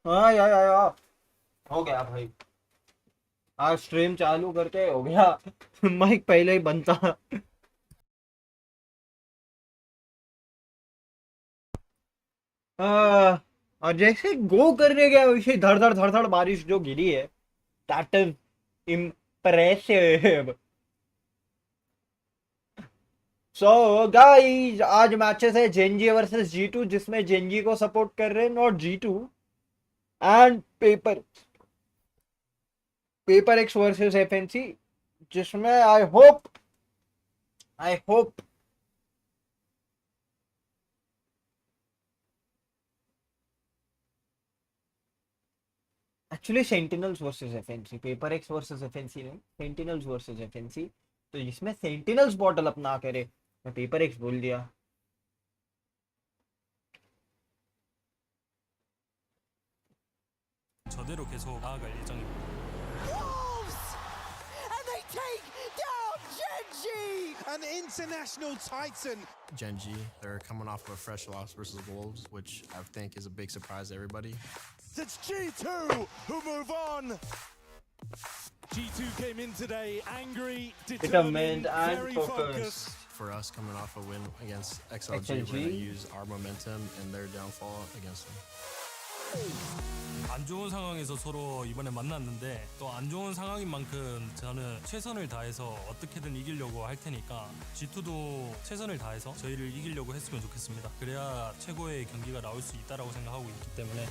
हाँ यार हो गया भाई। आज स्ट्रीम चालू करके हो गया। माइक पहले ही बनता। और जैसे गो करने गया वैसे धड़ धड़ धड़ धड़ बारिश जो गिरी है, that is impressive. So guys, आज मैचेस है जेनजी वर्सेस जी टू, जिसमें जेनजी को सपोर्ट कर रहे हैं not G two, and paper X versus FNC, जिसमें I hope actually Sentinels versus FNC, paper X versus FNC नहीं, सेंटिनल्स वर्सेस एफएनसी। तो इसमें सेंटिनल्स बॉटल अपना करे, मैं पेपर एक्स बोल दिया। 저대로 계속 나아갈 예정입니다. And they take down GENG, an international titan. GENG, they're coming off of a fresh loss versus Wolves, which I think is a big surprise to everybody. It's G2 who move on. G2 came in today angry, Determined determined, and very focused. For us, coming off a win against XLG, XLG. we're going to use our momentum and their downfall against them. 안 좋은 상황에서 서로 이번에 만났는데 또 안 좋은 상황인 만큼 저는 최선을 다해서 어떻게든 이기려고 할 테니까 G2도 최선을 다해서 저희를 이기려고 했으면 좋겠습니다. 그래야 최고의 경기가 나올 수 있다라고 생각하고 있기 때문에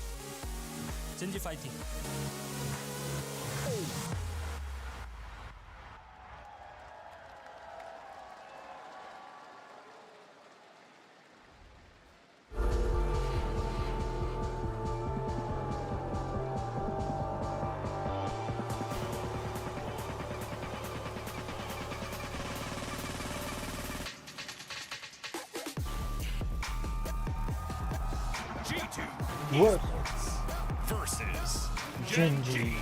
젠지 파이팅! G2 What? versus GENG.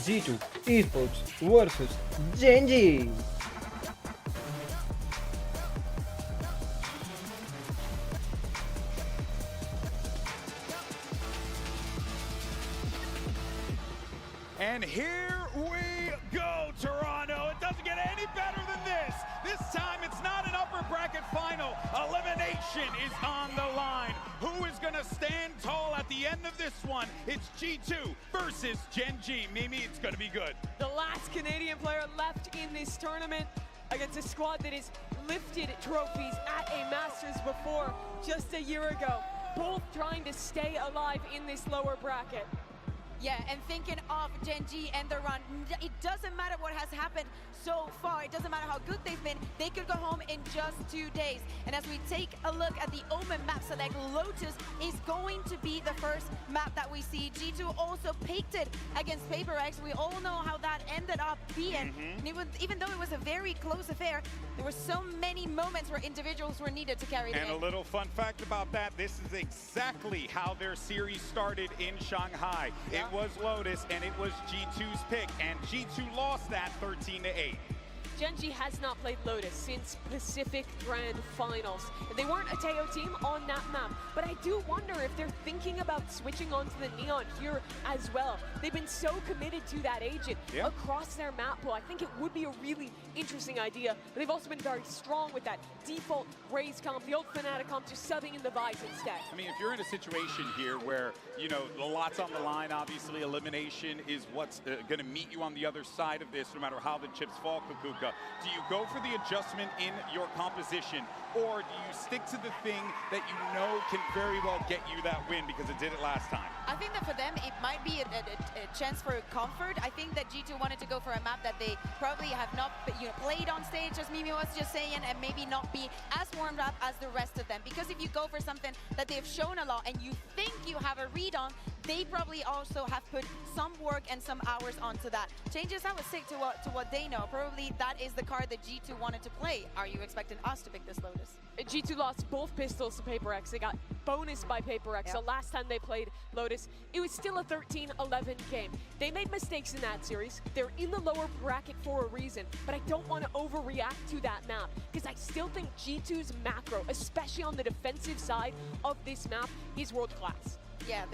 G2 esports versus GENG. And here we go, Toronto. It doesn't get any better than this. This time it's not an upper bracket final. Elimination is on the line. Who is going to stand tall at the end of this one? It's G2 versus GENG. Mimi, it's going to be good. The last Canadian player left in this tournament against a squad that has lifted trophies at a Masters before just a year ago. Both trying to stay alive in this lower bracket. Yeah, and thinking of GENG and the run, it doesn't matter what has happened so far. It doesn't matter how good they've been. They could go home in just 2 days. And as we take a look at the Omen map select, Lotus is going to be the first map that we see. G2 also picked it against PaperX. We all know how that ended up being. And it was, even though it was a very close affair, there were so many moments where individuals were needed to carry the And game. a little fun fact about that, this is exactly how their series started in Shanghai. It was Lotus, and it was G2's pick, and G2 lost that 13-8. GENG has not played Lotus since Pacific Grand Finals. And they weren't a Teo team on that map, but I do wonder if they're thinking about switching onto the Neon here as well. They've been so committed to that agent across their map pool. I think it would be a really interesting idea, but they've also been very strong with that default Raze comp, the old Fnatic comp, just subbing in the Vise instead. I mean, if you're in a situation here where, you know, a lot's on the line, obviously elimination is what's going to meet you on the other side of this, no matter how the chips fall, Kukuka. Do you go for the adjustment in your composition, or do you stick to the thing that you know can very well get you that win because it did it last time? I think that for them, it might be a chance for comfort. I think that G2 wanted to go for a map that they probably have not played on stage, as Mimi was just saying, and maybe not be as warmed up as the rest of them. Because if you go for something that they've shown a lot and you think you have a read on, they probably also have put some work and some hours onto that. Changes, I would stick to what they know. Probably that is the card that G2 wanted to play. Are you expecting us to pick this Lotus? G2 lost both pistols to Paper X. They got bonus by Paper X. Yep. So last time they played Lotus, it was still a 13-11 game. They made mistakes in that series. They're in the lower bracket for a reason, but I don't want to overreact to that map because I still think G2's macro, especially on the defensive side of this map, is world class. Yeah,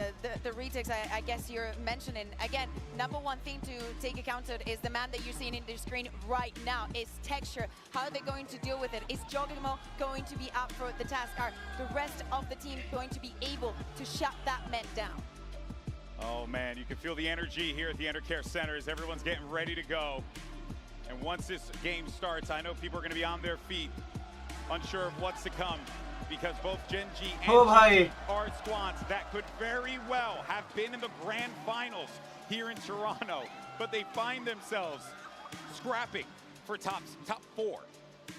the retakes I guess you're mentioning. Again, number one thing to take account of is the man that you're seeing in the screen right now is Texture. How are they going to deal with it? Is Jogimo going to be up for the task? Are the rest of the team going to be able to shut that man down? Oh man, you can feel the energy here at the Endercare Center as everyone's getting ready to go. And once this game starts, I know people are going to be on their feet, unsure of what's to come. Because both GENG and GG are squads that could very well have been in the grand finals here in Toronto, but they find themselves scrapping for top 4.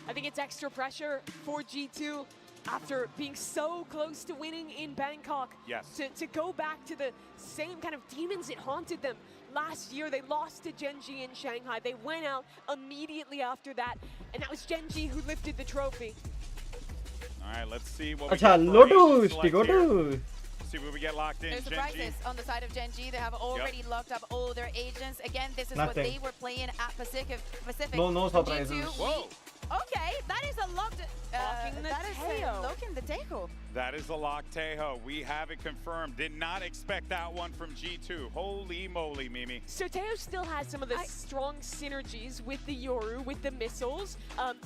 I think it's extra pressure for G2 after being so close to winning in Bangkok. Yes. To go back to the same kind of demons that haunted them last year. They lost to GENG in Shanghai. They went out immediately after that, and that was GENG who lifted the trophy. All right, let's see what we अच्छा get for Lotus Asian select go here. to See what we get locked in. There's surprises on the side of GENG. They have already locked up all their agents. Again, this is what Nothing. they were playing at Pacific. No surprises. G2, Whoa. Okay, that is a locked. Locking the that is Teo. locking the Tejo. That is the lock, Tejo. We have it confirmed. Did not expect that one from G2. Holy moly, Mimi. So Teo still has some of the strong synergies with the Yoru, with the missiles.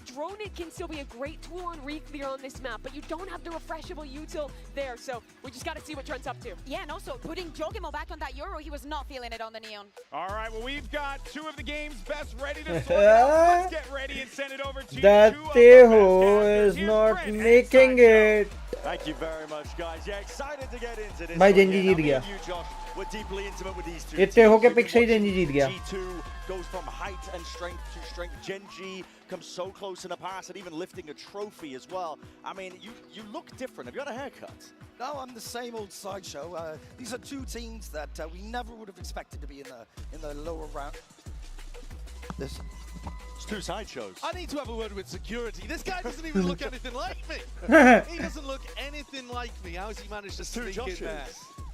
Drone it can still be a great tool on re-clear on this map, but you don't have the refreshable util there, so we just got to see what Trent's up to. Yeah, and also putting Jogimo back on that Euro, he was not feeling it on the Neon. All right, well, we've got 2 of the game's best ready to sort it out. Let's get ready and send it over to that 2 of the Teho best casters. is Here's not Brent and making Sideshow. it. Thank you very much, guys. Yeah, excited to get into this. भाई one. GENG Yeah, जीत now me गया. and you, Josh, we're deeply intimate with these two. ये Teho के teams. pick से ही We've been GENG जीत गया. G2 goes from height and strength to strength. GENG comes so close in the past and even lifting a trophy as well. I mean, you look different. Have you got a haircut? No, I'm the same old Sideshow. These are two teams that we never would have expected to be in the lower round. This. It's 2 sideshows. I need to have a word with security. This guy doesn't even look anything like me. He doesn't look anything like me. How has he managed to sneak in there?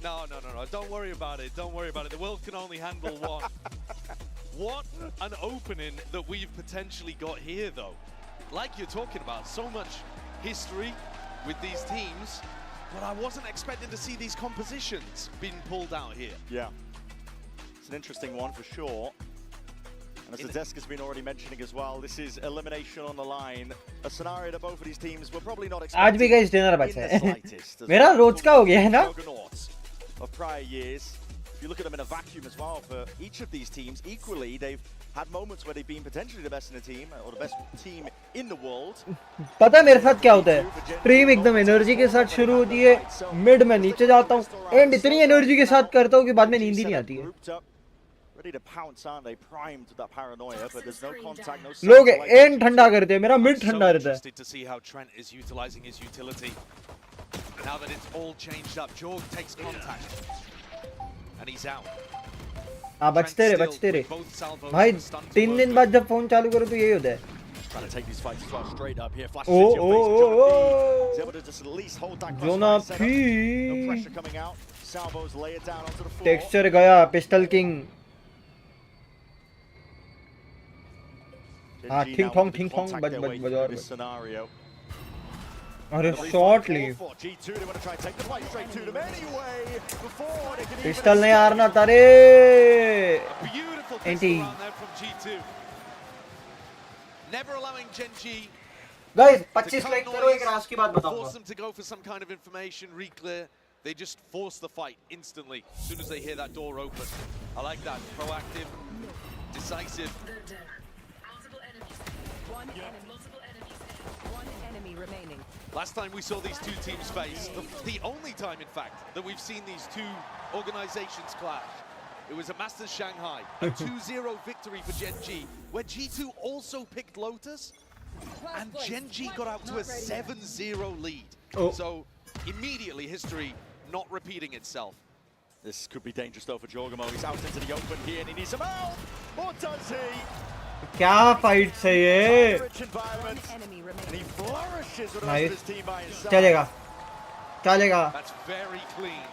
No. Don't worry about it. Don't worry about it. The world can only handle one. What an opening that we've potentially got here, though. Like you're talking about, so much history with these teams, but I wasn't expecting to see these compositions being pulled out here. Yeah. It's an interesting one for sure. And as the desk has been already mentioning as well, this is elimination on the line. A scenario that both of these teams were probably not आज भी expecting guys dinner in बचा the है. slightest. मेरा रोज का हो गया है ना? Juggernauts of prior years. If you look at them in a vacuum as well, for each of these teams, equally, they've had moments where they've been potentially the best in the team, or the best team in the world. पता है मेरे साथ क्या होता है? Stream एकदम energy के साथ शुरू होती है, मिड में नीचे जाता हूँ, एंड इतनी एनर्जी के साथ करता हूँ कि बाद में नींद ही नहीं आती है. Ready to pounce, aren't they? Primed with that paranoia, but there's no contact, no. लोग एंड ठंडा करते हैं, मेरा मिड ठंडा रहता है. Interested to see how Trent is utilizing his utility. Now that it's all changed up, Jorg takes contact, and he's out. हाँ बचते रहे. भाई 3 दिन बाद जब फोन चालू करो तो यही होता है. Trying to take these fights as well, straight up here. Flash Oh, into your face. oh. He's able to just at least hold that Jonah crossfire setup. No P. pressure coming out. Salvos lay it down onto the floor. Texture गया, pistol king. हाँ GG thing now thong with the thing thong contact their way through बजा this scenario. अरे The shot lead leave. for G2, they want to try and take the fight straight to them anyway. Before they can even pistol नहीं escape. हारना तारे. Beautiful NT. pistol round there from G2. Never allowing GENG guys to 25 cut like करो, एक noise, राज की बात force बताऊंगा. them to go for some kind of information, re-clear. They just force the fight instantly as soon as they hear that door open. I like that. Proactive, decisive. Last time we saw these two teams face, the only time, in fact, that we've seen these two organizations clash, it was at Masters Shanghai, a 2-0 victory for GENG, where G2 also picked Lotus, and GENG got out to a 7-0 lead. Oh. So immediately history not repeating itself. This could be dangerous though for Jorgamo. He's out into the open here and he needs some help. Or does he? क्या fight से ये? Rich environment. And he flourishes with the rest Nice. of his team by his side. चलेगा, चलेगा. That's very clean.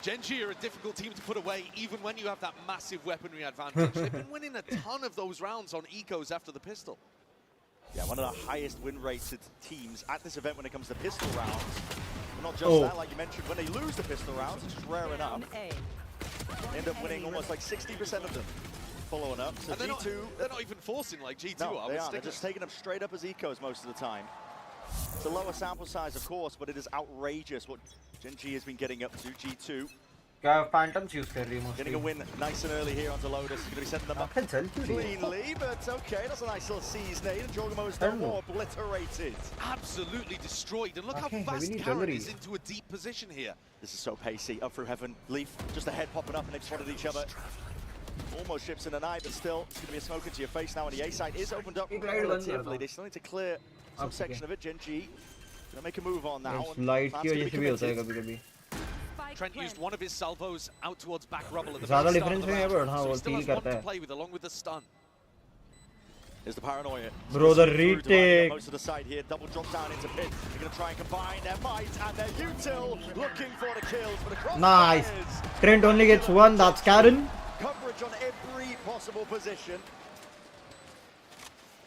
GENG are a difficult team to put away, even when you have that massive weaponry advantage. They've been winning a ton of those rounds on ecos after the pistol. Yeah, one of the highest win-rated teams at this event when it comes to pistol rounds. But not just that, like you mentioned, when they lose the pistol rounds, it's just rare enough. They end up winning almost like 60% of them. Following up, so And G2... they're not even forcing like G2 No, are. they with are. They're stickers. just taking them straight up as ecos most of the time. It's a lower sample size, of course, but it is outrageous what GENG has been getting up to. G2 क्या Phantoms use कर रही है getting a win nice and early here onto Lotus. He's going to be sending them up cleanly, but okay, that's a nice little seize nade, and Jorgamo is no more obliterated. Absolutely destroyed, and look how Okay, fast heavy Karen jewelry. is into a deep position here. This is so pacey. Up through heaven, Leaf, just a head popping up, and they've spotted each other. Almost ships in the night, but still, it's going to be a smoke into your face now, and the A side is opened up relatively. They still need to clear some section of it. GENG gonna make a move on now. Light की वजह से भी होता है कभी-कभी. Trent used one of his salvos out towards back rubble at the ज़्यादा very start difference of the नहीं है, round, but हाँ so वो he still deal has one करता to है. play with along with the stun. There's the paranoia. Bro, the Through dividing up retake. most of the side here. Double drop down into pit. They're going to try and combine their might and their util. Looking for the kills, but across Nice. the players. Trent only gets one. That's Karen. Coverage on every possible position.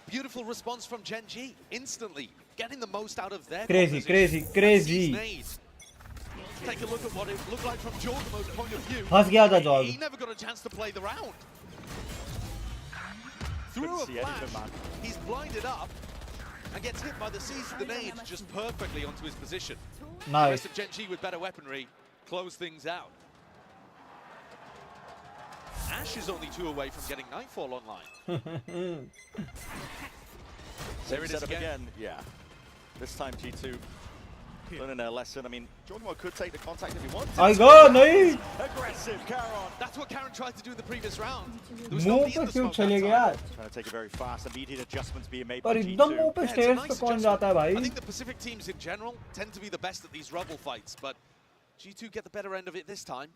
Beautiful response from GENG, instantly getting the most out of their Crazy, composition. crazy, crazy. Let's take a look at what it looked like from Jorgamo's point of view. फंस गया था job. He never got a chance to play the round. Through a see anything, flash, man. he's blinded up and gets hit by the seize grenade just perfectly onto his position. The Nice. rest of GENG with better weaponry close things out. Ash is only 2 away from getting Nightfall online. There it is Set up again. Yeah. This time G2 learning their lesson. I mean, Jorgamo could take the contact if he wanted. I got नहीं. Aggressive, Caron. That's what Karen tried to do in the previous round. There was मुंह nobody पे in the क्यों smoke that चले time. गया? Trying to take it very fast. Immediate adjustments being made पर by एकदम मुंह G2. पे Yeah, it's a stage nice पे कौन adjustment. जाता है I भाई? think the Pacific teams in general tend to be the best at these rubble fights, but G2 get the better end of it this time.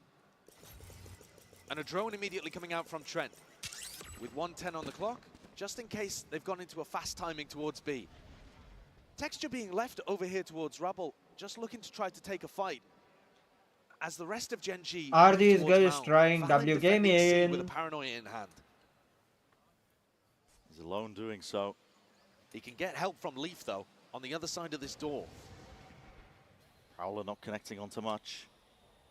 And a drone immediately coming out from Trent with 1:10 on the clock, just in case they've gone into a fast timing towards B. Texture being left over here towards rubble, just looking to try to take a fight. As the rest of GENG Are move these towards guys Mount, trying Valen W defending C game with a in? paranoia in hand. He's alone doing so. He can get help from Leaf though on the other side of this door. Prowler not connecting onto much.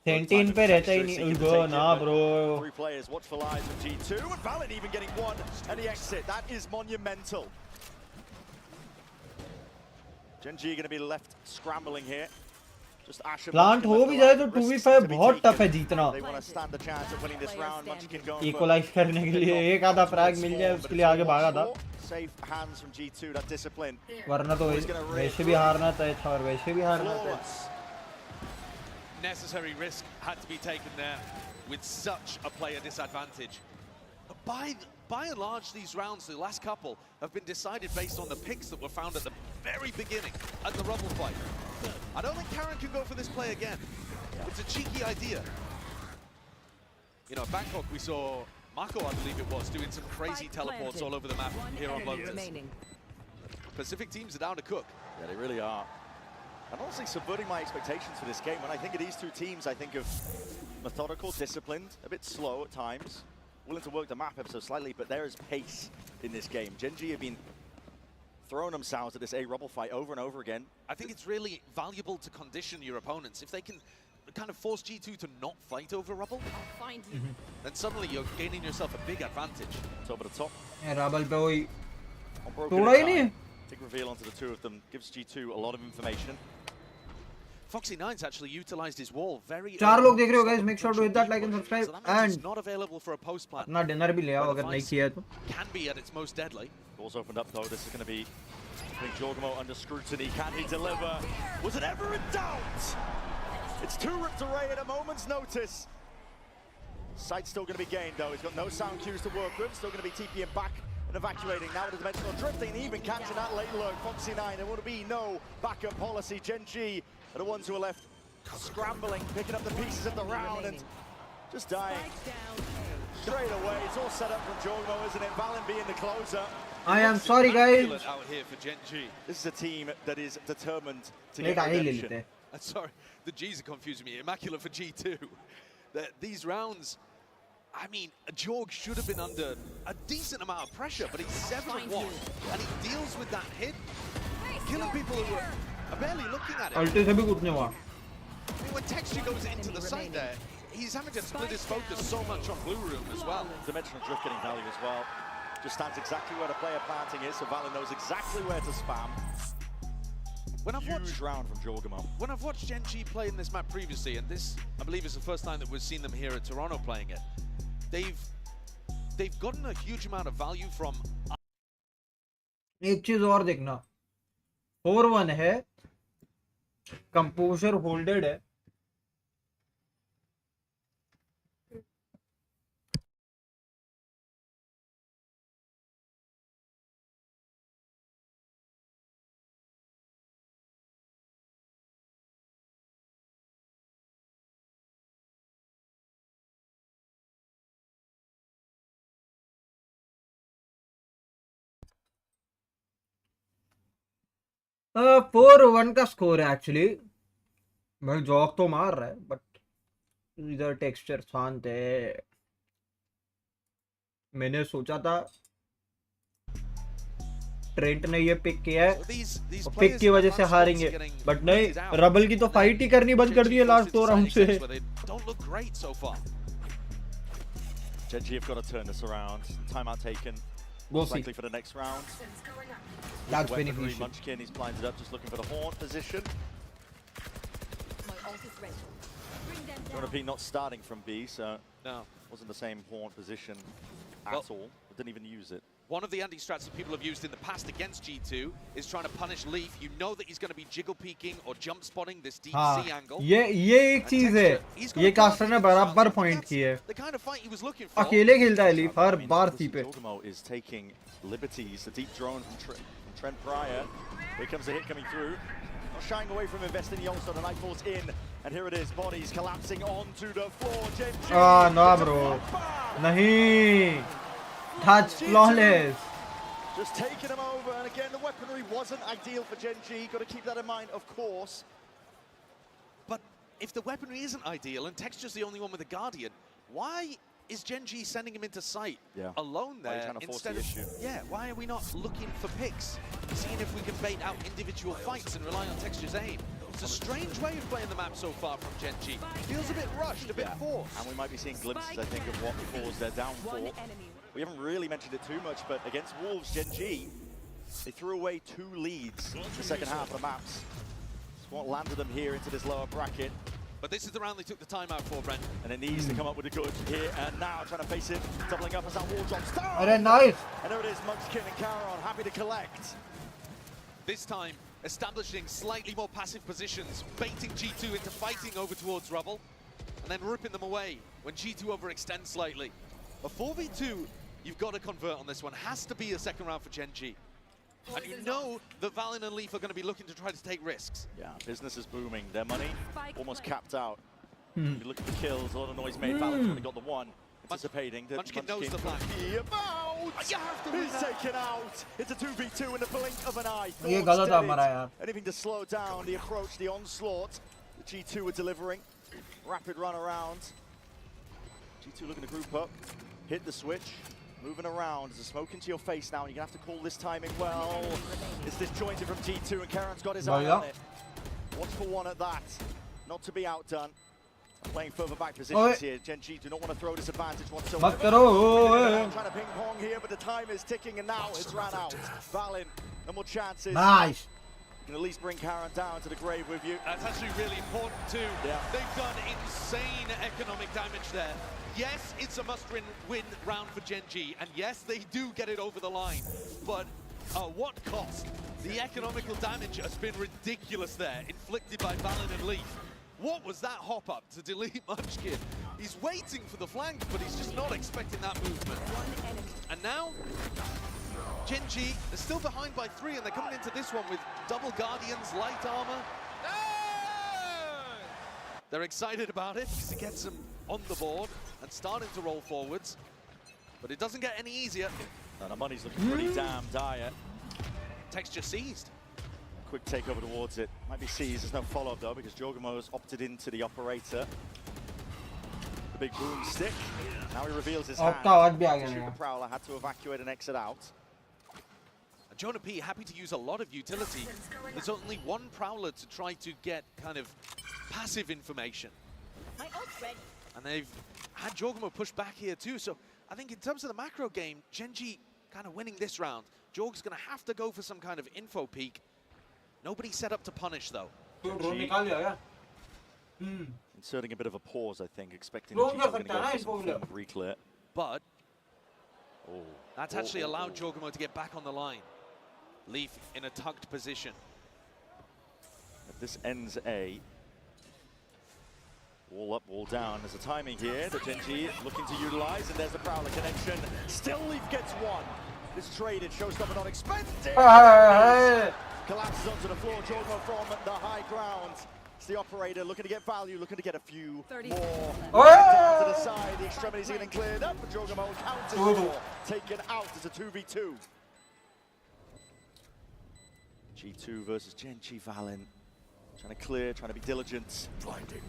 17 पे रहता ही नहीं. उनको ना bro. 3 players, watch for lives from G2, and Valen even getting one, and the exit. That is monumental. GENG going to be left scrambling here. Just Ash and Plant Munchkin हो left भी the जाए line. तो Risks 2v5 to be बहुत tough है taken. जीतना. They want to stand a chance of winning this round. Munchkin going for Equalize करने के लिए एक आधा frag मिल जाए उसके लिए आगे भागा था. Safe hands from G2, that discipline. वरना तो वैसे भी हारना तय था और वैसे भी हारना तय. Flawless. Necessary risk had to be taken there with such a player disadvantage. But by and large, these rounds, the last couple, have been decided based on the picks that were found at the very beginning, at the rubble fight. I don't think Karen can go for this play again. It's a cheeky idea. You know, at Bangkok, we saw Mako, I believe it was, doing some crazy teleports all over the map here on Lotus. Pacific teams are down to cook. Yeah, they really are. And honestly, subverting my expectations for this game. When I think of these two teams, I think of methodical, disciplined, a bit slow at times, willing to work the map ever so slightly, but there is pace in this game. GENG have been throwing themselves at this A rubble fight over and over again. I think it's really valuable to condition your opponents. If they can kind of force G2 to not fight over rubble, then suddenly you're gaining yourself a big advantage. Top of the top. रबल पे वही On broken तोड़ा ही inside. नहीं. Big reveal onto the two of them. Gives G2 a lot of information. Foxy9's actually utilized his wall very चार early लोग on देख to रहे हो stop guys, make sure to hit that like and subscribe so that means and it's not available for a post plan. अपना dinner भी ले आओ अगर नहीं किया है तो. Can be at its most deadly. Doors opened up though. This is going to be putting Jorgamo under scrutiny. Can he deliver? Was it ever in doubt? It's two ripped array at a moment's notice. Sight's still going to be gained though. He's got no sound cues to work with. Still going to be TPing back and evacuating. Now with the dimensional drifting, even catching that late lurk. Foxy9, there will be no backup policy. GENG are the ones who are left scrambling, picking up the pieces of the round and just dying straight away. It's all set up from Jorgmo, isn't it? Valen being the closer. I am sorry guys. Out here for Gen G. This is a team that is determined to Wait, get I redemption. Sorry, the G's are confusing me. Immaculate for G2. These rounds, I mean, Jorg should have been under a decent amount of pressure, but he's 7-1, and he deals with that hit, killing people who are barely looking at it. Ulti से भी कूदने वाला. I mean, when Texture goes into the side there, he's having to split his focus so much on Blue Room as well. Dimensional drift getting value as well. Just stands exactly where the player planting is, so Valen knows exactly where to spam. Huge round from Jorgmo. When I've watched Gen G play in this map previously, and this, I believe, is the first time that we've seen them here at Toronto playing it, they've gotten a huge amount of value from. एक चीज और देखना, 4-1 है, composer holded है. Uh, 4-1 का score है actually. भाई Jacques तो मार रहा है, बट इधर टेक्सचर शांत है. मैंने सोचा था ट्रेंट ने ये पिक किया है, पिक की वजह से हारेंगे, बट नहीं, रबल की तो फाइट ही करनी बंद कर दी है लास्ट 2 राउंड से. Gen G have got to turn this around. Timeout taken. Likely for the next round. That's beneficial. Munchkin, he's blinded up, just looking for the horn position. Jonah not starting from B, so no, wasn't the same horn position at all. Didn't even use it. One of the anti-strats that people have used in the past against G2 is trying to punish Leaf. You know that he's going to be jiggle peeking or jump spotting this deep C angle. ये एक चीज है, ये caster ने बराबर point की है. The kind of fight he was looking for. अकेले खेलता है लीफ हर बार सी पे. Jorgmo is taking liberties. The deep drone from Trent Pryor. Here comes the hit coming through. Not shying away from investing the ult, so the knife falls in, and here it is. Bodies collapsing onto the floor. Gen G. Ah, no, bro. Nahi. That's flawless. Just taking him over, and again, the weaponry wasn't ideal for Gen G. Got to keep that in mind, of course. But if the weaponry isn't ideal, and Texture's the only one with a Guardian, why is Gen G sending him into sight alone there instead of... Yeah, why are we not looking for picks? Seeing if we can bait out individual fights and rely on Texture's aim. It's a strange way of playing the map so far from Gen G. Feels a bit rushed, a bit forced. And we might be seeing glimpses, I think, of what caused their downfall. We haven't really mentioned it too much, but against Wolves, Gen G, they threw away 2 leads in the second half of the maps. It's what landed them here into this lower bracket. But this is the round they took the timeout for, Brent. And it needs to come up with a good here and now, trying to face it, doubling up as that wall drops down. Alright, nice. And there it is, Munchkin and Caron happy to collect. This time, establishing slightly more passive positions, baiting G2 into fighting over towards Rubble, and then ripping them away when G2 overextends slightly. A 4v2, you've got to convert on this one. Has to be a second round for Gen G. And you know that Valen and Leaf are going to be looking to try to take risks. Yeah, business is booming. Their money almost capped out. You look at the kills, a lot of noise made. Valen's only got the one. Anticipating that Munchkin knows the plan. He's taken out. It's a 2v2 in the blink of an eye. ये गलत है हमारा यार. Anything to slow down the approach, the onslaught. The G2 were delivering. Rapid run around. G2 looking to group up. Hit the switch. Moving around, there's a smoke into your face now, and you're going to have to call this timing well. It's disjointed from G2, and Karen's got his eye on it. 1 for 1 at that. Not to be outdone. Playing further back positions here. Gen G do not want to throw this advantage whatsoever. Trying to ping pong here, but the time is ticking, and now it's ran out. Valen, no more chances. Nice. You can at least bring Karen down to the grave with you. That's actually really important too. Yeah. They've done insane economic damage there. Yes, it's a must-win round for Gen G, and yes, they do get it over the line, but at what cost? The economical damage has been ridiculous there, inflicted by Valen and Leaf. What was that hop-up to delete Munchkin? He's waiting for the flank, but he's just not expecting that movement. And now, Gen G is still behind by 3, and they're coming into this one with double Guardians, light armor. They're excited about it because it gets them on the board and starting to roll forwards. But it doesn't get any easier. And the money's looking pretty damn dire. Texture seized. Quick takeover towards it. Might be seized. There's no follow-up though because Jorgamo's opted into the operator. The big boomstick. Now he reveals his hand. The Prowler had to evacuate and exit out. Jonah P happy to use a lot of utility. There's only one Prowler to try to get kind of passive information. And they've had Jorgamo push back here too. So I think in terms of the macro game, GENG kind of winning this round. Jorg's going to have to go for some kind of info peak. Nobody set up to punish though. Inserting a bit of a pause, I think, expecting the G2 to go for some form of reclear. But that's actually allowed Jorgamo to get back on the line. Leaf in a tucked position. If this ends A. Wall up, wall down. There's a timing here that GENG looking to utilize, and there's the Prowler connection. Still Leaf gets one. This traded, showstopper not expected. Collapses onto the floor. Jorgamo from the high ground. It's the operator looking to get value, looking to get a few more. Down to the side, the extremities are getting cleared up, but Jorgamo counters taken out as a 2v2. G2 versus GENG Valen. Trying to clear, trying to be diligent. Blinding.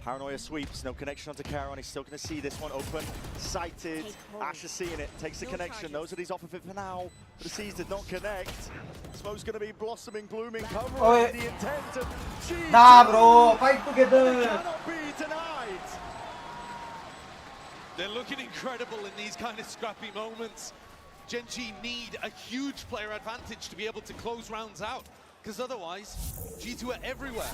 Paranoia sweeps, no connection onto Caron. He's still going to see this one open. Sighted. Ash is seeing it, takes the connection. Knows that he's off of it for now, but the C's did not connect. Smoke's going to be blossoming, blooming, covering the intent of G2. Nah, bro, fight together. Cannot be denied. They're looking incredible in these kind of scrappy moments. GENG need a huge player advantage to be able to close rounds out, because otherwise, G2 are everywhere.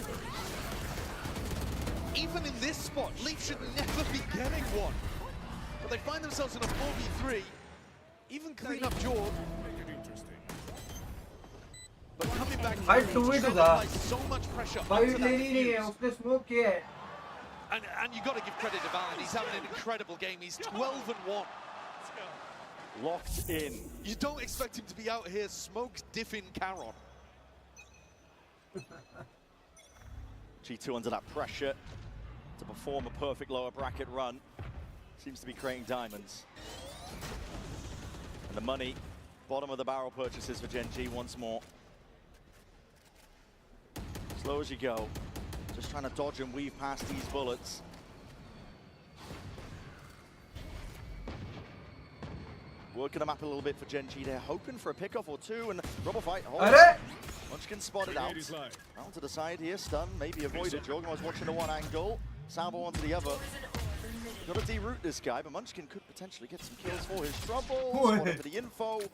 Even in this spot, Leaf should never be getting one. But they find themselves in a 4v3. Even clean up Jorg. But coming back, so much pressure. And you got to give credit to Valen. He's having an incredible game. He's 12-1. Locked in. You don't expect him to be out here smoke diffing Caron. G2 under that pressure to perform a perfect lower bracket run. Seems to be creating diamonds. And the money, bottom of the barrel purchases for GENG once more. Slow as you go. Just trying to dodge and weave past these bullets. Working the map a little bit for GENG. They're hoping for a pickoff or two, and rubber fight. Munchkin spotted out. Round to the side here, stun, maybe avoided. Jorgamo was watching the one angle, Salvo onto the other. Got to deroot this guy, but Munchkin could potentially get some kills for his trouble. Spotted for the info, and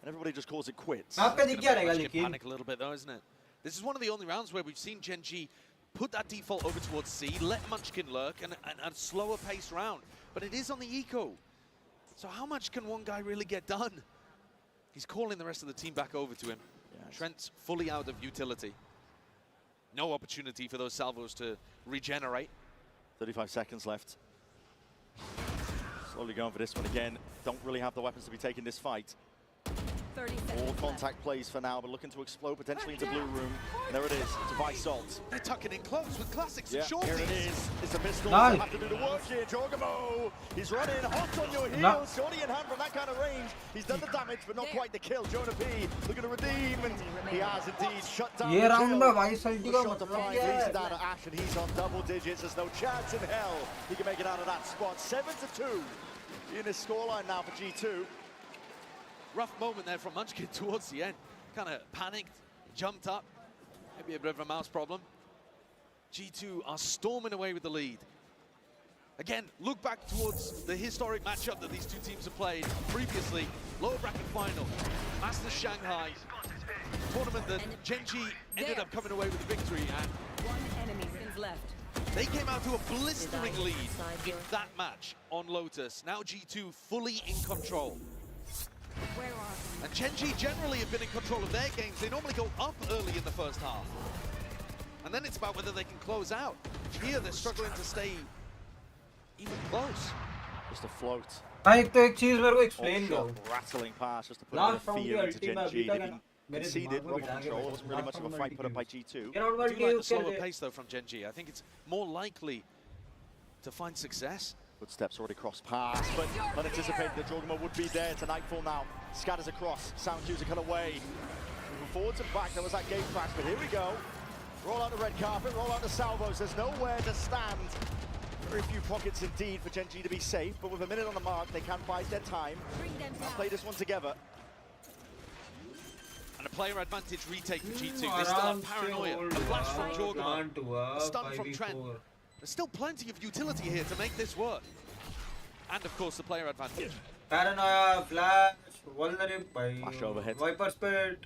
everybody just calls it quits. Panic a little bit though, isn't it? This is one of the only rounds where we've seen GENG put that default over towards C, let Munchkin lurk, and a slower pace round. But it is on the eco. So how much can one guy really get done? He's calling the rest of the team back over to him. Yes. Trent's fully out of utility. No opportunity for those salvos to regenerate. 35 seconds left. Slowly going for this one again. Don't really have the weapons to be taking this fight. All contact plays for now, but looking to explode potentially into blue room. And there it is, it's a Visalt. They're tucking in close with classics and shorties. Here it is, it's a pistol. Nice. Have to do the work here, Jorgamo. He's running hot on your heels, shorty in hand from that kind of range. He's done the damage, but not quite the kill. Jonah P looking to redeem, and he has indeed shut down the kill. Shot to find, he's down to Ash, and he's on double digits. There's no chance in hell he can make it out of that spot. 7-2 in his scoreline now for G2. Rough moment there from Munchkin towards the end. Kind of panicked, jumped up. Maybe a bit of a mouse problem. G2 are storming away with the lead. Again, look back towards the historic matchup that these two teams have played previously. Lower bracket final, Masters Shanghai. Tournament that GENG ended up coming away with the victory. And one enemy left. They came out to a blistering lead in that match on Lotus. Now G2 fully in control. And GENG generally have been in control of their games. They normally go up early in the first half. And then it's about whether they can close out. Here they're struggling to stay even close. Just a float. एक चीज मेरे को explain करो. Rattling pass just to put a bit of fear into GENG. They've been conceded Robo control. It wasn't really much of a fight put up by G2. Ground I ball do के like the उसके slower लिए- pace though from GENG. I think it's more likely to find success. Footsteps already crossed past, but unanticipated that Jorgamo would be there. It's a nightfall now. Scatters across. Sound cues are cut away. Moving forwards and back. There was that gate crash, but here we go. Roll out the red carpet, roll out the salvos. There's nowhere to stand. Very few pockets indeed for GENG to be safe, but with a minute on the mark, they can bide their time. Play this one together. And a player advantage retake for G2. They still have paranoia. A flash from Jorgamo. A stun from Trent. There's still plenty of utility here to make this work. And of course the player advantage. Paranoia, flash, vulnerable by Flash overhead. Viper Spit.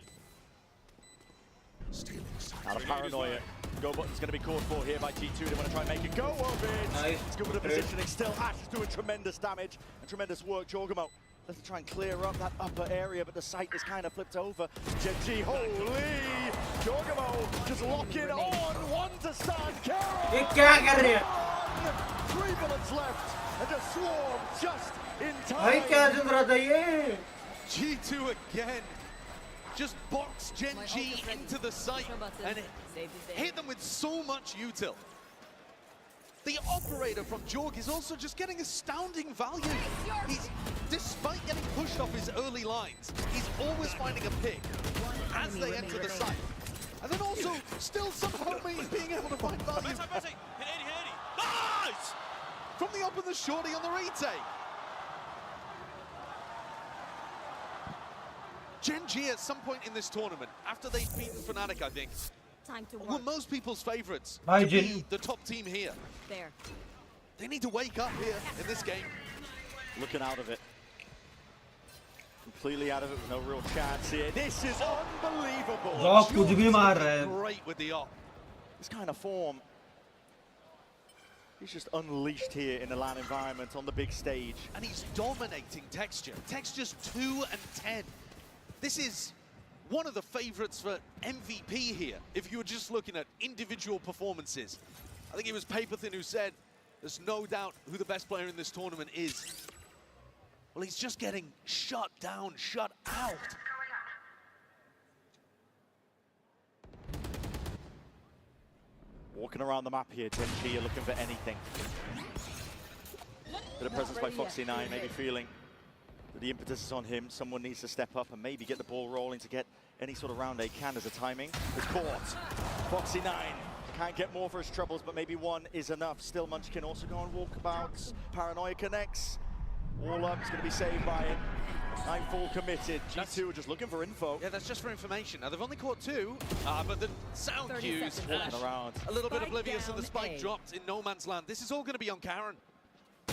Now the paranoia. Go button's going to be called for here by G2. They want to try and make it go of it. Nice. It's good with the positioning still. Ash is doing tremendous damage and tremendous work. Jorgamo, let's try and clear up that upper area, but the site is kind of flipped over. GENG, holy! Jorgamo just lock it on. One to start. ये क्या कर रहे हैं? 3 bullets left and just swarm just in भाई time. क्या चल रहा था ये? G2 again. Just box GENG into the site and hit them with so much util. The operator from Jorg is also just getting astounding value. He's, despite getting pushed off his early lines, he's always finding a pick as they enter the site. And then also still somehow being able to find value. Nice! From the up and the shorty on the retake. GENG at some point in this tournament, after they've beaten Fnatic, I think, were most people's favourites Bye, to be Jin. the top team here. There. They need to wake up here in this game. Looking out of it. Completely out of it with no real chance here. This is unbelievable. Rock कुछ भी मार रहा है. Great with the op. This kind of form. He's just unleashed here in the LAN environment on the big stage. And he's dominating Texture. Texture's 2 and 10. This is one of the favourites for MVP here, if you were just looking at individual performances. I think it was Paperthin who said, there's no doubt who the best player in this tournament is. Well, he's just getting shut down, shut out. Walking around the map here, GENG are looking for anything. Bit of presence by Foxy9, maybe feeling that the impetus is on him. Someone needs to step up and maybe get the ball rolling to get any sort of round they can as a timing. It's caught. Foxy9 can't get more for his troubles, but maybe one is enough. Still, Munchkin also going walkabouts. Paranoia connects. All up, it's going to be saved by him. Nightfall committed. G2 are just looking for info. Yeah, that's just for information. Now, they've only caught 2, but the sound cues, Walking around. a little bit oblivious of the down spike A. dropped in no man's land. This is all going to be on Karen.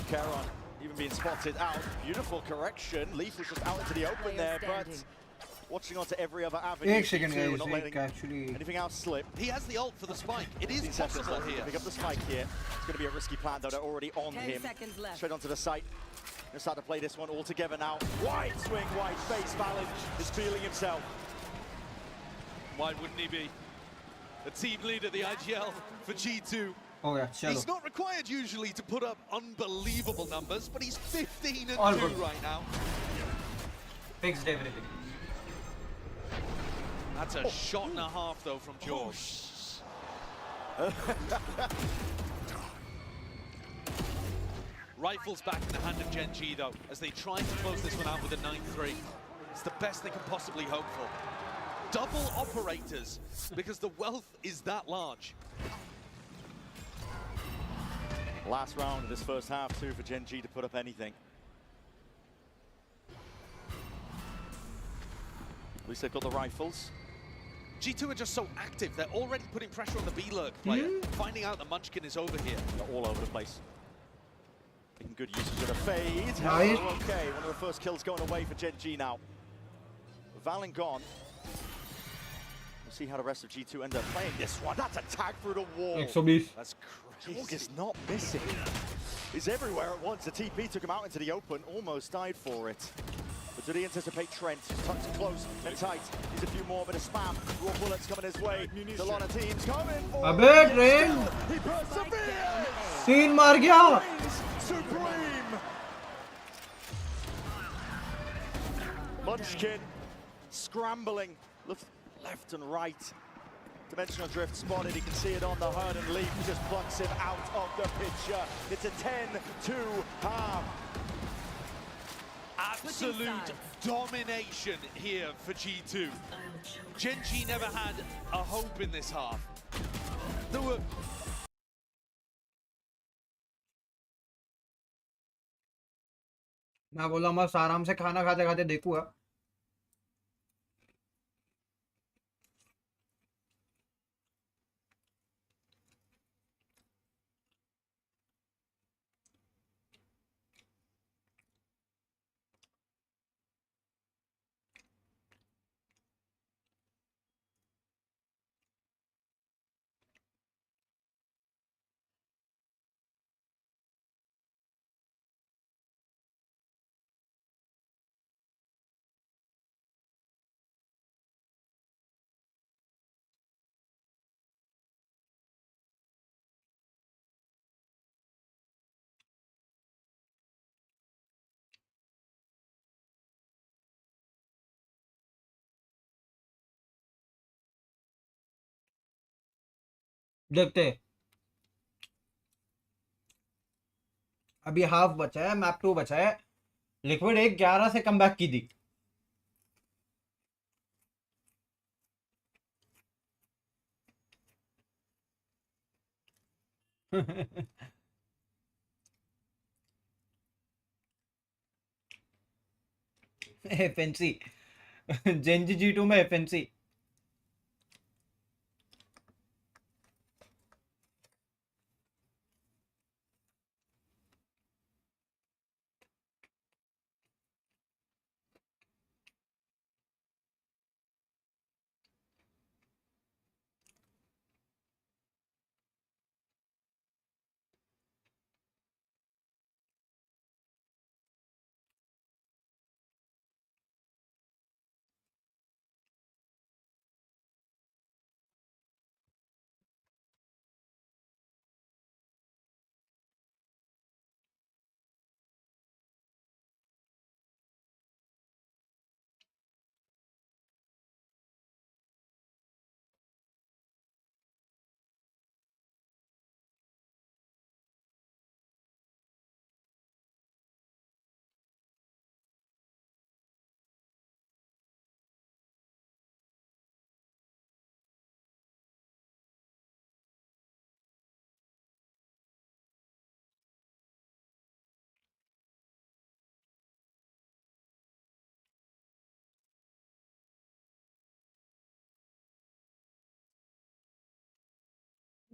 Caron even being spotted out. Beautiful correction. Leaf was just out into the open there, but watching onto every other avenue. एक second G2 guys, not एक letting actually. anything else slip. He has the ult for the spike. It is 15 seconds possible left to here. pick up the spike here. It's going to be a risky plan, though. They're already on 10 him. seconds left. Straight onto the site. Going to start to play this one all together now. Wide swing, wide face. Valid is feeling himself. Why wouldn't he be? The team leader, the IGL for G2. हो गया चलो. He's not required usually to put up unbelievable numbers, but he's 15 and All 2 good. right now. Fixed everything. That's a shot and a half though from George. Rifles back in the hand of GENG though, as they try to close this one out with a 9-3. It's the best they can possibly hope for. Double operators, because the wealth is that large. Last round of this first half, too, for GENG to put up anything. At least they've got the rifles. G2 are just so active, they're already putting pressure on the B-Lurk player, finding out that Munchkin is over here. They're all over the place. Making good usage of the fade. Nice. Oh, okay, one of the first kills going away for GENG now. Valen gone. We'll see how the rest of G2 end up playing this one. That's a tag through the wall. 120. That's Jorg crazy. is not missing. He's everywhere at once. The TP took him out into the open, almost died for it. But did he anticipate Trent? He's tucked close and tight. Needs a few more, but a spam. Raw bullets coming his way. There's a lot of teams coming for him. अबे train He perseveres! 3 मार गया. Reigns supreme! Munchkin scrambling left and right. Dimensional drift spotted, he can see it on the HUD, and Leaf just plucks him out of the picture. It's a 10-2 half. Absolute domination here for G2. GENG never had a hope in this half. There were मैं बोला मस्त आराम से खाना खाते खाते देखूंगा. देखते हैं. अभी हाफ बचा है, मैप 2 बचा है. लिक्विड 1-11 से कमबैक की थी. FNC जेंजी G2 में FNC.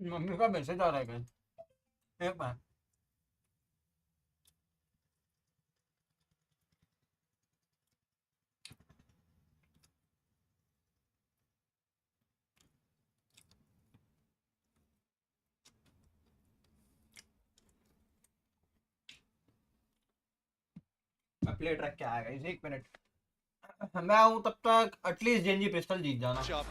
मम्मी का मैसेज आ रहा है कहीं. एक बार प्लेट रख के आएगा इसे. 1 मिनट मैं आऊं तब तक एटलीस्ट जेंजी पिस्टल जीत जाना.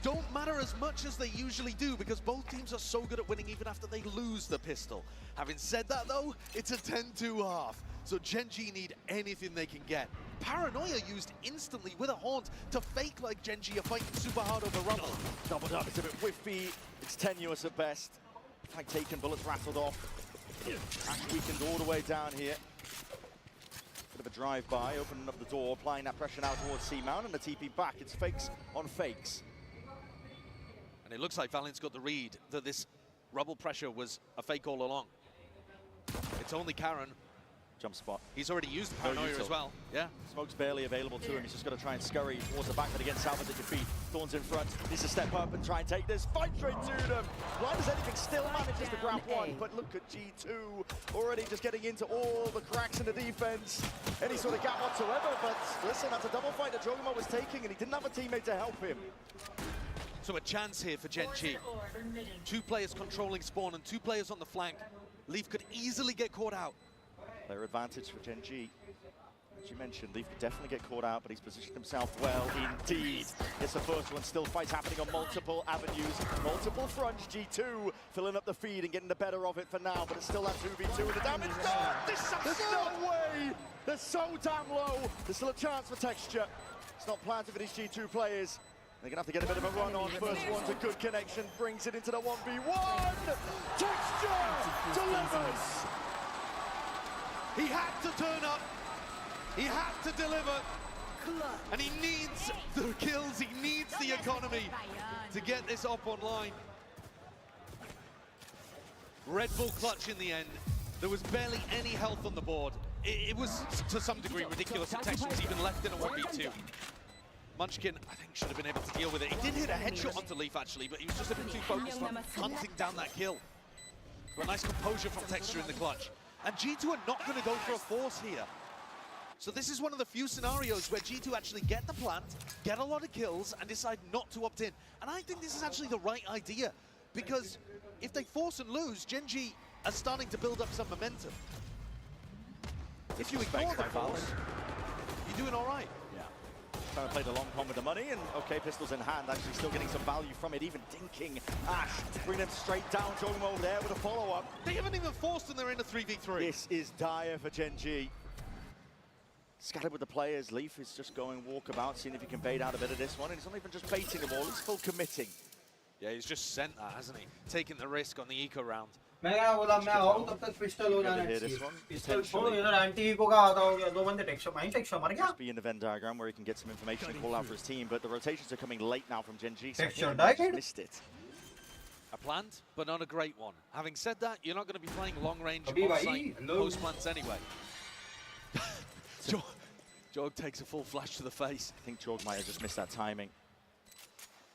don't matter as much as they usually do because both teams are so good at winning even after they lose the pistol. Having said that though, it's a 10-2 half, so GENG need anything they can get. Paranoia used instantly with a haunt to fake like GENG are fighting super hard over Rumble. Doubled up, it's a bit whiffy, it's tenuous at best. Flag taken, bullets rattled off. Ash weakened all the way down here. Bit of a drive-by, opening up the door, applying that pressure now towards C-Mount, and the TP back. It's fakes on fakes. And it looks like Valiant's got the read that this rubble pressure was a fake all along. It's only Karen. Jump spot. He's already used the Paranoia as well. Yeah. Smoke's barely available to him. He's just got to try and scurry towards the back, but again, Salvador at defeat. Thorns in front. Needs to step up and try and take this. Fight straight to them. Blind as anything, still manages to grab one. But look at G2 already just getting into all the cracks in the defense. Any sort of gap whatsoever. But listen, that's a double fight that Jogamo was taking, and he didn't have a teammate to help him. So a chance here for GENG. 2 players controlling spawn and 2 players on the flank. Leaf could easily get caught out. Their advantage for GENG. As you mentioned, Leaf could definitely get caught out, but he's positioned himself well indeed. It's the first one, still fights happening on multiple avenues, multiple fronts. G2 filling up the feed and getting the better of it for now, but it's still that 2v2 and the damage done! There's no way! They're so damn low. There's still a chance for texture. It's not planted for these G2 players. They're going to have to get a bit of a run on. First one's a good connection, brings it into the 1v1. Texture delivers. He had to turn up. He had to deliver. And he needs the kills, he needs the economy to get this up online. Red Bull clutch in the end. There was barely any health on the board. It was, to some degree, ridiculous that Texture was even left in a 1v2. Munchkin, I think, should have been able to deal with it. He did hit a headshot onto Leaf, actually, but he was just a bit too focused on hunting down that kill. But nice composure from Texture in the clutch. And G2 are not going to go for a force here. So this is one of the few scenarios where G2 actually get the plant, get a lot of kills, and decide not to opt in. And I think this is actually the right idea, because if they force and lose, GENG are starting to build up some momentum. If you ignore the force, you're doing all right. Trying to play the long con with the money, and okay, pistols in hand, actually still getting some value from it, even dinking Ash, bringing them straight down, Jogamo over there with a follow-up. They haven't even forced and they're in a 3v3. This is dire for GENG. Scattered with the players, Leaf is just going walkabout, seeing if he can bait out a bit of this one, and he's not even just baiting the ball, he's full committing. Yeah, he's just sent that, hasn't he? Taking the risk on the eco round. मैं क्या बोला मैं आऊँ तब तक pistol हो जाना चाहिए पिस्टल छोड़ो इधर एंटी इको का आता हो गया दो बंदे टेक्सचर माइन टेक्सचर मर गया Just be in the Venn diagram where he can get some information and call out for his team, but the rotations are coming late now from GENG, so Texture I think died. he missed it. A plant, but not a great one. Having said that, you're not going to be playing long range Abhi bhai, off-site hello. post plants anyway. Jog takes a full flash to the face. I think Jog might have just missed that timing.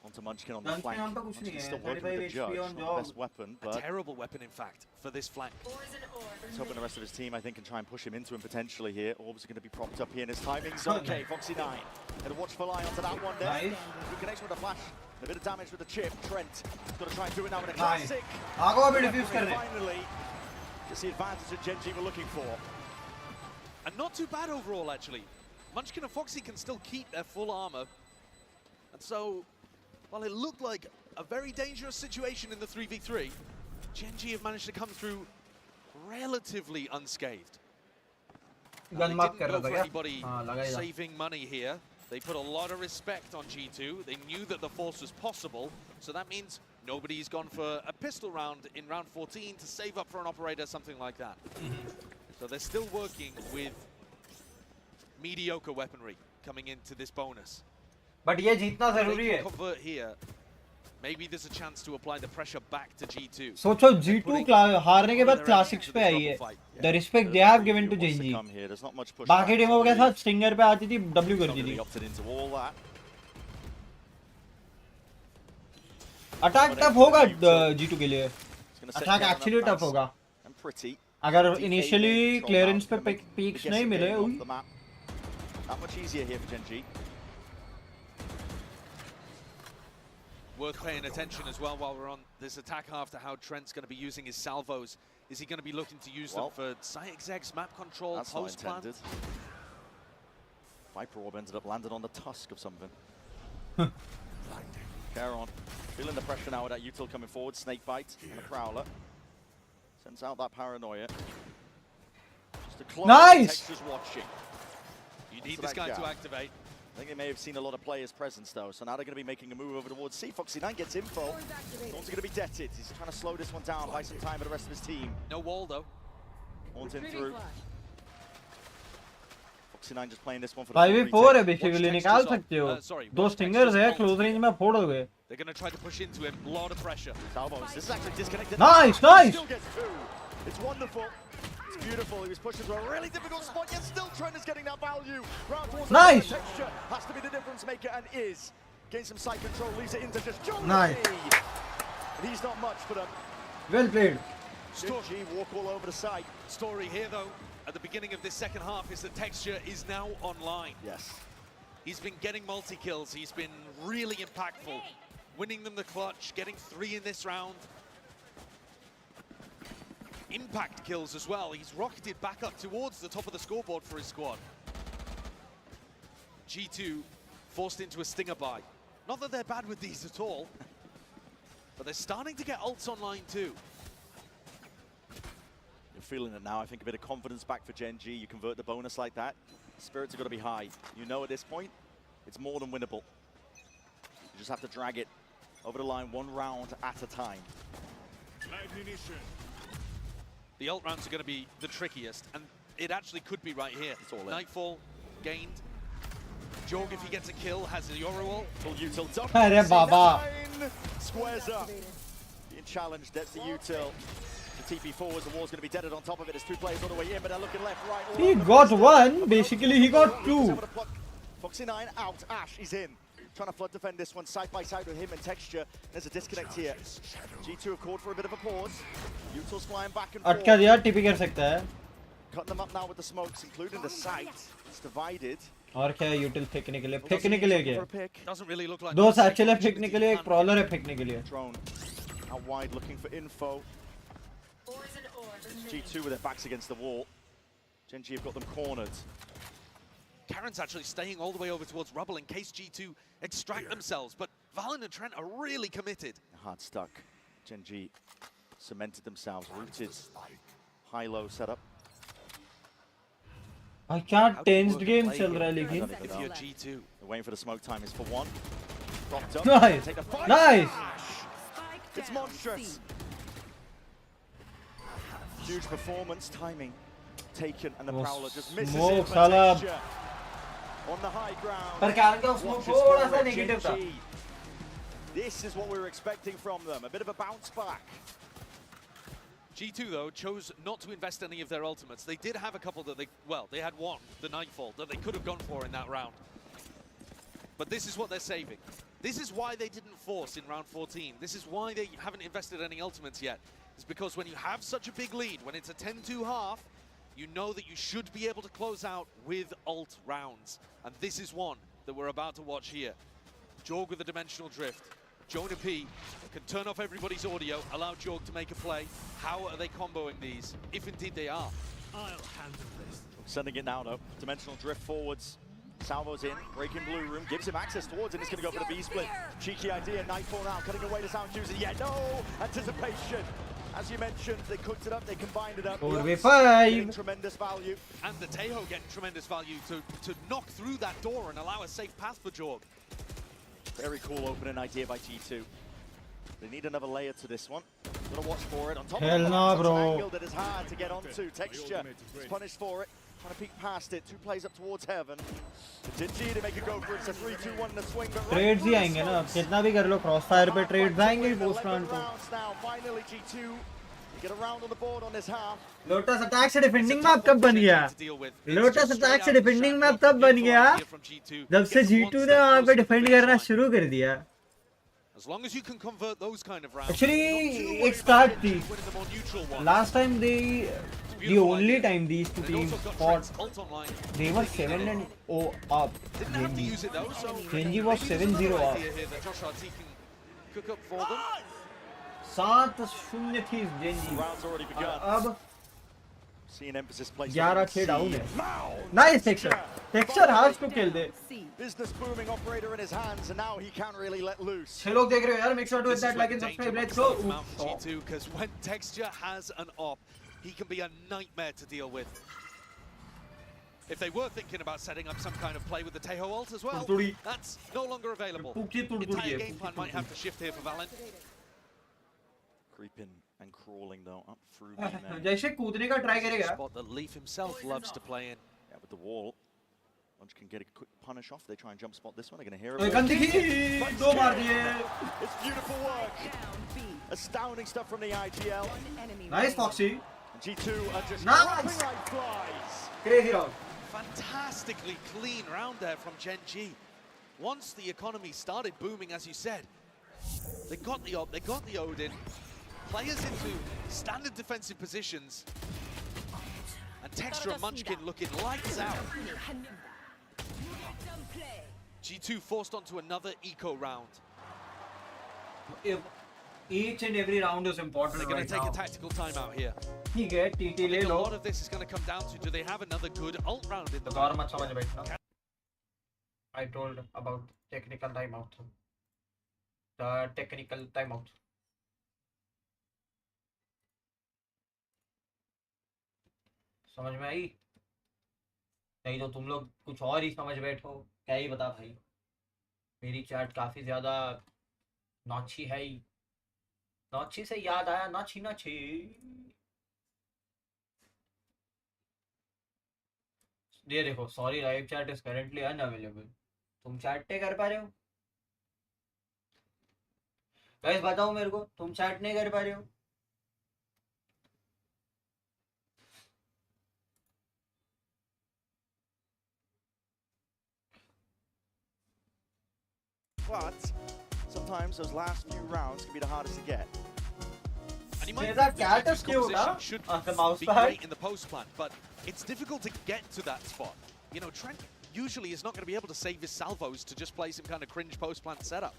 Onto Munchkin on the Munchkin flank. on to kuch nahi Munchkin's hai, still working with 35 the judge, HP on not the Jog. best weapon, A but terrible weapon, in fact, for this flank. he's hoping the rest of his team, I think, can try and push him into him potentially here. Orbs are going to be propped up here, and his timing's okay. Foxy9, and a watchful eye onto that one there. Nice. Good connection with the flash, and a bit of damage with the chip. Trent has got to try and do it now with a Nice. classic. आगो अभी diffuse कर रहे Finally, it's the advantage that GENG were looking for. And not too bad overall, actually. Munchkin and Foxy can still keep their full armor. And so, while it looked like a very dangerous situation in the 3v3, GENG have managed to come through relatively unscathed. They gun mark didn't कर go रहा for था क्या anybody हाँ लगा ही था saving money here. They put a lot of respect on G2. They knew that the force was possible, so that means nobody's gone for a pistol round in round 14 to save up for an operator, something like that. So they're still working with mediocre weaponry coming into this bonus. But ये जीतना If जरूरी they है can convert here, maybe there's a chance to apply the pressure back to G2. सोचो G2 हारने के बाद classics पे आई है the respect they have given to GENG Come here, there's not much push बाकी back. टीमों के साथ स्टिंगर पे आती थी W करती Really थी opted into all that. Attack tough होगा G2 के लिए It's gonna set attack down actually enough tough होगा mass and pretty. अगर DK initially control clearance now, पे gonna make पीक्स the नहीं guessing मिले game off the map. Not much easier here for GENG. Worth paying attention as well while we're on this attack after how Trent's going to be using his salvos. Is he going to be looking to use them for site execs, map control, That's not post plan? intended. Viper Orb ended up landing on the tusk of something. Caron feeling the pressure now with that util coming forward. Snake bite and a prowler. Sends out that paranoia. Just a close. Nice! Texture's watching. You need So this that guy gap. to activate. I think they may have seen a lot of players' presence though, so now they're going to be making a move over towards C. Foxy9 gets info. Thorns are going to be deaded. He's trying to slow this one down, buy some time for the rest of his team. No wall though. Horns in through. Foxy9 just playing this one for the 5v4 है retake. Basically Watch निकाल Texture's सकते हो on. Sorry, दो watch stingers Texture's है on. Close range में फोड़ दोगे They're going to try to push into him. A lot of pressure. Salvos, this is actually disconnected. Nice, He nice. Still gets two. It's wonderful. It's beautiful. He was pushing to a really difficult spot, yet still Trent is getting that value. Round towards Nice. the Texture has to be the difference maker and is. Gains some side control, leaves it into just Johnny. Nice. And he's not much for them. well played GENG walk all over the side. Story here though, at the beginning of this second half, is that Texture is now online. Yes. He's been getting multi-kills. He's been really impactful. Winning them the clutch, getting 3 in this round. Impact kills as well. He's rocketed back up towards the top of the scoreboard for his squad. G2 forced into a stinger buy. Not that they're bad with these at all, but they're starting to get ults online too. You're feeling it now. I think a bit of confidence back for GENG. You convert the bonus like that. Spirits are going to be high. You know at this point, it's more than winnable. You just have to drag it over the line one round at a time. The ult rounds are going to be the trickiest, and it actually could be right here. It's all in. Nightfall gained. Jorg, if he gets a kill, has the Yoru ult. Full util done. Arey baba. Squares up. Being challenged, that's the util. The TP forwards, the wall's going to be deaded on top of it. There's two players all the way in, but they're looking left, right. all He over the got place. one. Basically, he got two. Foxy9 out. Ash is in. Trying to flood defend this one side by side with him and Texture. There's a disconnect here. G2 have called for a bit of a pause. Util's flying back and forth. अटका दिया TP कर सकता है. Cutting them up now with the smokes, including the site. It's divided. और क्या है यूटिल फेंकने के लिए? फेंकने के लिए क्या? Doesn't really look like दो सैचल है फेंकने के लिए, एक प्रॉलर है फेंकने के लिए. Drone out wide looking for info. G2 with their backs against the wall. GENG have got them cornered. Karen's actually staying all the way over towards Rubble in case G2 extract themselves, but Valen and Trent are really committed. Hard stuck. GENG cemented themselves, rooted. High-low setup. क्या tensed game चल रहा है लेकिन. If you're G2, they're waiting for the smoke time is for one. Dropped up. Nice. Take the fight. Nice. It's monstrous. Huge performance, timing taken, and the Oh, Prowler just misses smoke, it. But Salah. Texture on the high ground. पर कारण का उसमें Watches थोड़ा for सा it, negative था. GENG. This is what we were expecting from them. A bit of a bounce back. G2 though chose not to invest any of their ultimates. They did have a couple that they had one, the Nightfall, that they could have gone for in that round. But this is what they're saving. This is why they didn't force in round 14. This is why they haven't invested any ultimates yet. It's because when you have such a big lead, when it's a 10-2 half, you know that you should be able to close out with ult rounds. And this is one that we're about to watch here. Jorg with the dimensional drift. Jonah P can turn off everybody's audio, allow Jorg to make a play. How are they comboing these, if indeed they are? I'll handle this. Sending it now though. Dimensional drift forwards. Salvo's in, breaking blue room, gives him access towards it. He's going to go for the B-split. Cheeky idea, Nightfall now, cutting away to Sound Juicy. Yeah, no! Anticipation! As you mentioned, they cooked it up, they combined it up. 4v5. Tremendous value. And the Tejo getting tremendous value to knock through that door and allow a safe path for Jorg. Very cool opening idea by G2. They need another layer to this one. Gotta watch for it. On top Hell of the nah, box, bro. it's an angle that is hard to get onto. Texture is punished for it. Trying to peek past it. Two plays up towards heaven. GENG to make a go for it. It's a 3-2-1 in a swing. But trades ही आएंगे ना. कितना भी कर लो crossfire पे trades आएंगे post round को. Now finally G2 get around on the board on this half. Lotus attack से डिफेंडिंग मैप कब बन गया? लोटस अटैक से डिफेंडिंग मैप तब बन गया जब से G2 ने वहां पे डिफेंड करना शुरू कर दिया. As long as you can convert those kind of rounds. Actually, एक start थी. Last time the only time these two teams fought, they were 7-0 up. Didn't have to use it though, so GENG was 7-0 up. That Josh RT can cook up for them. 7-0 थी GENG. Round's already begun. अब Seeing emphasis placed 11-6 down है. Nice Texture. Texture has to kill the. Business booming operator in his hands, and now he can't really let loose. 6 लोग देख रहे हो यार. Make sure to hit that like and subscribe. Let's go. G2, because when Texture has an op, he can be a nightmare to deal with. If they were thinking about setting up some kind of play with the Tejo ult as well, that's no longer available. Entire game plan might have to shift here for Valen. Creeping and crawling though up through B main. जैसे कूदने का try करेगा. Spot that Leaf himself loves to play in. Yeah, with the wall. Lunch can get a quick punish off. They try and jump spot this one. They're going to hear ओए it. गंदी की दो मार दिए. It's beautiful work. Astounding stuff from the IGL. Nice Foxy. G2 are just Nice. dropping like flies. Crazy round. Fantastically clean round there from GENG. Once the economy started booming, as you said, they got the op, they got the Odin, players into standard defensive positions, and Texture and Munchkin looking lights out. G2 forced onto another eco round. Each and every round is important. They're going to right take now. a tactical timeout here. ठीक है TT ले A low. lot of this is going to come down to, do they have another good ult round in the और मत समझ बैठना. I told about technical timeout. The technical timeout. समझ में आई? नहीं तो तुम लोग कुछ और ही समझ बैठो. क्या ही बता भाई. मेरी चैट काफी ज्यादा नॉची है। नॉची से याद आया, नॉची नॉची। ये देखो, sorry live chat is currently unavailable. तुम चैट नहीं कर पा रहे हो गाइस? बताओ मेरे को, तुम चैट नहीं कर पा रहे हो? But sometimes those last few rounds can be the hardest to get. And you might There's think a that cat Genji's is cute, composition huh? should On the mouse be pad. great in the post plant, but it's difficult to get to that spot. You know, Trent usually is not going to be able to save his salvos to just play some kind of cringe post plant setup.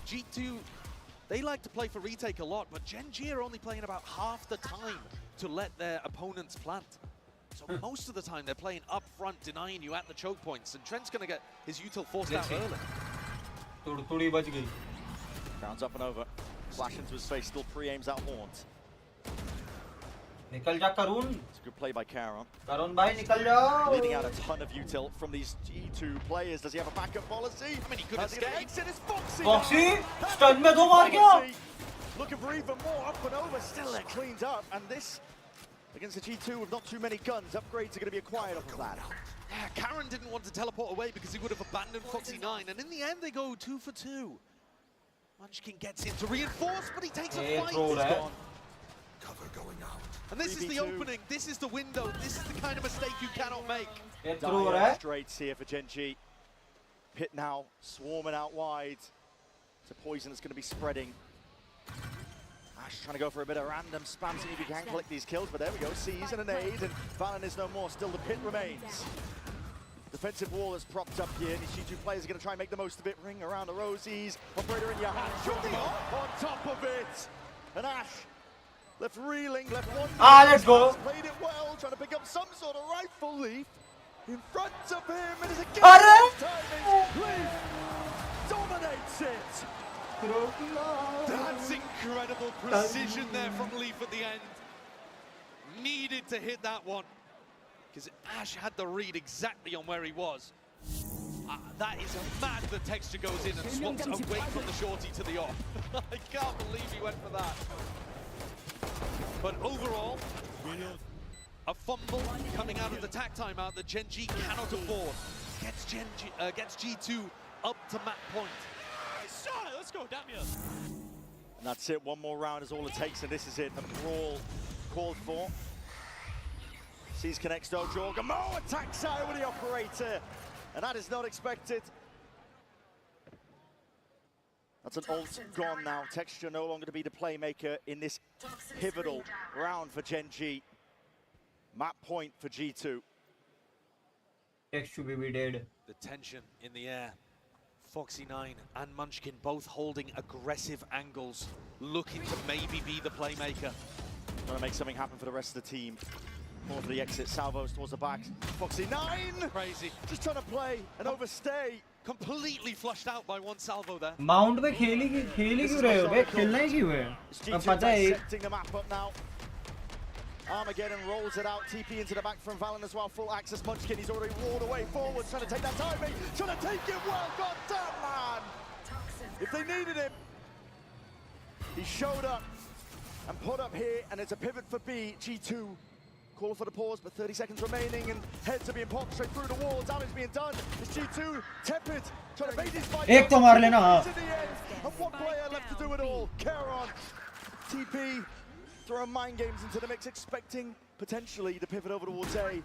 G2, they like to play for retake a lot, but Genji are only playing about half the time to let their opponents plant. So most of the time they're playing up front, denying you at the choke points, and Trent's going to get his util forced out early. थोड़ी बच गई। Rounds up and over. Flash into his face, still pre-aims at Haunt. निकल जा करुण। It's a good play by Karon. करुण भाई निकल जाओ। Leading out a ton of util from these G2 players. Does he have a backup policy? I mean, he could have Exit is Foxy. Foxy stun में 2 मार गया। Looking for even more, up and over, still they're cleaned up, and this against the G2 with not too many guns, upgrades are going to be acquired off of that. Yeah, Karon didn't want to teleport away because he would have abandoned Foxy 9, and in the end they go 2 for 2. Munchkin gets in to reinforce, but he takes a fight. It's gone. Cover going out. And this is the 3v2. opening, this is the window, this is the kind of mistake you cannot make. ये through हो रहा है। Straight here for GENG. Pit now swarming out wide. It's a poison that's going to be spreading. Ash trying to go for a bit of random spam, see if he can collect these kills, but there we go, Season and a nade, and Valen is no more, still the pit remains. Defensive wall is propped up here, these G2 players are going to try and make the most of it, ring around the rosies, operator in your hand, on top of it, and Ash left reeling, left one. Let's go. Played it well, trying to pick up some sort of rifle leaf in front of him, and it's a timing, Leaf dominates it. That's incredible precision there from Leaf at the end. Needed to hit that one, because Ash had the read exactly on where he was. That is mad the texture goes in and swaps away from the shorty to the off. I can't believe he went for that. But overall, a fumble coming out of the tack timeout that GENG cannot afford. Gets G2 up to map point. Let's go, Damian. And that's it, one more round is all it takes, and this is it, the brawl called for. Sees connects though, Jorgamo attacks out with the operator, and that is not expected. That's an ult gone now, Texture no longer to be the playmaker in this pivotal round for GENG. Map point for G2. Texture be dead. The tension in the air. Foxy 9 and Munchkin both holding aggressive angles, looking to maybe be the playmaker. Trying to make something happen for the rest of the team. More for the exit, salvos towards the back. Foxy 9! Crazy. Just trying to play and overstay. Completely flushed out by one salvo there. Mount पे खेल ही क्यों रहे हो बे? खेलना ही क्यों है? अब पता है। Dissecting the map up now. Armageddon rolls it out, TP into the back from Valen as well, full access Munchkin, he's already roared away forward, trying to take that timing, trying to take it well, god damn man! If they needed him, he showed up and put up here, and it's a pivot for B, G2. Call for the pause, but 30 seconds remaining, and heads are being popped straight through the wall, damage being done, it's G2, tepid, trying to bait his fight. एक तो मार लेना, हाँ. To the end, and one player left to do it all, Karon, TP, throwing mind games into the mix, expecting potentially to pivot over towards A.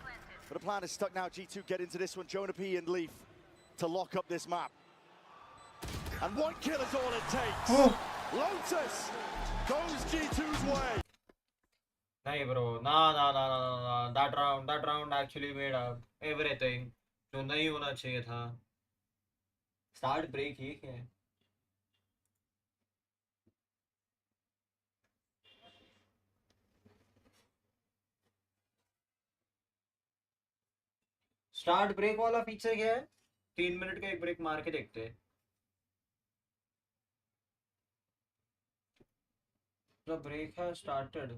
But the plan is stuck now. G2 get into this one. Jonah P and Leaf to lock up this map. And one kill is all it takes. Lotus goes G2's way. नहीं bro, ना. That round actually made up everything. जो नहीं होना चाहिए था. Start break ये क्या है? स्टार्ट ब्रेक वाला फीचर क्या है? 3 मिनट का एक ब्रेक मार के देखते हैं. The break has started.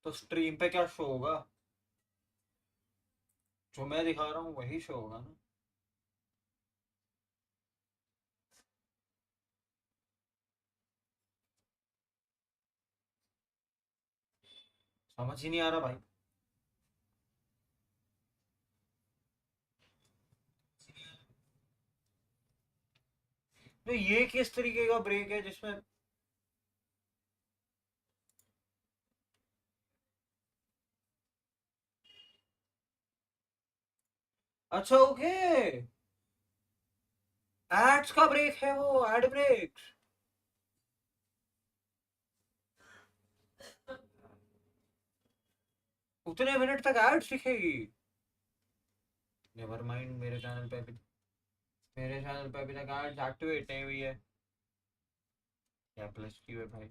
तो स्ट्रीम पे क्या शो होगा? जो मैं दिखा रहा हूँ वही शो होगा ना। समझ ही नहीं आ रहा भाई। तो ये किस तरीके का ब्रेक है जिसमें अच्छा ओके एड्स का ब्रेक है, वो एड ब्रेक। उतने मिनट तक एड्स दिखेगी। नेवर माइंड, मेरे चैनल पे अभी तक एड्स एक्टिवेट नहीं हुई है। क्या प्लस की है भाई,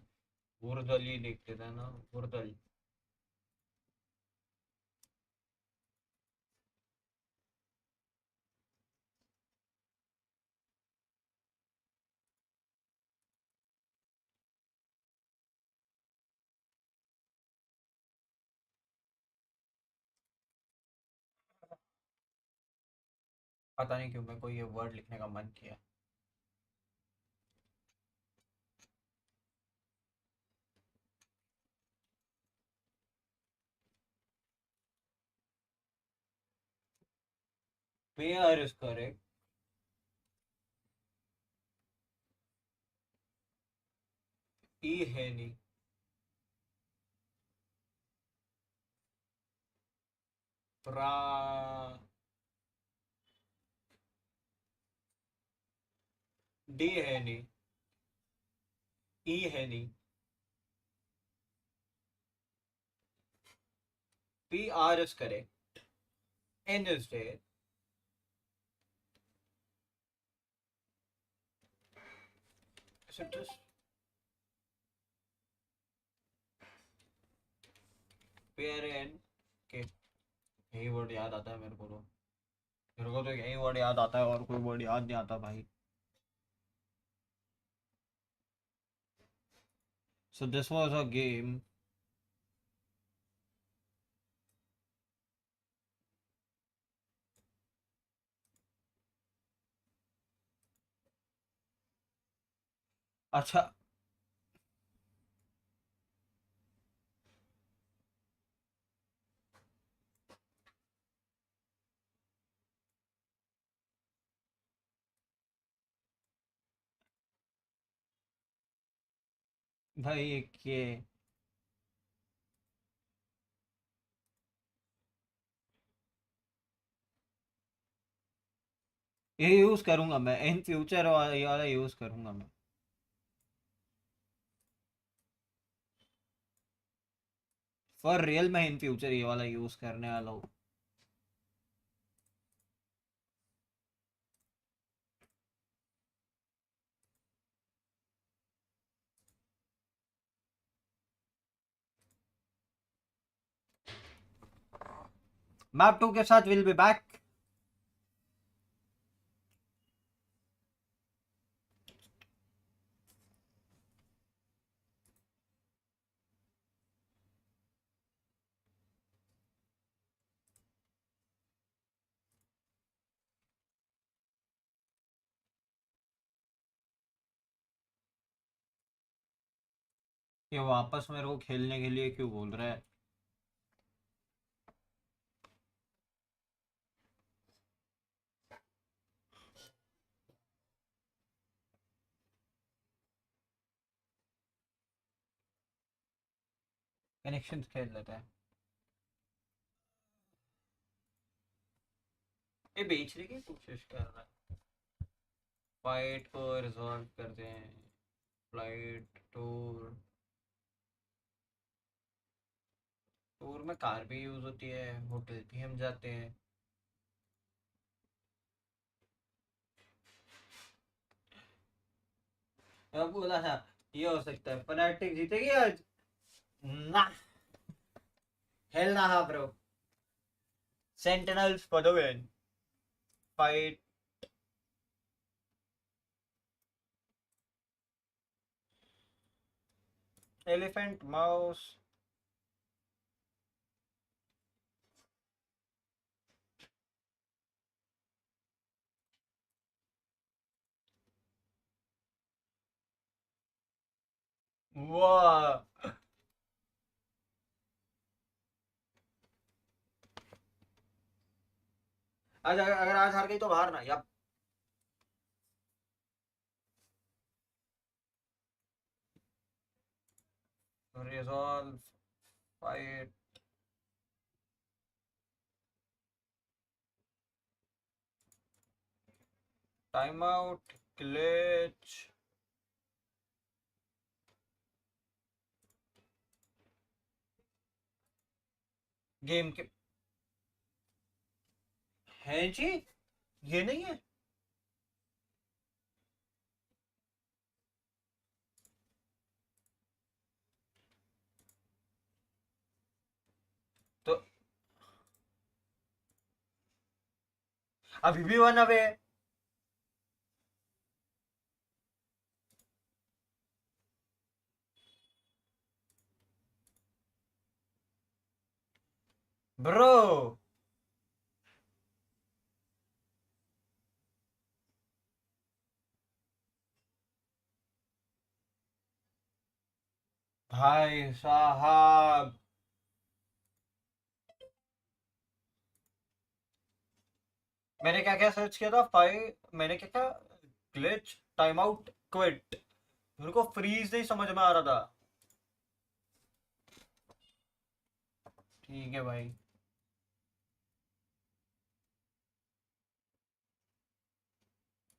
बुरदल ही देखते थे ना, बुरदल। पता नहीं क्यों मेरे को ये वर्ड लिखने का मन किया। Pair is correct. ई है नहीं। प्रा डी है नहीं। ई है नहीं। P R is correct. N is there. Is it just pair N K? यही वर्ड याद आता है मेरे को तो। मेरे को तो यही वर्ड याद आता है और कोई वर्ड याद नहीं आता भाई। So this was a game. अच्छा भाई ये यूज करूंगा मैं इन फ्यूचर, वाला यूज करूंगा मैं। फॉर रियल मैं इन फ्यूचर ये वाला यूज करने वाला हूँ। मैप 2 के साथ विल बी बैक। ये वापस मेरे को खेलने के लिए क्यों बोल रहा है? कनेक्शन खेल लेते हैं। ये बेचने की कोशिश कर रहा है। फाइट को रिजॉल्व करते हैं। Flight tour. टूर में कार भी यूज होती है, होटल भी हम जाते हैं। मैं बोला था ये हो सकता है फनाटिक जीतेगी आज ना। हेल ना हा bro. Sentinels for the win. Fight elephant mouse वाह आज अगर आज हार गई तो बाहर ना या resolve fight timeout glitch game के है जी ये नहीं है तो अभी भी 1 अवे है ब्रो भाई साहब मैंने क्या क्या सर्च किया था मैंने क्या क्या ग्लिच टाइम आउट क्विट मेरे को फ्रीज नहीं समझ में आ रहा था ठीक है भाई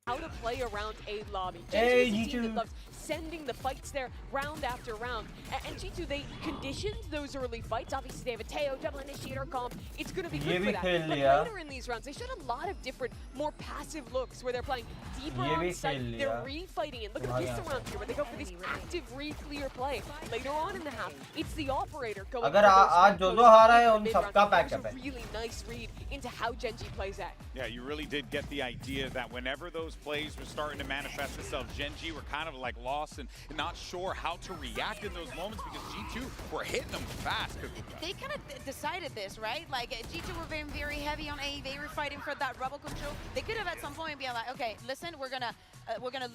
how to play around A lobby. Hey, G2 is a team G2. that loves sending the fights there round after round. And G2, they conditioned those early fights. Obviously, they have a Teo double initiator comp. It's going to be good for that. But later in these rounds, they showed a lot of different, more passive looks where they're playing deeper on site. They're refighting it. Look at this around here where they go for this active re-clear play. Later on in the half, it's the operator going for those आज जो हारा है उन सबका backup है really nice read into how GENG plays that. Yeah, you really did get the idea that whenever those plays were starting to manifest themselves, GENG were kind of like lost and not sure how to react in those moments because G2 were hitting them fast. They kind of decided this, right? Like G2 were being very heavy on A. They were fighting for that rubble control. They could have at some point been like, okay, listen, we're gonna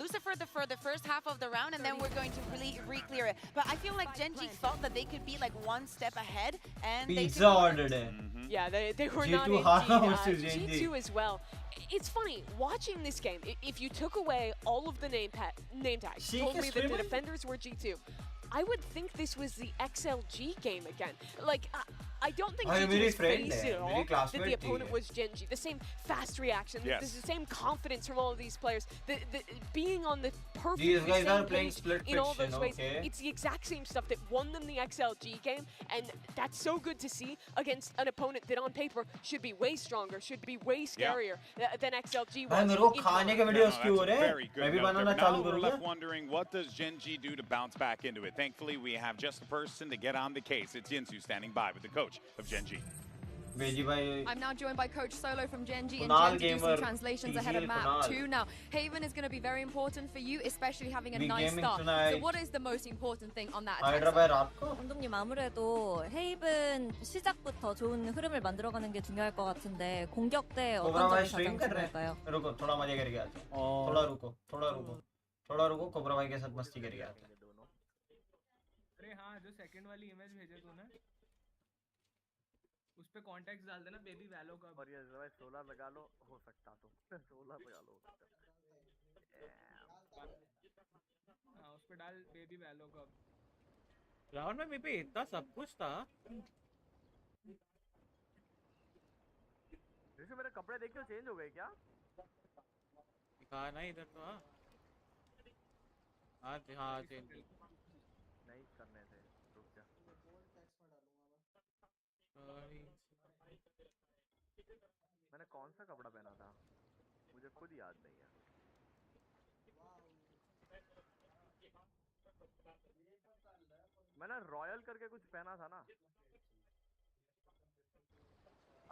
lose it for the first half of the round, and then we're going to really re-clear it. But I feel like GENG thought that they could be like one step ahead, and pizza ordered it. Yeah, they were not in G2 as well. It's funny watching this game. If you took away all of the name tags, told me that the defenders were G2, I would think this was the XLG game again. Like, I don't think G2 was phased at all that the opponent was GENG. The same fast reaction, the same confidence from all of these players, the being on the perfect same page in all those ways. It's the exact same stuff that won them the XLG game, and that's so good to see against an opponent that on paper should be way stronger, should be way scarier than XLG was. मेरे को खाने के videos क्यों हो रहे हैं मैं भी बनाना चालू We're करूंगा left wondering, what does GENG do to bounce back into it? Thankfully, we have just a person to get on the case. It's Yinsu standing by with the coach of GENG. I'm now joined by Coach Solo from GENG and Jen to do some translations ahead of map 2. Now, Haven is going to be very important for you, especially having a nice start. So what is the most important thing on that attack? 감독님 아무래도 헤이븐 시작부터 좋은 흐름을 만들어가는 게 중요할 것 같은데 공격 때 어떤 점이 가장 중요할까요? रुको थोड़ा मजे करके आते हैं थोड़ा रुको cobra भाई के साथ मस्ती करके आते हैं अरे हाँ जो सेकंड वाली इमेज भेजे तूने उस पे कॉन्टेक्ट डाल देना बेबी वैलो का और ये भाई 16 लगा लो हो सकता तो 16 लगा लो हाँ उस पे डाल बेबी वैलो का राउंड में बेबी इतना सब कुछ था जैसे मेरे कपड़े देख के चेंज हो गए क्या दिखा नहीं इधर तो हाँ हाँ चेंज नहीं करने थे रुक जा मैंने कौन सा कपड़ा पहना था मुझे खुद याद नहीं है मैंने रॉयल करके कुछ पहना था ना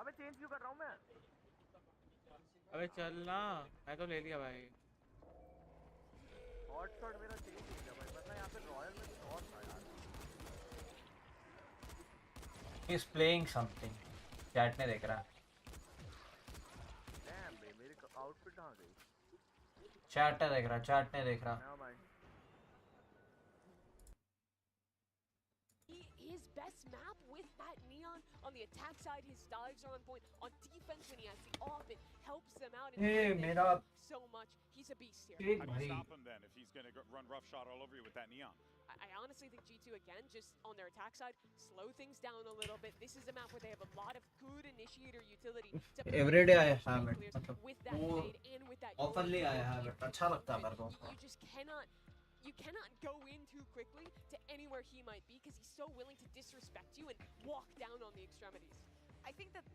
अबे चेंज क्यों कर रहा हूँ मैं अबे चलना मैं तो ले लिया भाई हॉट शॉट मेरा चेंज हो गया भाई वरना यहाँ पे रॉयल में कुछ और था यार He's playing something. चैट में देख रहा डैम बे मेरी आउटफिट कहाँ गई चैट में देख रहा his best map with that Neon. On the attack side, his dives are on point. On defense, when he has the off, it helps them out. And so much. He's a beast here. How do you stop him then if he's going to run roughshod all over you with that Neon? I honestly think G2 again, just on their attack side, slow things down a little bit. This is a map where they have a lot of good initiator utility. Every day I have it. With that fade and with that Oftenly I have it. अच्छा लगता है मेरे को. You cannot go in too quickly to anywhere he might be because he's so willing to disrespect you and walk down on the extremities. I think that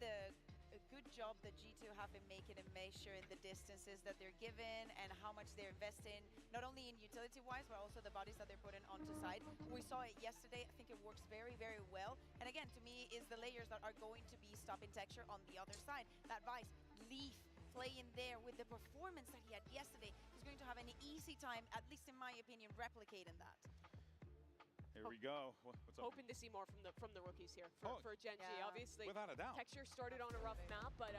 a good job that G2 have been making and measure in the distances that they're given and how much they're investing, not only in utility-wise, but also the bodies that they're putting onto side. We saw it yesterday. I think it works very, very well. And again, to me, is the layers that are going to be stopping Texture on the other side. That Vice, Leaf, playing there with the performance that he had yesterday, he's going to have an easy time, at least in my opinion, replicating that. Here we go. What's up? Hoping to see more from the rookies here for GENG. Yeah. Obviously, without a doubt. Texture started on a rough map, but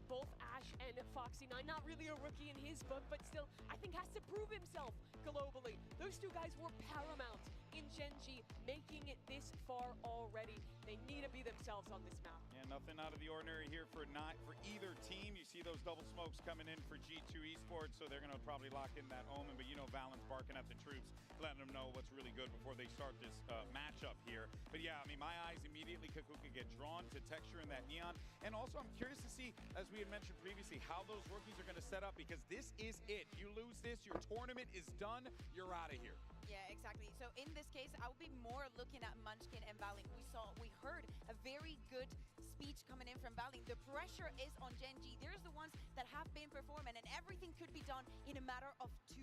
both Ash and Foxy9, not really a rookie in his book, but still, I think has to prove himself globally. Those two guys were paramount in GENG, making it this far already. They need to be themselves on this map. Yeah, nothing out of the ordinary here for either team. You see those double smokes coming in for G2 Esports, so they're going to probably lock in that Omen, but you know Valen's barking at the troops, letting them know what's really good before they start this matchup here. But yeah, I mean, my eyes immediately could get drawn to Texture and that Neon. And also, I'm curious to see, as we had mentioned previously, how those rookies are going to set up, because this is it. You lose this, your tournament is done, you're out of here. Yeah, exactly. So in this case, I would be more looking at Munchkin and Valin. We heard a very good speech coming in from Valin. The pressure is on GENG. There's the ones that have been performing, and everything could be done in a matter of 2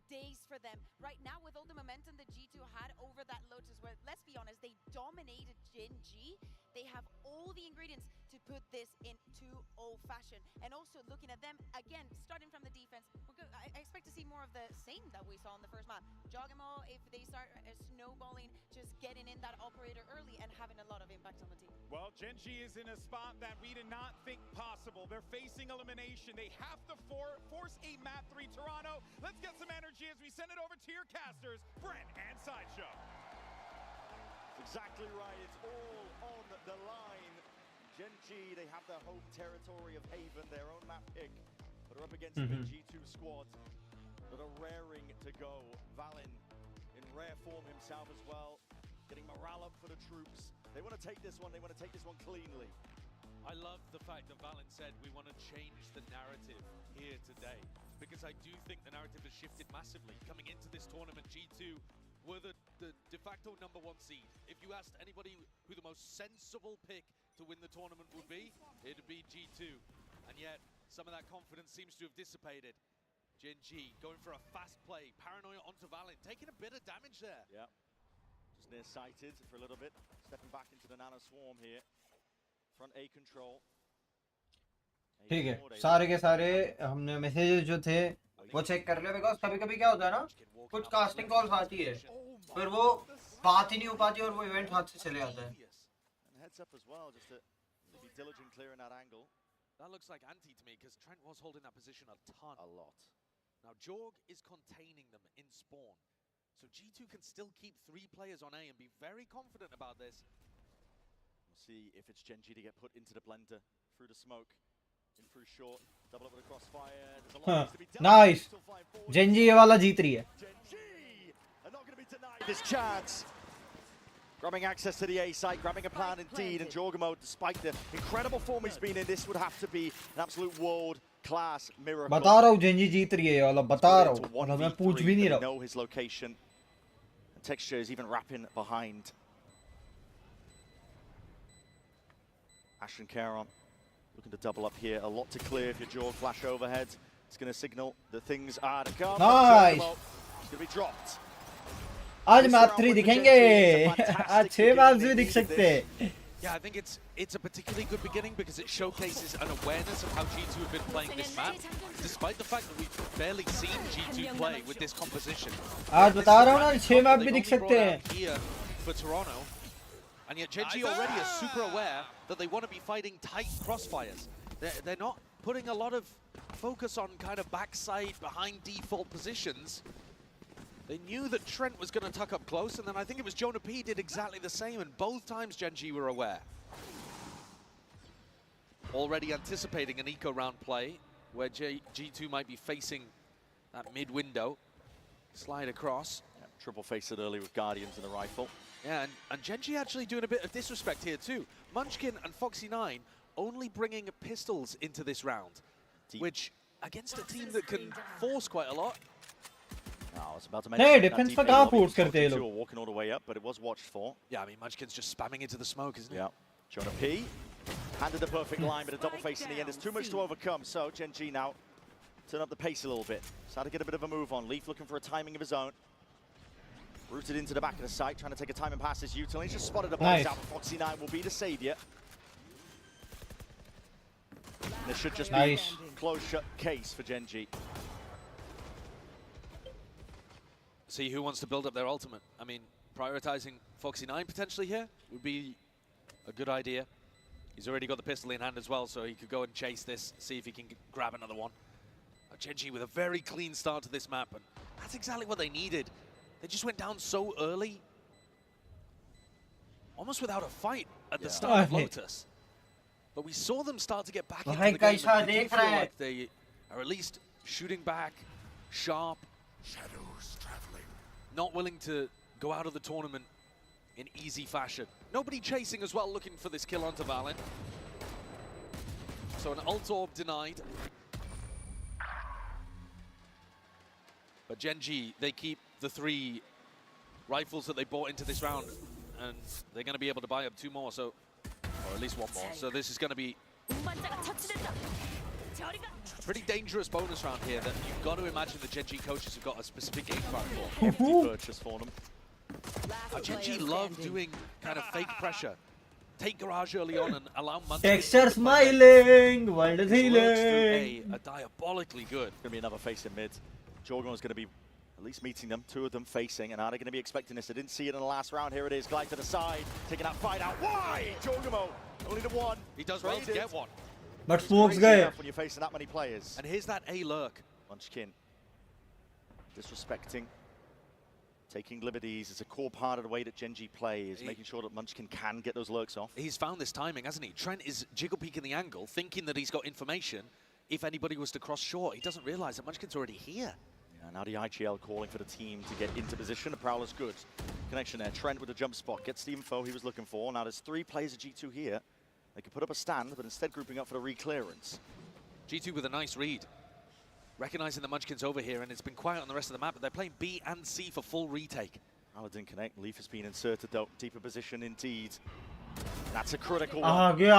days for them. Right now, with all the momentum that G2 had over that Lotus, where, let's be honest, they dominated GENG, they have all the ingredients to put this in 2-0 fashion. And also looking at them, again, starting from the defense, I expect to see more of the same that we saw in the first map. Jogamo, if they start snowballing, just getting in that operator early and having a lot of impact on the team. Well, GENG is in a spot that we did not think possible. They're facing elimination. They have to force a map 3 Toronto. Let's get some energy as we send it over to your casters, Brent and Sideshow. Exactly right. It's all on the line. GENG, they have their home territory of Haven, their own map pick, but are up against the G2 squad that are raring to go. Valin in rare form himself as well, getting morale up for the troops. They want to take this one. They want to take this one cleanly. I love the fact that Valin said we want to change the narrative here today, because I do think the narrative has shifted massively. Coming into this tournament, G2 were the de facto #1 seed. If you asked anybody who the most sensible pick to win the tournament would be, it'd be G2. And yet, some of that confidence seems to have dissipated. GENG going for a fast play, paranoia onto Valin, taking a bit of damage there. Yeah, just near-sighted for a little bit, stepping back into the nano swarm here. Front A control. ठीक है, सारे के सारे हमने messages जो थे वो check कर लिया, बिकॉज कभी-कभी क्या होता है ना, कुछ कास्टिंग कॉल्स आती है, फिर वो बात ही नहीं हो पाती और वो इवेंट हाथ से चले जाता है. Heads up as well, just to be diligent clearing that angle. That looks like anti to me, because Trent was holding that position a ton. A lot. Now Jorg is containing them in spawn, so G2 can still keep 3 players on A and be very confident about this. We'll see if it's GENG to get put into the blender through the smoke. In through short, double up with a crossfire. There's a lot to be done. Nice. GENG ये वाला जीत रही है. GENG are not going to be denied this chance. Grabbing access to the A site, grabbing a plan indeed, and Jorgamo, despite the incredible form he's been in, this would have to be an absolute world-class miracle. बता रहा हूँ GENG जीत रही है ये वाला, बता रहा हूँ, और मैं पूछ भी नहीं रहा. Know his location. And Texture is even wrapping behind. Ash and Caron looking to double up here. A lot to clear if your Jorg flash overhead. It's going to signal that things are to come. Nice. It's going to be dropped. आज map 3 दिखेंगे. आज 6 maps भी दिख सकते हैं. Yeah, I think it's a particularly good beginning because it showcases an awareness of how G2 have been playing this map, despite the fact that we've barely seen G2 play with this composition. आज बता रहा हूँ ना, 6 map भी दिख सकते हैं. Here for Toronto, and yet GENG already is super aware that they want to be fighting tight crossfires. They're not putting a lot of focus on kind of backside behind default positions. They knew that Trent was going to tuck up close, and then I think it was Jonah P did exactly the same, and both times GENG were aware. Already anticipating an eco round play where G2 might be facing that mid window. Slide across. Yeah, triple face it early with Guardians and the rifle. Yeah, and GENG actually doing a bit of disrespect here too. Munchkin and Foxy9 only bringing pistols into this round, which against a team that can force quite a lot. I was about to mention defense पे कहाँ push करते हैं लोग? Walking all the way up, but it was watched for. Yeah, I mean Munchkin's just spamming into the smoke, isn't it? Yeah. Jonah P handed the perfect line, but a double face in the end. There's too much to overcome, so GENG now turn up the pace a little bit. Started to get a bit of a move on. Leaf looking for a timing of his own. Rooted into the back of the site, trying to take a time and pass his util. He's just spotted a box out, but Foxy9 will be the savior. And this should just be a closed shut case for GENG. See who wants to build up their ultimate. I mean, prioritizing Foxy9 potentially here would be a good idea. He's already got the pistol in hand as well, so he could go and chase this, see if he can grab another one. GENG with a very clean start to this map, and that's exactly what they needed. They just went down so early, almost without a fight at the start of Lotus. But we saw them start to get back into the game, and they feel like they are at least shooting back, sharp, Shadows traveling. not willing to go out of the tournament in easy fashion. Nobody chasing as well, looking for this kill onto Valen. So an ult orb denied. But GENG, they keep the 3 rifles that they bought into this round, and they're going to be able to buy up 2 more, so, or at least 1 more. So this is going to be a pretty dangerous bonus round here that you've got to imagine the GENG coaches have got a specific game plan for. Hefty purchase for them. GENG love doing kind of fake pressure. Take Garage early on and allow Munchkin. Texture smiling, world is healing. A diabolically good. Going to be another face in mid. Jorgo's going to be at least meeting them, 2 of them facing, and are they going to be expecting this? I didn't see it in the last round. Here it is, glide to the side, taking that fight out. Why? Jorgo, only the 1. He does well to get 1. But smokes guy. When you're facing that many players. And here's that A lurk. Munchkin disrespecting, taking liberties. It's a core part of the way that GENG play, is making sure that Munchkin can get those lurks off. He's found this timing, hasn't he? Trent is jiggle peeking the angle, thinking that he's got information. If anybody was to cross short, he doesn't realize that Munchkin's already here. Yeah, now the IGL calling for the team to get into position. The Prowler's good. Connection there. Trent with the jump spot gets the info he was looking for. Now there's 3 players of G2 here. They could put up a stand, but instead grouping up for the re-clearance. G2 with a nice read. Recognizing the Munchkin's over here, and it's been quiet on the rest of the map, but they're playing B and C for full retake. Paladin connect. Leaf has been inserted though. Deeper position indeed. That's a critical one. आ गया.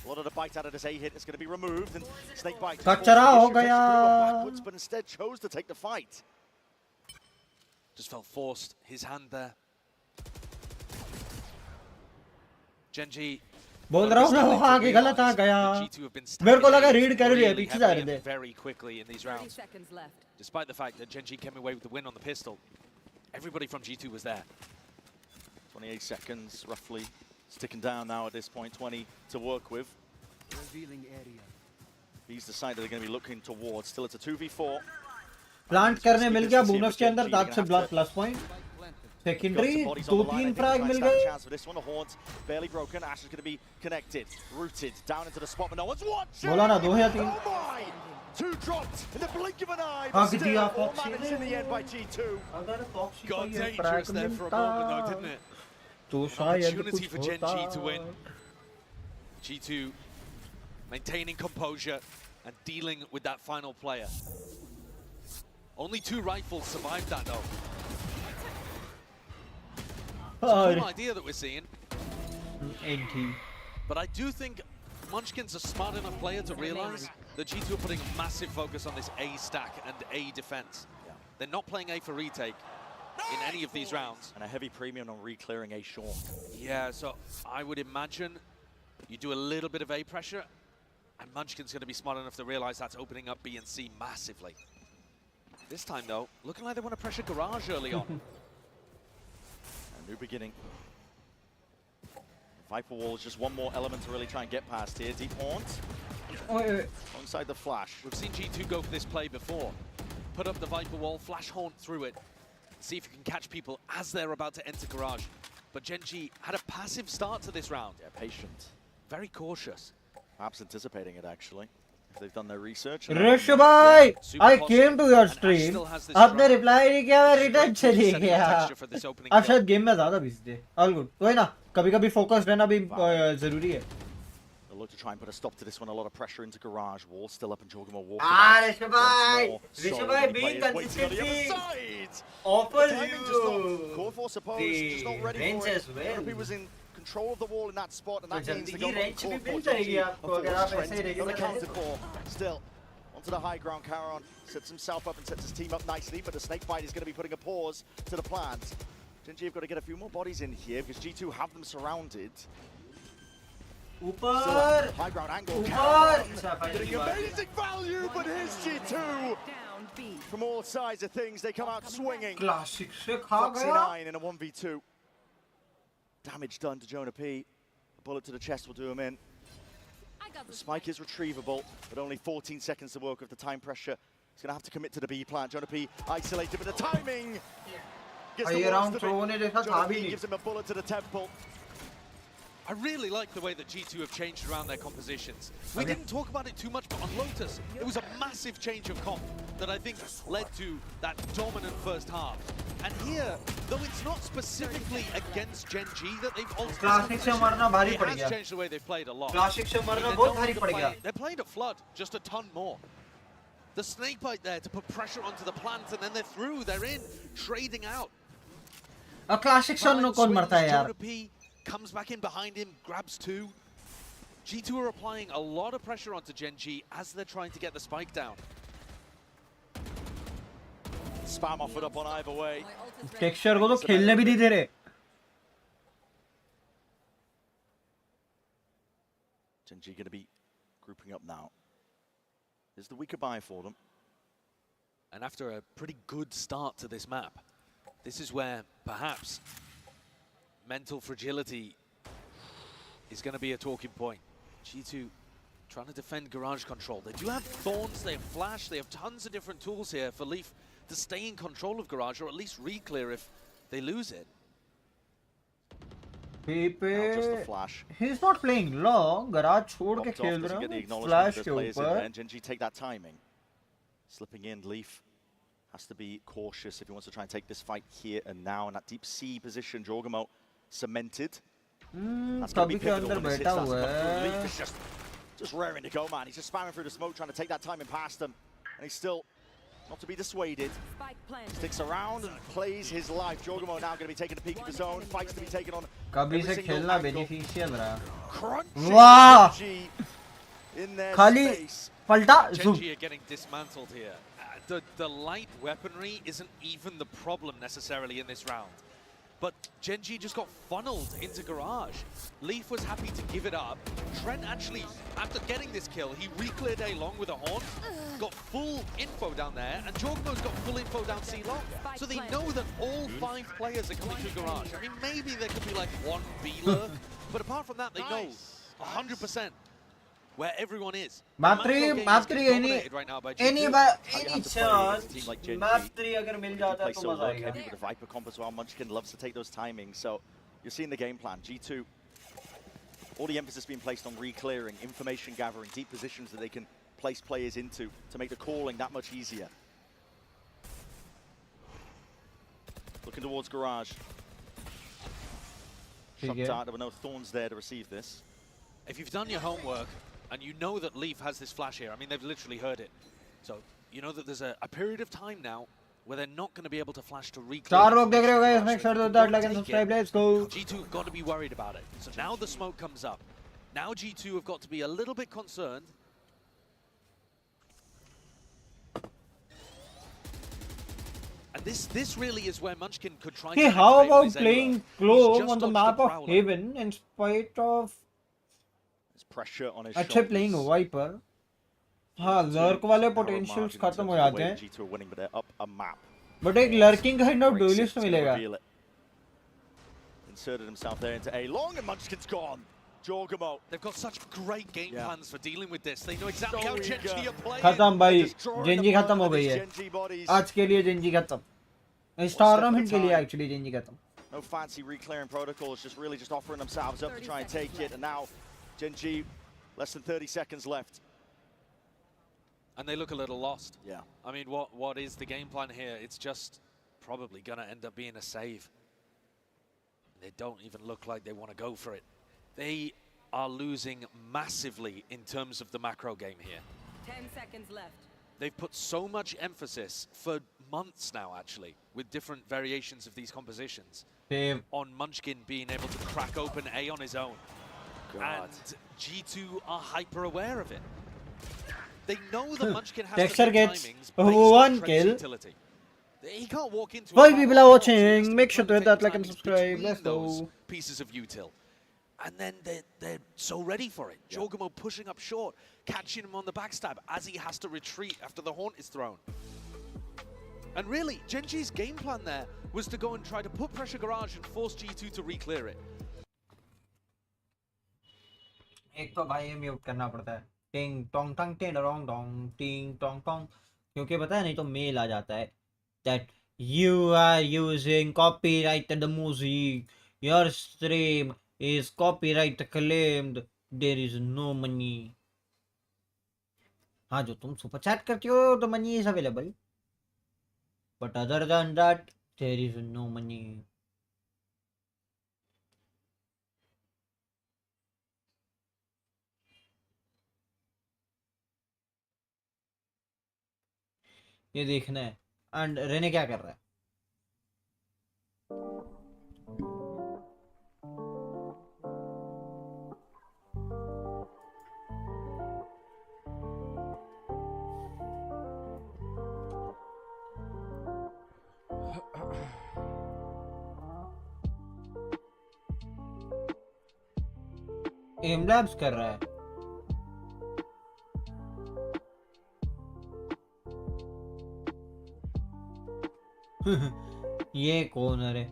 A lot of the bite out of this A hit is going to be removed, and Snake Bite कचरा हो गया. backwards, but instead chose to take the fight. Just felt forced. His hand there. GENG. बोल रहा हूँ ना वो आगे गलत आ गया. मेरे को लगा रीड कर लिया, पीछे जा रहे थे. Very quickly in these rounds. Despite the fact that GENG came away with the win on the pistol, everybody from G2 was there. 28 seconds roughly, sticking down now at this point. 20 to work with. Revealing area. He's the side that they're going to be looking towards. Still, it's a 2v4. Plant करने मिल गया bonus के अंदर, दांत से plus point. Secondary, 2-3 frag मिल गए. Chance for this one. The horns barely broken. Ash is going to be connected, rooted down into the spot, but no one's watching. बोला ना 2 या 3. Oh my! 2 dropped in the blink of an eye. हाँ But किया still, all Foxy managed in the end by G2. अगर Foxy Got को ये dangerous frag there for a moment though, didn't मिलता it? तो शायद Opportunity for कुछ GENG to होता. win. G2 maintaining composure and dealing with that final player. Only 2 rifles survived that though. It's a cool idea that we're seeing. But I do think Munchkin's a smart enough player to realize that G2 are putting a massive focus on this A stack and A defense. Yeah. They're not playing A for retake in any of these rounds. And a heavy premium on re-clearing A short. Yeah, so I would imagine you do a little bit of A pressure, and Munchkin's going to be smart enough to realize that's opening up B and C massively. This time, though, looking like they want to pressure Garage early on. A new beginning. Viper Wall is just one more element to really try and get past here. Deep Haunt. Alongside the flash. We've seen G2 go for this play before. put up the Viper wall, flash horn through it, see if you can catch people as they're about to enter garage. But GENG had a passive start to this round. Yeah, patient. Very cautious. Perhaps anticipating it, actually. If they've done their research. Rish bhai, I came to your stream. आपने reply नहीं किया, मैं return चली गया. आप शायद game में ज़्यादा busy थे. All good. कोई ना, कभी-कभी focus रहना भी ज़रूरी है. They'll look to try and put a stop to this one. A lot of pressure into garage. Wall still up and Jorgamo walking. Rish bhai, being consistency offers you Core Force opposed, just not ready range for it. as well. He was in control of the wall in that spot, and that तो means जल्दी the की range भी मिल जाएगी आपको अगर आप ऐसे ही रहेंगे. accounted for. Still onto the high ground. Caron sets himself up and sets his team up nicely, but the snake bite is going to be putting a pause to the plans. GENG have got to get a few more bodies in here because G2 have them surrounded. ऊपर high ground angle. Getting amazing value, but here's G2. From all sides of things, they come out swinging. Classic से खा गया. 9 in a 1v2. Damage done to Jonah P. A bullet to the chest will do him in. The spike is retrievable, but only 14 seconds to work with the time pressure. He's going to have to commit to the B plant. Jonah P isolated, but the timing gets the worst of it. Jonah P gives him a bullet to the temple. I really like the way that G2 have changed around their compositions. We didn't talk about it too much, but on Lotus, it was a massive change of comp that I think led to that dominant first half. And here, though it's not specifically against GENG that they've altered, it has changed the way they've played a lot. They're playing at Flood just a ton more. The snakebite there to put pressure onto the plant, and then they're through, they're in, trading out. A classic shot no कौन मरता है यार. Comes back in behind him, grabs two. G2 are applying a lot of pressure onto GENG as they're trying to get the spike down. Spam offered up on either way. Texture को तो खेलने भी नहीं दे रहे. GENG going to be grouping up now. This is the weaker buy for them. And after a pretty good start to this map, this is where perhaps mental fragility is going to be a talking point. G2 trying to defend garage control. They do have thorns, they have flash, they have tons of different tools here for Leaf to stay in control of garage, or at least re-clear if they lose it. Just the flash. He's not playing long. Garage छोड़ के खेल रहा है. Flash के ऊपर. GENG take that timing. Slipping in, Leaf has to be cautious if he wants to try and take this fight here and now in that deep C position. Jorgamo cemented. That's going to be pivotal when this hit starts to come through. Leaf is just raring to go, man. He's just spamming through the smoke, trying to take that timing past him. And he's still not to be dissuaded. Sticks around and plays his life. Jorgamo now going to be taking a peek at his own. Fights to be taken on. कभी से खेलना beneficial रहा. Wow! In their space. पलटा. GENG are getting dismantled here. The light weaponry isn't even the problem necessarily in this round. But GENG just got funneled into garage. Leaf was happy to give it up. Trent actually, after getting this kill, he re-cleared A long with a horn, got full info down there, and Jorgamo's got full info down C long. So they know that all 5 players are coming through garage. I mean, maybe there could be like one B-lurk, but apart from that, they know 100% where everyone is. Map 3 any chance Map 3 अगर मिल जाता है तो मजा आएगा. With the Viper comp as well, Munchkin loves to take those timings. So you're seeing the game plan. G2, all the emphasis being placed on re-clearing, information gathering, deep positions that they can place players into to make the calling that much easier. Looking towards garage. Shot out, there were no thorns there to receive this. If you've done your homework, and you know that Leaf has this flash here, I mean, they've literally heard it. So, you know that there's a period of time now where they're not going to be able to flash to re-clear. Make sure to that, like and subscribe, let's go. G2 have got to be worried about it. So now the smoke comes up. Now G2 have got to be a little bit concerned. And this really is where Munchkin could try to... Hey, how about playing Clove on the map of Haven in spite of... pressure on his अच्छे playing Viper. हाँ, lurk वाले potentials खत्म हो जाते हैं. G2 are winning, but they're up a map. But एक lurking kind of duelist मिलेगा. Inserted himself there into A long, and Munchkin's gone. Jorgamo. They've got such great game plans for dealing with this. They know exactly how Genji are playing. खत्म भाई, Gen Z खत्म हो गई है आज के लिए। जेंजी खत्म इस टूर्नामेंट के लिए एक्चुअली जेंजी खत्म. No fancy reclearing protocols, just really just offering themselves up to try and take it. And now Genji, less than 30 seconds left. And they look a little lost. Yeah. I mean, what is the game plan here? It's just probably going to end up being a save. They don't even look like they want to go for it. They are losing massively in terms of the macro game here. 10 seconds left. They've put so much emphasis for months now, actually, with different variations of these compositions, on Munchkin being able to crack open A on his own. God. And G2 are hyper aware of it. They know that Munchkin has Texture the gets timings based on one Trent's kill. utility. He can't walk into Five people are watching. Make sure to hit that like and subscribe. Let's go. Pieces of util. And then they're so ready for it. Jorgamo pushing up short, catching him on the backstab as he has to retreat after the haunt is thrown. And really, Genji's game plan there was to go and try to put pressure garage and force G2 to re-clear it. एक तो भाई mute करना पड़ता है. टिंग टोंग टंग टिंग Dong Dong टिंग टोंग टोंग, क्योंकि पता है नहीं तो मेल आ जाता है that you are using copyrighted music, your stream is copyright claimed, there is no money. हाँ, जो तुम सुपर चैट करती हो तो money is available, but other than that there is no money. ये देखना है. एंड रेने क्या कर रहा है? एम लैब्स कर रहा है. ये कौन है रे?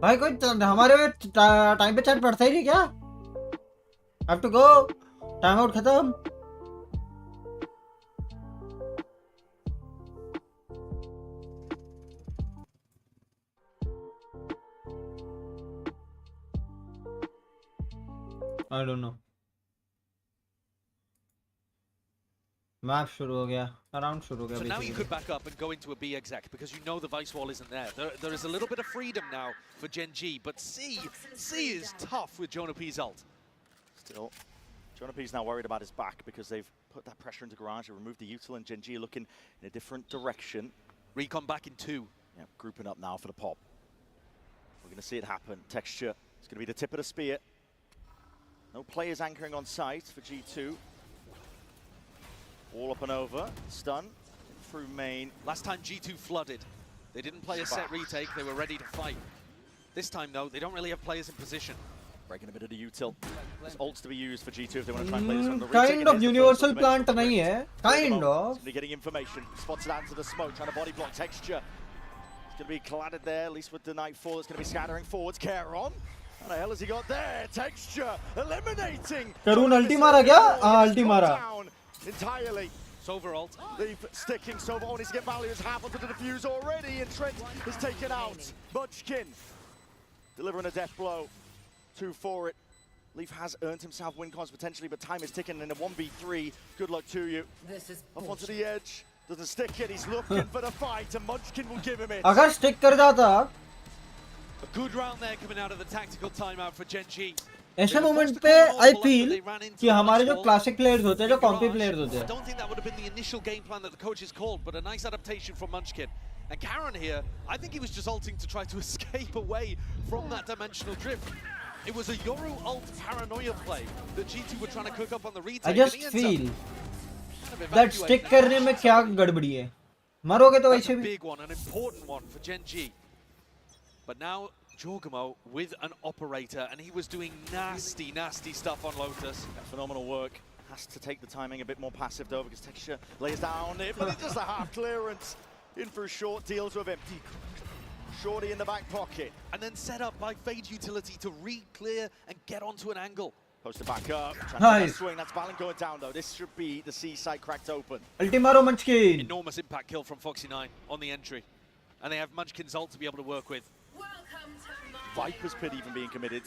भाई कोई हमारे में टाइम पे चैट पढ़ता ही नहीं क्या? Have to go, time out खत्म. I don't no. Map शुरू हो गया, around शुरू हो गया. So now you could back up and go into a B exec because you know the vice wall isn't there. There is a little bit of freedom now for GENG, but C is tough with Jonah P's ult. Still, Jonah P's now worried about his back because they've put that pressure into garage, they removed the util, and GENG looking in a different direction. Recon back in 2. Yeah, grouping up now for the pop. We're going to see it happen. Texture, it's going to be the tip of the spear. No players anchoring on site for G2. All up and over, stun through main. Last time G2 flooded. They didn't play a set retake, they were ready to fight. This time though, they don't really have players in position. Breaking a bit of the util. There's ults to be used for G2 if they want to try and play this from the retake. Kind of universal plant nahi hai. Kind of. Getting information, spots it out into the smoke, trying to body block Texture. It's going to be collided there, at least with the Nightfall. It's going to be scattering forwards. Caron. What the hell has he got there? Texture eliminating. Karun ulti mara kya? Ulti mara. Entirely. Sova ult. Leaf sticking. Sova on his get Valiant's half onto the defuse already, and Trent is taken out. Munchkin delivering a death blow. 2 for it. Leaf has earned himself win cons potentially, but time is ticking in a 1v3. Good luck to you. Up onto the edge. Doesn't stick it. He's looking for the fight, and Munchkin will give him it. अगर stick कर जाता. A good round there coming out of the tactical timeout for GENG. ऐसे moment पे I feel कि हमारे जो classic players होते हैं, जो compy players होते हैं. I don't think that would have been the initial game plan that the coaches called, but a nice adaptation from Munchkin. And Caron here, I think he was just ulting to try to escape away from that dimensional drift. It was a Yoru ult paranoia play that G2 were trying to cook up on the retake. I just feel that stick करने में क्या गड़बड़ी है. मरोगे तो वैसे भी. That's a big one, an important one for GENG. But now Jorgamo with an operator, and he was doing nasty, nasty stuff on Lotus. Yeah, phenomenal work. Has to take the timing a bit more passive though, because Texture lays down it, but it's just a half clearance. In for a short, deals with him. Shorty in the back pocket. And then set up by Fade Utility to re-clear and get onto an angle. Posted back up. Nice. Swing. That's Balin going down though. This should be the C side cracked open. Ultimaro Munchkin. Enormous impact kill from Foxy9 on the entry. And they have Munchkin's ult to be able to work with. Viper's Pit even being committed.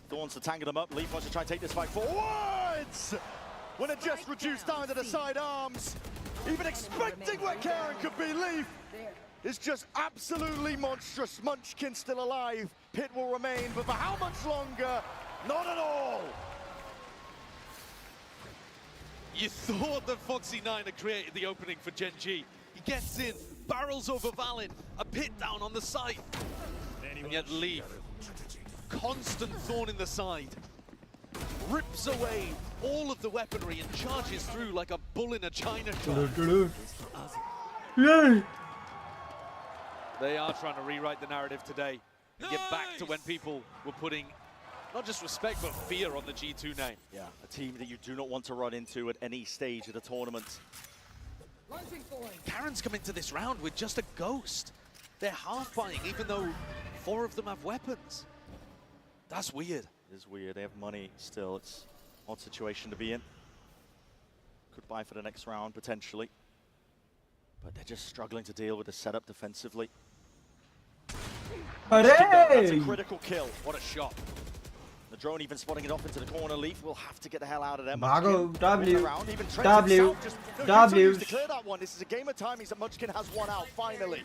Dawn's to tangle them up. Leaf wants to try and take this fight forwards. When it just reduced down to the side arms. Even expecting where Karen could be, Leaf is just absolutely monstrous. Munchkin still alive. Pit will remain, but for how much longer? Not at all. You thought that Foxy9 had created the opening for Gen G. He gets in, barrels over Valin, a pit down on the side. And yet Leaf, constant thorn in the side, rips away all of the weaponry and charges through like a bull in a china shop. They are trying to rewrite the narrative today and get back to when people were putting not just respect but fear on the G2 name. Yeah, a team that you do not want to run into at any stage of the tournament. Karen's come into this round with just a ghost. They're half buying even though 4 of them have weapons. That's weird. It is weird. They have money still. It's an odd situation to be in. Could buy for the next round potentially. But they're just struggling to deal with the setup defensively. That's a critical kill. What a shot. The drone even spotting it off into the corner. Leaf will have to get the hell out of there. Mago, W, around, even W, W. To clear that one. This is a game of timings that Munchkin has one out finally.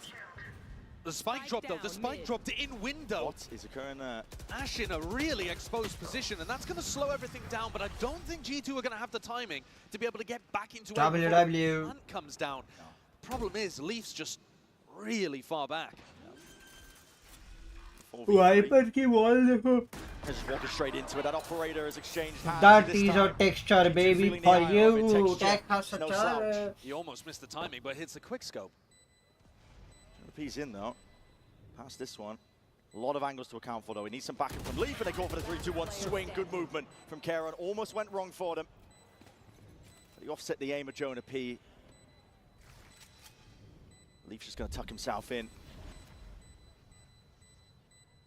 The spike drop though, the spike dropped in window. What is occurring there? Ash in a really exposed position, and that's going to slow everything down, but I don't think G2 are going to have the timing to be able to get back into W. Hunt comes down. Problem is, Leaf's just really far back. Viper की wall देखो. Just walking straight into it. That operator has exchanged hands. That is a texture, baby, for you. He almost missed the timing, but hits the quick scope. He's in though. Past this one. A lot of angles to account for though. He needs some backing from Leaf, and they go for the 3-2-1 swing. Good movement from Karen. Almost went wrong for them. But he offset the aim of Jonah P. Leaf's just going to tuck himself in.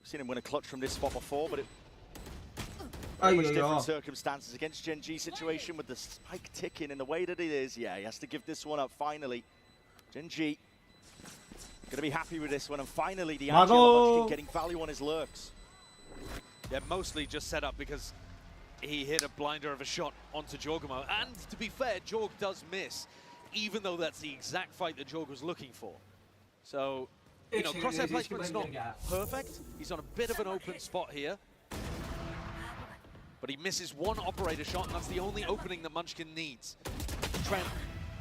We've seen him win a clutch from this spot before, but it much different circumstances against Gen G situation with the spike ticking in the way that it is. Yeah, he has to give this one up finally. Gen G going to be happy with this one, and finally the Munchkin getting value on his lurks. Yeah, mostly just set up because he hit a blinder of a shot onto Jorgamo, and to be fair, Jorg does miss, even though that's the exact fight that Jorg was looking for. So, you know, crosshair placement's not perfect. He's on a bit of an open spot here. But he misses one operator shot, and that's the only opening that Munchkin needs. Trent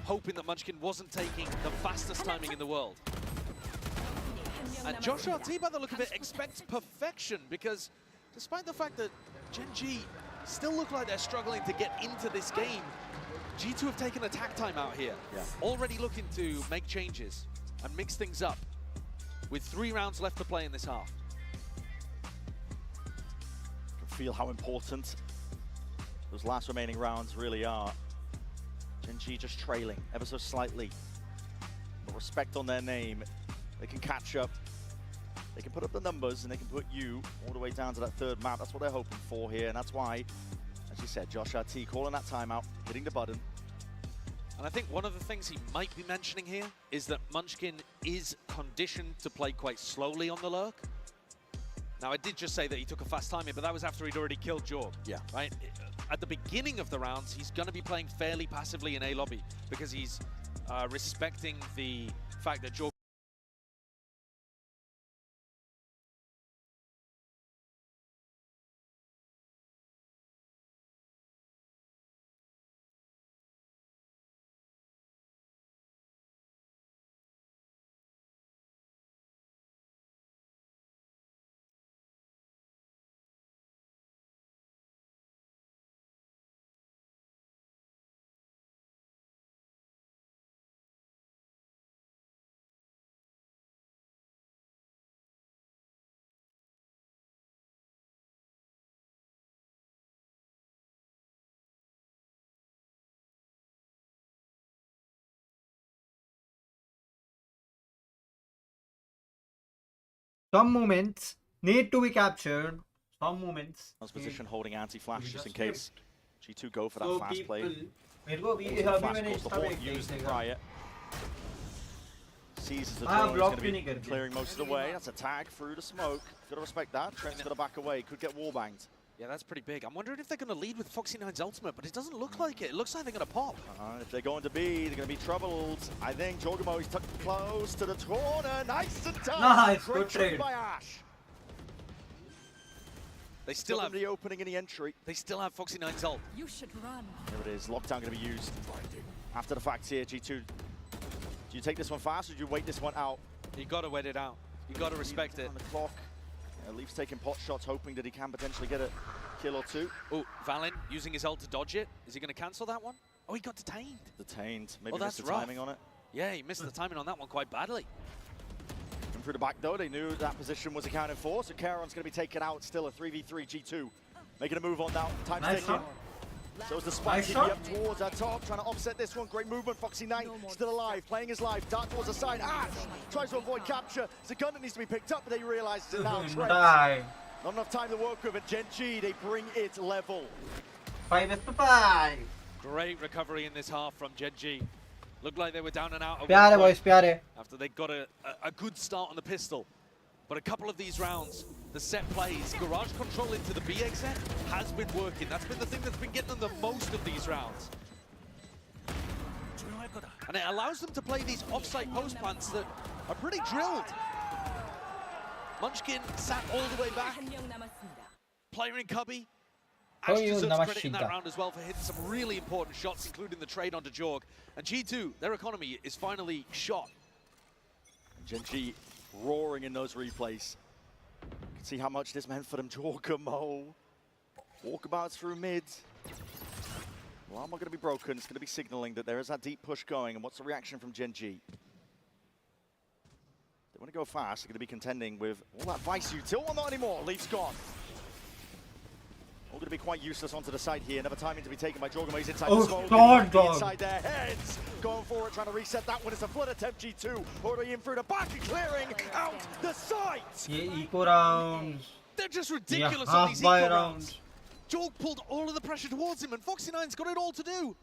hoping that Munchkin wasn't taking the fastest timing in the world. And Josh RT, by the look of it, expects perfection, because despite the fact that Gen G still look like they're struggling to get into this game, G2 have taken attack time out here. Yeah. Already looking to make changes and mix things up with 3 rounds left to play in this half. You can feel how important those last remaining rounds really are. Gen G just trailing ever so slightly. But respect on their name. They can catch up. They can put up the numbers, and they can put you all the way down to that 3rd map. That's what they're hoping for here, and that's why, as you said, Josh RT calling that timeout, hitting the button. And I think one of the things he might be mentioning here is that Munchkin is conditioned to play quite slowly on the lurk. Now, I did just say that he took a fast timing, but that was after he'd already killed Jorg. Yeah. Right? At the beginning of the rounds, he's going to be playing fairly passively in A lobby because he's respecting the fact that Jorg Some moments need to be captured. Some moments. Position holding anti-flash just in case G2 go for that So fast play. मेरे को अभी मैंने Course, the Hawk used prior. Seizes the हाँ, drone, block he's भी going नहीं to be करते. clearing most of the way. That's a tag through the smoke. Got to respect that. Trent's got to back away. Could get wallbanged. Yeah, that's pretty big. I'm wondering if they're going to lead with Foxy9's ultimate, but it doesn't look like it. It looks like they're going to pop. If they're going to be, they're going to be troubled. I think Jorgamo is tucked close to the corner. Nice and tight. Nice, Great good trade. by Ash. They still have the opening and the entry. They still have Foxy9's ult. You should run. There it is. Lockdown going to be used. After the fact here, G2. Do you take this one fast or do you wait this one out? You got to wait it out. You got to respect it. On the clock. Leaf's taking pot shots, hoping that he can potentially get a kill or two. Oh, Valen using his ult to dodge it. Is he going to cancel that one? Oh, he got detained. Detained. Maybe Oh, missed that's the rough. timing on it. Yeah, he missed the timing on that one quite badly. And through the back though, they knew that position was accounted for, so Charon's going to be taken out. Still a 3v3 G2. Making a move on now. Time's Nice ticking. shot. So is the spike Nice up towards our top, trying to offset this one. Great movement. Foxy9 still alive, playing his life. Dart towards the side. Ash tries to avoid capture. It's a gun that needs to be picked up, but they realize it's now Trent. Die. Not enough time to work with, and GENG, they bring it level. 5-5. Great recovery in this half from GENG. Looked like they were down and out. At प्यारे one point boys, प्यारे. after they got a good start on the pistol. But a couple of these rounds, the set plays, garage control into the B exit has been working. That's been the thing that's been getting them the most of these rounds. And it allows them to play these off-site post plants that are pretty drilled. Munchkin sat all the way back. Player in Cubby. Ash deserves credit in that round as well for hitting some really important shots, including the trade onto Jorg. And G2, their economy is finally shot. GENG roaring in those replays. You can see how much this meant for them. Jorgamo. Walkabouts through mid. Well, I'm not going to be broken. It's going to be signaling that there is that deep push going. And what's the reaction from GENG? They want to go fast. They're going to be contending with all that Vice util. Well, not anymore. Leaf's gone. All going to be quite useless onto the side here. Another timing to be taken by Jorgamo. He's inside the smoke. God, dog. Inside their heads. Going forward, trying to reset that one. It's a flood attempt. G2 already in through the back and clearing out the sight. ये eco rounds. They're just ridiculous Yeah, on these half-buy eco rounds. rounds. Jorg pulled all of the pressure towards him, and Foxy9's got it all to do.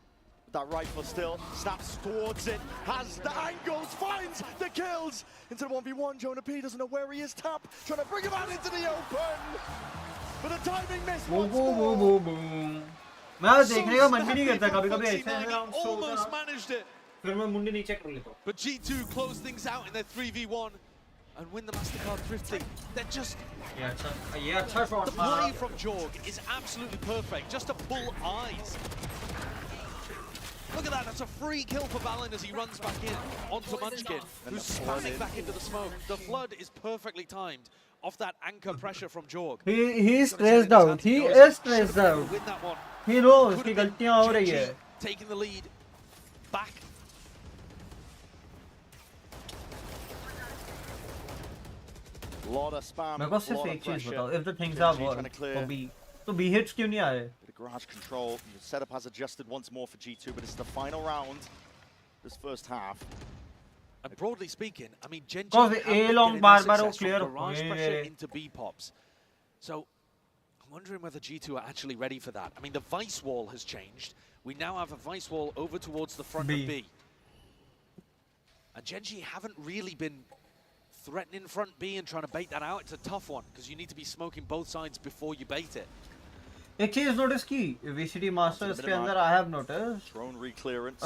That rifle still snaps towards it, has the angles, finds the kills into the 1v1. Jonah P doesn't know where he is. Tap trying to bring him out into the open, but the timing missed once more. मैं देखने का मन भी नहीं करता कभी-कभी ऐसे Foxy9 rounds show होता almost है managed it. फिर मैं मुंडी नीचे कर लेता हूँ. But G2 close things out in their 3v1 and win the MasterCard Thrifty. They're just... ये अच्छा shot The था. play from Jorg is absolutely perfect, just to pull eyes. Look at that, that's a free kill for Valen as he runs back in onto Munchkin, who's spamming back into the smoke. The flood is perfectly timed off that anchor pressure from Jorg. He's stressed out. He is stressed out. Win that one. He knows कि गलतियाँ हो रही है. Taking the lead back. Lot of spam. मेरे को सिर्फ एक चीज बताओ. If the things are work for B, तो B hits क्यों नहीं आए? Bit of garage control. The setup has adjusted once more for G2, but it's the final round. This first half. And broadly speaking, I mean, GENG Because have A been long getting bar their bar success clear from garage हो pressure गए. into B pops. So I'm wondering whether G2 are actually ready for that. I mean, the vice wall has changed. We now have a vice wall over towards the front of B. And GENG haven't really been threatening front B and trying to bait that out. It's a tough one because you need to be smoking both sides before you bait it. एक चीज notice की VCD Masters के अंदर I have noticed. Drone reclearance.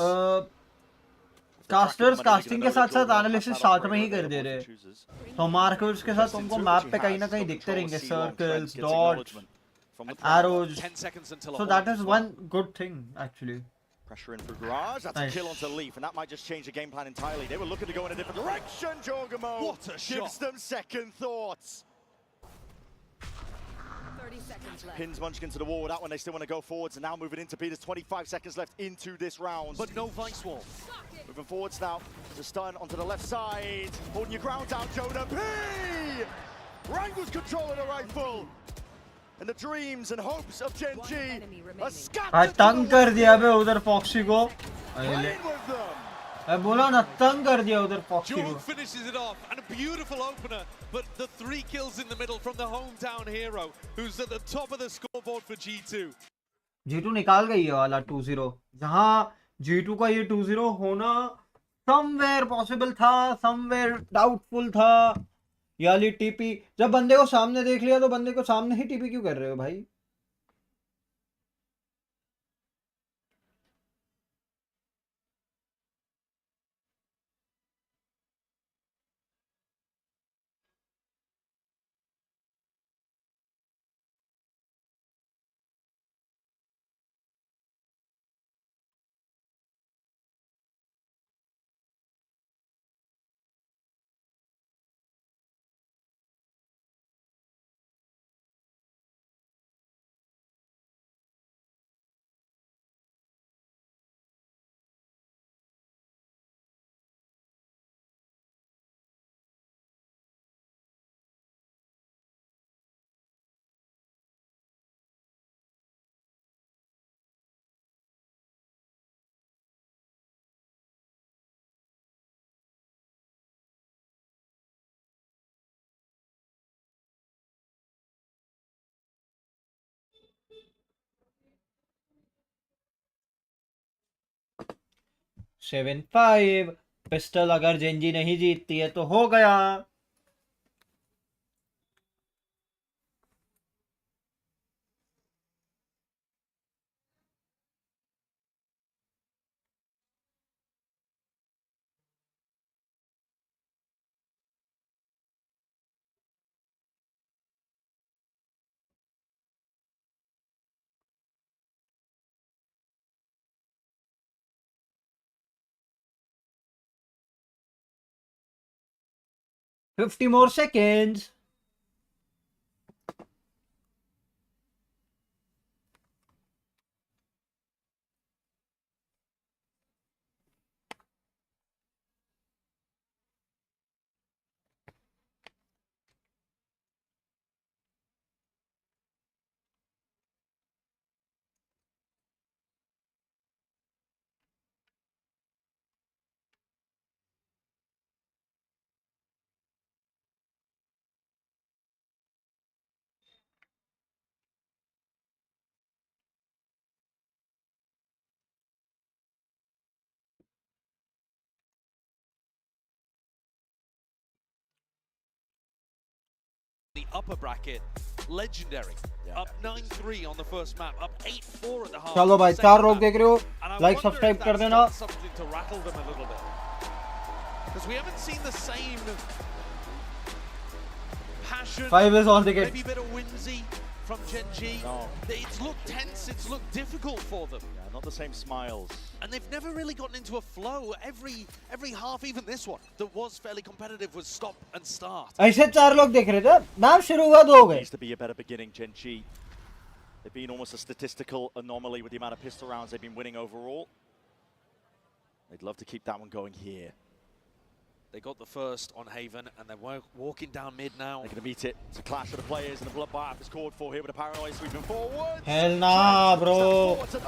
Casters casting के साथ साथ analysis साथ में ही कर दे रहे. तो मार्कर्स के साथ तुमको मैप पे कहीं ना कहीं दिखते रहेंगे circles, dots, arrows. 10 seconds until So that is one good thing actually. Pressure in through garage. That's Nice. a kill onto Leaf, and that might just change the game plan entirely. They were looking to go in a different direction. Jorgamo What a shot. gives them second thoughts. 30 seconds left. Pins Munchkin to the wall. That one they still want to go forwards, and now moving into B. There's 25 seconds left into this round. But no vice wall. Moving forwards now. The stun onto the left side. Holding your ground down, Jonah P. Wrangles controlling the rifle. And the dreams and hopes of GENG are scattered. तंग कर दिया बे उधर foxy को. Playing with them. बोला ना तंग कर दिया उधर फॉक्सी को. Jorg finishes it off, and a beautiful opener, but the 3 kills in the middle from the hometown hero, who's at the top of the scoreboard for G2. G2 निकाल गई है वाला 2-0, जहाँ G2 का ये 2-0 होना somewhere possible था, somewhere doubtful था. याली टीपी, जब बंदे को सामने देख लिया तो बंदे को सामने ही टीपी क्यों कर रहे हो भाई? सेवन 5 पिस्टल अगर जेंजी नहीं जीतती है तो हो गया. $50 more seconds. The upper bracket, legendary. Up 9-3 on the first map, up 8-4 at the half. चलो भाई 4 लोग देख रहे हो, लाइक सब्सक्राइब कर देना. Something to rattle them a little bit, because we haven't seen the same passion. 5 is on ticket. Maybe a bit of whimsy from GENG. No. It's looked tense. It's looked difficult for them. Yeah, not the same smiles. And they've never really gotten into a flow. Every half, even this one, that was fairly competitive, was stop and start. ऐसे 4 लोग देख रहे थे, match शुरू हुआ 2 हो गए. Needs to be a better beginning, GENG. They've been almost a statistical anomaly with the amount of pistol rounds they've been winning overall. They'd love to keep that one going here. They got the first on Haven, and they're walking down mid now. They're going to meet it. It's a clash of the players, and the bloodbath is called for here with a paranoid sweeping forward. Hell nah, bro. The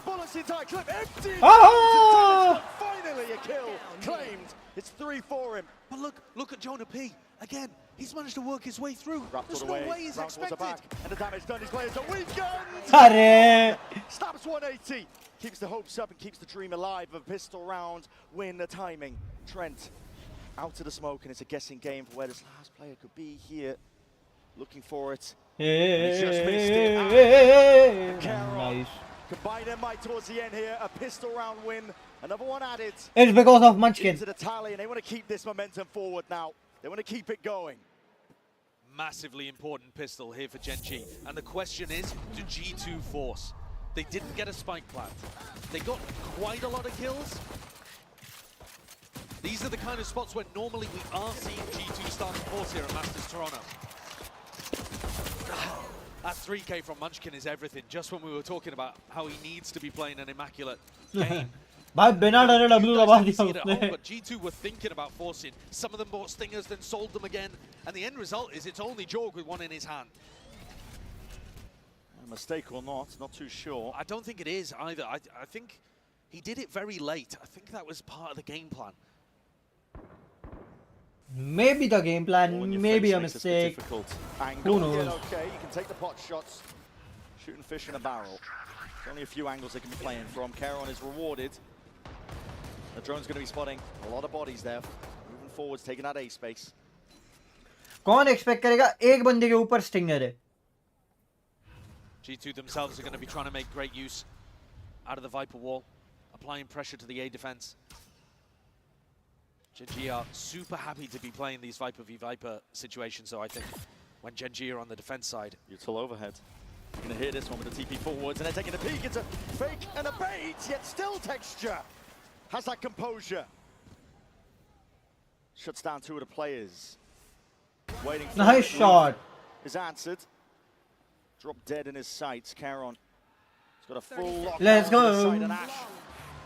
bullets the entire clip empty. Finally a kill claimed. It's 3 for him. But look at Jonah P. Again, he's managed to work his way through. There's no way he's expected. Back, and the damage done. His players are weakened. अरे Stabs 180. Keeps the hopes up and keeps the dream alive of a pistol round win. The timing. Trent out to the smoke, and it's a guessing game for where this last player could be here. Looking for it. He's just missed it. Nice. Combine their might towards the end here. A pistol round win. Another one added. It's because of Munchkin. Into the tally, and they want to keep this momentum forward now. They want to keep it going. Massively important pistol here for GENG. And the question is, do G2 force? They didn't get a spike plant. They got quite a lot of kills. These are the kind of spots where normally we are seeing G2 start to force here at Masters Toronto. That 3K from Munchkin is everything, just when we were talking about how he needs to be playing an immaculate game. भाई बिना डरे W दबा दिया उसने. But G2 were thinking about forcing. Some of them bought stingers, then sold them again. And the end result is it's only Jorg with one in his hand. A mistake or not too sure. I don't think it is either. I think He did it very late. I think that was part of the game plan. Maybe the game plan, maybe a mistake. Who knows? Yeah, okay, you can take the pot shots, shooting fish in a barrel. There's only a few angles they can be playing from. Caron is rewarded. The drone's going to be spotting a lot of bodies there. Moving forwards, taking that A space. कौन expect करेगा एक बंदे के ऊपर stinger है? G2 themselves are going to be trying to make great use out of the Viper wall, applying pressure to the A defense. GENG are super happy to be playing these Viper v Viper situations, so I think when GENG are on the defense side. Util overhead. You're going to hear this one with the TP forwards, and they're taking a peek. It's a fake and a bait, yet still Texture has that composure. Shuts down two of the players. Waiting for nice shot. Is answered. Drop dead in his sights. Caron has got a full lock. Let's go. And Ash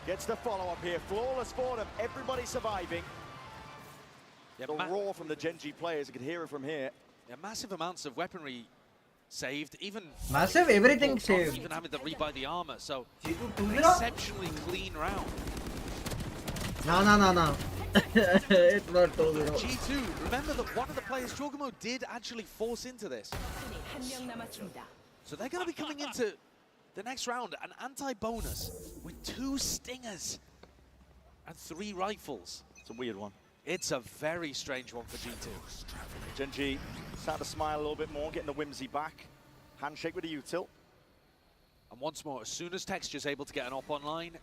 gets the follow-up here. Flawless for them. Everybody surviving. Yeah, the roar from the GENG players. You can hear it from here. Yeah, massive amounts of weaponry saved. Even massive, everything saved. Even having to rebuy the armor. So an exceptionally clean round. No. It's not 2-0. G2, remember that one of the players, Jorgamo, did actually force into this. So they're going to be coming into the next round, an anti-bonus with 2 stingers and 3 rifles. It's a weird one. It's a very strange one for G2. GENG starting to smile a little bit more, getting the whimsy back. Handshake with the util. And once more, as soon as Texture's able to get an op online,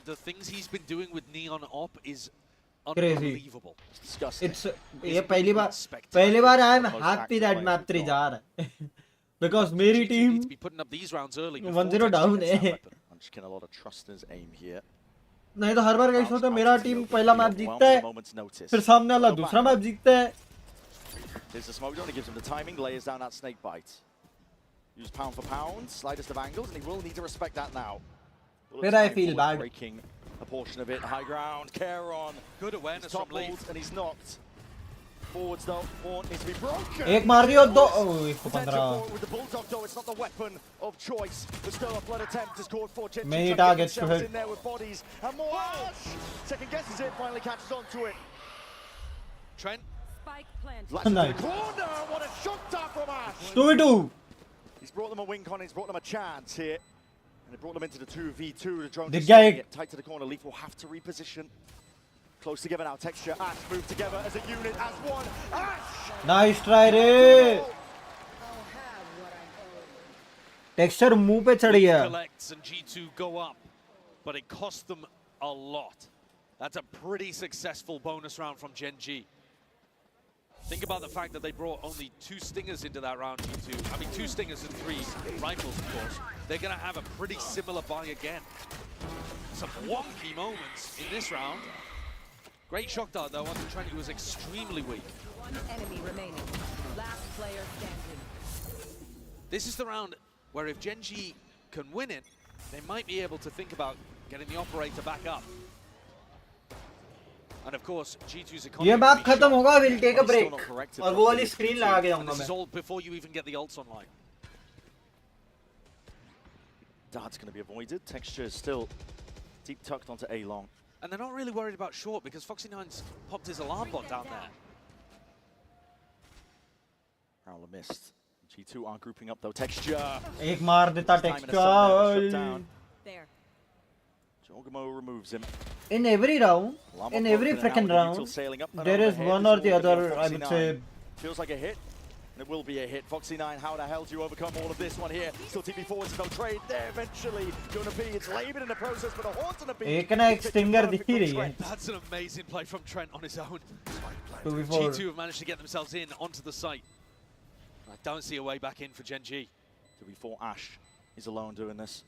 the things he's been doing with Neon op is unbelievable. It's disgusting. It's पहली बार I am happy that map 3 जा रहा है because मेरी team needs to be putting up these rounds early. 1-0 down है. I'm just getting a lot of trust in his aim here. नहीं तो हर बार कैसे होता है मेरा टीम पहला मैच जीतता है फिर सामने वाला दूसरा मैच जीतता है. There's the smoke drone, he gives him the timing, layers down that snake bite. Use pound for pound, slightest of angles, and he will need to respect that now. Where I feel bad. Breaking a portion of it, high ground, Caron. Good awareness from Lee. And he's knocked. Forwards though, Horn needs to be broken. एक मार दिया दो. Oh, 15. With the bulldog though, it's not the weapon of choice. The still a flood attempt is called for. GENG Many targets to hit. in there with bodies and more. Ash! Second guesses it, finally catches on to it. Trent. Spike plant. Nice. Corner, what a shot from Ash. 2v2. He's brought them a win con, he's brought them a chance here. And it brought them into the 2v2. The drone The just guy get tight to the corner. Leaf will have to reposition. Close together now. Texture, Ash move together as a unit, as one. Ash! Nice try रे. Texture मुंह पे चढ़ गया. Collects and G2 go up, but it cost them a lot. That's a pretty successful bonus round from GENG. Think about the fact that they brought only 2 stingers into that round, G2. I mean, 2 stingers and 3 rifles, of course. They're going to have a pretty similar buy again. Some wonky moments in this round. Great shock dart, though, on the Trent, who was extremely weak. One enemy remaining. Last player standing. This is the round where if GENG can win it, they might be able to think about getting the operator back up. And of course, G2's economy. ये map खत्म होगा, we'll take a break. और वो वाली screen लगा के जाऊंगा मैं. This is all before you even get the ults online. Dart's going to be avoided. Texture is still deep tucked onto A long. And they're not really worried about short because Foxy9's popped his alarm bot down there. Prowler missed. G2 are grouping up though. Texture. एक मार देता Texture. There. Jorgamo removes him. In every round, in every freaking round, there is one or the other, I would say. Feels like a hit. And it will be a hit. Foxy9, how the hell do you overcome all of this one here? Still TP forwards, no trade there eventually. Gonna be, it's labored in the process, but a horse on a beat. एक ना एक stinger दिख ही रही है. That's an amazing play from Trent on his own. 2v4. G2 have managed to get themselves in onto the site. I don't see a way back in for GENG. 2v4 Ash. He's alone doing this.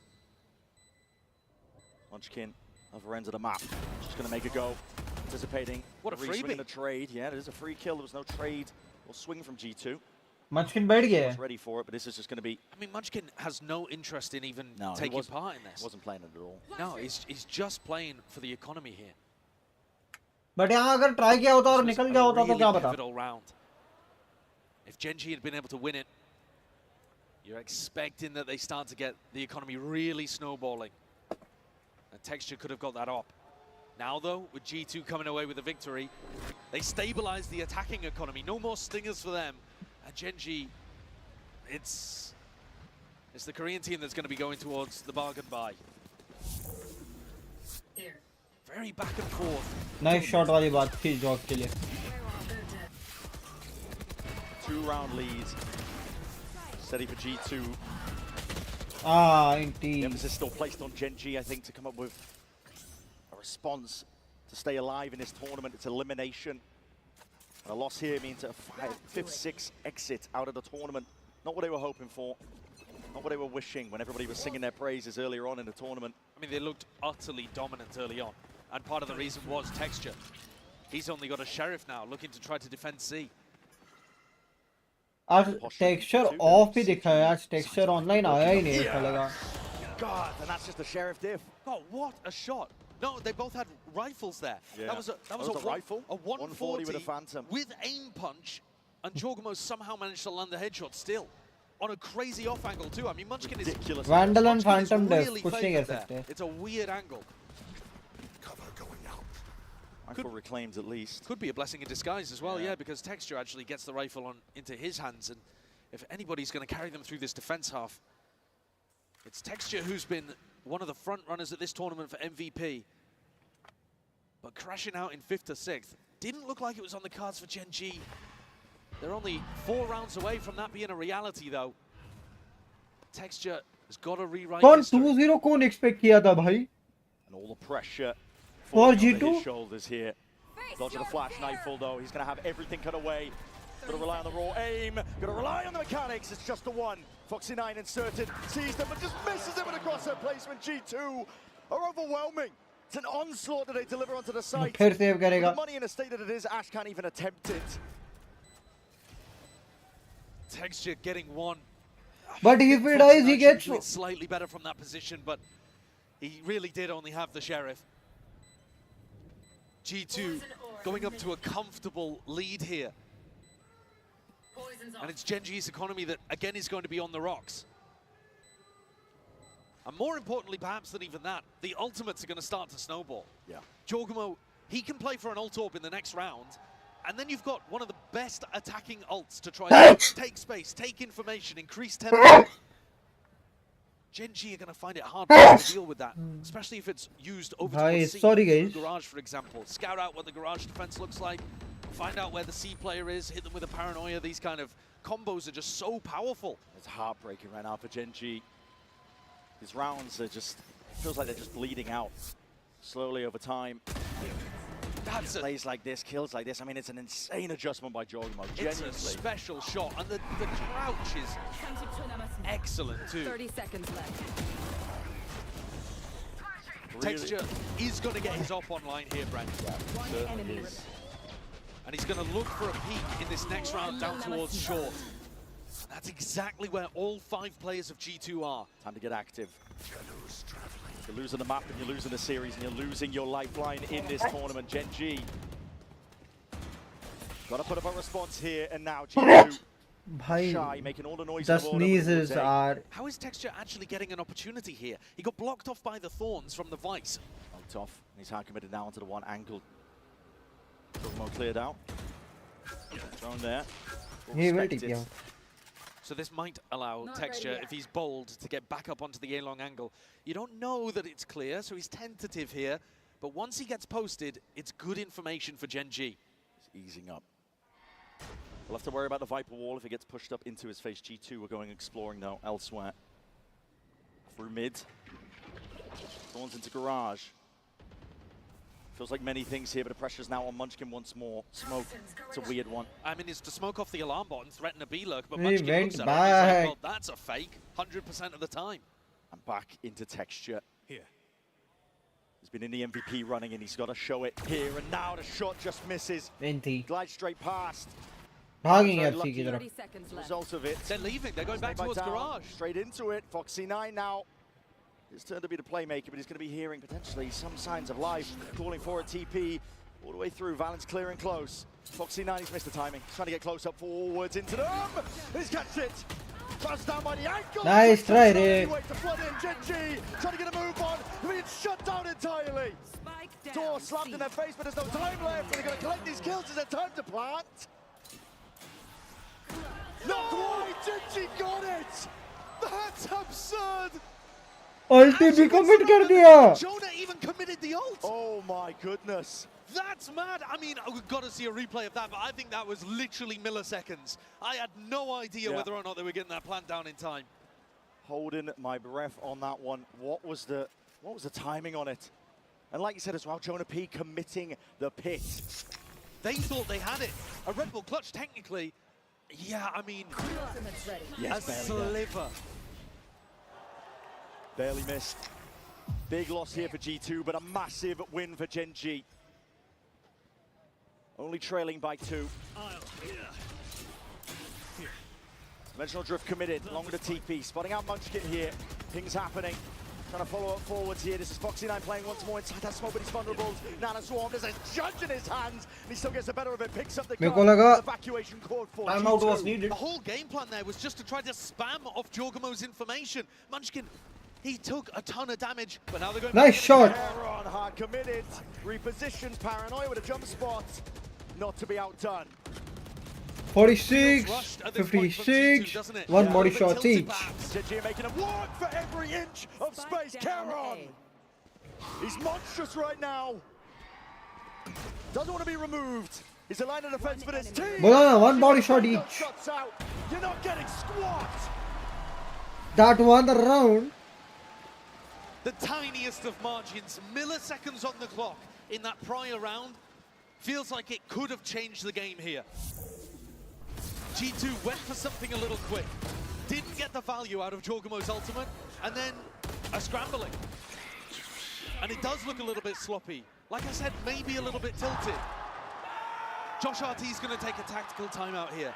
Munchkin, other end of the map. Just going to make a go. Anticipating. What a freebie. A trade. Yeah, it is a free kill. There was no trade or swing from G2. Munchkin बैठ गया है. Ready for it, but this is just going to be. I mean, Munchkin has no interest in even taking part in this. Wasn't playing it at all. No, he's just playing for the economy here. But यहाँ अगर try किया होता और निकल गया होता तो क्या बता? Round. If GENG had been able to win it, you're expecting that they start to get the economy really snowballing. And Texture could have got that up. Now though, with G2 coming away with a victory, they stabilize the attacking economy. No more stingers for them. And GENG, it's the Korean team that's going to be going towards the bargain buy. Very back and forth. Nice shot वाली बात थी jog के लिए. 2-round lead. Steady for G2. Indeed. The emphasis still placed on GENG, I think, to come up with a response to stay alive in this tournament. It's elimination. A loss here means a 5th, 6th exit out of the tournament. Not what they were hoping for. Not what they were wishing when everybody was singing their praises earlier on in the tournament. I mean, they looked utterly dominant early on. And part of the reason was Texture. He's only got a Sheriff now, looking to try to defend C. आज texture of ही दिखा है. आज texture online आया ही नहीं ऐसा लगा. God, and that's just a Sheriff diff. Oh, what a shot! No, they both had rifles there. Yeah. That was a rifle. A 140 with a Phantom. With aim punch, and Jorgamo somehow managed to land the headshot still. On a crazy off angle too. I mean, Munchkin is ridiculous. Vandal and Munchkin is Phantom really कुछ नहीं कर सकते. It's a weird angle. Rifle reclaimed at least. Could be a blessing in disguise as well, yeah, because Texture actually gets the rifle on into his hands, and if anybody's going to carry them through this defense half, it's Texture who's been one of the front runners at this tournament for MVP. But crashing out in 5th or 6th didn't look like it was on the cards for GENG. They're only 4 rounds away from that being a reality, though. Texture has got to rewrite history. 2-0 कौन expect किया था भाई? And all the pressure for G2 G2 his shoulders here. Dodging the flash Nightfall though. He's going to have everything cut away. Got to rely on the raw aim. Got to rely on the mechanics. It's just the one. Foxy9 inserted, sees them, but just misses it with a crosshair placement. G2 are overwhelming. It's an onslaught that they deliver onto the site. फिर save करेगा. With the money in the state that it is, Ash can't even attempt it. Texture getting one. But if he dies, he gets slightly better from that position, but he really did only have the Sheriff. G2 going up to a comfortable lead here. And it's GENG's economy that, again, is going to be on the rocks. And more importantly, perhaps than even that, the ultimates are going to start to snowball. Yeah. Jorgamo, he can play for an ult orb in the next round, and then you've got one of the best attacking ults to try to take space, take information, increase tempo. GENG are going to find it hard to deal with that, especially if it's used over towards C, through Garage, for example. Scout out what the Garage defense looks like, find out where the C player is, hit them with a paranoia. These kind of combos are just so powerful. It's heartbreaking right now for GENG. These rounds are just, it feels like they're just bleeding out slowly over time. That's plays like this, kills like this. I mean, it's an insane adjustment by Jorgamo. It's a special shot, and the crouch is excellent too. 30 seconds left. Texture is going to get his op online here, Brent. Yeah, is. And he's going to look for a peek in this next round down towards short. That's exactly where all 5 players of G2 are. Time to get active. You're losing the map and you're losing the series and you're losing your lifeline in this tournament. GENG. Got to put up a response here, and now G2 shy, making all the noise. The sneezes are. How is Texture actually getting an opportunity here? He got blocked off by the thorns from the Vice. Knocked off. He's hard committed now onto the one angle. Jorgamo cleared out. Thrown there. He will TP out. So this might allow Texture, if he's bold, to get back up onto the A-long angle. You don't know that it's clear, so he's tentative here. But once he gets posted, it's good information for GENG. He's easing up. We'll have to worry about the Viper wall if it gets pushed up into his face. G2 we're going exploring now elsewhere. Through mid. Thorns into Garage. Feels like many things here, but the pressure's now on Munchkin once more. Smoke, it's a weird one. I mean, it's to smoke off the alarm bot and threaten a B-lurk, but He Munchkin went looks at it and he's like, back. well, that's a fake, 100% of the time. And back into Texture. Here. He's been in the MVP running and he's got to show it here, and now the shot just misses. Glides straight past. भागेंगे FC की तरफ. Result of it. They're leaving, they're going back towards Garage. Straight into it. Foxy9 now. His turn to be the playmaker, but he's going to be hearing potentially some signs of life. Calling for a TP all the way through. Valence clearing close. Foxy9, he's missed the timing. He's trying to get close up forwards into them. He's catched it. Tries down by the ankle. Nice try, Ray. To flood in. GENG trying to get a move on. Being shut down entirely. Door slammed in their face, but there's no time left. They're going to collect these kills. Is there time to plant? Not quite. GENG got it. That's absurd. Ulti भी commit कर दिया. Jonah even committed the ult. Oh my goodness. That's mad. I mean, we've got to see a replay of that, but I think that was literally milliseconds. I had no idea whether or not they were getting that plant down in time. Holding my breath on that one. What was the timing on it? And like you said as well, Jonah P committing the pit. They thought they had it. A Red Bull clutch, technically. Yeah, I mean, yes, a sliver. Barely missed. Big loss here for G2, but a massive win for GENG. Only trailing by 2. Dimensional Drift committed, longer to TP. Spotting out Munchkin here. Ping's happening. Trying to follow up forwards here. This is Foxy9 playing once more inside that smoke, but he's vulnerable. Nana Swarm, there's a judge in his hands, and he still gets the better of it. Picks up the gun. Evacuation called for. Timeout was needed. The whole game plan there was just to try to spam off Jorgamo's information. Munchkin, he took a ton of damage, but now they're going. Nice shot. Aaron hard committed. Repositions Paranoia with a jump spot. Not to be outdone. 46, 56, one body shot each. GENG making him work for every inch of space. Caron! He's monstrous right now. Doesn't want to be removed. He's a line of defense for this team. One body shot each. Shots out. You're not getting squat. That won the round. The tiniest of margins, milliseconds on the clock in that prior round, feels like it could have changed the game here. G2 went for something a little quick, didn't get the value out of Jorgamo's ultimate, and then a scrambling. And it does look a little bit sloppy. Like I said, maybe a little bit tilted. Josh RT is going to take a tactical timeout here.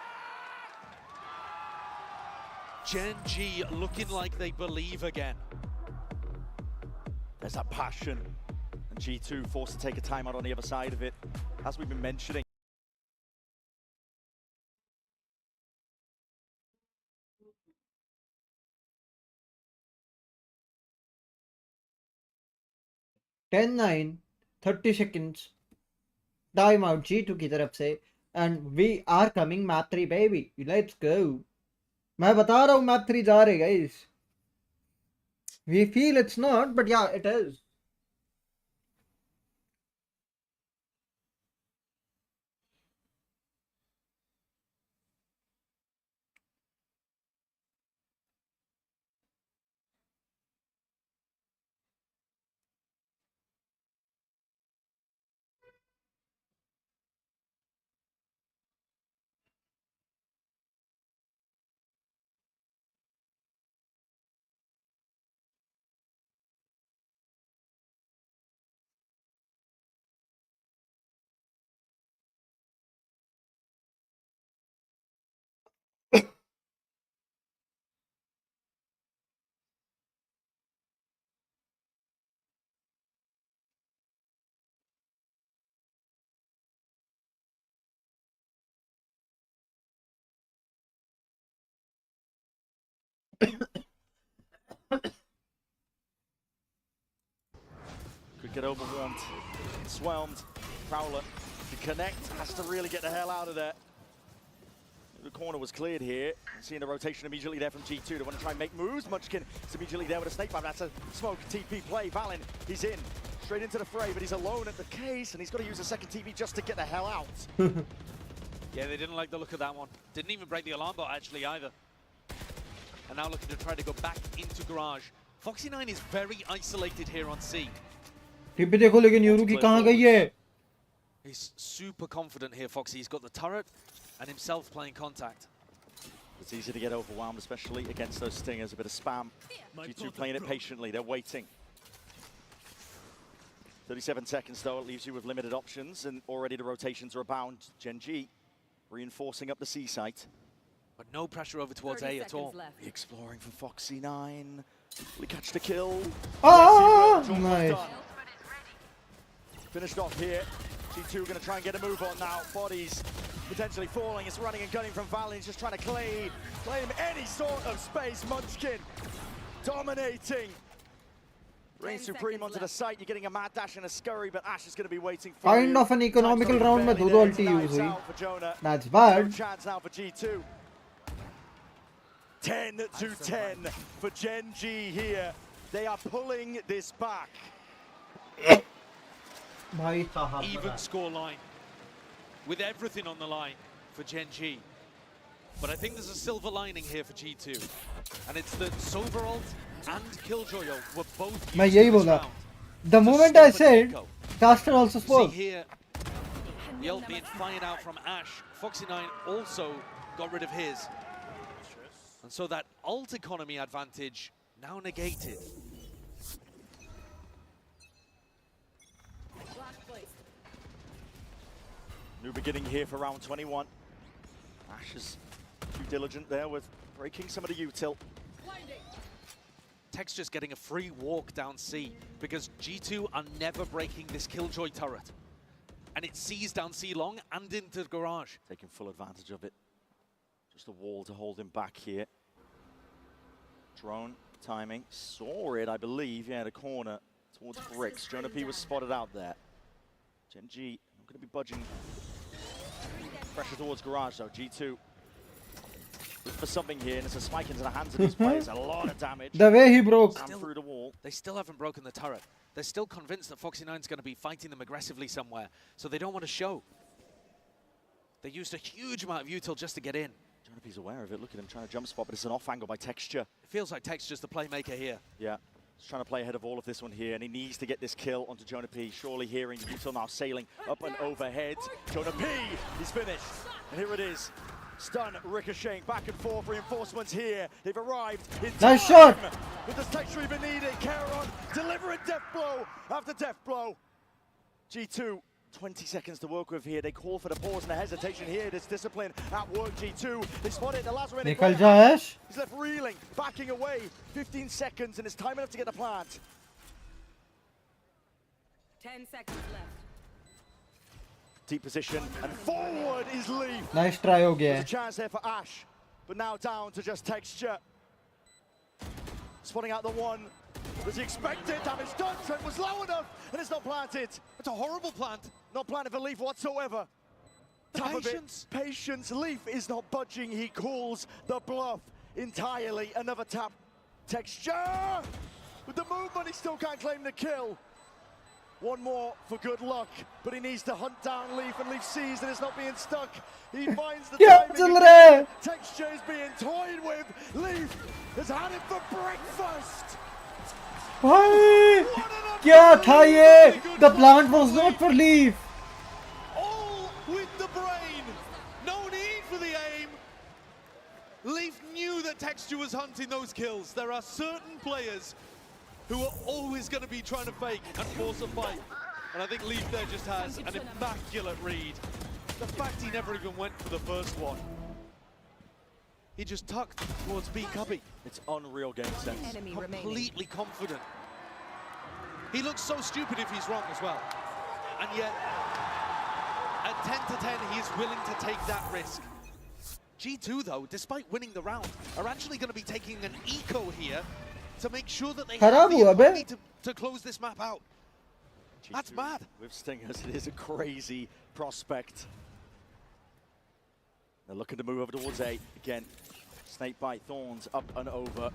GENG looking like they believe again. There's that passion. And G2 forced to take a timeout on the other side of it, as we've been mentioning. (10-9), 30 seconds. Timeout G2 की तरफ से. And we are coming map 3 baby. Let's go. मैं बता रहा हूँ map 3 जा रहे guys. We feel it's not, but yeah, it is. Could get overwhelmed, swarmed. Prowler to connect, has to really get the hell out of there. The corner was cleared here. Seeing the rotation immediately there from G2. They want to try and make moves. Munchkin is immediately there with a snake bomb. That's a smoke TP play. Valen, he's in. Straight into the fray, but he's alone at the case, and he's got to use a second TP just to get the hell out. Yeah, they didn't like the look of that one. Didn't even break the alarm bot actually either. And now looking to try to go back into garage. Foxy9 is very isolated here on C. टिप्पी देखो लेकिन यूरू की कहाँ गई है? He's super confident here, Foxy. He's got the turret and himself playing contact. It's easy to get overwhelmed, especially against those stingers. A bit of spam. G2 playing it patiently. They're waiting. 37 seconds though, it leaves you with limited options, and already the rotations are abound. GENG reinforcing up the C site. But no pressure over towards A at all. Exploring from Foxy9. Will he catch the kill? Oh, yes, nice. Finished off here. G2 going to try and get a move on now. Bodies potentially falling. It's running and gunning from Valen. He's just trying to claim any sort of space. Munchkin dominating. Reign Supreme onto the site. You're getting a mad dash and a scurry, but Ash is going to be waiting for Kind you. of an economical round में दो ulti use हुई. That's bad. No chance now for G2. 10 to 10 for Gen G here. They are pulling this back. Even score line with everything on the line for Gen G. But I think there's a silver lining here for G2, and it's that Soberalt and Killjoy were both मैं यही बोला. The moment I said, Caster also spoke. See here, the ult being fired out from Ash. Foxy9 also got rid of his. And so that ult economy advantage now negated. New beginning here for round 21. Ash is too diligent there with breaking some of the util. Tech's just getting a free walk down C because G2 are never breaking this Killjoy turret. And it sees down C long and into the garage. Taking full advantage of it. Just a wall to hold him back here. Drone timing. Saw it, I believe. Yeah, the corner towards bricks. Jonah P was spotted out there. Gen G not going to be budging. Pressure towards garage though. G2 look for something here, and it's a spike into the hands of these players. A lot of damage. The way he broke. Through the wall. They still haven't broken the turret. They're still convinced that Foxy9's going to be fighting them aggressively somewhere, so they don't want to show. They used a huge amount of util just to get in. Jonah P's aware of it. Look at him trying to jump spot, but it's an off angle by Texture. It feels like Texture's the playmaker here. Yeah. He's trying to play ahead of all of this one here, and he needs to get this kill onto Jonah P. Surely hearing the util now sailing up and overhead. Jonah P, he's finished. And here it is. Stun ricocheting back and forth. Reinforcements here. They've arrived in time. Nice shot. With the Texture even needed. Charon delivering death blow after death blow. G2, 20 seconds to work with here. They call for the pause and the hesitation here. This discipline at work, G2. They spotted the last minute. निकल जा Ash. He's left reeling, backing away. 15 seconds, and it's time enough to get the plant. 10 seconds left. Deep position, and forward is Leaf. Nice try हो गया. There's a chance there for Ash, but now down to just Texture. Spotting out the one. Was he expected? Damage done. Trent was low enough, and it's not planted. It's a horrible plant. Not planted for Leaf whatsoever. Patience. Patience. Leaf is not budging. He calls the bluff entirely. Another tap. Texture! With the movement, he still can't claim the kill. One more for good luck, but he needs to hunt down Leaf, and Leaf sees that it's not being stuck. He finds the timing again. Texture is being toyed with. Leaf has had it for breakfast. भाई क्या था ये? The plant was not for Leaf. All with the brain. No need for the aim. Leaf knew that Texture was hunting those kills. There are certain players who are always going to be trying to fake and force a fight. And I think Leaf there just has an immaculate read. The fact he never even went for the first one. He just tucked towards B Cubby. It's unreal game sense. Completely confident. He looks so stupid if he's wrong as well. And yet, at 10 to 10, he is willing to take that risk. G2, though, despite winning the round, are actually going to be taking an eco here to make sure that they have the ability to close this map out. G2 That's mad. With Stingers, it is a crazy prospect. They're looking to move over towards A. Again, Snakebite, Thorns up and over.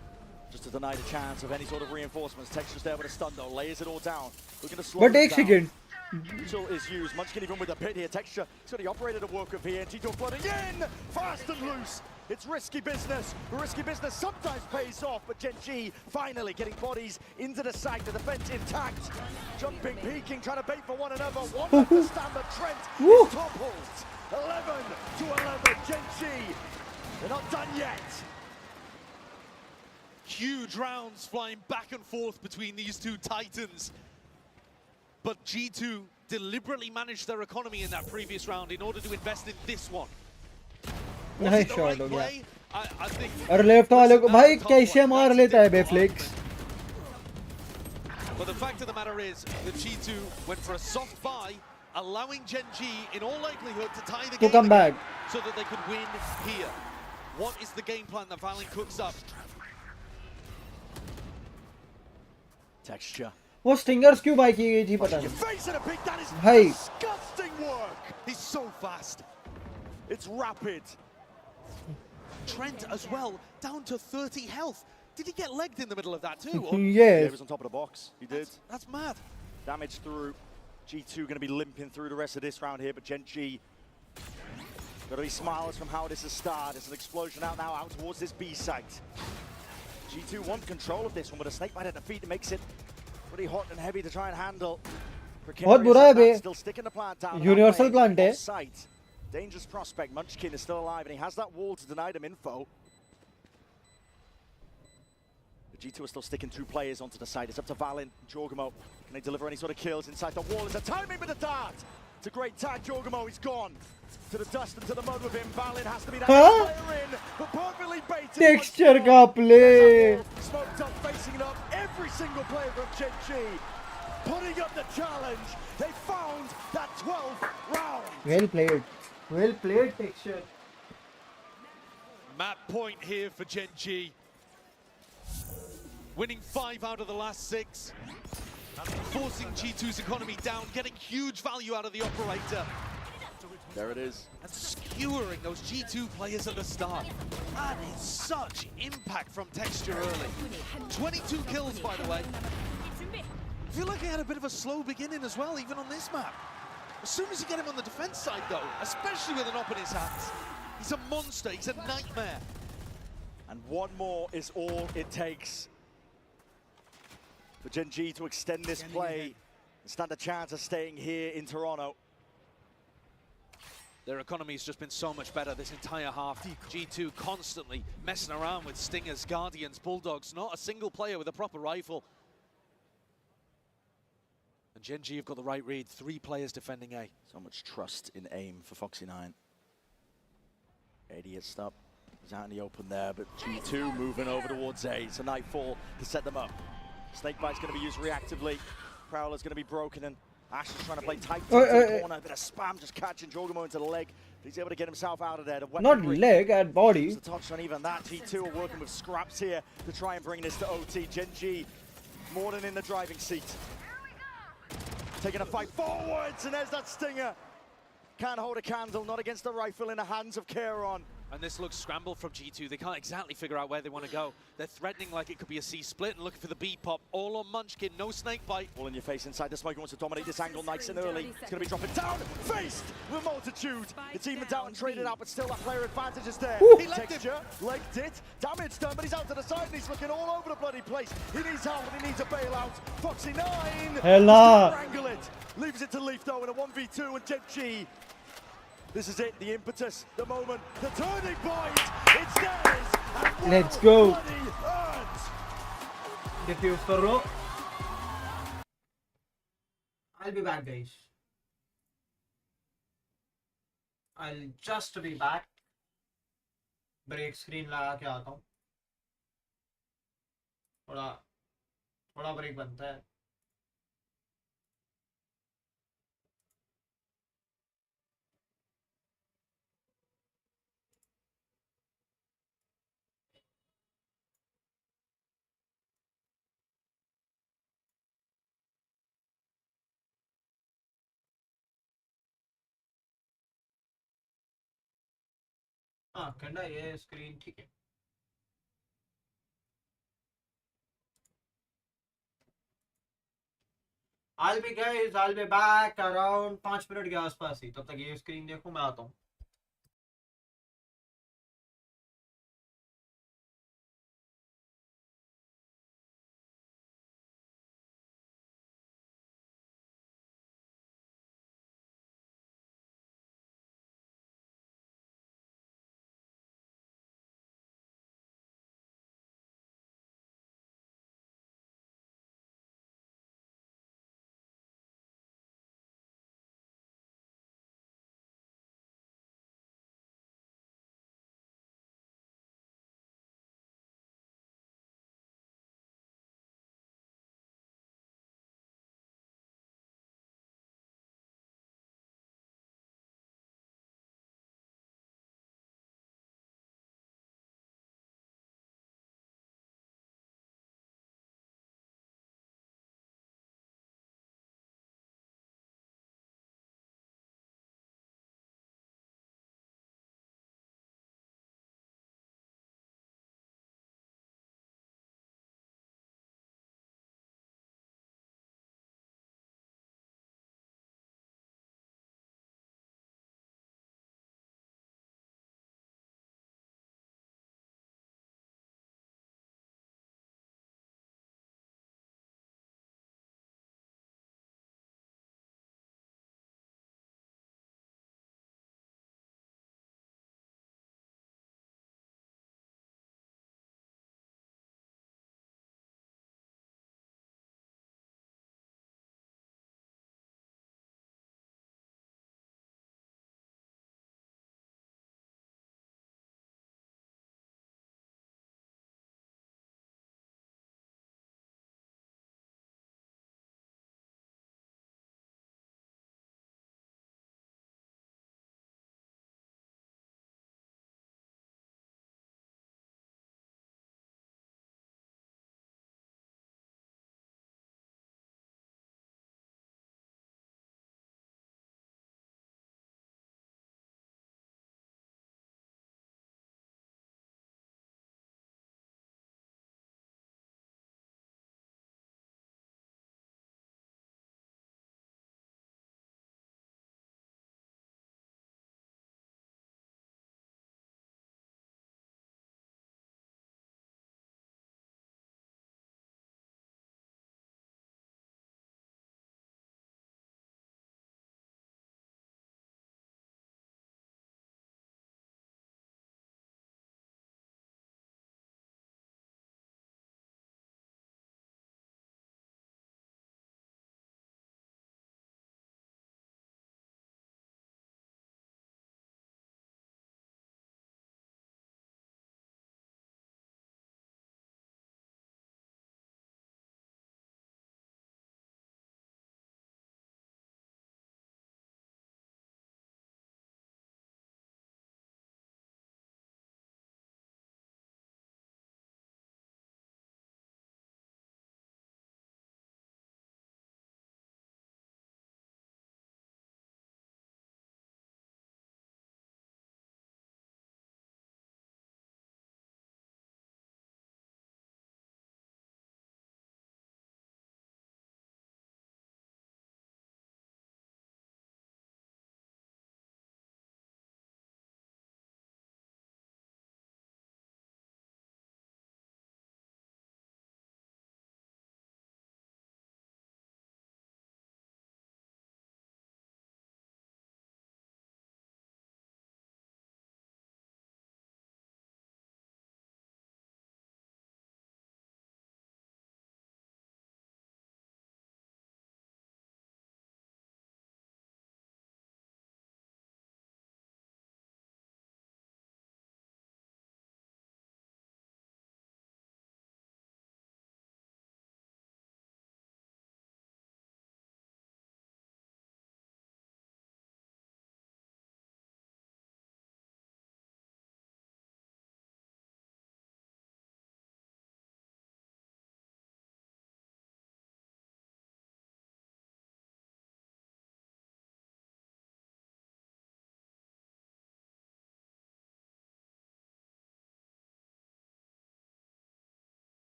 Just to deny the chance of any sort of reinforcements. Texture's there with a stun though, layers it all down. Looking to slow But एक second. Util is used. Munchkin even with a pit here. Texture, he's got the operator to work with here. G2 flooding in! Fast and loose! It's risky business. Risky business sometimes pays off, but Gen G finally getting bodies into the site. The defense intact. Jumping, peeking, trying to bait for one another. One left to stand, but Trent is toppled. 11 to 11, Gen G. They're not done yet. Huge rounds flying back and forth between these two titans. But G2 deliberately managed their economy in that previous round in order to invest in this one. Nice shot हो गया. I think. और left वाले को भाई कैसे मार लेता है बेफ्लिक्स. But the fact of the matter is that G2 went for a soft buy allowing Gen G, in all likelihood, to tie the To game come again back. so that they could win here. What is the game plan that Valen cooks up? Texture. वो stingers क्यों by की गई थी पता Your नहीं face in a pig, that is भाई disgusting work. He's so fast. It's rapid. Trent as well, down to 30 health. Did he get legged in the middle of that too? Yeah, he yes was on top of the box. He did. That's mad. Damage through. G2 going to be limping through the rest of this round here, but Gen G got to be smilers from how this has started. There's an explosion out now, out towards this B site. G2 want control of this one, but a snakebite at the feet makes it pretty hot and heavy to try and handle. बहुत बुरा है बे Still sticking the plant down. Universal plant है Sight. Dangerous prospect. Munchkin is still alive, and he has that wall to deny them info. The G2 are still sticking 2 players onto the side. It's up to Valen, Jorgamo. Can they deliver any sort of kills inside the wall? It's a timing with the dart. It's a great tag. Jorgamo, he's gone. To the dust and to the mud with him. Valen has to be that player in, but perfectly baited. Texture का play Smoked up, facing it up. Every single player from Gen G putting up the challenge. They found that 12th round. well played texture Map point here for Gen G. Winning 5 out of the last 6. Forcing G2's economy down, getting huge value out of the operator. There it is. And skewering those G2 players at the start. That is such impact from Texture early. 22 kills, by the way. I feel like he had a bit of a slow beginning as well, even on this map. As soon as you get him on the defense side, though, especially with an op in his hands, he's a monster, he's a nightmare. And one more is all it takes for Gen G to extend this play and stand a chance of staying here in Toronto. Their economy's just been so much better this entire half. G2 constantly messing around with Stingers, Guardians, Bulldogs, not a single player with a proper rifle. And Gen G have got the right read, 3 players defending A. So much trust in aim for Foxy9. 80 at stop. He's out in the open there, but G2 moving over towards A. It's a nightfall to set them up. Snakebite's going to be used reactively. Prowler's going to be broken, and Ash is trying to play tight to the corner. A bit of spam just catching Jorgamo into the leg. He's able to get himself out of there. Not leg, at body. The touch on even that. G2 are working with scraps here to try and bring this to OT. Gen G more than in the driving seat. Taking a fight forwards, and there's that stinger. Can't hold a candle, not against the rifle in the hands of Kieron. And this looks scrambled from G2. They can't exactly figure out where they want to go. They're threatening like it could be a C split and looking for the B pop. All on Munchkin, no snake bite. All in your face inside the smoke. He wants to dominate this angle nice and early. It's going to be dropping down, faced with multitude. It's evened out and traded out, but still that player advantage is there. He Texture, legged it, damage done, but he's out to the side and he's looking all over the bloody place. He needs help and he needs a bailout. Foxy9, Hell nah. wrangle it. Leaves it to Leaf though in a 1v2 and Gen G. This is it, the impetus, the moment, the turning point. It's theirs. And Let's go. bloody earned. Diffuse कर लो. I'll be back, guys. I'll just be back. Break screen लगा के आता हूँ. थोड़ा break बनता है. हाँ कहना ये स्क्रीन ठीक है I'll be back around 5 minute के आसपास ही तब तक ये स्क्रीन देखो मैं आता हूँ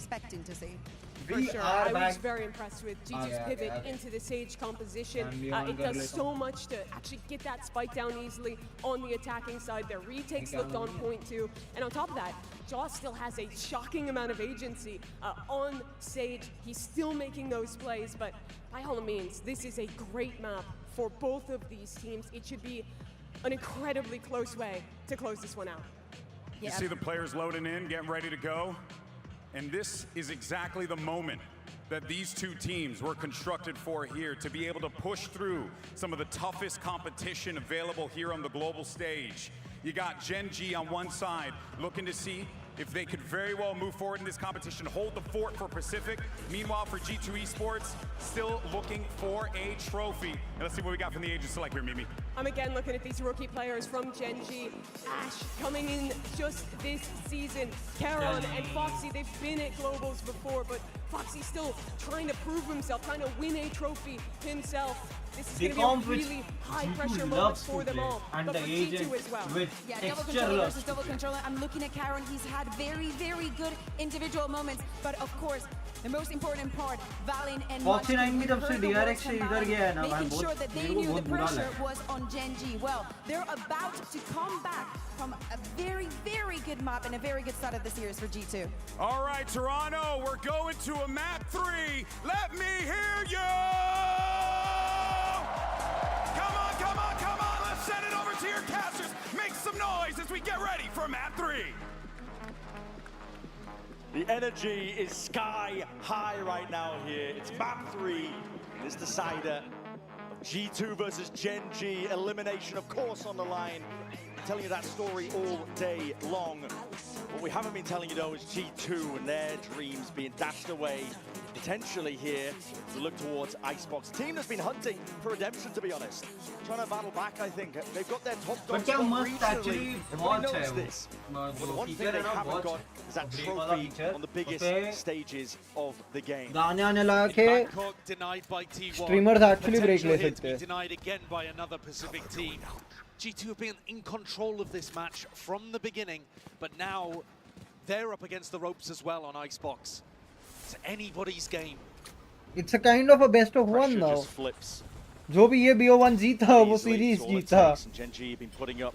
expecting to see. For sure. I was very impressed with G2's pivot into the Sage composition. It does so much to actually get that spike down easily on the attacking side. Their retakes looked on point too. And on top of that, Jaw still has a shocking amount of agency on Sage. He's still making those plays, but by all means, this is a great map for both of these teams. It should be an incredibly close way to close this one out. You see the players loading in, getting ready to go. And this is exactly the moment that these two teams were constructed for here, to be able to push through some of the toughest competition available here on the global stage. You got GENG on one side looking to see if they could very well move forward in this competition, hold the fort for Pacific. Meanwhile, for G2 Esports, still looking for a trophy. And let's see what we got from the agent select here, Mimi. I'm again looking at these rookie players from GENG. Ash coming in just this season. Karon and Foxy, they've been at Globals before, but Foxy still trying to prove himself, trying to win a trophy himself. This is going to be a really high-pressure moment for them all, and but the for agent G2 as well. Yeah, double controller versus double controller. I'm looking at Karon. He's had very, very good individual moments, but of course, the most important part, Valin and Foxy Munchkin, की तरफ से DRX से इधर गया है ना भाई, making sure that they knew the pressure was on GENG. Well, they're about to come back from a very, very good map and a very good start of the series for G2. All right, Toronto, we're going to a map 3. Let me hear you! Come on, come on, come on. Let's send it over to your casters. Make some noise as we get ready for map 3. The energy is sky high right now here. It's map 3. This decider of G2 versus GENG. Elimination, of course, on the line. I'm telling you that story all day long. What we haven't been telling you, though, is G2 and their dreams being dashed away. Potentially here to look towards Icebox. Team that's been hunting for redemption, to be honest. Trying to battle back, I think. They've got their top dogs recently. Everybody knows this. But the one thing they haven't got is that trophy on the biggest stages of the game. Bangkok denied by T1. Streamers actually break ले सकते हैं. Denied again by another Pacific team. G2 have been in control of this match from the beginning, but now they're up against the ropes as well on Icebox. It's anybody's game. It's a kind of a best of one now. Flips. जो भी ये BO1 जीता वो series जीता. GENG have been putting up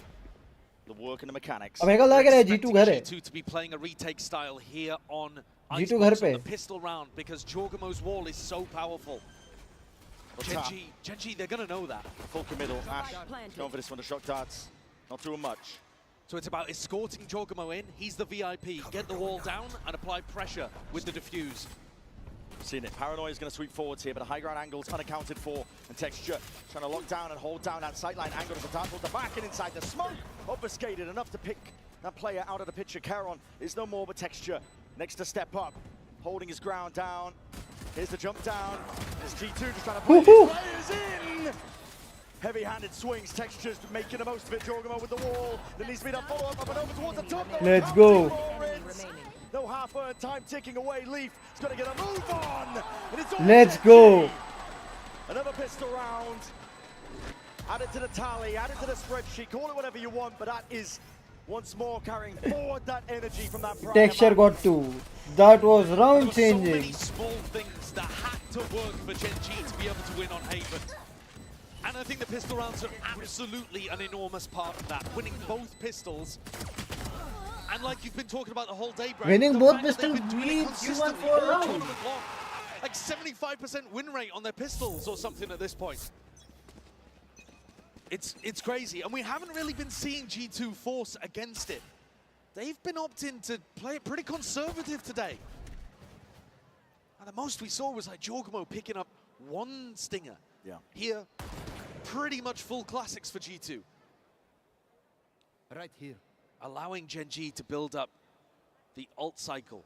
the work and the mechanics. अब मेरे को लग रहा है G2 घर है. G2 to be playing a retake style here on G2 घर Icebox पे. on the pistol round because Jorgamo's wall is so powerful. GENG, they're gonna know that. Full committal. Ash going for this one, the shock darts. Not doing much. So it's about escorting Jorgamo in. He's the VIP. Get the wall down and apply pressure with the defuse. Seen it. Paranoia is going to sweep forwards here, but the high ground angle's unaccounted for. And Texture trying to lock down and hold down that sightline angle of the dart towards the back and inside the smoke. Obfuscated enough to pick that player out of the picture. Karon is no more but Texture. Next to step up, holding his ground down. Here's the jump down. There's G2 just trying to push his players in. Heavy-handed swings, Textures making the most of it. Jorgamo with the wall. There needs to be that follow-up up and over towards the top. Let's go. No half-earned time ticking away. Leaf is going to get a move on. And it's all Let's go. Another pistol round. Add it to the tally, add it to the spreadsheet. Call it whatever you want, but that is once more carrying forward that energy from that prior Texture got 2. That was round changing. So many small things that had to work for GENG to be able to win on Haven. And I think the pistol rounds are absolutely an enormous part of that. Winning both pistols. And like you've been talking about the whole day, Brad. Winning both pistols means you won 4 rounds. Like 75% win rate on their pistols or something at this point. It's crazy. And we haven't really been seeing G2 force against it. They've been opting to play it pretty conservative today. And the most we saw was like Jorgamo picking up 1 stinger. Yeah. Here, pretty much full classics for G2. Right here. Allowing GENG to build up the ult cycle.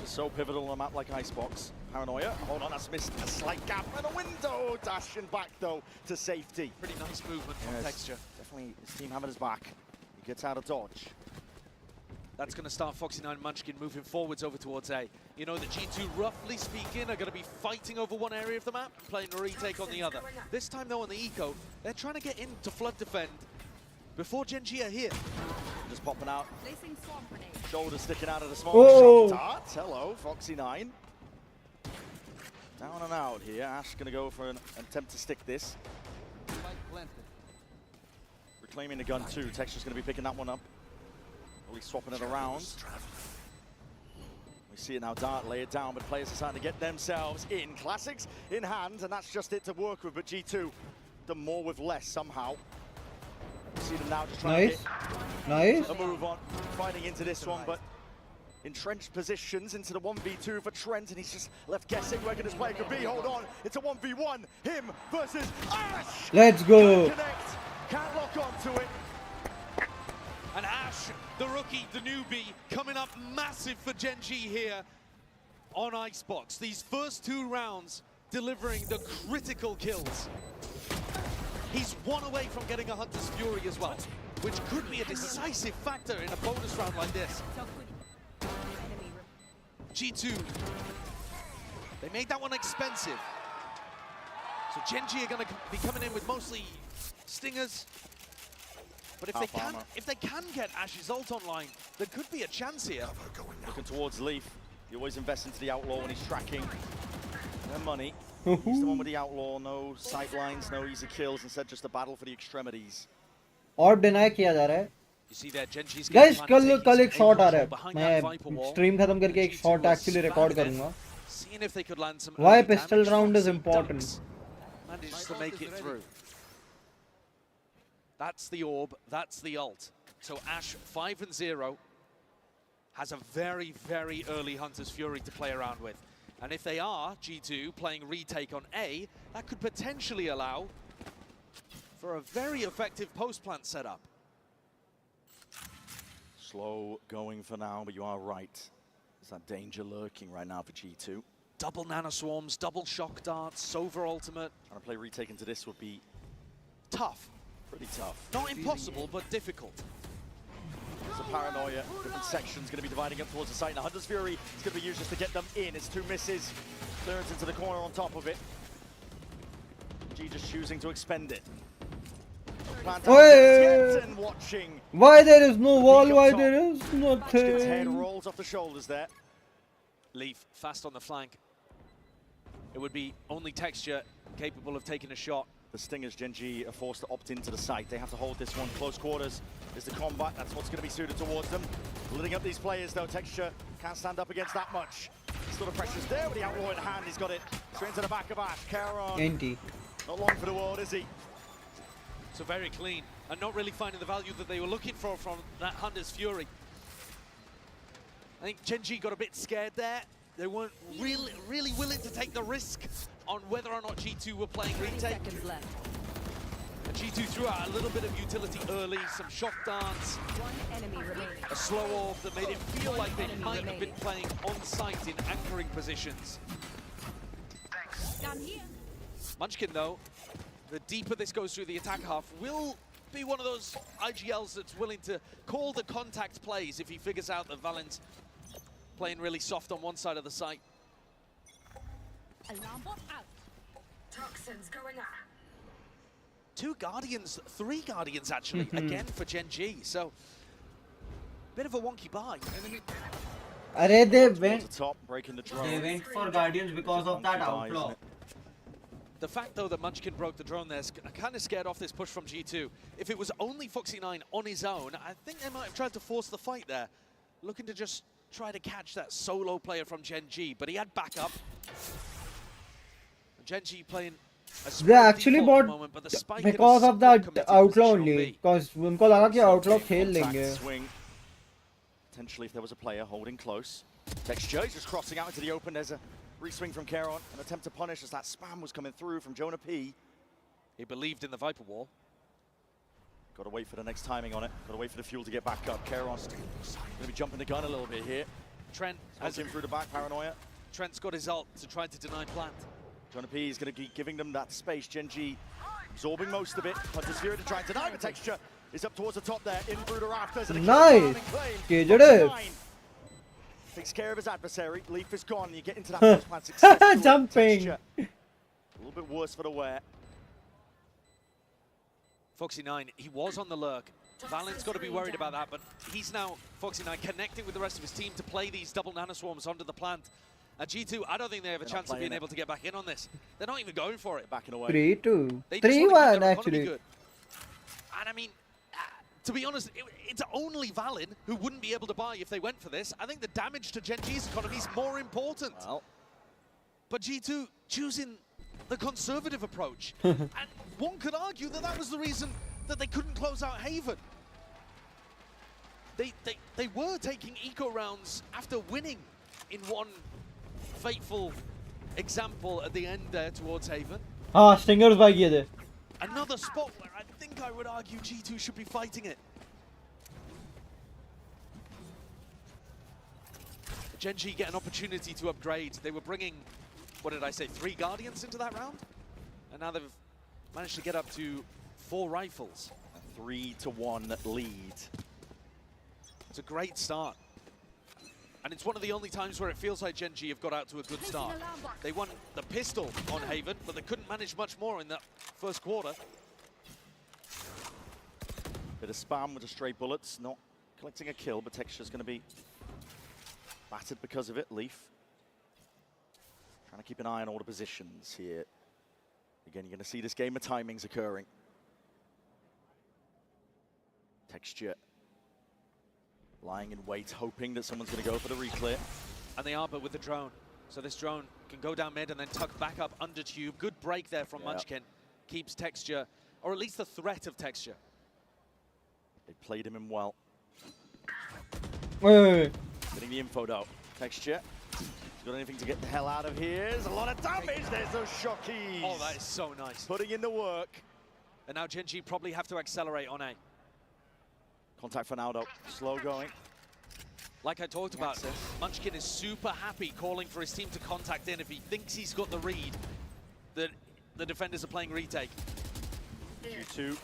It's so pivotal on a map like Icebox. Paranoia, hold on, that's missed a slight gap in the window. Dashing back though to safety. Pretty nice movement from Texture. Definitely his team having his back. He gets out of dodge. That's going to start Foxy9 and Munchkin moving forwards over towards A. You know that G2, roughly speaking, are going to be fighting over one area of the map and playing a retake on the other. This time, though, on the eco, they're trying to get into flood defend before GENG are here. Just popping out. Shoulder sticking out of the smoke. Oh. Shot dart. Hello, Foxy9. Down and out here. Ash going to go for an attempt to stick this. Reclaiming the gun too. Texture's going to be picking that one up. Only swapping it around. We see it now, Dart lay it down, but players are starting to get themselves in. Classics in hand, and that's just it to work with, but G2 done more with less somehow. We see them now just trying to get a move on, fighting into this one, but entrenched positions into the 1v2 for Trent, and he's just left guessing where this player could be. Hold on, it's a 1v1, him versus Ash! Let's go! Can't connect, can't lock onto it. And Ash, the rookie, the newbie, coming up massive for GENG here on Icebox. These first 2 rounds delivering the critical kills. He's 1 away from getting a Hunter's Fury as well, which could be a decisive factor in a bonus round like this. G2, they made that one expensive. So GENG are going to be coming in with mostly stingers. But if they can get Ash's ult online, there could be a chance here. Looking towards Leaf. He always invests into the Outlaw when he's tracking their money. He's the one with the Outlaw, no sight lines, no easy kills, instead just a battle for the extremities. और deny किया जा रहा है. You see there, GENG's Guys, कल एक shot आ रहा है. मैं stream खत्म करके एक shot actually record करूँगा. Seeing if they could land some Why pistol round is important. Manages to make it through. That's the orb, that's the ult. So Ash, 5-0, has a very, very early Hunter's Fury to play around with. And if they are, G2, playing retake on A, that could potentially allow for a very effective post-plant setup. Slow going for now, but you are right. There's that danger lurking right now for G2. Double nano swarms, double shock darts, Sova ultimate. Trying to play retake into this would be tough. Pretty tough. Not impossible, but difficult. So Paranoia, different sections going to be dividing up towards the site. Now Hunter's Fury is going to be used just to get them in. It's 2 misses. Clearance into the corner on top of it. G just choosing to expend it. Watching. Why there is no wall? Why there is His head nothing? rolls off the shoulders there. Leaf fast on the flank. It would be only Texture capable of taking a shot. The Stingers, GENG, are forced to opt into the site. They have to hold this one. Close quarters is the combat. That's what's going to be suited towards them. Lidding up these players, though. Texture can't stand up against that much. Still the pressure's there with the Outlaw in hand. He's got it straight into the back of Ash. Caron. Empty. Not long for the world, is he? So very clean, and not really finding the value that they were looking for from that Hunter's Fury. I think GENG got a bit scared there. They weren't really willing to take the risk on whether or not G2 were playing retake. And G2 threw out a little bit of utility early, some shock darts, a slow orb that made it feel like they might have been playing on site in anchoring positions. Munchkin, though, the deeper this goes through the attack half, will be one of those IGLs that's willing to call the contact plays if he figures out that Valent's playing really soft on one side of the site. Alarm bot out. Toxins going out. 2 Guardians, 3 Guardians actually, again for GENG. So, bit of a wonky buy. They went for Guardians because of that outlaw. The fact, though, that Munchkin broke the drone there is kind of scared off this push from G2. If it was only Foxy9 on his own, I think they might have tried to force the fight there, looking to just try to catch that solo player from GENG, but he had backup. GENG playing a They actually bought moment, but the spike because of that outlaw only, because उनको लगा कि outlaw खेल लेंगे. Swing. Potentially, if there was a player holding close. Texture is just crossing out into the open. There's a re-swing from Caron, an attempt to punish as that spam was coming through from Jonah P. He believed in the Viper wall. Got to wait for the next timing on it. Got to wait for the fuel to get back up. Caron's going to be jumping the gun a little bit here. Trent has him through the back, Paranoia. Trent's got his ult to try to deny plant. Jonah P is going to be giving them that space. GENG absorbing most of it. Hunter's Fury to try and deny the Texture. Is up towards the top there. In through the rafters. Nice. Takes care of his adversary. Leaf is gone. You get into that first plant success. Jumping. A little bit worse for the wear. Foxy9, he was on the lurk. Valen's got to be worried about that, but he's now, Foxy9, connecting with the rest of his team to play these double nanoswarms onto the plant. G2, I don't think they have a chance of being able to get back in on this. They're not even going for it. Backing away. 3-2. They just want to keep 3-1 their economy actually. good. And I mean, to be honest, it's only Valen who wouldn't be able to buy if they went for this. I think the damage to GenG's economy is more important. Well. But G2 choosing the conservative approach. And one could argue that that was the reason that they couldn't close out Haven. They were taking eco rounds after winning in one fateful example at the end there towards Haven. हाँ stingers भाग गए थे. Another spot where I think I would argue G2 should be fighting it. GenG get an opportunity to upgrade. They were bringing, what did I say, 3 Guardians into that round? And now they've managed to get up to 4 rifles. A 3-1 lead. It's a great start. And it's one of the only times where it feels like GenG have got out to a good start. They won the pistol on Haven, but they couldn't manage much more in that first quarter. Bit of spam with the stray bullets, not collecting a kill, but Texture's going to be battered because of it. Leaf trying to keep an eye on all the positions here. Again, you're going to see this game of timings occurring. Texture lying in wait, hoping that someone's going to go for the reclear. And they are, but with the drone. So this drone can go down mid and then tuck back up under tube. Good break there from Munchkin. Keeps Texture, or at least the threat of Texture. They played him in well. Wait. Getting the info though. Texture. Got anything to get the hell out of here? There's a lot of damage. There's those shockies. Oh, that is so nice. Putting in the work. And now GenG probably have to accelerate on A. Contact for now though. Slow going. Like I talked about, Munchkin is super happy calling for his team to contact in if he thinks he's got the read that the defenders are playing retake. G2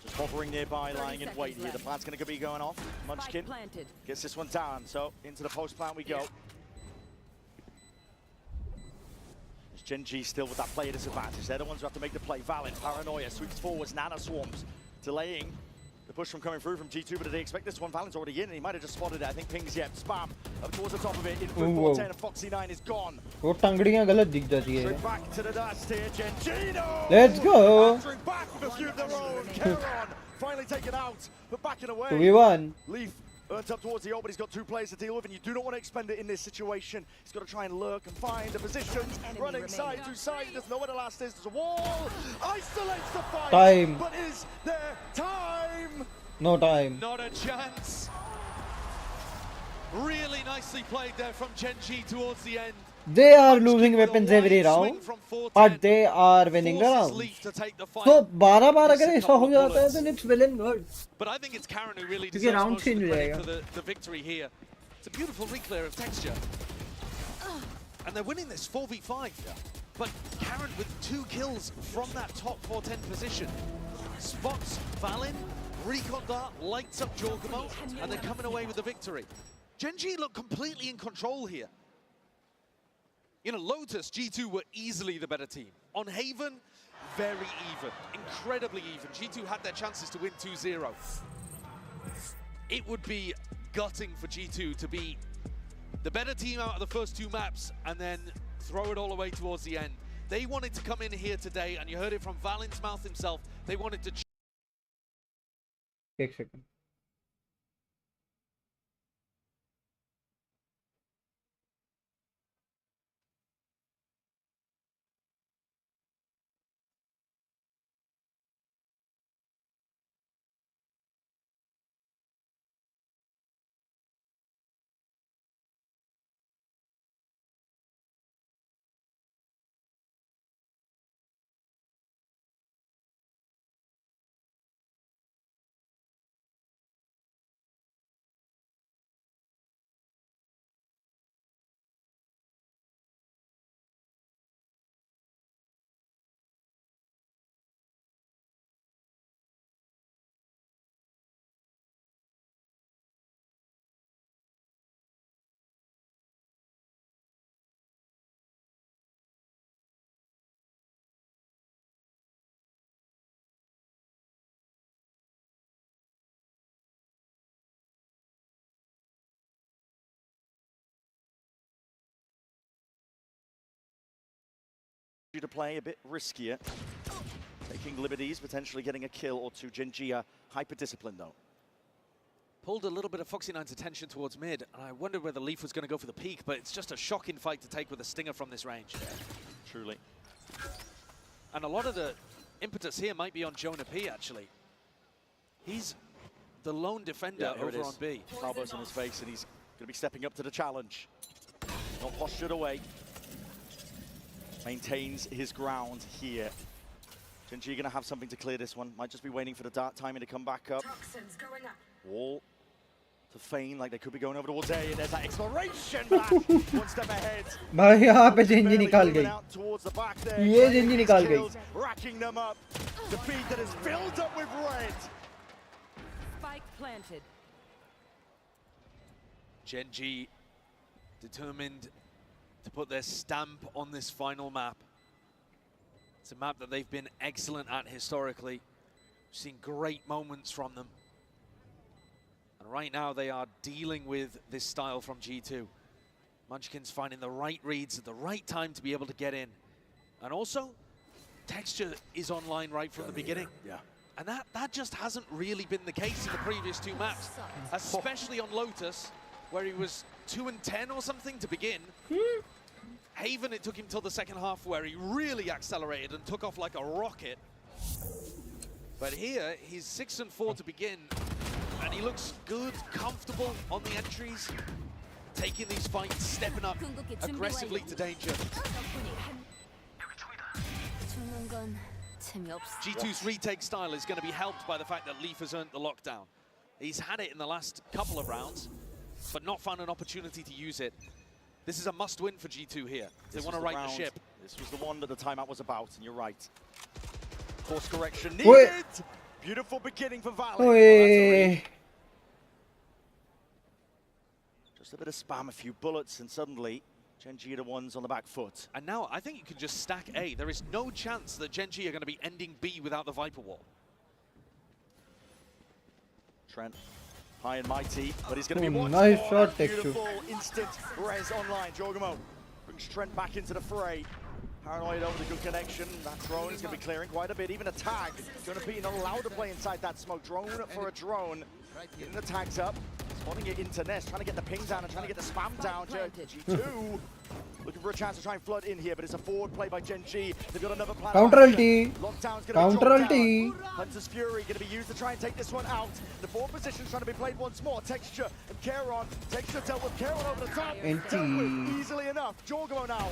just hovering nearby, lying in wait here. The plant's going to be going off. Munchkin gets this one down, so into the post plant we go. GenG still with that player disadvantage. They're the ones who have to make the play. Valen, Paranoia, sweeps forwards, Nana swarms, delaying the push from coming through from G2, but did they expect this one? Valen's already in, and he might have just spotted it. I think Ping's yet. Spam up towards the top of it. In through 410, and Foxy9 is gone. वो टंगड़ियाँ गलत दिख जाती है. Straight back to the dust here, GenG. Let's go. Back with a few of their own. Keron finally taken out, but backing away. 2v1. Leaf earns up towards the O, but he's got 2 players to deal with, and you do not want to expend it in this situation. He's got to try and lurk and find the positions. Running side to side, he doesn't know where the last is. There's a wall. Isolates the fight. Time. But is there time? No time. Not a chance. Really nicely played there from GenG towards the end. They are losing weapons every round, but they are winning the round. So 12-12 अगर ऐसा हो जाता है, then it's well and good. But I think it's Karen who really क्योंकि deserves round most of change the हो credit जाएगा. for the victory here. It's a beautiful reclear of Texture. And they're winning this 4v5. But Karen with 2 kills from that top 410 position. Spots Valen, Recon Dart, lights up Jorgamo, and they're coming away with the victory. GenG look completely in control here. You know, Lotus, G2 were easily the better team. On Haven, very even, incredibly even. G2 had their chances to win 2-0. It would be gutting for G2 to be the better team out of the first 2 maps and then throw it all away towards the end. They wanted to come in here today, and you heard it from Valen's mouth himself, they wanted to... एक second. To play a bit riskier, taking liberties, potentially getting a kill or two. GENG are hyper-disciplined though. Pulled a little bit of Foxy9's attention towards mid, and I wondered whether Leaf was going to go for the peak, but it's just a shocking fight to take with a stinger from this range. Truly. And a lot of the impetus here might be on Jonah P, actually. He's the lone defender over on B. Cloudburst in his face, and he's going to be stepping up to the challenge. Not postured away. Maintains his ground here. GENG going to have something to clear this one. Might just be waiting for the dart timing to come back up. Wall to feign like they could be going over towards A, and there's that exploration back. One step ahead. भाई यहाँ पे GENG निकाल गई. ये GENG निकाल गई. Racking them up. The feed that is filled up with red. Spike planted. GENG determined to put their stamp on this final map. It's a map that they've been excellent at historically. We've seen great moments from them. And right now they are dealing with this style from G2. Munchkin's finding the right reads at the right time to be able to get in. And also, Texture is online right from the beginning. Yeah. And that just hasn't really been the case in the previous two maps, especially on Lotus, where he was 2-10 or something to begin. Haven, it took him till the second half where he really accelerated and took off like a rocket. But here, he's 6-4 to begin, and he looks good, comfortable on the entries, taking these fights, stepping up aggressively to danger. G2's retake style is going to be helped by the fact that Leaf has earned the lockdown. He's had it in the last couple of rounds, but not found an opportunity to use it. This is a must-win for G2 here. They want to right the ship. This was the one that the timeout was about, and you're right. Course correction needed. Beautiful beginning for Valley. Just a bit of spam, a few bullets, and suddenly GENG are the ones on the back foot. And now I think you can just stack A. There is no chance that GENG are going to be ending B without the Viper Wall. Trent, high and mighty, but he's going to be watched. Nice shot, beautiful instant res online. Jorgamo brings Trent back into the fray. Paranoid over the good connection. That drone is going to be clearing quite a bit. Even a tag. Jonah P not allowed to play inside that smoke. Drone for a drone. Getting the tags up. Spotting it into Nest. Trying to get the ping down and trying to get the spam down. G2 looking for a chance to try and flood in here, but it's a forward play by GENG. They've got another plan. Counter ulti. Lockdown's Counter ulti. Hunter's Fury going to be used to try and take this one out. The forward position's trying to be played once more. Texture and Karon. Texture dealt with Karon over the top. Dealt with easily enough. Jorgamo now.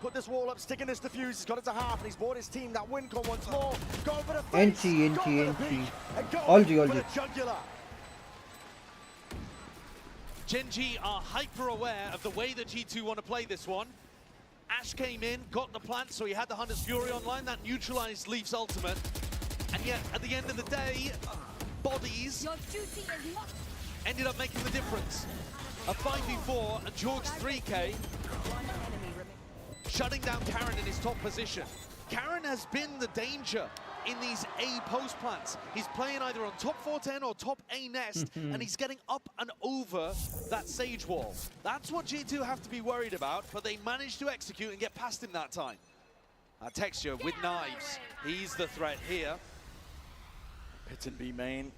Put this wall up, sticking this defuse. He's got it to half, and he's bought his team that win con once more. Going for the face. NT. All G. GENG are hyper aware of the way that G2 want to play this one. Ash came in, got the plant, so he had the Hunter's Fury online. That neutralized Leaf's ultimate. And yet, at the end of the day, bodies ended up making the difference. A 5v4, and Jorg's 3K, shutting down Karon in his top position. Karon has been the danger in these A post plants. He's playing either on top 410 or top A nest, and he's getting up and over that Sage wall. That's what G2 have to be worried about, but they managed to execute and get past him that time. Texture with knives. He's the threat here. Pit and B main.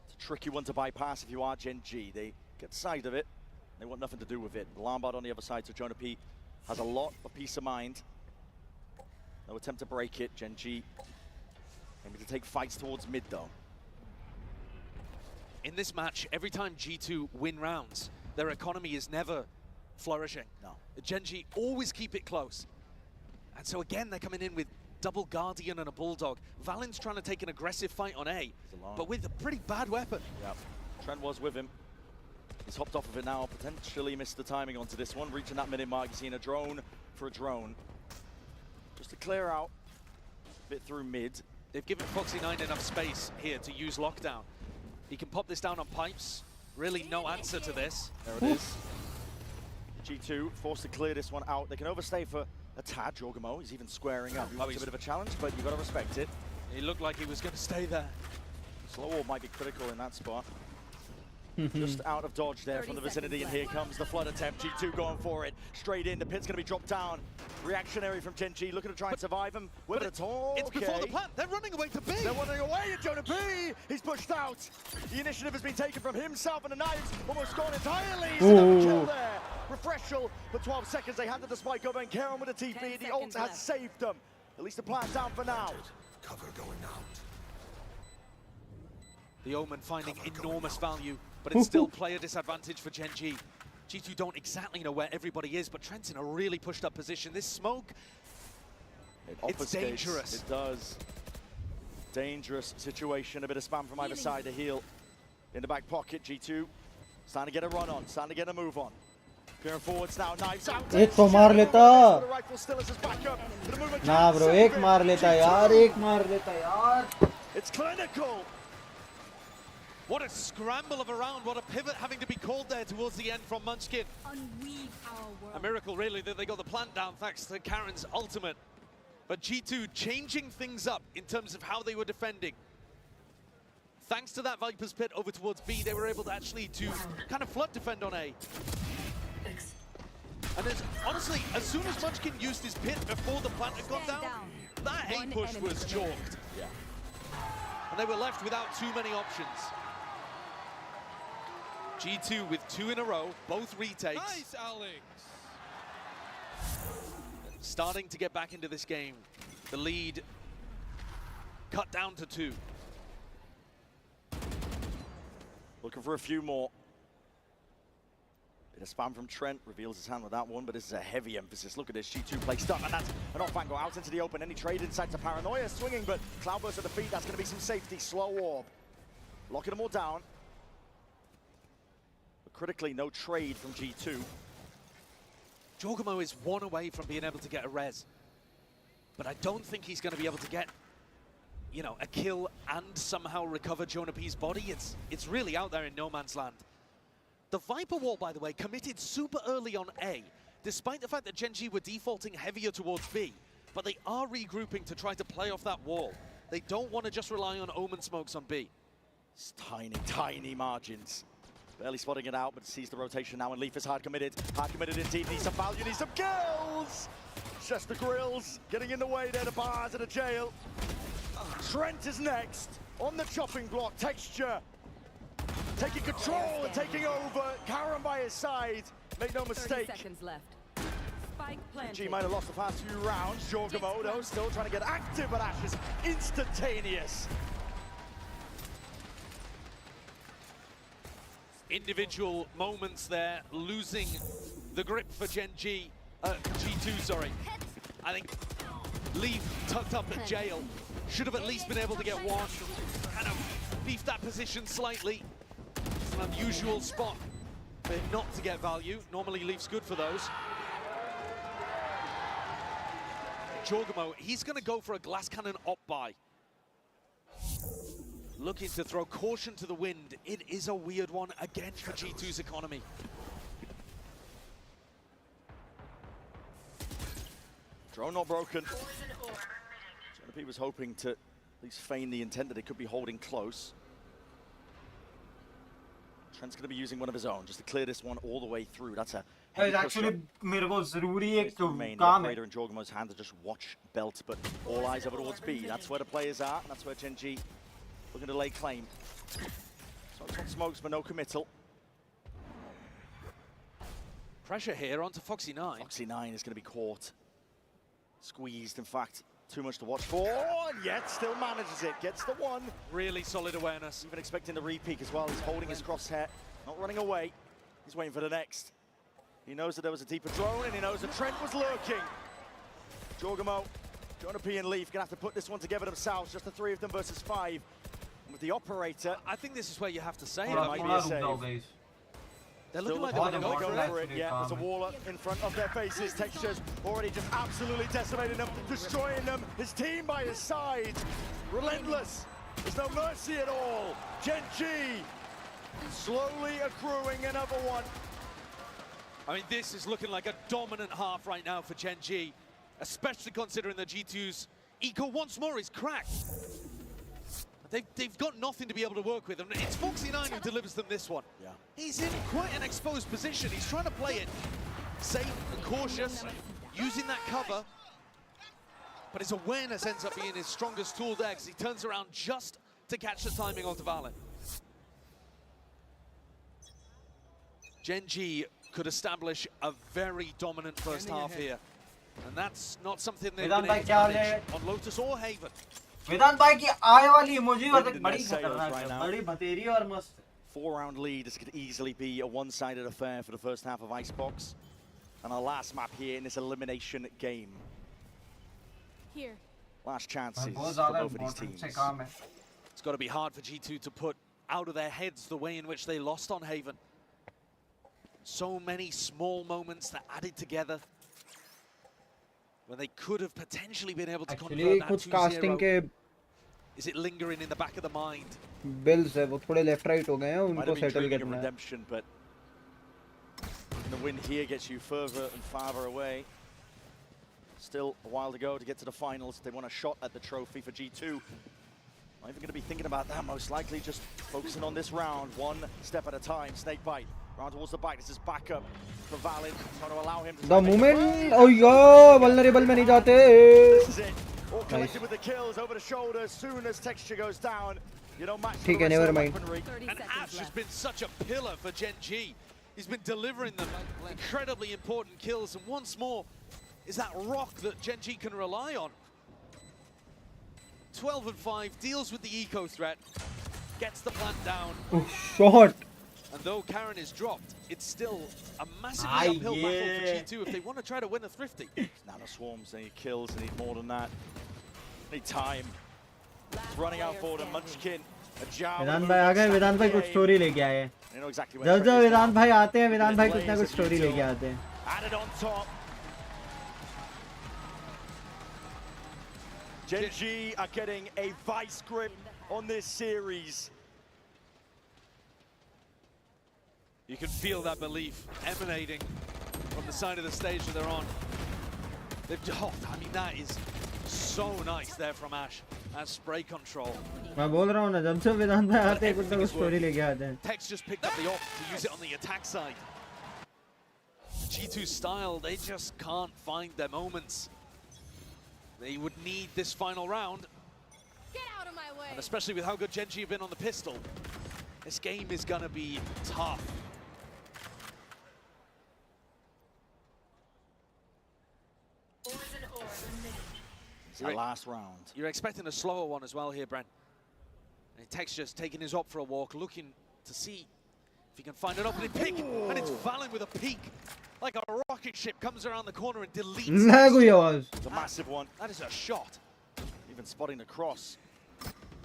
It's a tricky one to bypass if you are GENG. They get sight of it. They want nothing to do with it. Lombard on the other side, so Jonah P has a lot of peace of mind. No attempt to break it. GENG maybe to take fights towards mid though. In this match, every time G2 win rounds, their economy is never flourishing. No. GENG always keep it close. And so again, they're coming in with double Guardian and a Bulldog. Valen's trying to take an aggressive fight on A, but with a pretty bad weapon. Yeah, Trent was with him. He's hopped off of it now, potentially missed the timing onto this one. Reaching that minute mark, he's seen a drone for a drone. Just to clear out a bit through mid. They've given Foxy9 enough space here to use lockdown. He can pop this down on pipes. Really no answer to this. There it is. G2 forced to clear this one out. They can overstay for a tad. Jorgamo, he's even squaring up. He wants a bit of a challenge, but you've got to respect it. He looked like he was going to stay there. Slow wall might be critical in that spot. Just out of dodge there from the vicinity, and here comes the flood attempt. G2 going for it, straight in. The pit's going to be dropped down. Reactionary from GENG, looking to try and survive him with a talk. It's before the plant. They're running away to B. They're running away, and Jonah B, he's pushed out. The initiative has been taken from himself, and the knives almost gone entirely. He's another kill there. Refreshal for 12 seconds. They handed the spike over, and Karen with a TP. The ult has saved them. At least the plan's down for now. Cover going out. The Omen finding enormous value, but it's still player disadvantage for GENG. G2 don't exactly know where everybody is, but Trent's in a really pushed up position. This smoke, it's dangerous. It does. Dangerous situation. A bit of spam from either side to heal. In the back pocket, G2 starting to get a run on, starting to get a move on. Peering forwards now, knives out. एक तो मार लेता ना bro, एक मार लेता यार, एक मार लेता यार. It's clinical. What a scramble of a round, what a pivot having to be called there towards the end from Munchkin. A miracle really that they got the plant down thanks to Karen's ultimate. But G2 changing things up in terms of how they were defending. Thanks to that Viper's Pit over towards B, they were able to actually kind of flood defend on A. And honestly, as soon as Munchkin used his pit before the plant had gone down, that A push was chalked. Yeah. And they were left without too many options. G2 with 2 in a row, both retakes. Nice, Alex. Starting to get back into this game. The lead cut down to 2. Looking for a few more. Bit of spam from Trent, reveals his hand with that one, but this is a heavy emphasis. Look at this, G2 placed up, and that's an off angle out into the open. Any trade inside to Paranoia, swinging, but Cloudburst at the feet, that's going to be some safety. Slow orb. Locking them all down. But critically, no trade from G2. Jorgamo is 1 away from being able to get a res. But I don't think he's going to be able to get, you know, a kill and somehow recover Jonah P's body. It's really out there in no man's land. The Viper wall, by the way, committed super early on A, despite the fact that GENG were defaulting heavier towards B. But they are regrouping to try to play off that wall. They don't want to just rely on Omen smokes on B. It's tiny, tiny margins. Barely spotting it out, but sees the rotation now, and Leaf is hard committed. Hard committed indeed, needs some value, needs some kills! Just the grills, getting in the way there, the bars and the jail. Trent is next, on the chopping block, Texture. Taking control and taking over, Karen by his side. Make no mistake. 30 seconds left. Spike planted. G might have lost the past few rounds. Jorgamo, though, still trying to get active, but Ash is instantaneous. Individual moments there, losing the grip for GENG, G2, sorry. I think Leaf tucked up at jail. Should have at least been able to get one. Kind of beefed that position slightly. It's an unusual spot for him not to get value. Normally Leaf's good for those. Jorgamo, he's going to go for a glass cannon op buy. Looking to throw caution to the wind. It is a weird one again for G2's economy. Drone not broken. Jonah P was hoping to at least feign the intent that it could be holding close. Trent's going to be using one of his own just to clear this one all the way through. That's a heavy actually मेरे को ज़रूरी एक तो main काम है. operator in Jorgamo's hand to just watch belt, but all eyes over towards B. That's where the players are, and that's where GENG looking to lay claim. Smokes on smokes, but no committal. Pressure here onto Foxy9. Foxy9 is going to be caught. Squeezed, in fact. Too much to watch for, and yet still manages it. Gets the one. Really solid awareness. Even expecting the re-peek as well. He's holding his crosshair, not running away. He's waiting for the next. He knows that there was a deeper drone, and he knows that Trent was lurking. Jorgamo, Jonah P and Leaf gonna have to put this one together themselves. Just the 3 of them versus 5. And with the operator, I think this is where you have to say it might be a save. They're Still looking like they're going to go for it. Yeah, there's a wall up in front of their faces. Textures already just absolutely decimating them, destroying them. His team by his side. Relentless. There's no mercy at all. GENG slowly accruing another one. I mean, this is looking like a dominant half right now for GENG, especially considering the G2's eco once more is cracked. they've got nothing to be able to work with, and it's Foxy9 who delivers them this one. Yeah. He's in quite an exposed position. He's trying to play it safe and cautious, using that cover, but his awareness ends up being his strongest tool there, because he turns around just to catch the timing onto Valen. GENG could establish a very dominant first half here, and that's not something they've been able to manage on Lotus or Haven. वेदांत भाई की आय वाली emoji बड़ी खतरनाक है, बड़ी भतेरी और मस्त. 4-round lead. This could easily be a one-sided affair for the first half of Icebox. And our last map here in this elimination game. Here. Last chances for both of these teams. It's got to be hard for G2 to put out of their heads the way in which they lost on Haven. So many small moments that added together, when they could have potentially been able to convert that 2-0. Is it lingering in the back of the mind? Bills है वो थोड़े left right हो गए हैं, उनको settle करना है. Redemption, but the win here gets you further and farther away. Still a while to go to get to the finals. They want a shot at the trophy for G2. Not even going to be thinking about that, most likely just focusing on this round, one step at a time. Snake bite, round towards the bite. This is backup for Valen, trying to allow him to... The moment, oh yeah, vulnerable में नहीं जाते. This is it. All collected with the kills over the shoulder. As soon as texture goes down, you don't match the never mind. weaponry. And Ash has been such a pillar for GENG. He's been delivering them incredibly important kills, and once more is that rock that GENG can rely on. 12 and 5, deals with the eco threat, gets the plant down. Oh, shot. And though Karen is dropped, it's still a massively uphill battle for G2 if they want to try to win a thrifty. Now the swarms, they need kills, they need more than that. They need time. It's running out for them. Munchkin. वेदांत भाई आ गए. वेदांत भाई कुछ story लेके आए हैं. जब जब वेदांत भाई आते हैं, वेदांत भाई कुछ ना कुछ स्टोरी लेके आते हैं. Added on top. GENG are getting a vice grip on this series. You can feel that belief emanating from the side of the stage that they're on. I mean, that is so nice there from Ash. That's spray control. मैं बोल रहा हूँ ना, जब से वेदांत भाई आते हैं कुछ ना कुछ स्टोरी लेके आते हैं. Tex just picked up the off to use it on the attack side. G2 style, they just can't find their moments. They would need this final round. Get out of my way. And especially with how good GENG have been on the pistol, this game is gonna be tough. It's the last round. You're expecting a slower one as well here, Brent. And Tex just taking his op for a walk, looking to see if he can find an opening pick. And it's Valen with a peek. Like a rocket ship comes around the corner and deletes. It's a massive one. That is a shot. Even spotting the cross.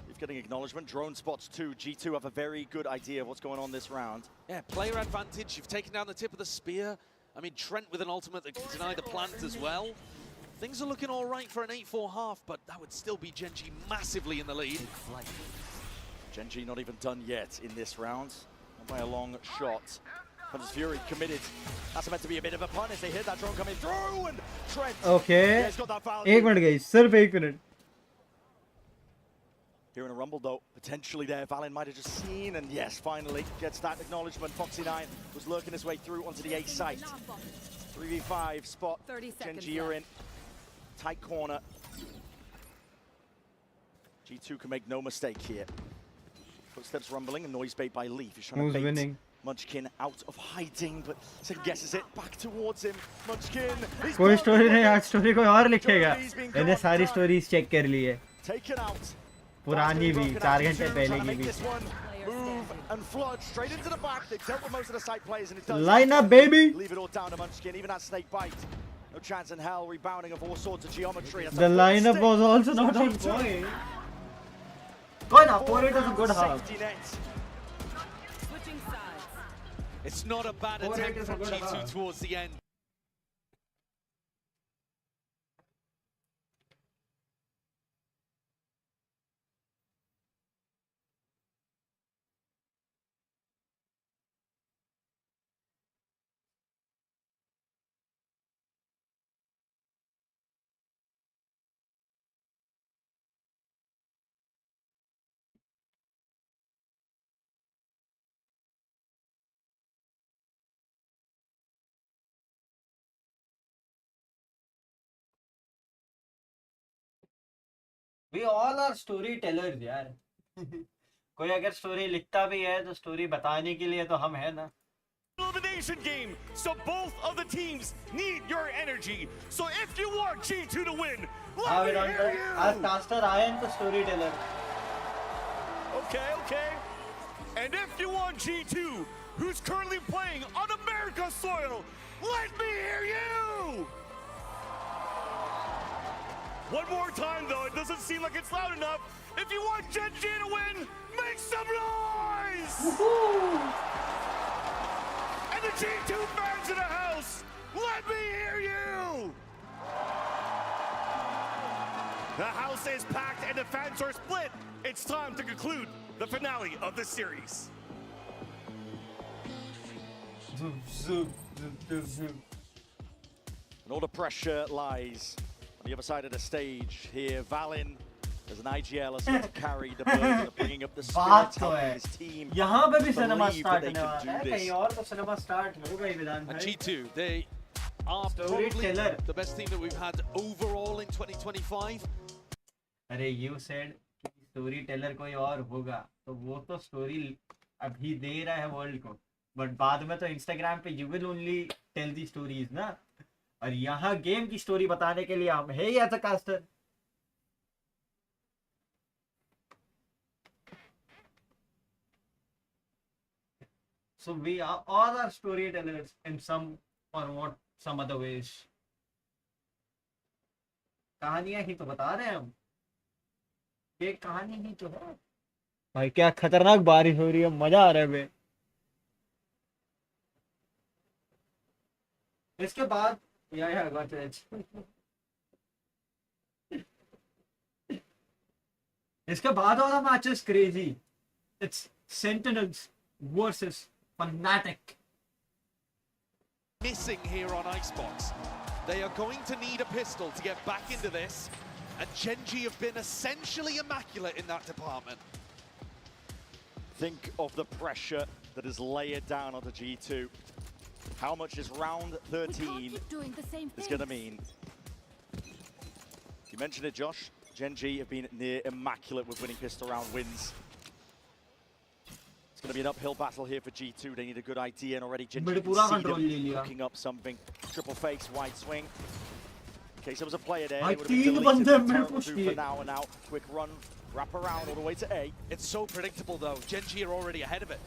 He's getting acknowledgement. Drone spots too. G2 have a very good idea of what's going on this round. Yeah, player advantage. You've taken down the tip of the spear. I mean, Trent with an ultimate that can deny the plant as well. Things are looking all right for an 8-4 half, but that would still be GENG massively in the lead. GENG not even done yet in this round. Not by a long shot. Hunter's Fury committed. That's meant to be a bit of a pun as they hit that drone coming through, and Trent. Okay. He's got that value. 1 minute guys, sirf 1 minute. Here in a rumble though, potentially there, Valen might have just seen, and yes, finally gets that acknowledgement. Foxy9 was lurking his way through onto the A site. 3v5 spot. GENG you're in. Tight corner. G2 can make no mistake here. Footsteps rumbling, and noise bait by Leaf. He's trying to bait winning? Munchkin out of hiding, but second guesses it. Back towards him. Munchkin. कोई story नहीं, आज story कोई और लिखेगा. मैंने सारी stories check कर ली है. Taken out. पुरानी भी, 4 घंटे पहले की भी. Move and flood straight into the back. They dealt with most of the side players, and it does. Line up, baby. Leave it all down to Munchkin. Even that snake bite. No chance in hell. Rebounding of all sorts of geometry. The lineup was also not on point. Good half. 4-8 was a good half. Switching sides. It's not a bad attempt from G2 towards the end. We all are storytellers यार. कोई अगर story लिखता भी है तो story बताने के लिए तो हम हैं ना. Elimination game, so both of the teams need your energy. So if you want G2 to win, let me hear you. As caster I am the storyteller. Okay. And if you want G2, who's currently playing on America's soil, let me hear you. One more time though, it doesn't seem like it's loud enough. If you want Gen G to win, make some noise! And the G2 fans in the house, let me hear you! The house is packed and the fans are split. It's time to conclude the finale of the series. And all the pressure lies on the other side of the stage here. Valin, as an IGL, has got to carry the burden of bringing up the spirits, helping his team. यहाँ पे भी cinema start होने वाला है. कहीं और तो cinema start होगा ही विधान भाई. And G2, they are probably the best team that we've had overall in 2025. अरे you said storyteller कोई और होगा तो वो तो story अभी दे रहा है world को, but बाद में तो Instagram पे you will only tell the stories ना. और यहाँ गेम की स्टोरी बताने के लिए हम है ही as a caster. So we are all our storytellers in some or what some other ways. कहानियां ही तो बता रहे हैं हम. ये कहानी ही तो है. भाई क्या खतरनाक बारिश हो रही है, मजा आ रहा है बे. इसके बाद Yeah, got it. इसके बाद वाला match is crazy. It's Sentinels versus Fnatic. Missing here on Icebox. They are going to need a pistol to get back into this, and GENG have been essentially immaculate in that department. Think of the pressure that is layered down onto G2. How much is round 13 is going to mean? You mentioned it, Josh. GENG have been near immaculate with winning pistol round wins. It's going to be an uphill battle here for G2. They need a good idea, and already GENG cooking up something. Triple fakes, wide swing. In case there was a player there, it would have been deleted for now and out. Quick run, wrap around all the way to A. It's so predictable, though. GENG are already ahead of it.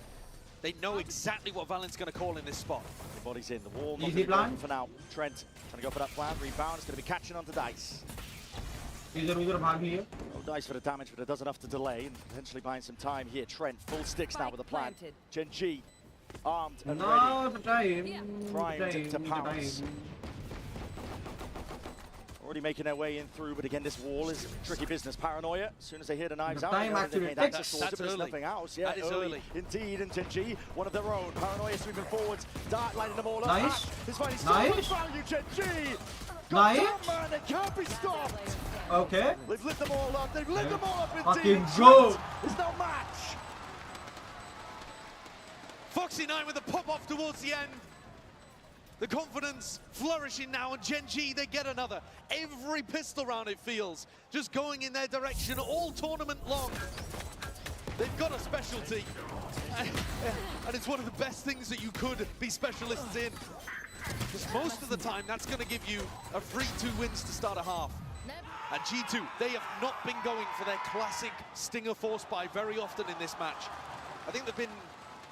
They know exactly what Valen's going to call in this spot. The body's in the wall. Easy plan for now. Trent trying to go for that plan. Rebound. It's going to be catching onto Dice. No Dice for the damage, but it does enough to delay and potentially buying some time here. Trent full sticks now with a plan. GENG armed and ready. Primed to pounce. Already making their way in through, but again, this wall is tricky business. Paranoia, as soon as they hear the knives out, That's early. nothing else. Yeah, that is early. Indeed, and GENG, one of their own. Paranoia sweeping forwards, Dart lighting them all up. Nice. He's finding Nice. value, GENG. Nice. Man, they can't be stopped. Okay. They've lit them all up. They've lit them all up. Fucking go. There's no match. Foxy9 with a pop off towards the end. The confidence flourishing now, and GENG, they get another. Every pistol round, it feels, just going in their direction all tournament long. They've got a specialty, and it's one of the best things that you could be specialists in. Because most of the time, that's going to give you a free 2 wins to start a half. And G2, they have not been going for their classic Stinger force buy very often in this match. I think there have been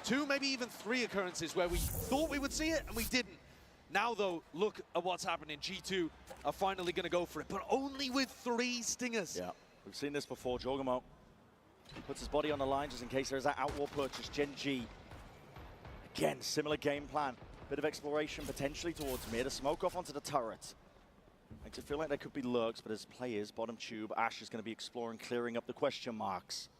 2, maybe even 3 occurrences where we thought we would see it, and we didn't. Now, though, look at what's happening. G2 are finally going to go for it, but only with 3 Stingers. Yeah, we've seen this before. Jorgamo puts his body on the line just in case there's that outlaw purchase. GENG, again, similar game plan. Bit of exploration potentially towards mid. A smoke off onto the turret. Makes it feel like there could be lurks, but as players, bottom tube, Ash is going to be exploring, clearing up the question marks.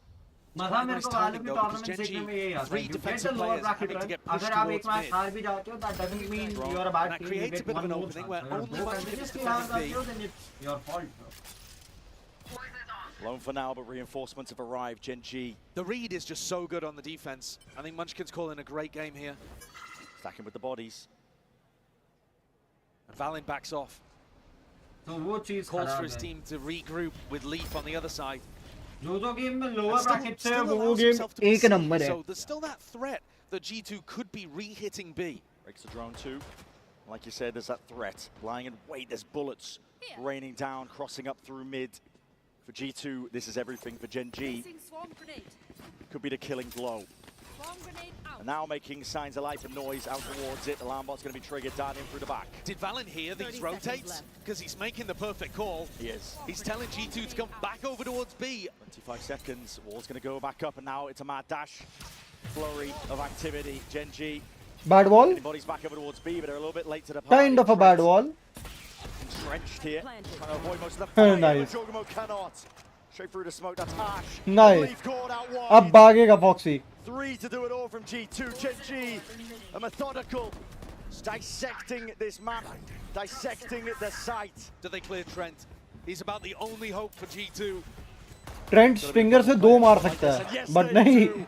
मजा मेरे को आलमी tournament देखने में यही आता है. You get a lower bracket run. अगर आप एक मैच हार भी जाते हो, that doesn't mean you are a bad team. You get one more chance. अगर दो continuously हार जाते हो, then it's your fault. Alone for now, but reinforcements have arrived. GENG. The read is just so good on the defense. I think Munchkin's calling a great game here. Stacking with the bodies. And Valin backs off. तो वो चीज Calls for खराब his है। team to regroup with Leaf on the other side. जो game में And lower still- bracket से still वो allows game himself to be एक seen, नंबर है। So there's still that threat that G2 could be re-hitting B. Breaks the drone too. Like you said, there's that threat. Lying in wait, there's bullets raining down, crossing up through mid. For G2, this is everything. For GENG, could be the killing blow. And now making signs of life and noise out towards it. Alarm bot's going to be triggered, darting through the back. Did Valen hear these rotates? Because he's making the perfect call. He is. He's telling G2 to come back over towards B. 25 seconds, wall's going to go back up, and now it's a mad dash. Flurry of activity. GENG. Bad wall. Anybody's back over towards B, but they're a little bit late to the party. Kind of a bad wall. Entrenched here, trying to avoid most of the fire. Nice. Jogamo cannot. Straight through the smoke, that's Ash. Nice. Leaf caught out wide. अब भागेगा Foxy. 3 to do it all from G2. GENG, a methodical, dissecting this map, dissecting the site. Do they clear Trent? He's about the only hope for G2. Trent Stinger से 2 मार सकता है, but नहीं.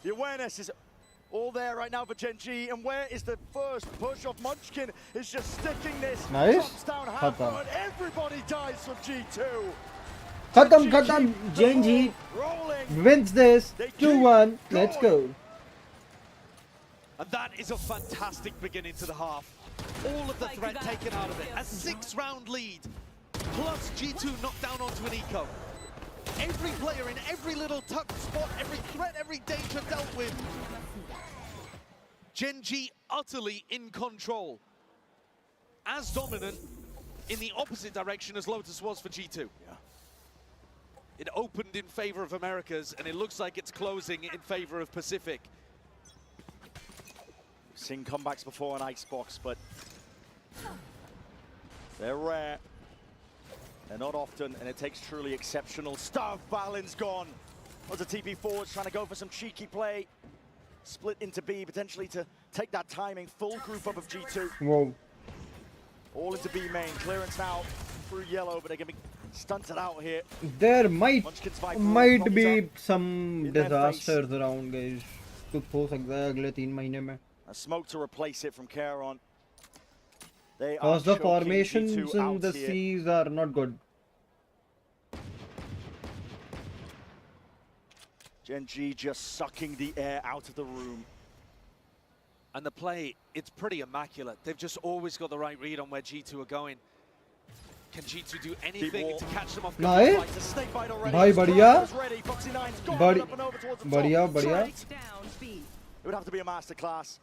The awareness is all there right now for GENG, and where is the first push of Munchkin? Is just sticking this. Nice. Drops down half, Khata. and everybody dies from G2. खत्म GENG wins this 2-1. Let's go. And that is a fantastic beginning to the half. All of the threat taken out of it. A 6-round lead, plus G2 knocked down onto an eco. Every player in every little tucked spot, every threat, every danger dealt with. GENG utterly in control. As dominant in the opposite direction as Lotus was for G2. Yeah. It opened in favor of Americas, and it looks like it's closing in favor of Pacific. We've seen comebacks before on Icebox, but they're rare. They're not often, and it takes truly exceptional stuff. Balin's gone. Was a TP forwards trying to go for some cheeky play. Split into B, potentially to take that timing. Full group up of G2. Whoa. All into B main. Clearance now through yellow, but they're going to be stunted out here. There might be some in their disasters around, guys. कुछ हो सकता है अगले 3 महीने में. A smoke to replace it from Caron. They are Because the choking formations G2 in out the here. seas are not good. GENG just sucking the air out of the room. And the play, it's pretty immaculate. They've just always got the right read on where G2 are going. Can G2 do anything to catch them off guard? Nice. भाई बढ़िया. बढ़िया. It would have to be a masterclass,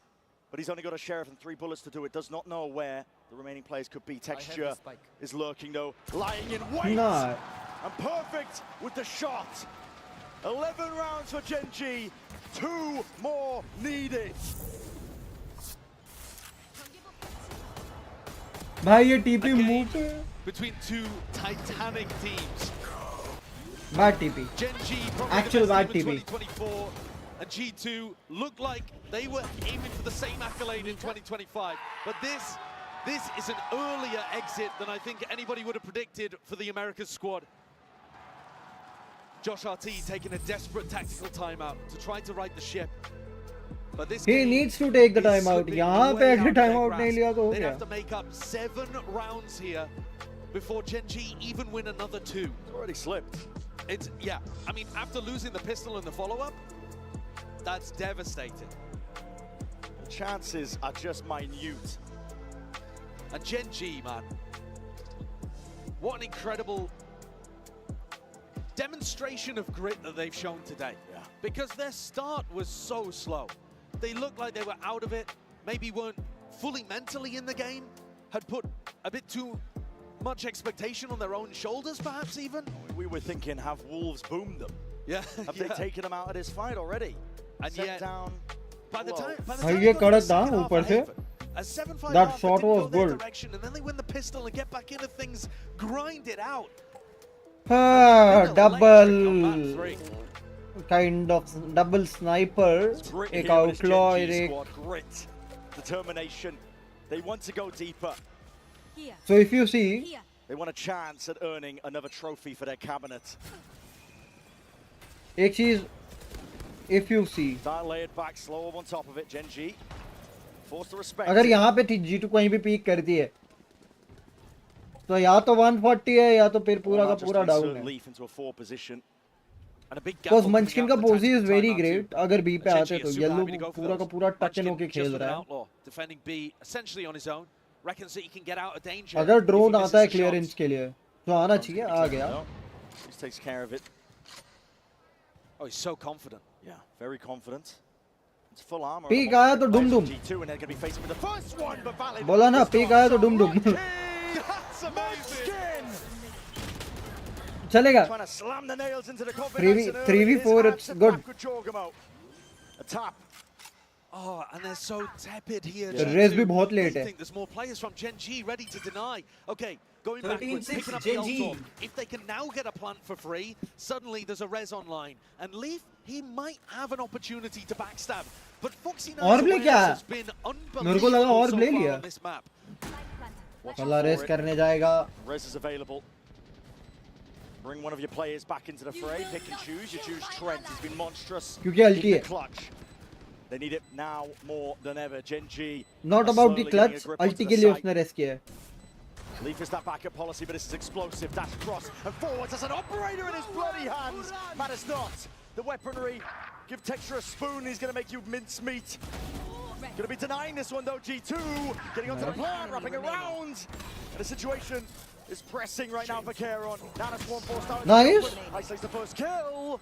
but he's only got a sheriff and 3 bullets to do it. Does not know where the remaining players could be. Texture is lurking though, lying in wait. Nah. And perfect with the shot. 11 rounds for GENG, 2 more needed. भाई ये TP move है. Between 2 titanic teams. Bad TP. GENG Actual bad team in TP. 2024, and G2 looked like they were aiming for the same accolade in 2025. But this is an earlier exit than I think anybody would have predicted for the Americas squad. Josh RT taking a desperate tactical timeout to try to right the ship. But this He needs to take the timeout. यहाँ पे अगर timeout नहीं लिया तो हो They'd गया. have to make up 7 rounds here before GENG even win another 2. It's already slipped. It's, yeah, I mean, after losing the pistol in the follow-up, that's devastating. The chances are just minute. And GENG, man, what an incredible demonstration of grit that they've shown today. Yeah. Because their start was so slow. They looked like they were out of it, maybe weren't fully mentally in the game, had put a bit too much expectation on their own shoulders, perhaps even. We were thinking, have Wolves boomed them? Yeah. Have they taken them out of this fight already? And Set yet, down. by the time भाई ये कड़क था ऊपर से. a 7-5 That half shot didn't was go their good. direction, and then they win the pistol and get back into things, grind it out. Double kind of double sniper. Grit एक here with this outlaw GENG एक. squad. Grit, determination. They want to go deeper. So if you see, They want a chance at earning another trophy for their cabinet. एक चीज, if you see, Start layered back, slow up on top of it. GENG forced to respect. अगर यहाँ पे G2 कहीं भी peak करती है, तो या तो 140 है या तो फिर पूरा का पूरा डाउन है. Because Munchkin का पोजी is very great. अगर B पे आते तो येलो पूरा का पूरा टच इन होके खेल रहा है. अगर ड्रोन आता है क्लियरेंस के लिए तो आना चाहिए. आ गया. Oh, he's so confident. Yeah, very confident. It's full armor. Peak आया तो डुम डुम. बोला ना पीक आया तो डुम डुम. चलेगा. 3v4 it's good. A tap. Oh, and they're so tepid here. The race भी बहुत late है. I think there's more players from GENG ready to deny. Okay, going backwards, picking up the ult. If they can now get a plant for free, suddenly there's a res online. And Leaf, he might have an opportunity to backstab. But Foxy और play क्या? has been मेरे को लगा और play लिया. on this map. चला race करने जाएगा. Res is available. Bring one of your players back into the fray. Pick and choose. You choose Trent. He's been monstrous. क्योंकि ulti है. They need it now more than ever. GENG. Not about the clutch. Ulti के लिए उसने race किया है. Leaf is that backup policy, but this is explosive. Dash across and forwards as an operator in his bloody hands. Matters not. The weaponry. Give Texture a spoon. He's going to make you mince meat. Going to be denying this one though. G2 getting onto the plant, wrapping around. And the situation is pressing right now for Kieron. Nana Swarm forced out. Nice. Isolates the first kill.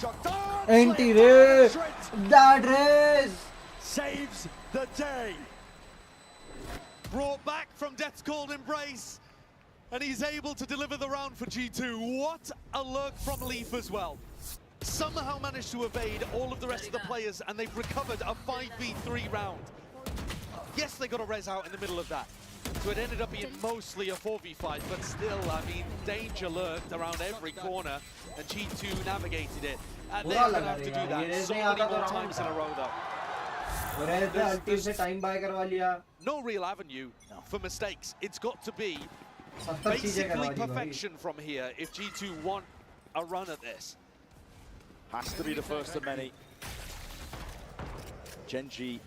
Shot down. Anti-race. That race. Saves the day. Brought back from Death's Cold Embrace. And he's able to deliver the round for G2. What a lurk from Leaf as well. Somehow managed to evade all of the rest of the players, and they've recovered a 5v3 round. Yes, they got a res out in the middle of that. So it ended up being mostly a 4v5, but still, I mean, danger lurked around every corner, and G2 navigated it. And they're going to have to do that so many more times in a row, though. No real avenue for mistakes. It's got to be basically perfection from here if G2 want a run at this. Has to be the first of many. GENG,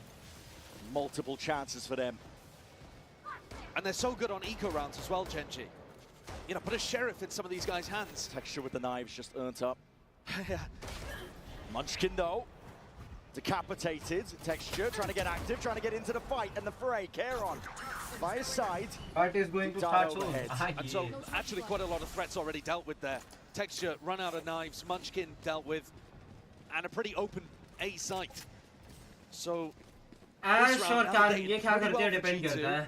multiple chances for them. And they're so good on eco rounds as well, GENG. You know, put a sheriff in some of these guys' hands. Texture with the knives just earned up. Munchkin though, decapitated. Texture trying to get active, trying to get into the fight and the fray. Kieron by his side. Fight is going to start soon. And so actually quite a lot of threats already dealt with there. Texture run out of knives, Munchkin dealt with, and a pretty open A site. So Ash और Karen ये क्या करते हैं depend करता है.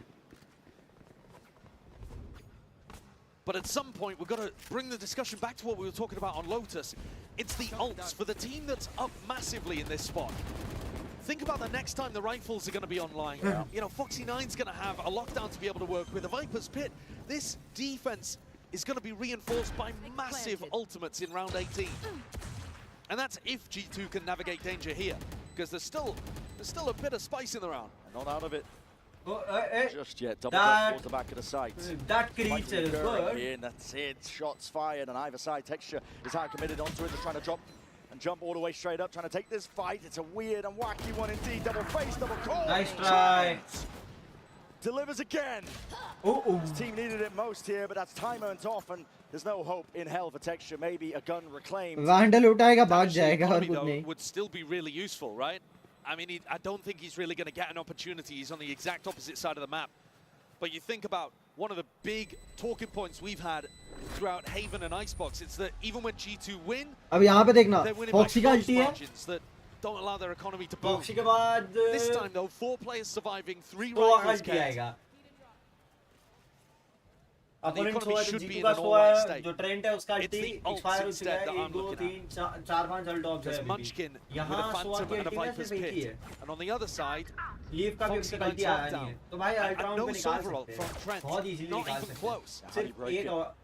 But at some point, we've got to bring the discussion back to what we were talking about on Lotus. It's the ults for the team that's up massively in this spot. Think about the next time the rifles are going to be online. You know, Foxy9's going to have a lockdown to be able to work with. The Viper's Pit, this defense is going to be reinforced by massive ultimates in round 18. And that's if G2 can navigate danger here, because there's still a bit of spice in the round. Not out of it. Just yet, double towards the back of the site. That creature is good. And that's it. Shots fired on either side. Texture is hard committed onto it. They're trying to drop and jump all the way straight up, trying to take this fight. It's a weird and wacky one indeed. Double face, double call. Nice try. Delivers again. His team needed it most here, but that's time earned off, and there's no hope in hell for Texture. Maybe a gun reclaimed. Vandal उठाएगा भाग जाएगा और कुछ नहीं. Would still be really useful, right? I mean, I don't think he's really going to get an opportunity. He's on the exact opposite side of the map. But you think about one of the big talking points we've had throughout Haven and Icebox. It's that even when G2 win, अब यहाँ पे देखना, they're winning by close margins that don't allow their economy to boom. Foxy के बाद This time though, 4 players surviving, 3 rifles kept. Opponent हुआ जो जीतू का हुआ है, जो ट्रेंट है उसका अल्टी एक्सपायर हो चुका है. 1 2 3 4 5 अल्ट डॉग्स है अभी. यहाँ सुआ की अल्टी में सिर्फ एक ही है. And on the other side, leave का भी उसका अल्टी आया नहीं है. तो भाई अल्ट राउंड पे निकाल सकते हैं. बहुत इजीली निकाल सकते हैं. सिर्फ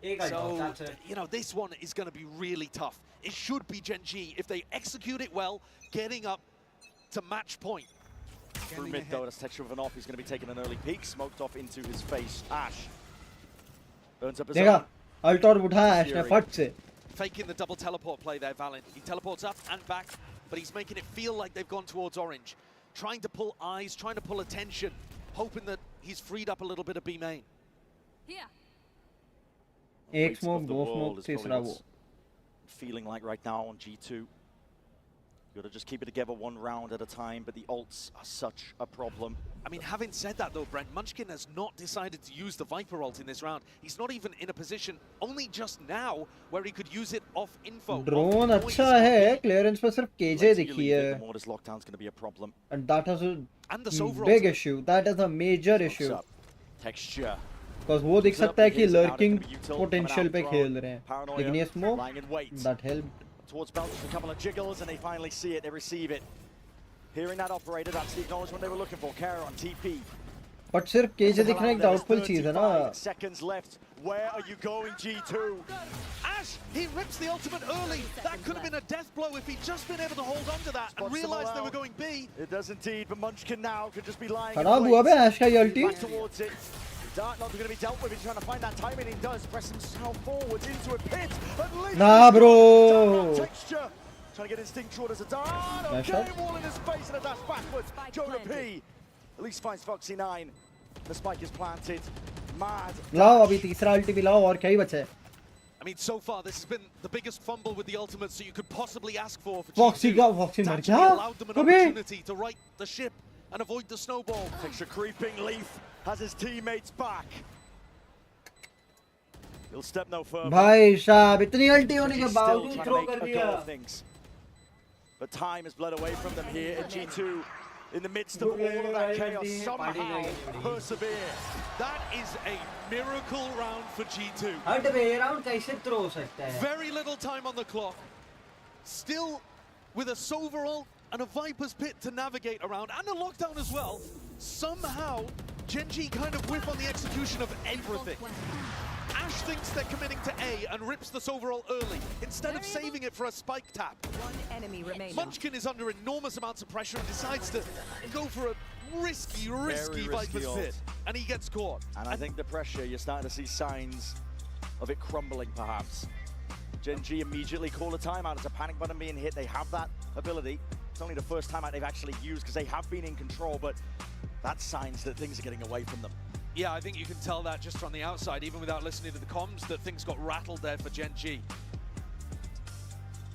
एक alt. So, you know, this one is going to be really tough. It should be GENG if they execute it well, getting up to match point. Through mid though, that's Texture with an off. He's going to be taking an early peek, smoked off into his face. Ash. देखा alt और उठाया ऐश ने फट से. Faking the double teleport play there, Valen. He teleports up and back, but he's making it feel like they've gone towards orange. Trying to pull eyes, trying to pull attention, hoping that he's freed up a little bit of B main. Here. एक smoke, दो smoke, तीसरा वो. Feeling like right now on G2. You gotta just keep it together one round at a time, but the ults are such a problem. I mean, having said that though, Brent, Munchkin has not decided to use the Viper ult in this round. He's not even in a position, only just now, where he could use it off info. Drone अच्छा है, clearance पे सिर्फ KJ दिखी है. The mortar's lockdown's gonna be a problem. And that is a big issue. That is a major issue. Texture. Because वो दिख सकता है कि lurking potential पे खेल रहे हैं. लेकिन ये smoke, that helped. Towards Belgium, a couple of jiggles, and they finally see it, they receive it. Hearing that operator, that's the acknowledgement they were looking for. Kara on TP. But सिर्फ KJ दिखना एक doubtful चीज है ना. Seconds left. Where are you going, G2? Ash, he rips the ultimate early. That could have been a death blow if he'd just been able to hold on to that and realize they were going B. It does indeed, but Munchkin now could just be lying. खराब हुआ बे Ash का ये ulti. Back towards it. Dart not going to be dealt with. He's trying to find that timing. He does press himself forwards into a pit. Nah, bro. Texture. Trying to get instinctual as a dart. Okay, wall in his face and a dash backwards. Jonah P. At least finds Foxy 9. The spike is planted. Mad. लाओ अभी तीसरा ulti भी लाओ और क्या ही बचा है. I mean, so far this has been the biggest fumble with the ultimates that you could possibly ask for. Foxy मर गया. Allowed them an opportunity to right the ship and avoid the snowball. Texture creeping. Leaf has his teammates back. He'll step no further. भाई साहब इतनी ulti होने के बावजूद throw कर दिया. But time has bled away from them here at G2. In the midst of all of that chaos, somehow persevere. That is a miracle round for G2. round कैसे throw सकता है? Very little time on the clock. Still with a Sova ult and a Viper's Pit to navigate around, and a lockdown as well. Somehow, GENG kind of whip on the execution of everything. Ash thinks they're committing to A and rips the Sova ult early, instead of saving it for a spike tap. One enemy remaining. Munchkin is under enormous amounts of pressure and decides to go for a risky Viper's Pit, and he gets caught. And I think the pressure, you're starting to see signs of it crumbling perhaps. GENG immediately call a timeout. It's a panic button being hit. They have that ability. It's only the first timeout they've actually used because they have been in control, but that's signs that things are getting away from them. Yeah, I think you can tell that just from the outside, even without listening to the comms, that things got rattled there for GENG.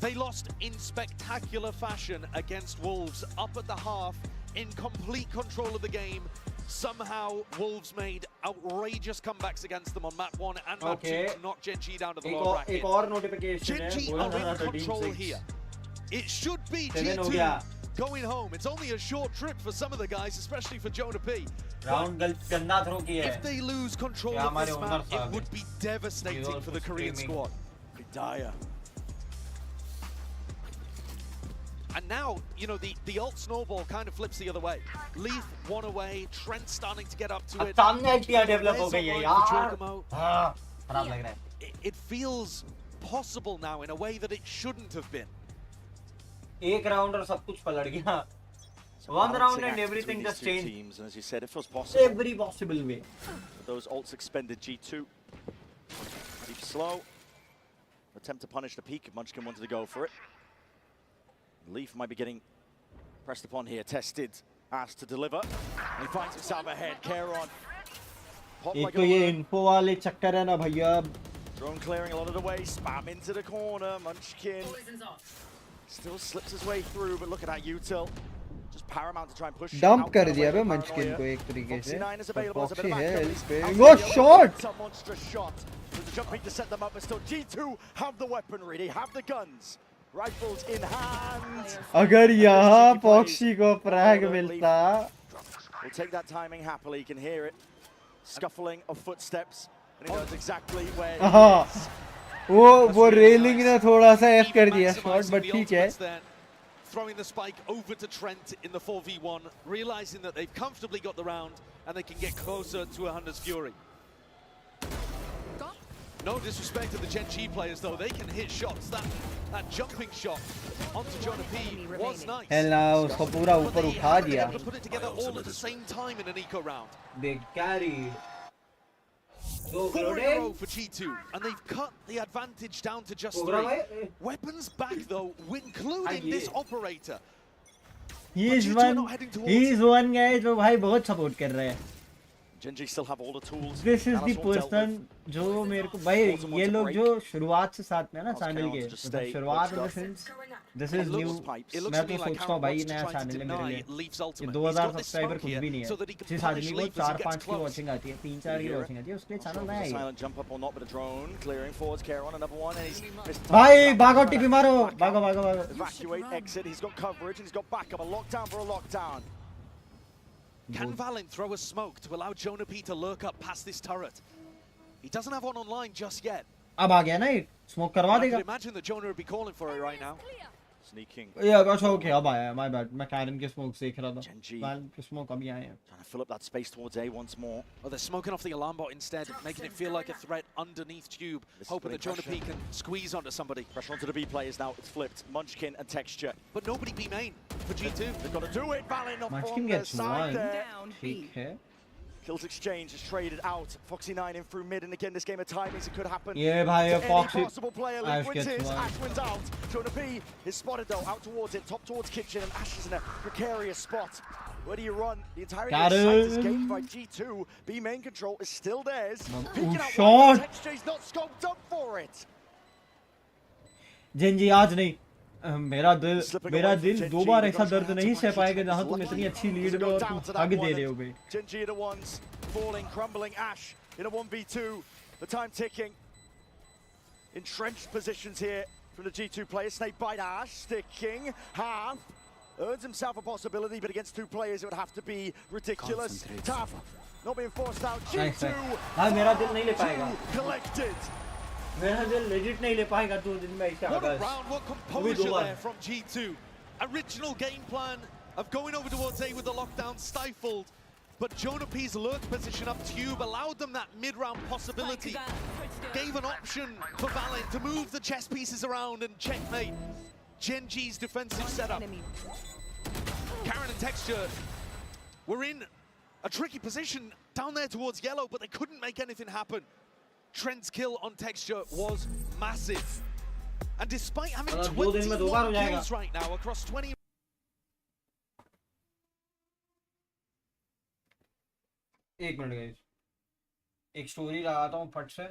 They lost in spectacular fashion against Wolves, up at the half, in complete control of the game. Somehow, Wolves made outrageous comebacks against them on map 1 and map 2 to knock GENG down to the lower bracket. GENG are in control here. It should be G2 going home. It's only a short trip for some of the guys, especially for Jonah P. If they lose control of this map, it would be devastating for the Korean squad. Dire. And now, you know, the ult snowball kind of flips the other way. Leaf one away, Trent starting to get up to it. It feels possible now in a way that it shouldn't have been. एक round और सब कुछ पलट गया. One round and everything just changed. Teams, and as you said, it feels possible. Every possible way. Those ults expended G2. Keep slow. Attempt to punish the peak. Munchkin wanted to go for it. Leaf might be getting pressed upon here. Tested. Asked to deliver. And he finds himself ahead. Caron. एक तो ये info वाले चक्कर है ना भैया. Drone clearing a lot of the way. Spam into the corner. Munchkin still slips his way through, but look at that util. Just paramount to try and push. Dump कर दिया बे Munchkin को एक तरीके से. Foxy है इस पे. What shot! It's a monstrous shot. There's a jumping to set them up, but still G2 have the weaponry. They have the guns. Rifles in hand. अगर यहाँ Foxy को frag मिलता. We'll take that timing happily. You can hear it. Scuffling of footsteps. And he knows exactly where he is. वो railing ने थोड़ा सा F कर दिया shot, but ठीक है. Throwing the spike over to Trent in the 4v1, realizing that they've comfortably got the round and they can get closer to a Hunter's Fury. No disrespect to the GENG players though, they can hit shots. That jumping shot onto Jonah P was nice. Now उसको पूरा ऊपर उठा दिया. They were able to put it together all at the same time in an eco round. Big carry. 4 in a row for G2, and they've cut the advantage down to just 3. Weapons back though, including this operator. He is one guy जो भाई बहुत support कर रहा है. GENG still have all the tools. This is the person जो मेरे को भाई ये लोग जो शुरुआत से साथ में है ना चैनल के मतलब शुरुआत में सिंस this is new मैं तो सोचता हूँ भाई नया चैनल है मेरे लिए ये 2000 सब्सक्राइबर कुछ भी नहीं है जिस आदमी को 4-5 की वॉचिंग आती है 3-4 की वॉचिंग आती है उसके लिए चैनल नया है भाई भागो टीपी मारो भागो भागो भागो evacuate exit. He's got coverage and he's got backup. A lockdown for a lockdown. Can Valen throw a smoke to allow Jonah P to lurk up past this turret? He doesn't have one online just yet. अब आ गया ना ये smoke करवा देगा. I can imagine that Jonah would be calling for it right now. Sneaking. Yeah, अच्छा okay अब आया. My bad. मैं Karen के स्मोक देख रहा था. Karen के स्मोक अभी आए हैं. Trying to fill up that space towards A once more. Oh, they're smoking off the alarm bot instead, making it feel like a threat underneath Tube, hoping that Jonah P can squeeze onto somebody. Pressure onto the B players now. It's flipped. Munchkin and Texture. But nobody B main for G2. They've got to do it. Valen on Munchkin their gets side one. there. ठीक है. Kills exchange is traded out. Foxy9 in through mid, and again, this game of timings, it could happen. Yeah, bhai, Foxy. Any possible player. Luke wins his. Ash wins out. Jonah P is spotted though, out towards it, top towards kitchen, and Ash is in a precarious spot. Where do you run? The entirety of the site is gained by G2. B main control is still theirs. Picking out one, Texture's not scoped up for it. GENG आज नहीं. मेरा दिल दो बार ऐसा दर्द नहीं सह पाएगा जहां तुम इतनी अच्छी लीड में और तुम हग दे रहे हो बे. GENG are the ones falling, crumbling. Ash in a 1v2. The time ticking. Entrenched positions here from the G2 players. Snake bite Ash, sticking. Half earns himself a possibility, but against two players it would have to be ridiculous. Tough, not being forced out. G2 मेरा दिल नहीं ले पाएगा. Collected. मेरा दिल legit नहीं ले पाएगा 2 दिन में ऐसा. What a round, what composure there from G2. Original game plan of going over towards A with the lockdown stifled, but Jonah P's lurk position up Tube allowed them that mid-round possibility. Gave an option for Valen to move the chess pieces around and checkmate GENG's defensive setup. Karen and Texture were in a tricky position down there towards yellow, but they couldn't make anything happen. Trent's kill on Texture was massive. And despite having 21 kills right now across 20... एक minute guys, एक story लगाता हूँ फट से.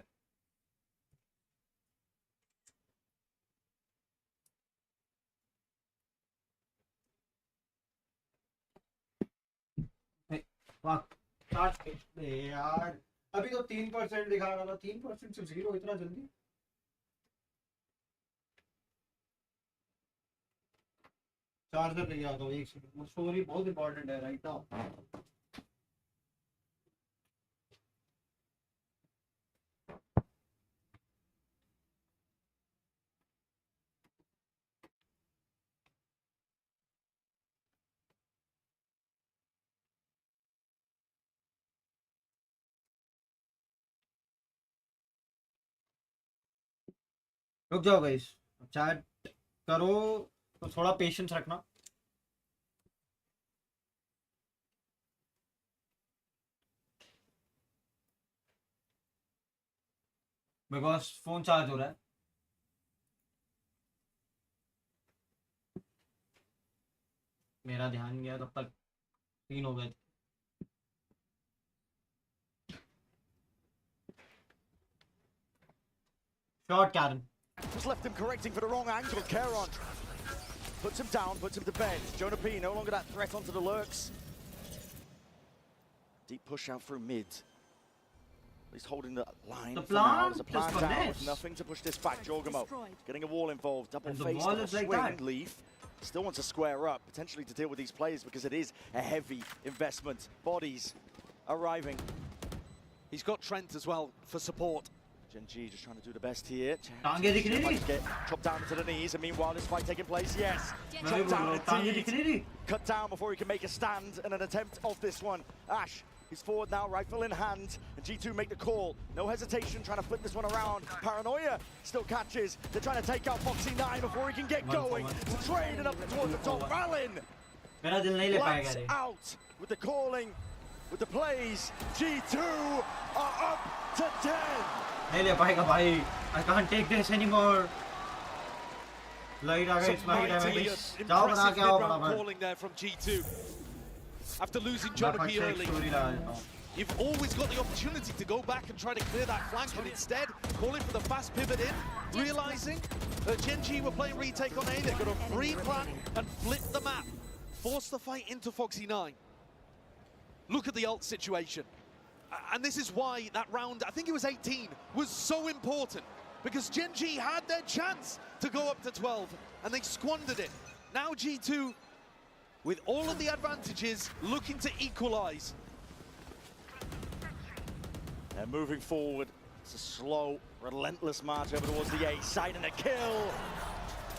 यार अभी तो 3% दिखा रहा था. 3% से 0 इतना जल्दी. चार्जर लेके आता हूँ एक सेकंड. स्टोरी बहुत इंपॉर्टेंट है राइट नाउ. रुक जाओ गाइस, चैट करो तो थोड़ा पेशेंस रखना. बिकॉज फोन चार्ज हो रहा है. मेरा ध्यान गया तब तक 3 हो गए. Shot Karen was left him correcting for the wrong angle. Keron puts him down, puts him to bed. Jonah P no longer that threat onto the lurks. Deep push out through mid. He's holding the line for now. There's a plan down with nothing to push this back. Jorgamo getting a wall involved. Double face, double swing, Leaf. Still wants to square up, potentially to deal with these players because it is a heavy investment. Bodies arriving. He's got Trent as well for support. GENG just trying to do the best here. Get chopped down to the knees, and meanwhile this fight taking place. Yes, chopped down indeed. Cut down before he can make a stand and an attempt of this one. Ash, he's forward now, rifle in hand, and G2 make the call. No hesitation, trying to flip this one around. Paranoia still catches. They're trying to take out Foxy9 before he can get going. To trade it up towards the top. Valen lights out with the calling, with the plays. G2 are up to 10. नहीं ले पाएगा भाई. I can't take this anymore. Light आ गई, smile आ गई. जाओ बना के आओ बराबर. Calling there from G2 after losing Jonah P early. you've always got the opportunity to go back and try to clear that flank, but instead, calling for the fast pivot in, realizing that GENG were playing retake on A, they're going to free plan and flip the map, force the fight into Foxy9. Look at the ult situation. And this is why that round, I think it was 18, was so important. Because GENG had their chance to go up to 12, and they squandered it. Now G2, with all of the advantages, looking to equalize. They're moving forward. It's a slow, relentless march over towards the A side, and a kill.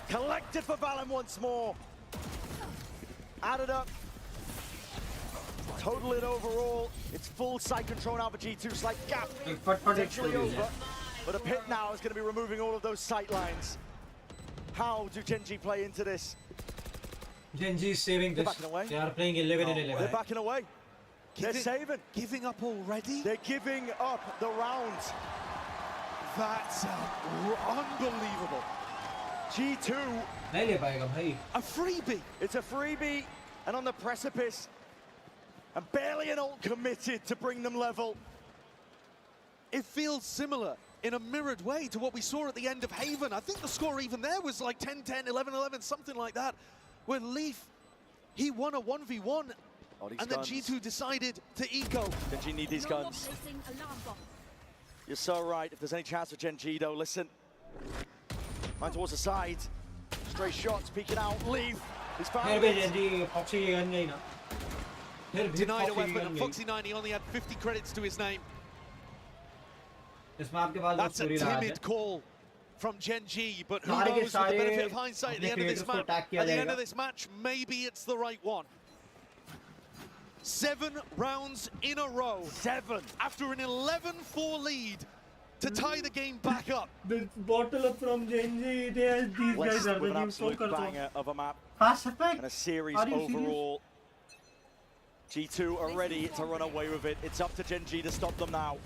Collected for Valen once more. Added up. Total it overall. It's full side control now for G2. Slight gap. Potentially over. But a pit now is going to be removing all of those sight lines. How do GENG play into this? GENG is saving this. They are playing 11 in 11. They're backing away. They're saving. Giving up already? They're giving up the round. That's unbelievable. G2. A freebie. It's a freebie, and on the precipice. And barely an ult committed to bring them level. It feels similar in a mirrored way to what we saw at the end of Haven. I think the score even there was like 10-10, 11-11, something like that. Where Leaf, he won a 1v1, and then G2 decided to eco. GENG need these guns. You're so right. If there's any chance for GENG though, listen. Mind towards the side. Stray shots, peeking out. Leaf. He's found Denied a weapon, and Foxy9, he only had 50 credits to his name. That's a timid call from GENG, but who knows, with the benefit of hindsight, at the end of this match, maybe it's the right one. 7 rounds in a row. 7. After an 11-4 lead to tie the game back up. The bottle up from GENG, these guys are the new soccer banger of a map. Pacific. And a series overall. G2 are ready to run away with it. It's up to GENG to stop them now.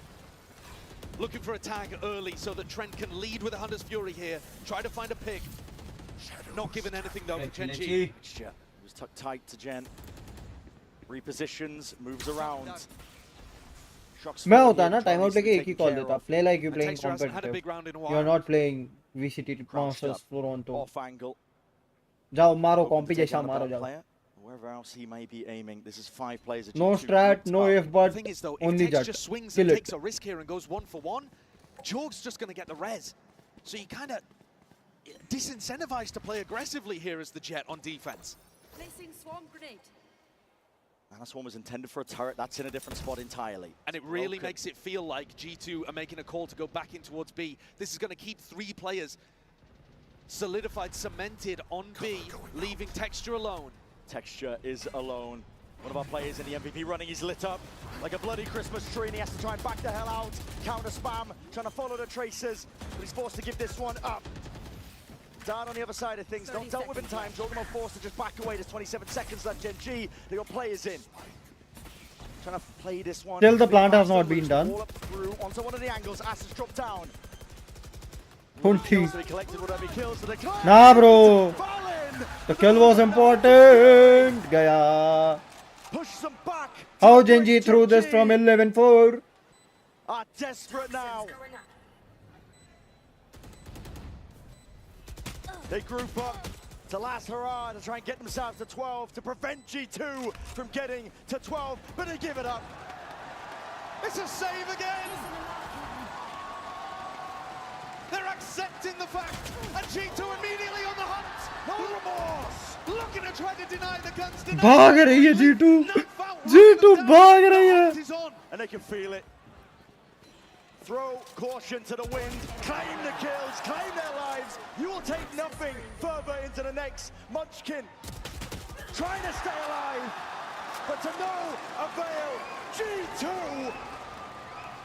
Looking for a tag early so that Trent can lead with a Hunter's Fury here. Try to find a pick. Not given anything though for GENG. He was tucked tight to Gen. Repositions, moves around. मैं होता ना time out लेके एक ही call देता. Play like you playing competitive. You are not playing VCT Masters Toronto. Off angle. जाओ मारो कॉम्पी जैसा मारो जाओ. Wherever else he may be aiming, this is 5 players. No strat, no if, but the thing is, though, only if Jett. just swings Kill and it. takes a risk here and goes 1-for-1, Jorg's just going to get the res. So you kind of disincentivized to play aggressively here as the Jett on defense. Placing swarm grenade. And that swarm was intended for a turret. That's in a different spot entirely. And it really makes it feel like G2 are making a call to go back in towards B. This is going to keep 3 players solidified, cemented on B, leaving Texture alone. Texture is alone. One of our players in the MVP running, he's lit up like a bloody Christmas tree, and he has to try and back the hell out. Counter spam, trying to follow the tracers, but he's forced to give this one up. Down on the other side of things, not dealt with in time. Jorgemon forced to just back away. There's 27 seconds left. GENG, they got players in. Trying to play this one. Still the plant has not been done. All up through onto one of the angles. Asus dropped down. 20. So he collected whatever he kills to the clip. Nah, bro. The kill was important. Gaya. Push them back. How GENG threw this from 11-4. Are desperate now. They group up to last hurrah to try and get themselves to 12 to prevent G2 from getting to 12, but they give it up. It's a save again. They're accepting the fact, and G2 immediately on the hunt. No remorse. Looking to try to deny the guns. भाग रही है G2. G2 भाग रही है. And they can feel it. Throw caution to the wind, claim the kills, claim their lives. You will take nothing further into the next. Munchkin trying to stay alive, but to no avail. G2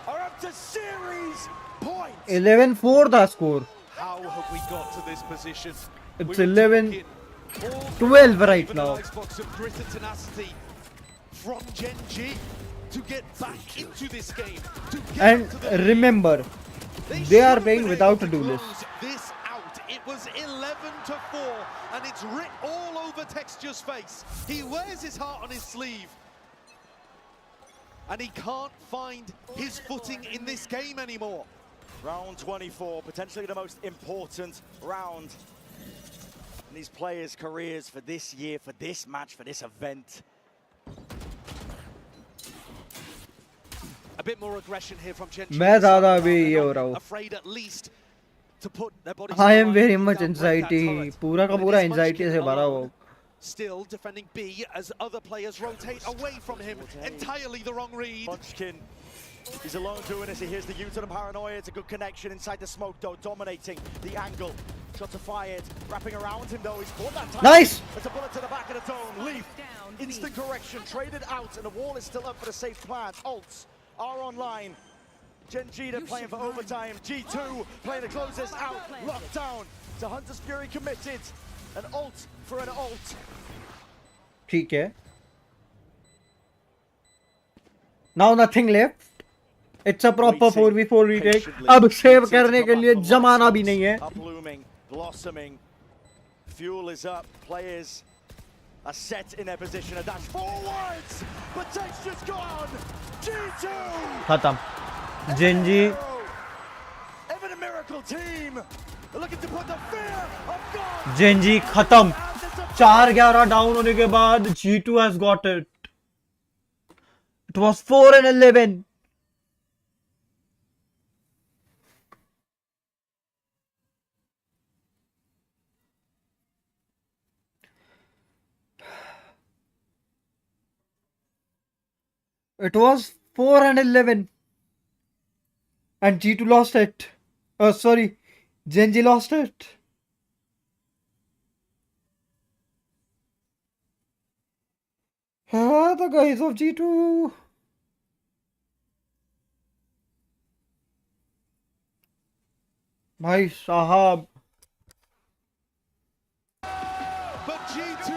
are up to series points. 11-4 the score. How have we got to this position? It's 11-12 right now. Xbox of grit and tenacity from GENG to get back into this game. And remember, they are playing without a duelist. This out. It was 11-4, and it's writ all over Texture's face. He wears his heart on his sleeve. and he can't find his footing in this game anymore. Round 24, potentially the most important round in these players' careers for this year, for this match, for this event. A bit more aggression here from GENG. मैं ज़्यादा अभी ये हो रहा हूँ. Afraid at least to put their bodies. I am very much anxiety. पूरा का पूरा anxiety से भरा हुआ. Still defending B as other players rotate away from him. Entirely the wrong read. Munchkin, he's alone doing this. He hears the U-turn and paranoia. It's a good connection inside the smoke though, dominating the angle. Shots are fired, wrapping around him though. He's caught that time. Nice! It's a bullet to the back of the dome. Leaf, instant correction, traded out, and the wall is still up for the safe plans. Ults are online. GENG, they're playing for overtime. G2 playing to close this out. Locked down. To Hunter's Fury committed. An ult for an ult. ठीक है. Now nothing left. It's a proper 4v4 retake. अब save करने के लिए जमाना भी नहीं है. Blooming, blossoming. Fuel is up. Players are set in their position. A dash forwards. But texture's gone. G2. खत्म. GENG. Even a miracle team. Looking to put the fear of God. GENG खत्म. 4-11 down होने के बाद G2 has got it. It was 4-11. It was 4-11. And G2 lost it. Oh, sorry. GENG lost it. Ah, the guys of G2. Bhai Sahab. But G2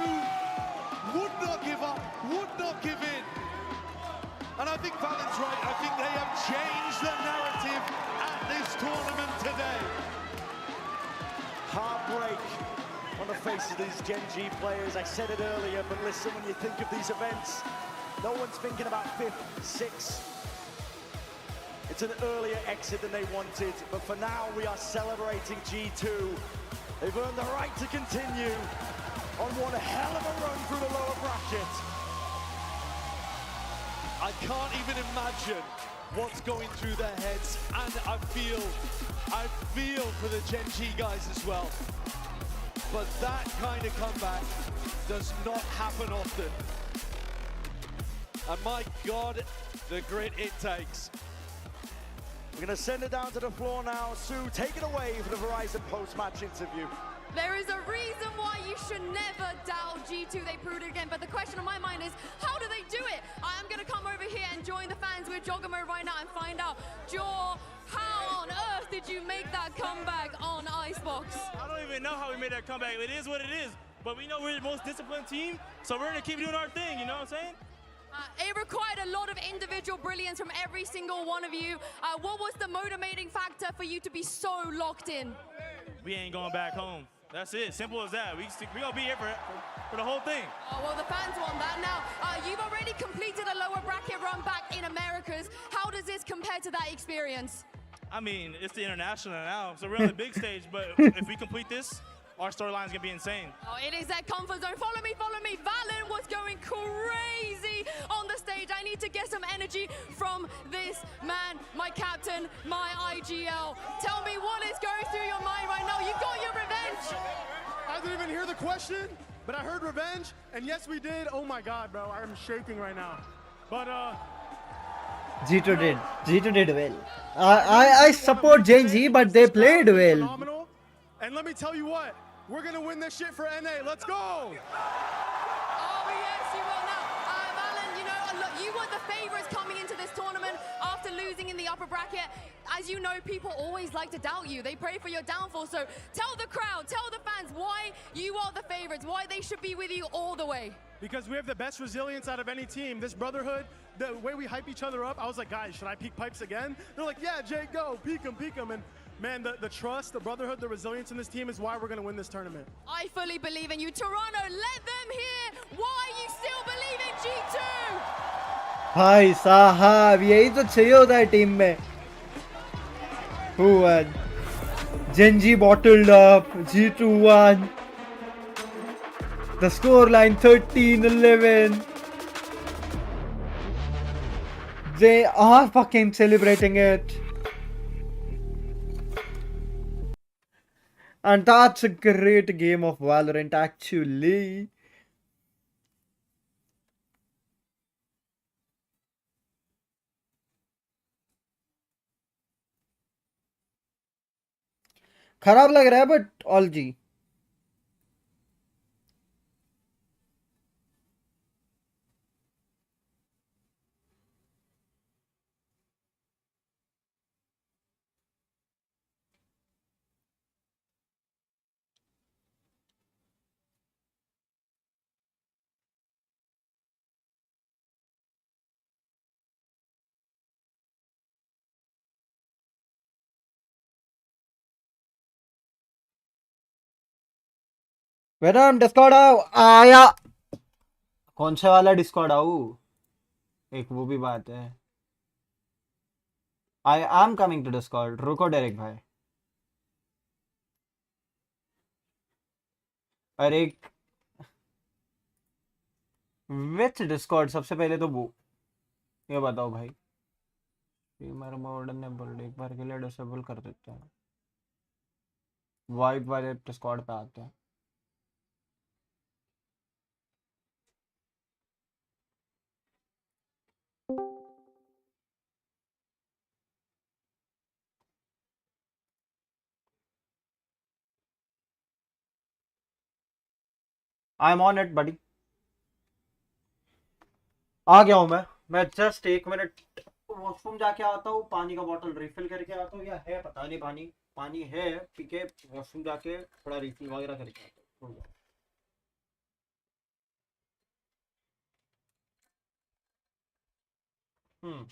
would not give up, would not give in. And I think Valen's right. I think they have changed the narrative at this tournament today. Heartbreak on the face of these GENG players. I said it earlier, but listen, when you think of these events, no one's thinking about 5th, 6th. It's an earlier exit than they wanted, but for now we are celebrating G2. They've earned the right to continue on one hell of a run through the lower bracket. I can't even imagine what's going through their heads, and I feel for the GENG guys as well. But that kind of comeback does not happen often. And my God, the grit it takes. We're going to send it down to the floor now. Sue, take it away for the Verizon post-match interview. There is a reason why you should never doubt G2. They proved it again. But the question on my mind is, how do they do it? I am going to come over here and join the fans with Jogamo right now and find out, Jaw, how on earth did you make that comeback on Icebox? I don't even know how we made that comeback. It is what it is. But we know we're the most disciplined team, so we're going to keep doing our thing, you know what I'm saying? It required a lot of individual brilliance from every single one of you. What was the motivating factor for you to be so locked in? We ain't going back home. That's it. Simple as that. We gonna be here for the whole thing. Oh, well, the fans want that now. You've already completed a lower bracket run back in Americas. How does this compare to that experience? I mean, it's the international now, so we're on the big stage. But if we complete this, our storyline's gonna be insane. Oh, it is that comfort zone. Follow me, follow me. Valen was going crazy on the stage. I need to get some energy from this man, my captain, my IGL. Tell me what is going through your mind right now. You got your revenge. I didn't even hear the question, but I heard revenge, and yes, we did. Oh my God, bro, I'm shaking right now. But G2 did well. I support GENG, but they played well. Phenomenal. And let me tell you what, we're gonna win this shit for NA. Let's go. Oh yes, you will now. Valen, you know, look, you were the favorites coming into this tournament after losing in the upper bracket. As you know, people always like to doubt you. They pray for your downfall. So tell the crowd, tell the fans why you are the favorites, why they should be with you all the way. Because we have the best resilience out of any team. This brotherhood, the way we hype each other up, I was like, guys, should I peek pipes again? They're like, yeah, Jay, go, peek them. And man, the trust, the brotherhood, the resilience in this team is why we're going to win this tournament. I fully believe in you. Toronto, let them hear why you still believe in G2. भाई साहब यही तो चाहिए होता है team में. Who won? Genji bottled up. G2 won. The scoreline 13-11. They are fucking celebrating it. And that's a great game of Valorant actually. खराब लग रहा है बट ऑल जी. वेनम डिस्कॉर्ड आओ. आया. कौन से वाला डिस्कॉर्ड आऊ? एक वो भी बात है. I am coming to discord. रुको डायरेक्ट भाई. अरे विच डिस्कॉर्ड? सबसे पहले तो वो ये बताओ भाई. स्ट्रीमर मोड इनेबल एक बार के लिए डिसेबल कर देते हैं. वाइब वाले डिस्कॉर्ड पे आते हैं. आई एम ऑन इट बडी. आ गया हूं मैं जस्ट 1 मिनट वॉशरूम जाके आता हूँ. पानी का बोतल रिफिल करके आता हूँ या है पता नहीं. पानी पानी है पी के वॉशरूम जाके थोड़ा रिफिल वगैरह करके आता हूँ. हम्म.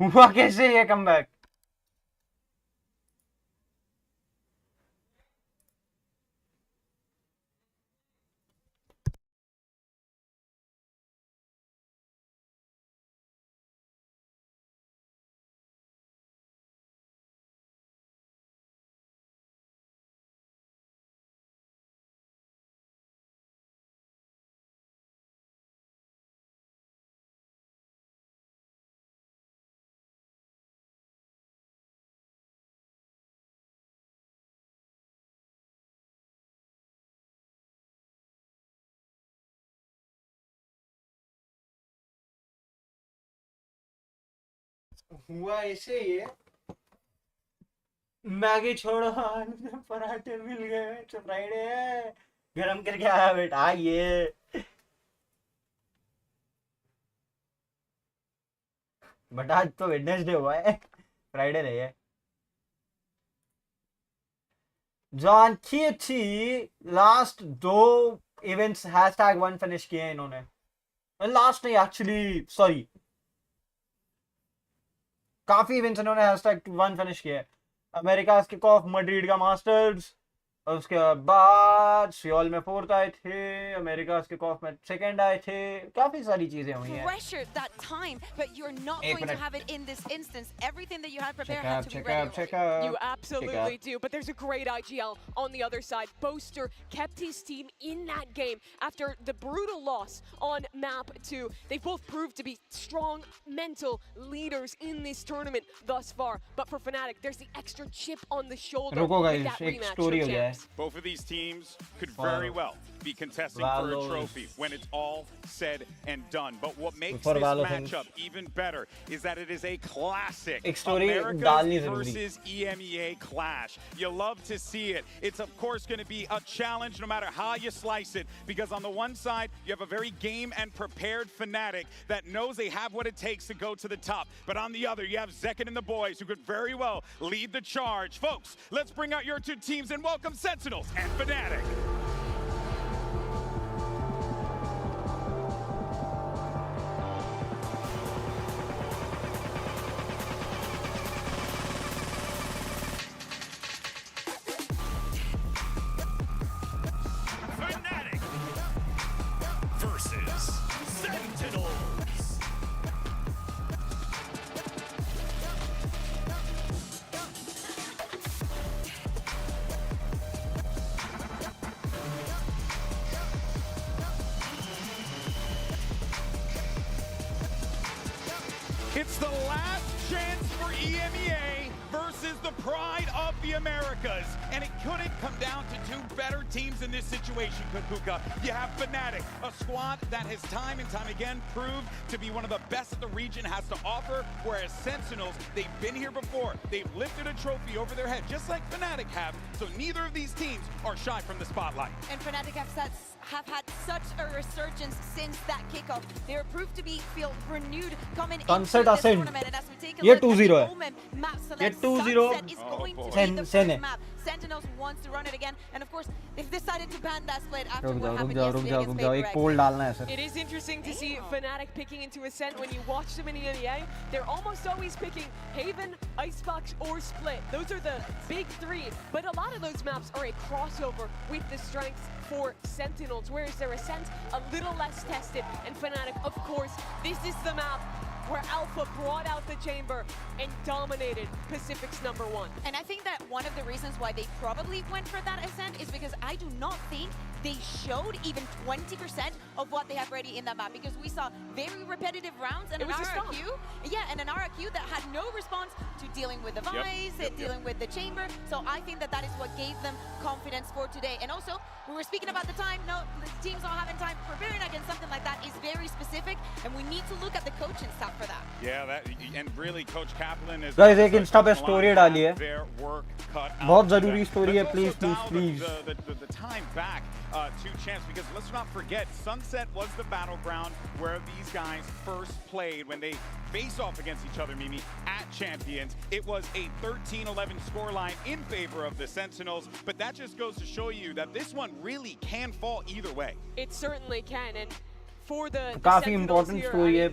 हुआ कैसे ये कमबैक? हुआ ऐसे ही है। मैगी छोड़ो, पराठे मिल गए तो फ्राइडे है, गरम करके आया बेटा ये। बट आज तो वेडनेसडे हुआ है, फ्राइडे नहीं है। जॉन थी लास्ट 2 इवेंट्स #1 फिनिश किए हैं इन्होंने। लास्ट नहीं एक्चुअली, सॉरी, काफी इवेंट्स इन्होंने #1 फिनिश किए। अमेरिका किक ऑफ, मैड्रिड का मास्टर्स, और उसके बाद सियोल में 4th आए थे, अमेरिका किक ऑफ में 2nd आए थे। काफी सारी चीजें हुई हैं। Pressure that time, but you're not going to have it in this instance. Everything that you had prepared had to be ready. Check up. You absolutely do, but there's a great IGL on the other side. Boaster kept his team in that game after the brutal loss on map 2. They both proved to be strong mental leaders in this tournament thus far. But for Fnatic, there's the extra chip on the shoulder. रुको with guys, that एक rematch story with हो गया है। champs. Both of these teams could very well be contesting for a trophy when it's all said and done. But what makes this matchup even better is that it is a classic America versus EMEA clash. You love to see it. It's of course going to be a challenge no matter how you slice it, because on the one side you have a very game and prepared Fnatic that knows they have what it takes to go to the top. But on the other, you have Zekken and the boys who could very well lead the charge. Folks, let's bring out your two teams and welcome Sentinels and Fnatic. Fnatic versus Sentinels. It's the last chance for EMEA versus the pride of the Americas. And it couldn't come down to two better teams in this situation, Kukuka. You have Fnatic, a squad that has time and time again proved to be one of the best that the region has to offer, whereas Sentinels, they've been here before. They've lifted a trophy over their head, just like Fnatic have, so neither of these teams are shy from the spotlight. And Fnatic have had such a resurgence since that kickoff. They are proved to feel renewed coming into this tournament. And as we take a look at the Omen map select, Sunset is going to be the first map. Sentinels wants to run it again, and of course they've decided to ban that split after what happened yesterday against Vaibhav. It is interesting to see Fnatic picking into Ascent. When you watch them in EMEA, they're almost always picking Haven, Icebox, or Split. Those are the big three, but a lot of those maps are a crossover with the strengths for Sentinels, whereas their Ascent a little less tested. And Fnatic, of course, this is the map where Alpha brought out the chamber and dominated Pacific's #1. And I think that one of the reasons why they probably went for that Ascent is because I do not think they showed even 20% of what they have ready in that map, because we saw very repetitive rounds and an RRQ. Yeah, and an RRQ that had no response to dealing with the Vice, dealing with the chamber. So I think that that is what gave them confidence for today. And also, we were speaking about the time. No, the teams not having time. Preparing against something like that is very specific, and we need to look at the coaching staff for that. Yeah, that, and really Coach Kaplan is guys एक Insta पे story डाली है, बहुत जरूरी story है, please the time back to champs, because let's not forget Sunset was the battleground where these guys first played when they face off against each other, Mimi, at Champions. It was a 13-11 scoreline in favor of the Sentinels, but that just goes to show you that this one really can fall either way. It certainly can, and for the काफी Sentinels important here. story है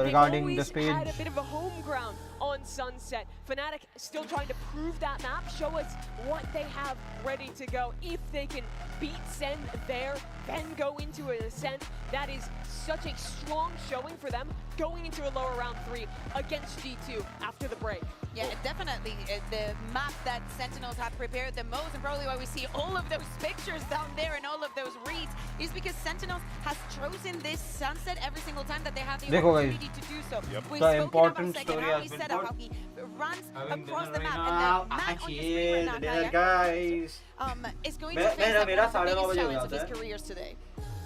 regarding the They've always had a stage. bit of a home ground on Sunset. Fnatic still trying to prove that map, show us what they have ready to go. If they can beat SEN there, then go into an Ascent, that is such a strong showing for them going into a lower round 3 against G2 after the break. Yeah, definitely. The map that Sentinels have prepared the most, and probably why we see all of those pictures down there and all of those reads, is because Sentinels has chosen this Sunset every single time that they have the opportunity to do so. Yep. We've The spoken important about second, story how has he been set up, put. how he runs Having across dinner the map, right and now. the man on your screen right now, Dinner, guys. is going to face up one of the biggest challenges of his careers today.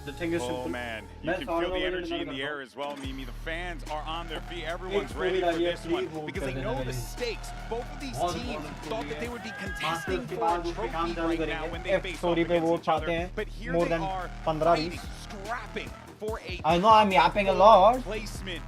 The thing is simple. Oh man, you can feel the energy in the air as well, Mimi. The fans are on their feet. Everyone's ready for this one because they know the stakes. Both of these teams thought that they would be contesting for a trophy right now when they face off against each other. But here they are fighting, scrapping for a I know I'm yapping a lot. placement.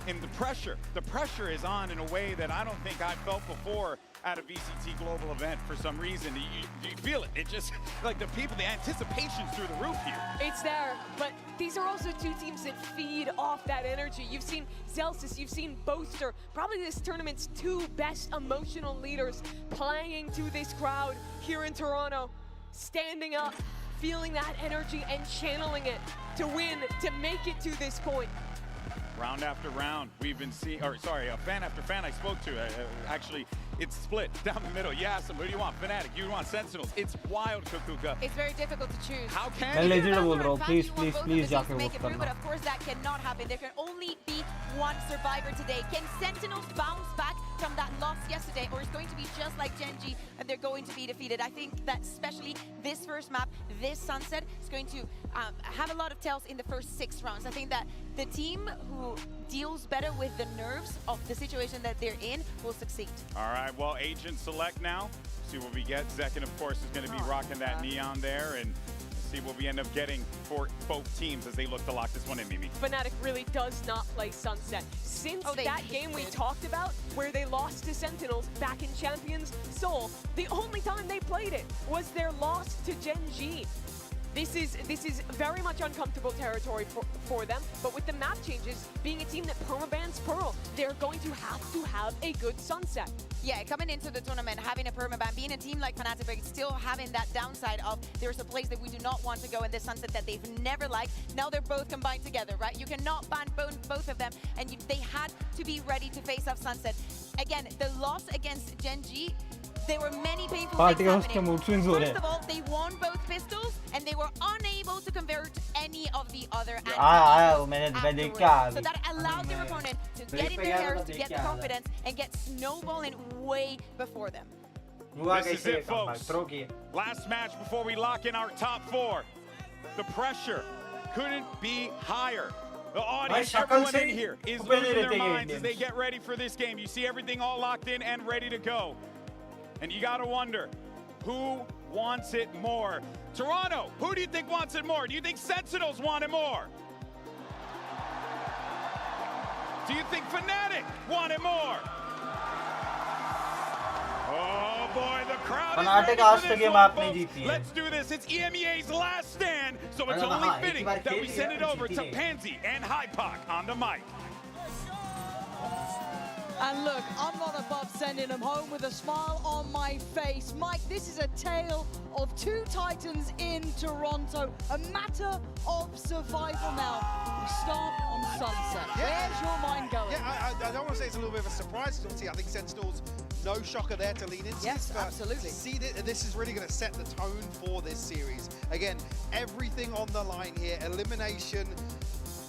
And the pressure is on in a way that I don't think I've felt before at a VCT global event for some reason. You feel it. It just, like the people, the anticipation's through the roof here. It's there, but these are also two teams that feed off that energy. You've seen Zelsis, you've seen Boaster, probably this tournament's two best emotional leaders playing to this crowd here in Toronto, standing up, feeling that energy and channeling it to win, to make it to this point. Round after round, we've been seeing, fan after fan I spoke to, actually, it's split down the middle. You ask them, who do you want? Fnatic, you want Sentinels. It's wild, Kukuka. It's very difficult to choose. How can मैं you? legit बोल रहा हूँ, please जाके make it vote through, but करना. of course that cannot happen. There can only be one survivor today. Can Sentinels bounce back from that loss yesterday, or is going to be just like GENG and they're going to be defeated? I think that especially this first map, this Sunset, is going to have a lot of tells in the first 6 rounds. I think that the team who deals better with the nerves of the situation that they're in will succeed. All right, well, agent select now. See what we get. Zekin, of course, is going to be rocking that neon there, and see what we end up getting for both teams as they look to lock this one in, Mimi. Fnatic really does not play Sunset. Since that game we talked about, where they lost to Sentinels back in Champions Seoul, the only time they played it was their loss to GENG. This is very much uncomfortable territory for them, but with the map changes, being a team that permabans Pearl, they're going to have a good Sunset. Yeah, coming into the tournament, having a permaban, being a team like Fnatic, but still having that downside of there's a place that we do not want to go in this Sunset that they've never liked. Now they're both combined together, right? You cannot ban both of them, and they had to be ready to face off Sunset. Again, the loss against GENG, there were many painful things happening. First of all, they won both pistols, and they were unable to convert any of the other afterwards. So that allowed their opponent to get in their hairs, to get the confidence, and get snowballing way before them. This is it, folks. Last match before we lock in our top 4. The pressure couldn't be higher. The audience, everyone in here is losing their minds as they get ready for this game. You see everything all locked in and ready to go. And you gotta wonder, who wants it more? Toronto, who do you think wants it more? Do you think Sentinels want it more? Do you think Fnatic want it more? Oh boy, the crowd is ready for this one, folks. Let's do this. It's EMEA's last stand, so it's only fitting that we send it over to Pansy and Hypoc on the mic. And look, I'm not above sending them home with a smile on my face. Mike, this is a tale of two titans in Toronto. A matter of survival now. We start on Sunset. Where's your mind going? Yeah, I don't want to say it's a little bit of a surprise. Obviously, I think Sentinels, no shocker there to lean into. Yes, absolutely. See, this is really going to set the tone for this series. Again, everything on the line here. Elimination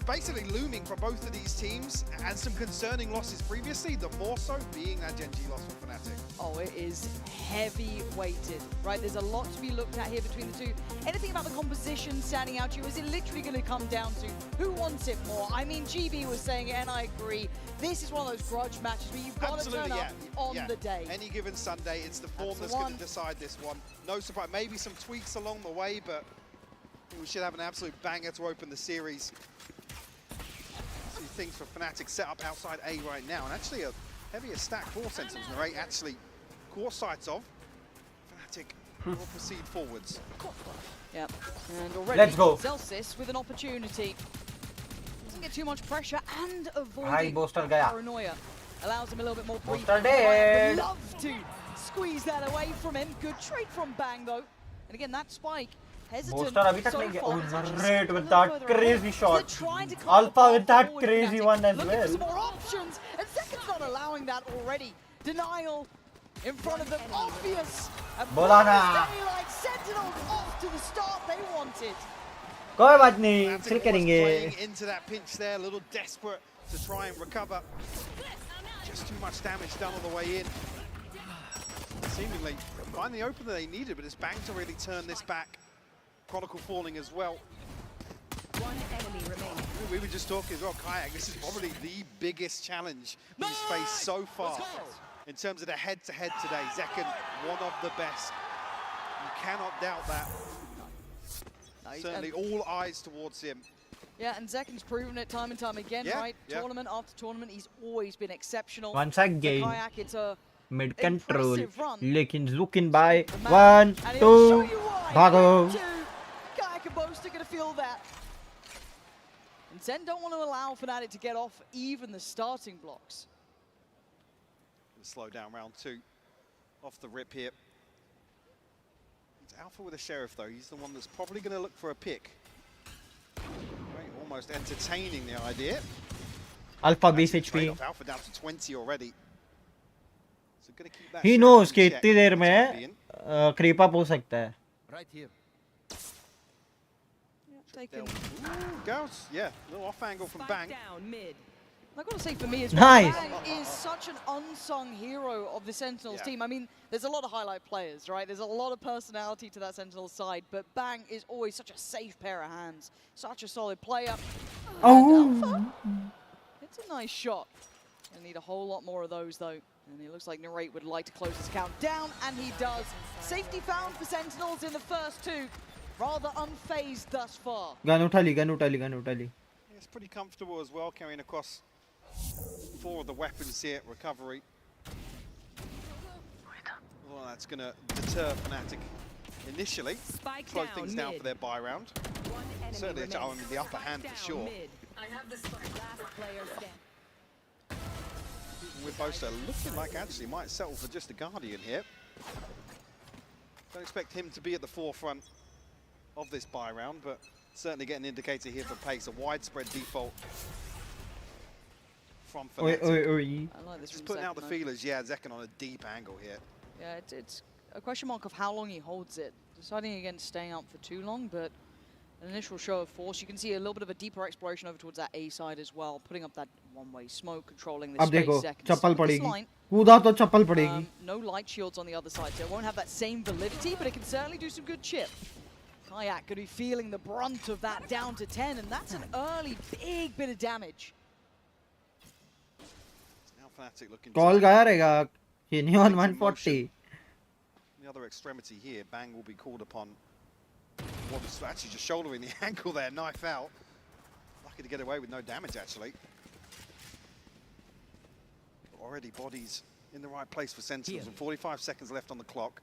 basically looming for both of these teams, and some concerning losses previously, the more so being that GENG loss for Fnatic. Oh, it is heavy weighted, right? There's a lot to be looked at here between the two. Anything about the composition standing out to you? Is it literally going to come down to who wants it more? I mean, GB was saying it, and I agree. This is one of those grudge matches where you've got to turn up on the day. Any given Sunday, it's the form that's going to decide this one. No surprise, maybe some tweaks along the way, but we should have an absolute banger to open the series. Things for Fnatic set up outside A right now, and actually a heavier stack for Sentinels. Narrate actually core sights of Fnatic will proceed forwards. Yep, and already Let's go. Zelsis with an opportunity. doesn't get too much pressure and avoiding booster gaya. paranoia. Allows him a little bit more breathing. Booster dead. Would love to squeeze that away from him. Good trade from Bang though. And again, that spike. Hesitant. Booster abhi tak so nahi far. oh, It's actually Narrate with a that little further crazy away. shot. They're trying to come Alpha with that forward crazy Fnatic. one as Looking for some well. more options, and Zeken's not allowing that already. Denial in front of them, obvious. And Bola na. daylight, Sentinels off to the start they wanted. कोई बात नहीं Fnatic फिर almost करेंगे playing into that pinch there, a little desperate to try and recover. Just too much damage done on the way in. Seemingly find the opener they needed, but it's Bang to really turn this back. Chronicle falling as well. One enemy remaining. We were just talking as well, Kayak, this is probably the biggest challenge he's faced so far. In terms of the head-to-head today, Zeken, one of the best. You cannot doubt that. Certainly all eyes towards him. Yeah, and Zeken's proven it time and time again, right? Yeah. Tournament after tournament, he's always been exceptional. Once again, Kayak, it's a mid control run. लेकिन looking by 1 2 भागो Kayak and Boast are going to feel that. And Zen don't want to allow Fnatic to get off even the starting blocks. Slow down round 2. Off the rip here. It's Alpha with a Sheriff though. He's the one that's probably going to look for a pick. Right, almost entertaining the idea. Alpha base HP. Alpha down to 20 already. So going to keep that. He knows कि इतनी देर में creep up हो सकता है. Right here. Taken. Girls, yeah, little off angle from Bang. Down mid. I've got to say for me as well, Bang is such an unsung hero of the Sentinels team. I mean, there's a lot of highlight players, right? There's a lot of personality to that Sentinels side, but Bang is always such a safe pair of hands, such a solid player. Oh! It's a nice shot. Gonna need a whole lot more of those though. And it looks like Narrate would like to close his count down, and he does. Safety found for Sentinels in the first 2. Rather unfazed thus far. Gun उठा ली. It's pretty comfortable as well, carrying across 4 of the weapons here. Recovery. Well, that's going to deter Fnatic initially. Slow things down for their buy round. Certainly it's the upper hand for sure. I have the spike. Last player stand. With Boaster looking like actually might settle for just a Guardian here. Don't expect him to be at the forefront of this buy round, but certainly get an indicator here for pace, a widespread default from Fnatic. I like this. Just putting out the feelers, yeah, Zeken on a deep angle here. Yeah, it's a question mark of how long he holds it. Deciding against staying up for too long, but an initial show of force. You can see a little bit of a deeper exploration over towards that A side as well, putting up that one-way smoke, controlling this space. चप्पल पड़ेगी. कूदा तो चप्पल पड़ेगी. No light shields on the other side, so it won't have that same validity, but it can certainly do some good chip. Kayak going to be feeling the brunt of that down to 10, and that's an early big bit of damage. Now Fnatic looking Call gaya रहेगा. He neon 140. The other extremity here, Bang will be called upon. What was actually just shouldering the ankle there, knife out. Lucky to get away with no damage actually. Already bodies in the right place for Sentinels, and 45 seconds left on the clock.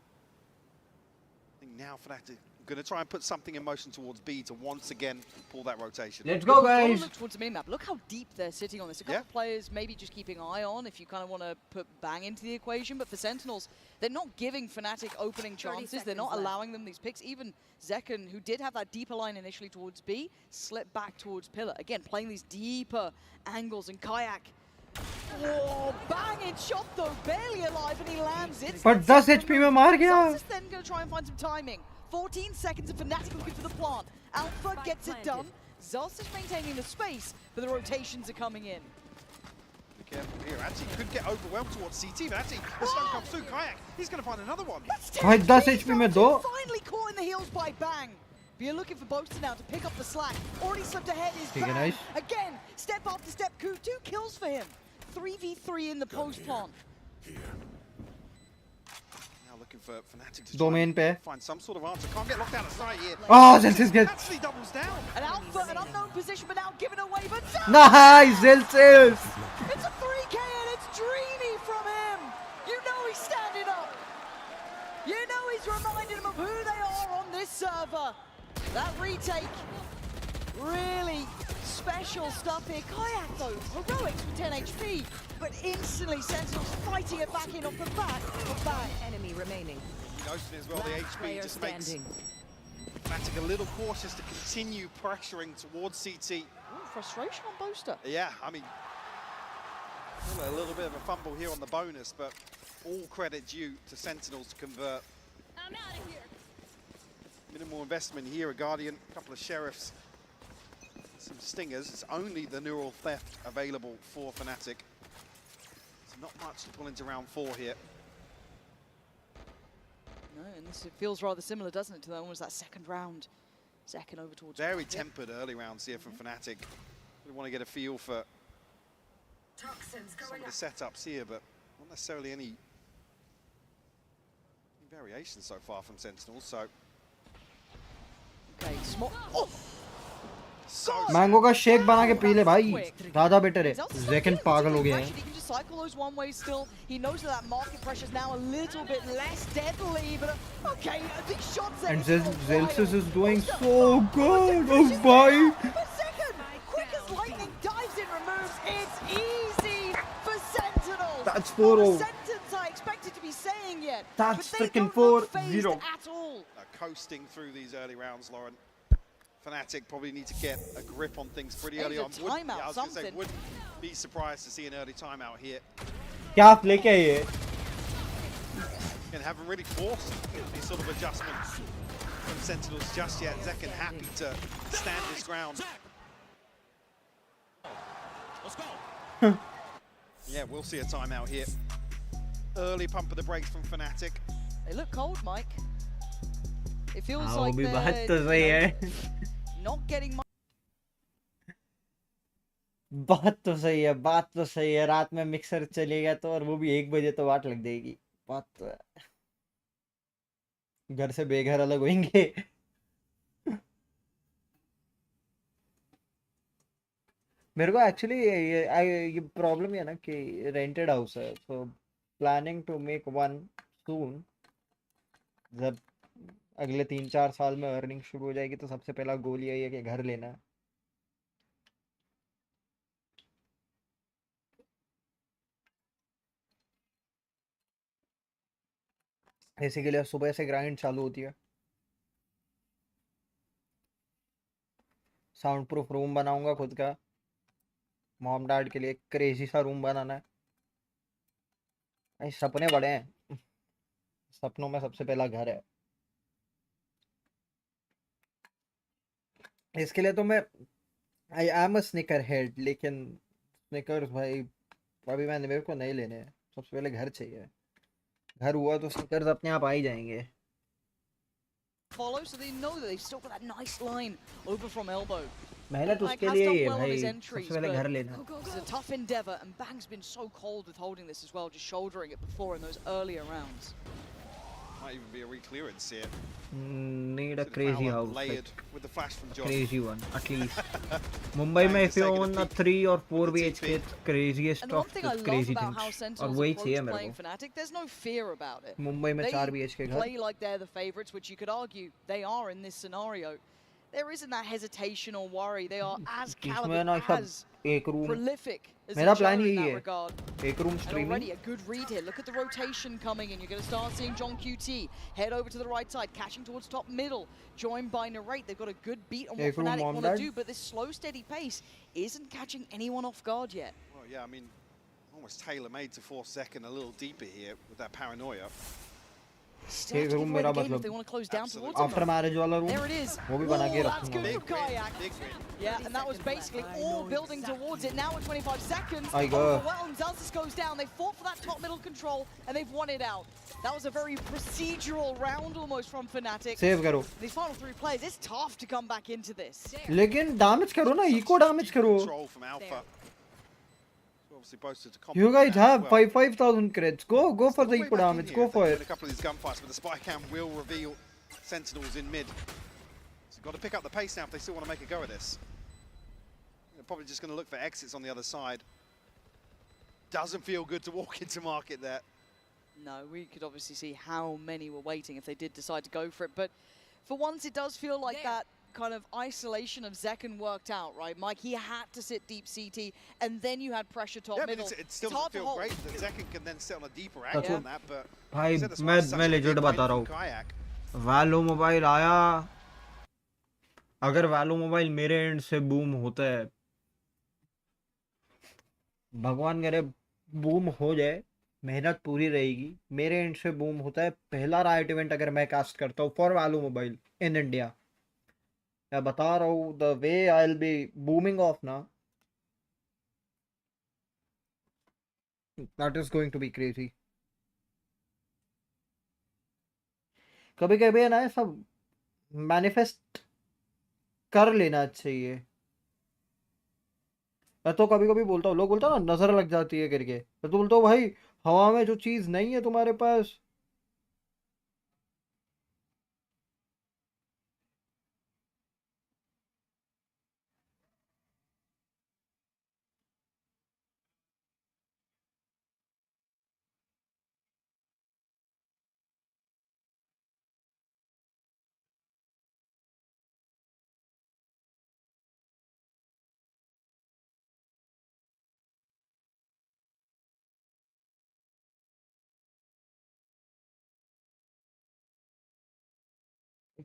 I think now Fnatic going to try and put something in motion towards B to once again pull that rotation. Let's go, guys. Look towards the mid map. Look how deep they're sitting on this. A couple of players maybe just keeping an eye on if you kind of want to put Bang into the equation, but for Sentinels, they're not giving Fnatic opening chances. They're not allowing them these picks. Even Zeken, who did have that deeper line initially towards B, slipped back towards Pillar. Again, playing these deeper angles, and Kayak. Oh, banging shot though, barely alive, and he lands it. But 10 HP में मार गया. Zos is then going to try and find some timing. 14 seconds of Fnatic looking for the plant. Alpha gets it done. Zos is maintaining the space, but the rotations are coming in. Be careful here. Actually, could get overwhelmed towards CT, but actually, the stun comes through. Kayak, he's going to find another one. भाई 10 HP में दो. Finally caught in the heels by Bang. But you're looking for Boaster now to pick up the slack. Already slipped ahead is Bang. Nice. Again, step after step coup. 2 kills for him. 3v3 in the post plant. Now looking for Fnatic to Domain पे. find some sort of answer. Can't get locked out of sight here. Oh, Zelsis good. Actually doubles down. An Alpha, an unknown position, but now given away. But Nice, Zelsis. It's a 3K and it's dreamy from him. You know he's standing up. You know he's reminding them of who they are on this server. That retake really special stuff here. Kayak though, heroics with 10 HP, but instantly Sentinels fighting it back in off the back. Enemy remaining. Noticing as well, the HP just makes Fnatic a little cautious to continue pressuring towards CT. Ooh, frustration on Boaster. Yeah, I mean, a little bit of a fumble here on the bonus, but all credit due to Sentinels to convert. I'm out of here. Minimal investment here, a Guardian, a couple of Sheriffs, some Stingers. It's only the Neural Theft available for Fnatic. So not much to pull into round 4 here. No, and this, it feels rather similar, doesn't it, to almost that second round. Second over towards... Very tempered early rounds here from Fnatic. We want to get a feel for some of the setups here, but not necessarily any variations so far from Sentinels, so... Okay, small... Oh! Mango का shake बना के P ले भाई, ज़्यादा better है. Zekken पागल हो गया है. He can just cycle those one ways still. He knows that market pressure is now a little bit less deadly, but okay, these shots. And Zelsis is doing so good. Oh boy. But second, quick as lightning dives in, removes. It's easy for Sentinels. That's 4-0. Sentence I expected to be saying yet. That's but they freaking don't look 4-0. phased at all. Coasting through these early rounds, Lauren. Fnatic probably need to get a grip on things pretty early on. I was going to say, wouldn't be surprised to see an early timeout here. क्या लेके आई है? And haven't really forced these sort of adjustments from Sentinels just yet. Zekken happy to stand his ground. Let's go. Yeah, we'll see a timeout here. Early pump of the brakes from Fnatic. They look cold, Mike. It feels हाँ, like वो भी they're बात तो सही है. not getting much. बात तो सही है, बात तो सही है. रात में मिक्सर चलेगा तो, और वो भी 1 बजे तो वाट लग जाएगी. बात तो है. घर से बेघर अलग होंगे. मेरे को एक्चुअली ये प्रॉब्लम है ना कि रेंटेड हाउस है, so planning to make one soon. जब अगले 3-4 साल में अर्निंग शुरू हो जाएगी तो सबसे पहला गोल यही है कि घर लेना है. इसी के लिए सुबह से ग्राइंड चालू होती है. साउंड प्रूफ रूम बनाऊंगा खुद का. मॉम डैड के लिए क्रेजी सा रूम बनाना है. सपने बड़े हैं. सपनों में सबसे पहला घर है. इसके लिए तो मैं I am a sneaker head, लेकिन स्निकर्स भाई अभी मेरे को नहीं लेने हैं. सबसे पहले घर चाहिए. घर हुआ तो स्निकर्स अपने आप आ ही जाएंगे. Follow, so they know that they've still got that nice line over from elbow. मेहनत उसके लिए ही है भाई. सबसे पहले घर लेना. It's a tough endeavor, and Bang's been so cold with holding this as well, just shouldering it before in those earlier rounds. Might even be a re-clearance here. Need a crazy house, like with the flash from John. Crazy one at least. Mumbai में if you own a 3 or 4 BHK, it's craziest of the crazy things. और वही चाहिए मेरे को. There's no fear about it. Mumbai में 4 BHK घर. Play like they're the favorites, which you could argue they are in this scenario. There isn't that hesitation or worry. They are as caliber, as prolific as मेरा each plan other in यही that है. regard. एक room And streaming. already a good read here. Look at the rotation coming in. You're going to start seeing John QT head over to the right side, catching towards top middle, joined by Narrate. They've got a good beat on what Fnatic want to do, but this slow, steady pace isn't catching anyone off guard yet. Well, yeah, I mean, almost tailor-made to force Zekken a little deeper here with that paranoia. एक room मेरा मतलब after marriage वाला room वो भी बना के रखूंगा. Yeah, and that was basically all building towards it. Now at 25 seconds, I go. overwhelmed. Zelsis goes down. They fought for that top middle control, and they've won it out. That was a very procedural round almost from Fnatic. Save करो. These final 3 players, it's tough to come back into this. लेकिन damage करो ना, eco damage करो. Control from Alpha. Obviously boasted to You guys have 5,000 crits. Go for the eco damage. Go for it. A couple of these gunfights, but the spy cam will reveal Sentinels in mid. So got to pick up the pace now if they still want to make a go at this. They're probably just going to look for exits on the other side. Doesn't feel good to walk into market there. No, we could obviously see how many were waiting if they did decide to go for it, but for once it does feel like that kind of isolation of Zekken worked out, right, Mike? He had to sit deep CT, and then you had pressure top middle. It still doesn't feel great that Zekken can then sit on a deeper That's angle on that, but भाई मैं legit बता रहा हूँ, Valo mobile आया, अगर Valo mobile मेरे and से boom होता है, भगवान करे बूम हो जाए, मेहनत पूरी रहेगी, मेरे एंड से बूम होता है, पहला राइट इवेंट अगर मैं कास्ट करता हूँ for Valo mobile in India, मैं बता रहा हूँ, the way I will be booming off ना, that is going to be crazy. कभी कभी ना सब मैनिफेस्ट कर लेना चाहिए. मैं तो कभी कभी बोलता हूँ, लोग बोलता ना नजर लग जाती है करके, मैं तो बोलता हूँ भाई हवा में जो चीज नहीं है तुम्हारे पास,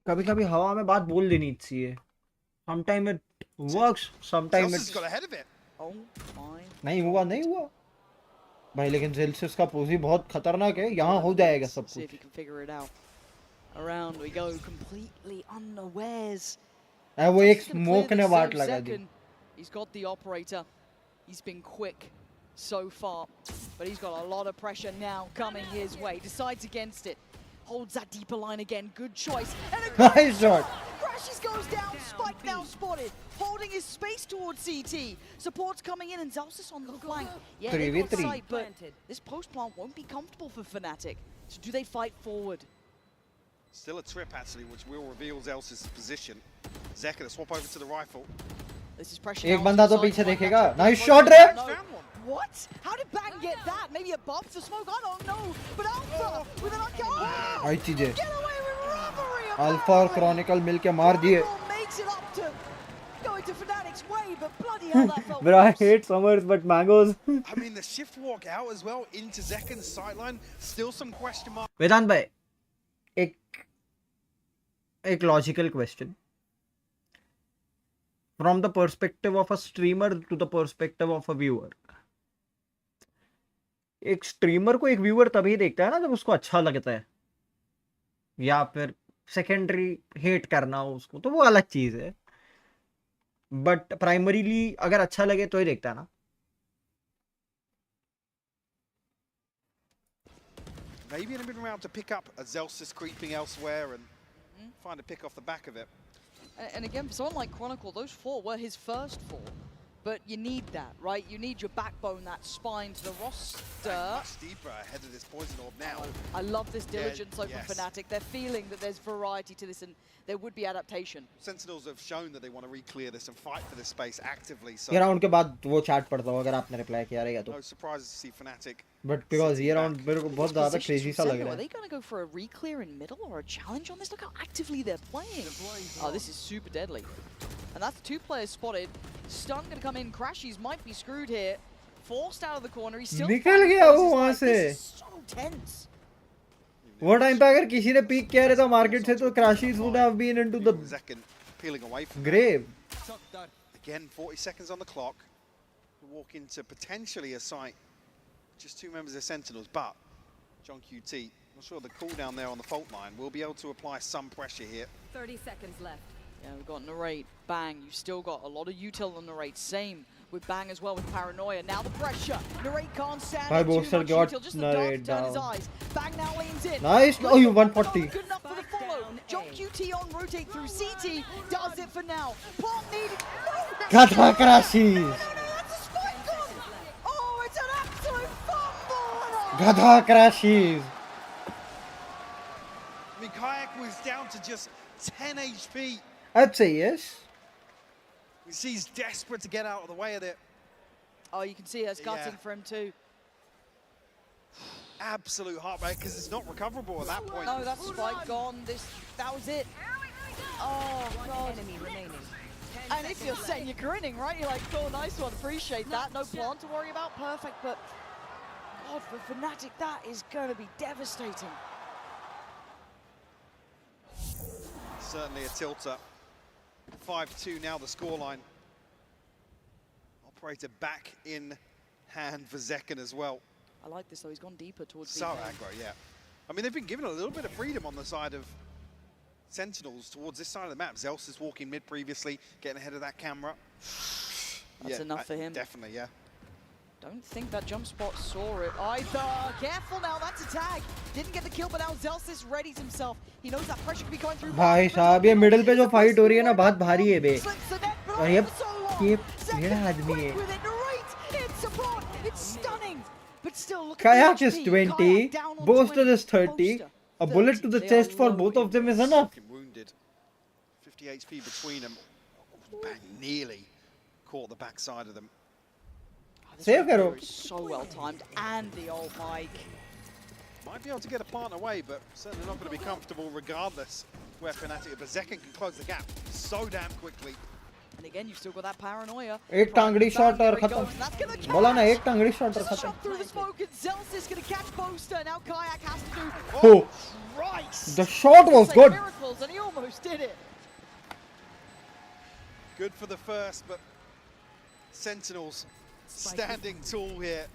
कभी कभी हवा में बात बोल देनी चाहिए. Sometimes it works, sometimes Zelsis got ahead of it. Oh my. नहीं हुआ भाई, लेकिन जेल्सिस का पोजी बहुत खतरनाक है, यहाँ हो जाएगा सब See if कुछ. he can figure it out. Around we go, completely unawares. वो एक He's gonna clear स्मोक ने this वाट save लगा दी. second. He's got the operator. He's been quick so far, but he's got a lot of pressure now coming his way. Decides against it. Holds that deeper line again. Good choice. And a Nice shot. Crashes goes down. Spike now spotted. Holding his space towards CT. Support's coming in and Zelsis on the flank. Yeah, they got 3v3. sight, but this post plant won't be comfortable for Fnatic. So do they fight forward? Still a trip actually, which will reveal Zelsis' position. Zekken to swap over to the rifle. This is pressure. एक बंदा तो पीछे देखेगा. Nice shot रे. What? How did Bang get that? Maybe above the smoke? I don't know. But Alpha with an unkill. आई चीजें. Get away with robbery. Alpha और Chronicle मिलके मार दिए. Makes it up to going to Fnatic's way, but bloody hell that felt Bro, I hate summers but mangoes. I mean, the shift walk out as well into Zekken's sideline. Still some question mark. वेदांत भाई, एक logical question. From the perspective of a streamer to the perspective of a viewer. एक streamer को एक viewer तभी देखता है ना जब उसको अच्छा लगता है, या फिर सेकेंडरी हेट करना हो उसको, तो वो अलग चीज है. बट प्राइमरीली अगर अच्छा लगे तो ही देखता है ना. Maybe in a bit round to pick up a Zelsis creeping elsewhere and find a pick off the back of it. And again, for someone like Chronicle, those 4 were his first 4. But you need that, right? You need your backbone, that spine to the roster. Much deeper ahead of this poison orb now. I love this diligence Yeah, from Fnatic. They're feeling that there's variety to this and there would be adaptation. Sentinels have shown that they want to re-clear this and fight for this space actively. So ये round के बाद वो chat पढ़ता हूँ अगर आपने reply किया रहेगा तो. no surprise to see Fnatic. But because ये राउंड मेरे को बहुत ज्यादा क्रेजी सा लग रहा Are they है. going to go for a re-clear in middle or a challenge on this? Look how actively they're playing. Oh, this is super deadly. And that's 2 players spotted. Stun going to come in. Crashies might be screwed here. Forced out of the corner. He's still निकल गया वो वहाँ से. This is so tense. वो time पे अगर किसी ने पीक किया रहता मार्केट से तो Crashies would have been into the Zekken peeling away from grave. Again, 40 seconds on the clock. Walk into potentially a site. Just 2 members of Sentinels, but John QT, not sure the cooldown there on the fault line. Will be able to apply some pressure here. 30 seconds left. Yeah, we've got Narrate, Bang. You've still got a lot of util on Narrate. Same with Bang as well with Paranoia. Now the pressure. Narrate can't stand Bhai, it too Boxer much got util. Just the Narrate dark turn his down. eyes. Bang now leans in. Nice. Oh, you 140. Good enough for the follow. John QT on rotate through CT. Does it for now. Plant needed. Gata Crashies. That's a spike gun. Oh, it's an absolute fumble. Gata Crashies. I mean, Kayak was down to just 10 HP. I'd say yes. You see he's desperate to get out of the way of it. Oh, you can see it's gutting for him too. Absolute heartbreak because it's not recoverable at that point. No, that spike gone. That was it. Oh, God. Enemy remaining. And if you're SEN, you're grinning, right? You're like, cool, nice one, appreciate that. No plant to worry about, perfect. But, God, for Fnatic, that is going to be devastating. Certainly a tilter. 5-2 now the scoreline. Operator back in hand for Zekken as well. I like this, though. He's gone deeper towards So the aggro, yeah. I mean, they've been given a little bit of freedom on the side of Sentinels towards this side of the map. Zels is walking mid previously, getting ahead of that camera. That's enough for him. Definitely, yeah. Don't think that jump spot saw it either. Careful now, that's a tag. Didn't get the kill, but now Zelsis readies himself. He knows that pressure could be going through. भाई साहब ये middle पे जो fight हो रही है ना बहुत भारी है बे और ये मेरा आदमी है Kayak is 20, Boaster is 30, a bullet to the chest for both of them is enough. Wounded. 50 HP between them. Bang, nearly caught the backside of them. Save karo. So well timed, and the old mic. Might be able to get a plant away, but certainly not going to be comfortable regardless where Fnatic. But Zekken can close the gap so damn quickly. And again, you've still got that paranoia. एक Tangri shot और खत्म बोला ना एक Tangri shot और खत्म Shot through the smoke, and Zelsis going to catch Boaster. Now Kayak has to do. Oh, Christ! The shot was good. Miracles, and he almost did it. Good for the first, but Sentinels standing tall here.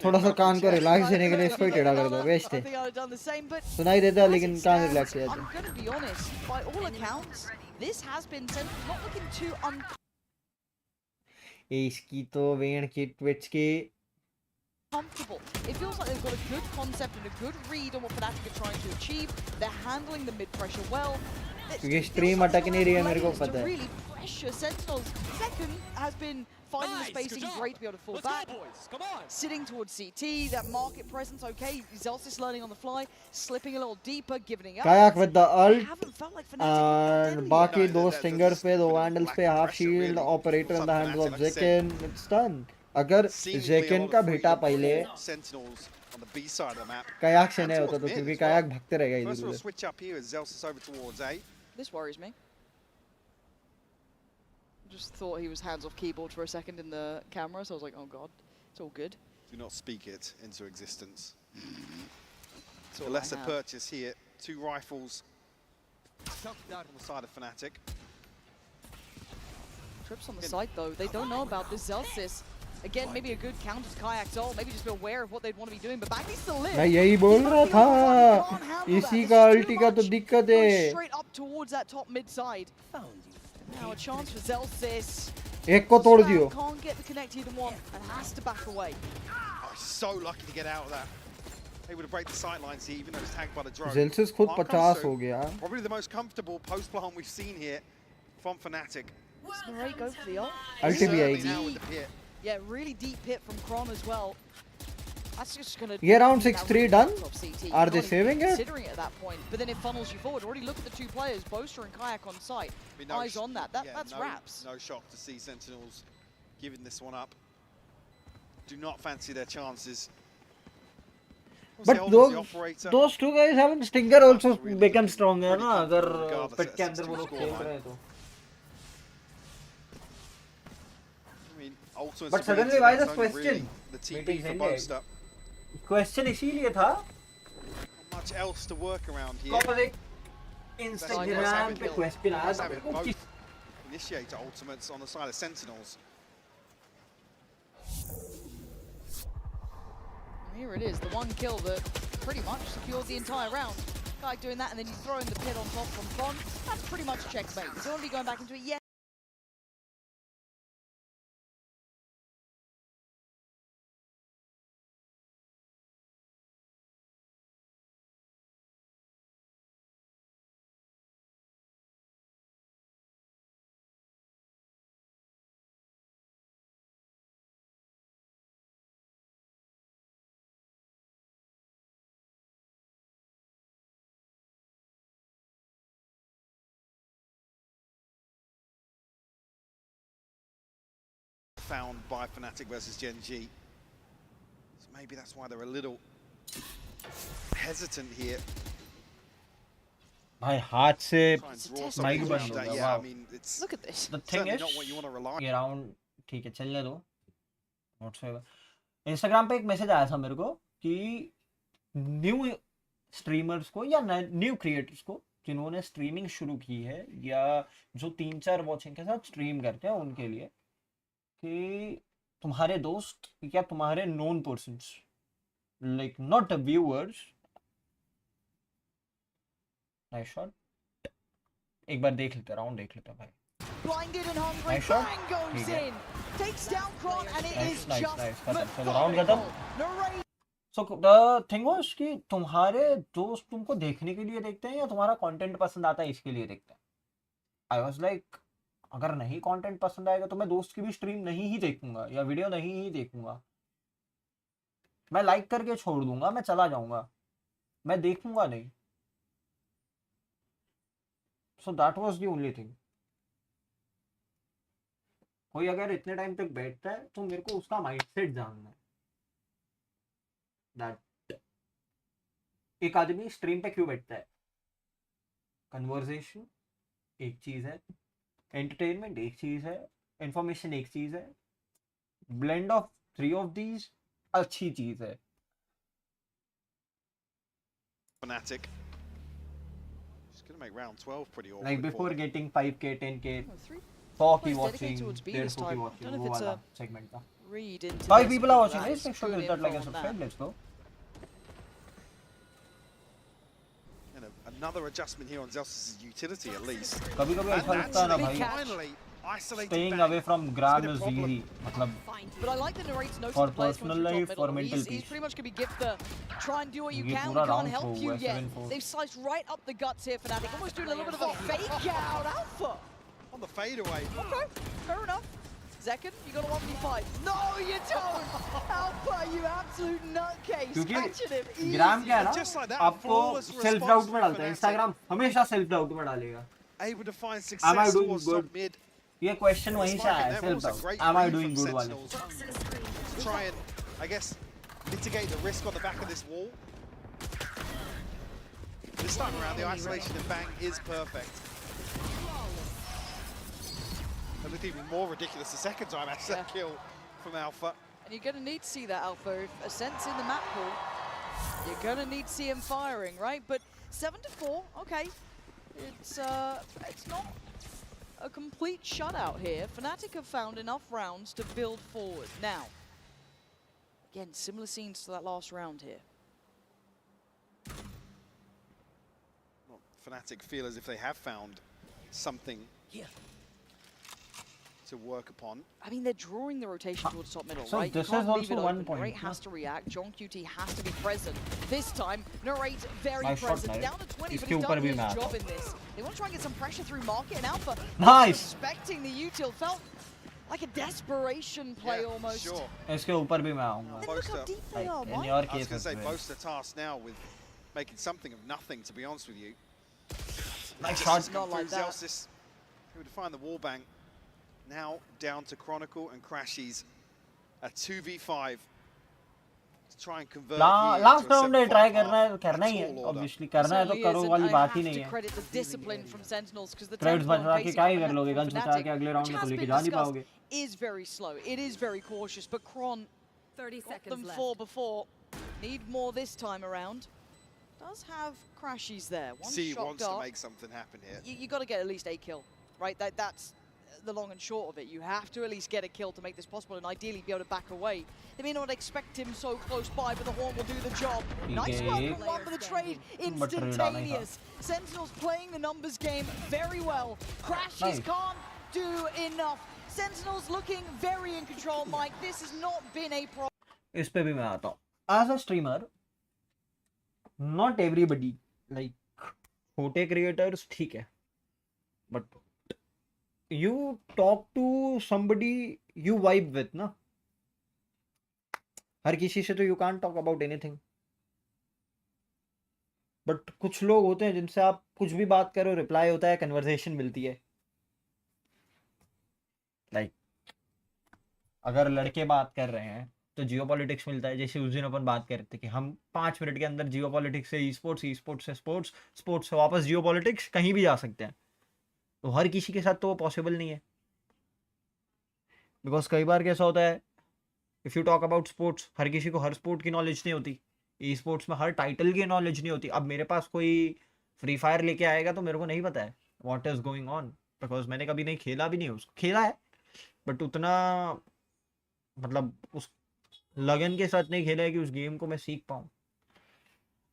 थोड़ा सा कान को relax देने के लिए इसको ही टेढ़ा कर दो वेस्ट है सुनाई देता है लेकिन कान रिलैक्स किया I'm going to be honest, by all accounts, this has been not looking too इसकी तो वेण की ट्विच की uncomfortable. It feels like they've got a good concept and a good read on what Fnatic are trying to achieve. They're handling the mid pressure well. क्योंकि stream अटक नहीं रही है मेरे को पता है really pressure Sentinels. Second has been finding the spacing great to be able to fall back. Sitting towards CT, that market presence okay. Zelsis learning on the fly, slipping a little deeper, giving up. Kayak with the ult and बाकी दो stingers पे दो vandals पे half shield operator in the hands of Zekken. It's done. अगर Zekken का बेटा पहले Sentinels on the B side of the map. Kayak से नहीं होता तो क्योंकि Kayak भागते रहेगा इधर First of all, switch up here as Zelsis over towards A. This worries me. Just thought he was hands off keyboard for a second in the camera, so I was like, oh god, it's all good. Do not speak it into existence. A lesser purchase here. 2 rifles on the side of Fnatic. Trips on the side though, they don't know about this Zelsis. Again, maybe a good counter to Kayak's ult, maybe just be aware of what they'd want to be doing, but Bang needs to live. मैं यही बोल रहा था इसी का अल्टी का तो दिक्कत है Straight up towards that top mid side. Now a chance for Zelsis. एक को तोड़ दियो Can't get the connect he didn't want and has to back away. Oh, so lucky to get out of that. Able to break the sight lines here, even though it's tagged by the drone. Zelsis खुद 50 हो गया Probably the most comfortable post plant we've seen here from Fnatic. Smarray go for the ult. अल्टी भी आएगी Yeah, really deep hit from Kron as well. That's just gonna. ये round 6-3 done. Are they saving it? Considering it at that point, but then it funnels you forward. Already look at the 2 players, Boaster and Kayak on site. Eyes on that. That's wraps. No shock to see Sentinels giving this one up. Do not fancy their chances. But those 2 guys having Stinger also become stronger ना अगर pit के अंदर वो लोग खेल रहे हैं तो. But suddenly why this question? Meeting ended. Question इसीलिए था. Not much else to work around here. Topic Instagram पे question आया था. Initiate ultimates on the side of Sentinels. Here it is, the one kill that pretty much secured the entire round. Like doing that and then you throw in the pit on top from Kron. That's pretty much checkmate. He's already going back into it. Yes. Found by Fnatic versus GENG. So maybe that's why they're a little hesitant here. भाई हाथ से mic something बंद around हो that. गया. Yeah, I Wow. mean, it's Look at this. The thing certainly is, not what you want to rely on. ये round ठीक है चलने दो. Whatsoever. इंस्टाग्राम पे एक मैसेज आया था मेरे को कि न्यू स्ट्रीमर्स को या न्यू क्रिएटर्स को जिन्होंने स्ट्रीमिंग शुरू की है या जो 3-4 वॉचिंग के साथ स्ट्रीम करते हैं उनके लिए कि तुम्हारे दोस्त या तुम्हारे known persons like not viewers. Nice shot. एक बार देख लेते राउंड देख लेते भाई. Blinded and hungry, Nice shot. bang goes ठीक है. in, takes down Kron, and it Nice, is nice, just nice. खत्म. चलो राउंड खत्म. methodical. So the thing was कि तुम्हारे दोस्त तुमको देखने के लिए देखते हैं या तुम्हारा कंटेंट पसंद आता है इसके लिए देखते हैं. आई वाज लाइक अगर नहीं कंटेंट पसंद आएगा तो मैं दोस्त की भी स्ट्रीम नहीं ही देखूंगा या वीडियो नहीं ही देखूंगा. मैं लाइक करके छोड़ दूंगा, मैं चला जाऊंगा, मैं देखूंगा नहीं. So that was the only thing. कोई अगर इतने टाइम तक बैठता है तो मेरे को उसका माइंडसेट जानना है. दैट एक आदमी स्ट्रीम पे क्यों बैठता है. कन्वर्सेशन एक चीज है, एंटरटेनमेंट एक चीज है, इंफॉर्मेशन एक चीज है, ब्लेंड ऑफ 3 ऑफ दीज अच्छी चीज है. Fnatic. He's going to make round 12 pretty awkward. Like before for them. getting 5k 10k 100 की Players watching dedicated towards B this 150 की time. watching Don't know वो if it's वाला a segment था. read into 5 this, people are but watching that this. is Make sure to good hit that like info and on subscribe. that. Let's go. And another adjustment here on Zelsis' utility at least. कभी-कभी And ऐसा that's लगता है ना the भाई finally isolated staying back. away from Gram is easy. मतलब But I like the narrator's note for to the players coming personal through life, top for middle. mental He's peace. pretty much going to be give the try and do what you ये can. पूरा We can't round help throw you हुआ है, yet. 7-4. They've sliced right up the guts here, Fnatic. Almost doing a little bit of a fake out. Alpha. On the fadeaway. Okay, fair enough. Zekan, you got a 1v5. No, you don't! Alpha, you absolute nutcase. क्योंकि Catching him easy. ग्राम क्या है ना Just like that, आपको flawless self response doubt में from डालता है. Fnatic. Instagram हमेशा self doubt में डालेगा. Able to find Am I success doing towards good? top mid. ये क्वेश्चन वहीं से आया है. There self was a doubt. great Am I read doing from good वाले. Sentinels to try and, I guess, mitigate the risk on the back of this wall. This time around, the isolation and bang is perfect. It looked even more ridiculous the second time after that kill from Alpha. And you're going to need to see that, Alpha. If Ascent's in the map pool, you're going to need to see him firing, right? But 7-4, okay. It's not a complete shutout here. Fnatic have found enough rounds to build forward. Now, again, similar scenes to that last round here. Well, Fnatic feel as if they have found something to work upon. I mean, they're drawing the rotation towards top middle, So right? this You can't is leave also it one open. point, Narrate no? has to react. John QT has to be present. This time, Narrate very Nice shot, present. Narrate. Down to 20, but इसके he's ऊपर done भी his मैं आता job हूँ. in this. They want to try and get some pressure through Market and Alpha. Nice. Respecting the util felt like a desperation play almost. Sure. इसके ऊपर भी मैं आऊँगा. Then look how deep they are, In Mike. your I was case going to as say, well. boast the task now with making something of nothing, to be honest with you. Nice Just shot. come Not like through that. Zelsis, who would find the wall bang. Now down to Chronicle and Crashies. A 2v5 to try and convert here last to a round में 7-5 try half. करना ही है. Tall order. Obviously करना है तो Certainly करो is, and वाली I बात have ही नहीं to है. credit the discipline from Sentinels because the Threads tempo and बचा के pacing क्या ही from कर लोगे. from गन्स बचा Fnatic, के अगले which राउंड में तो has लेके been जा नहीं discussed, पाओगे. is very slow. It is very cautious, but Kron 30 got seconds them left. 4 before. Need more this time around. Does have Crashies there. One C shot wants to dark. make something happen here. You got to get at least a kill, right? That's the long and short of it. You have to at least get a kill to make this possible and ideally be able to back away. They may not expect him so close by, but the Horn will do the job. Nice one from one for the trade. Instantaneous. Sentinels playing the numbers game very well. Crashies Nice. can't do enough. Sentinels looking very in control, Mike. This has not been a problem. इस पे भी मैं आता हूँ. As a streamer, not everybody like छोटे creators ठीक है, but you talk to somebody you vibe with ना. हर किसी से तो you can't talk about anything. But कुछ लोग होते हैं जिनसे आप कुछ भी बात करो, रिप्लाई होता है, कन्वर्सेशन मिलती है. Like अगर लड़के बात कर रहे हैं तो जियोपॉलिटिक्स मिलता है। जैसे उस दिन अपन बात कर रहे थे कि हम 5 मिनट के अंदर जियोपॉलिटिक्स से ई स्पोर्ट्स, ई स्पोर्ट्स से स्पोर्ट्स, स्पोर्ट्स से वापस जियोपॉलिटिक्स, कहीं भी जा सकते हैं। तो हर किसी के साथ तो वो पॉसिबल नहीं है, बिकॉज कई बार कैसा होता है, if you talk about sports, हर किसी को हर स्पोर्ट की नॉलेज नहीं होती। ई स्पोर्ट्स में हर टाइटल की नॉलेज नहीं होती। अब मेरे पास कोई फ्री फायर लेके आएगा तो मेरे को नहीं पता है what is going on, because मैंने कभी नहीं खेला भी नहीं, उसको खेला है बट उतना मतलब उस लगन के साथ नहीं खेला है कि उस गेम को मैं सीख पाऊँ।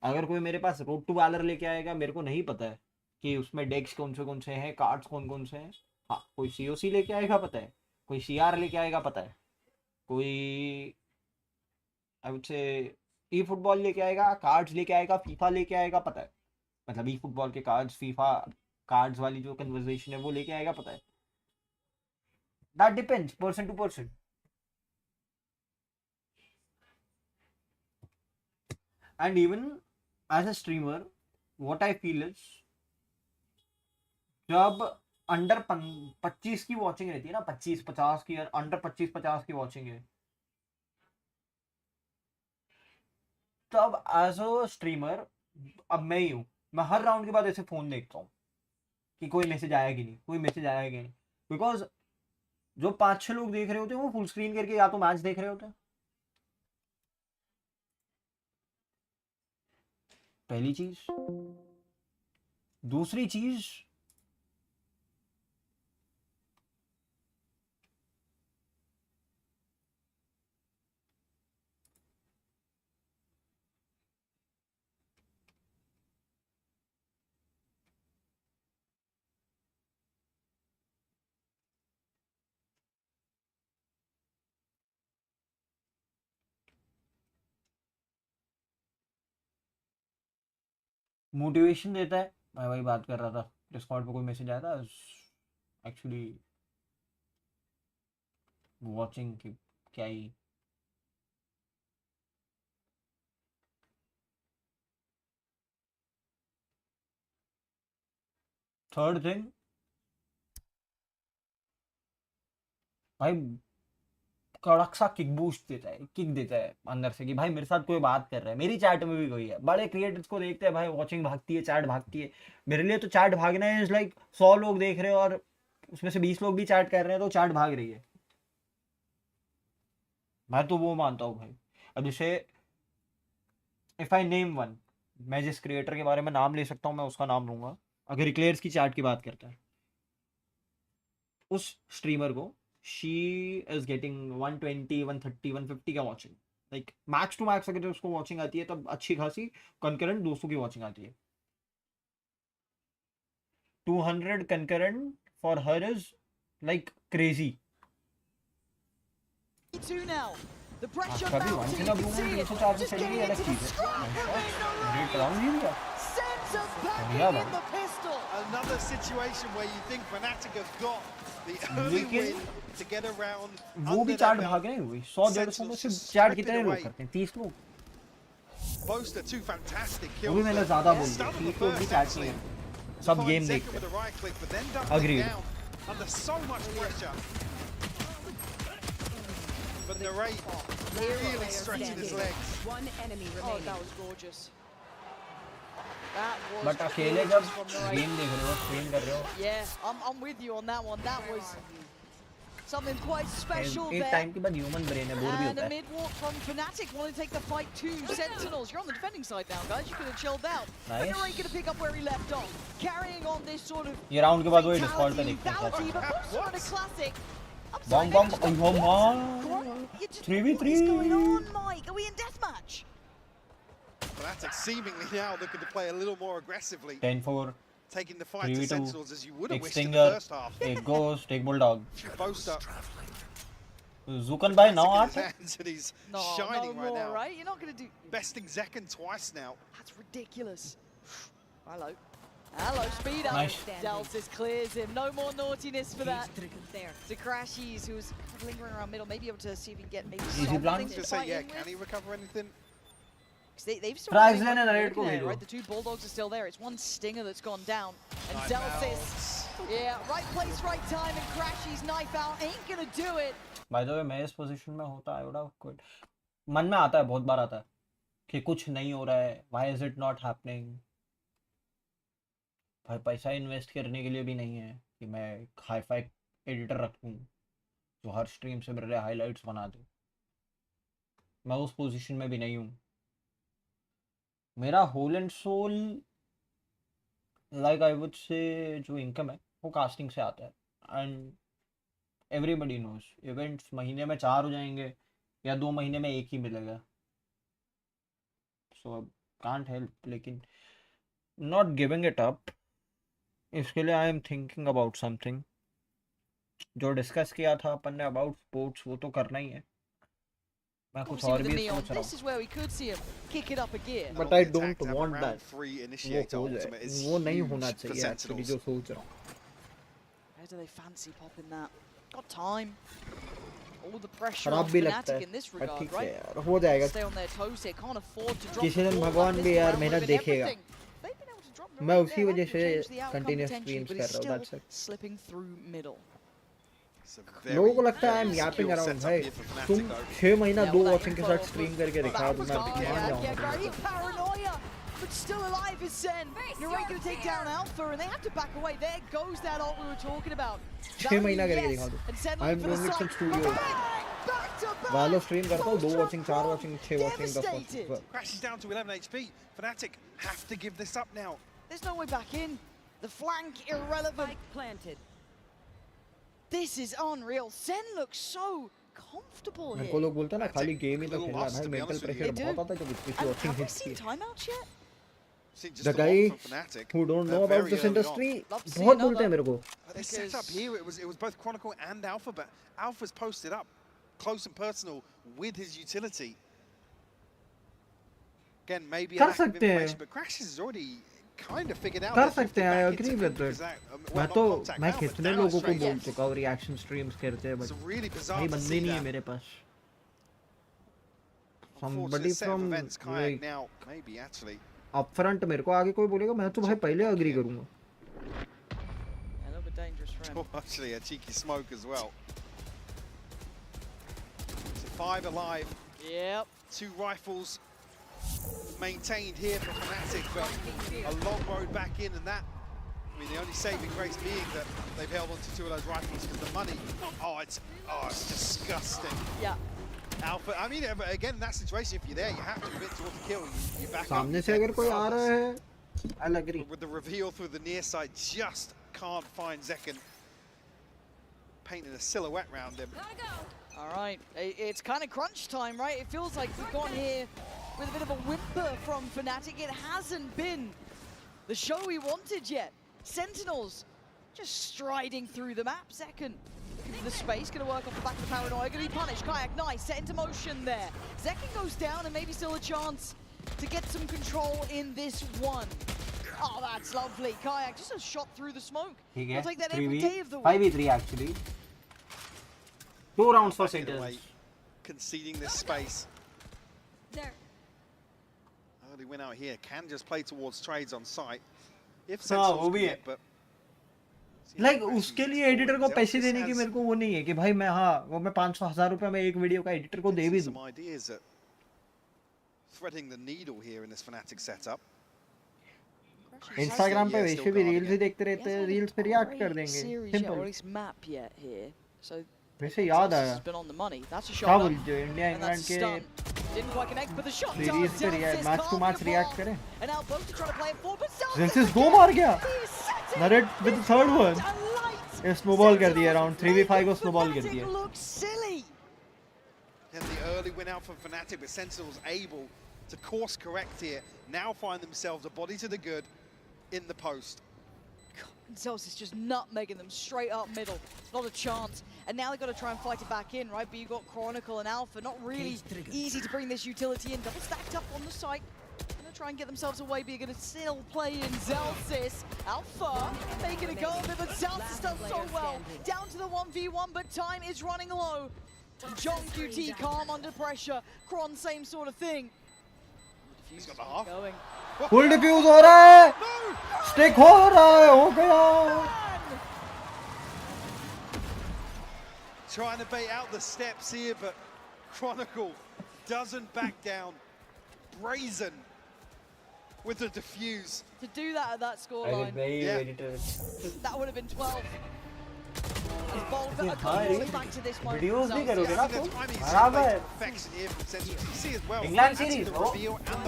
अगर कोई मेरे पास रोड टू वैलर लेके आएगा, मेरे को नहीं पता है कि उसमें डेक्स कौन से हैं, कार्ड्स कौन से हैं। हाँ, कोई COC लेके आएगा पता है, कोई CR लेके आएगा पता है, कोई आई वुड से ई फुटबॉल लेके आएगा, कार्ड्स लेके आएगा, फीफा लेके आएगा पता है। मतलब ई फुटबॉल के कार्ड्स, फीफा कार्ड्स वाली जो कन्वर्सेशन है वो लेके आएगा पता है। That depends person to person. And even as a streamer what I feel is, जब अंडर 25 की वॉचिंग रहती है ना, 25-50 की, अंडर 25-50 की वॉचिंग है, तब एज अ स्ट्रीमर, अब मैं ही हूँ, मैं हर राउंड के बाद ऐसे फोन देखता हूँ कि कोई मैसेज आया कि नहीं, कोई मैसेज आया कि नहीं। बिकॉज जो 5-6 लोग देख रहे होते हैं वो फुल स्क्रीन करके या तो मैच देख रहे होते हैं, पहली चीज। दूसरी चीज, मोटिवेशन देता है। मैं वही बात कर रहा था, डिस्कॉर्ड पे कोई मैसेज आया था एक्चुअली वॉचिंग की क्या ही। थर्ड थिंग भाई, कड़क सा किक बूस्ट देता है, किक देता है अंदर से कि भाई मेरे साथ कोई बात कर रहा है, मेरी चैट में भी कोई है। बड़े क्रिएटर्स को देखते हैं भाई, वॉचिंग भागती है, चैट भागती है। मेरे लिए तो चैट भागना है इज लाइक 100 लोग देख रहे हो और उसमें से 20 लोग भी चैट कर रहे हैं तो चैट भाग रही है। मैं तो वो मानता हूँ भाई। अब जैसे इफ आई नेम वन, मैं जिस क्रिएटर के बारे में नाम ले सकता हूँ मैं उसका नाम लूंगा। अगर इक्लेयर्स की चैट की बात करता है, उस स्ट्रीमर को she is getting 120, 130, 150 का watching, like max to max. अगर उसको वॉचिंग आती है तब अच्छी खासी कंकरेंट 200 की वॉचिंग आती है। 200 concurrent for her is like crazy. कभी once in a blue moon 300-400 चलेगी अलग चीज है। रेट राउंड ही लिया बढ़िया भाई। Another situation where you think Fnatic have got the early win to get around. वो भी चैट भाग रहे हैं, 100-150 में सिर्फ चैट कितने लोग करते हैं? 30 लोग। Boaster, two fantastic kills. वो भी मैंने ज्यादा बोल दिया, 30 लोग भी चैट नहीं है, सब गेम देखते हैं। Agreed. Under so much pressure. But the rate really stretching his legs. One enemy remaining. Oh, that was gorgeous. That was but अकेले जब गेम देख रहे हो, स्ट्रीम कर रहे हो, yeah, I'm with you on that one. That was something quite special एक there. Time के बाद ह्यूमन ब्रेन है, बोर भी And होता a है। mid-walk from Fnatic wanting to take the fight to Sentinels. You're on the defending side now, guys. You could have chilled out. Nice. But Narrate going to pick up where he left off. Carrying on this sort of ये round के बाद वही Discord पे देखते हैं fatality, but also on a classic. बम बम ओह मान 3v3 What's going on, Mike? Are we in deathmatch? Fnatic seemingly now looking to play a little more aggressively. 10-4 Taking the fight to 3v2 Sentinels as you would have एक wished in the stinger, first half. एक ghost, एक bulldog. Boaster Zukan भाई now in his आते hands and he's No, shining no right more, now. right? You're not going to do... Besting Zekken twice now. That's ridiculous. Hello. Hello, speed up. Nice. Deltas clears him. No more naughtiness for that. There. Zakrashis, who's lingering around middle, maybe able to see if he can get maybe Easy something plan. to Just say, fight yeah, in can with. he recover anything? 'Cause they've still Prize got lane and one Narrate को there, भेजो। right? The two Bulldogs are still there. It's one Stinger that's gone down. And Knife Delsis, out. yeah, right place, right time, and Crashy's knife out ain't gonna do it. By the way, मैं इस position में होता I would have quit. मन में आता है, बहुत बार आता है कि कुछ नहीं हो रहा है, why is it not happening. भाई पैसा इन्वेस्ट करने के लिए भी नहीं है कि मैं हाई फाई एडिटर रखूं जो हर स्ट्रीम से मेरे हाइलाइट्स बना दे। मैं उस पोजीशन में भी नहीं हूँ। मेरा whole and soul like I would say जो इनकम है वो कास्टिंग से आता है एंड एवरीबडी नोज इवेंट्स महीने में 4 हो जाएंगे या 2 महीने में 1 ही मिलेगा। सो कांट हेल्प, लेकिन नॉट गिविंग इट अप। इसके लिए I am thinking about something. जो डिस्कस किया था अपन ने अबाउट स्पोर्ट्स वो तो करना ही है। मैं कुछ और भी सोच रहा हूँ, but I don't want that. वो हो जाए, वो नहीं होना चाहिए एक्चुअली जो सोच रहा हूँ। How do they fancy popping that? Got time. All the pressure खराब on भी लगता Fnatic है, in this पर regard, ठीक है right? यार, हो जाएगा। Stay on their toes here. Can't afford to drop किसी the दिन ball भगवान like भी this यार round. मेहनत They've been देखेगा। everything. They've been able to drop the मैं round उसी there, वजह right? से To change the outcome continuous potentially, streams but कर it's रहा हूँ, still that's it. slipping through middle. लोगों को लगता है आई एम यापिंग अराउंड। भाई तुम 6 महीना 2 वॉचिंग के साथ स्ट्रीम करके दिखा दो, मैं मान जाऊंगा। Paranoia, but still alive is Sen. Narrate going to take down Alpha, and they have to back away. There goes that ult we were talking about. 6 महीना करके दिखा दो। I am doing it since 2 years. वालो stream करता हूँ, 2 watching, 4 watching, 6 watching, 10 watching. Crashes down to 11 HP. Fnatic have to give this up now. There's no way back in. The flank irrelevant. Planted. This is unreal. Sen looks so comfortable here. मेरे को लोग बोलते हैं ना खाली game ही तो खेलना है। भाई मेंटल प्रेशर बहुत आता है जब किसी वॉचिंग हिट्स की। Timeouts yet? The guy who don't know about this industry बहुत बोलते हैं मेरे को। They set up here. It was both Chronicle and Alpha, but Alpha's posted up close and personal with his utility. Again, maybe a lack of information, but Crashes has already kind of figured out. कर सकते हैं, I agree with it. मैं कितने लोगों को बोल चुका हूँ रिएक्शन स्ट्रीम्स करते हैं, बट भाई बंदे नहीं है मेरे पास। Somebody from like upfront मेरे को आगे कोई बोलेगा मैं तो भाई पहले अग्री करूँगा। A little bit dangerous for him. Oh, actually, a cheeky smoke as well. So 5 alive. Yep. 2 rifles maintained here for Fnatic, but a long road back in, and that, I mean, the only saving grace being that they've held on to 2 of those rifles because the money, it's disgusting. Yeah. Alpha, I mean, again, in that situation, if you're there, you have to commit towards the kill. You back up. सामने से अगर कोई आ रहा है, I'll agree. With the reveal through the near side, just can't find Zekken. Painting a silhouette around him. All right, it's kind of crunch time, right? It feels like we've gone here with a bit of a whimper from Fnatic. It hasn't been the show we wanted yet. Sentinels just striding through the map. Zekken looking for the space, going to work off the back of the Paranoia, going to be punished. Kayak, nice, set into motion there. Zekken goes down and maybe still a chance to get some control in this one. Oh, that's lovely. Kayak just a shot through the smoke. We'll take that every day of the week. 5v3 actually. 2 rounds for Sentinels. Conceding this space. Early win out here. Can just play towards trades on site. If Sentinels can get, but like उसके लिए editor को पैसे देने की मेरे को वो नहीं है कि भाई मैं वो मैं 500,000 रुपए में एक वीडियो का एडिटर को दे भी दूं। Threading the needle here in this Fnatic setup. Instagram पे वैसे भी रील्स ही देखते रहते हैं, रील्स पे रिएक्ट कर देंगे। सिंपल। वैसे याद आया क्या बोलते हो इंडिया इंग्लैंड के सीरीज पे मैच टू मैच रिएक्ट करें। जेंसिस 2 मार गया, narrate with the third one. ये स्नोबॉल कर दिया, राउंड 3v5 को स्नोबॉल कर दिया। And the early win out from Fnatic, but Sentinels able to course correct here. Now find themselves a body to the good in the post. Zeus is just nutmegging them straight up middle. It's not a chance. And now they've got to try and fight it back in, right? But you've got Chronicle and Alpha. Not really easy to bring this utility in. Double stacked up on the site. Going to try and get themselves away, but you're going to still play in Zelsis. Alpha making a go of it, but Zelsis does so well. Down to the 1v1, but time is running low. John QT calm under pressure. Kron, same sort of thing. He's got the half. Going. Full diffuse हो रहा है, stick हो रहा है, हो गया। Trying to bait out the steps here, but Chronicle doesn't back down. Brazen with the defuse. To do that at that scoreline, that would have been 12. As Bold back to this one. Videos भी करोगे ना तुम? बराबर. England series हो.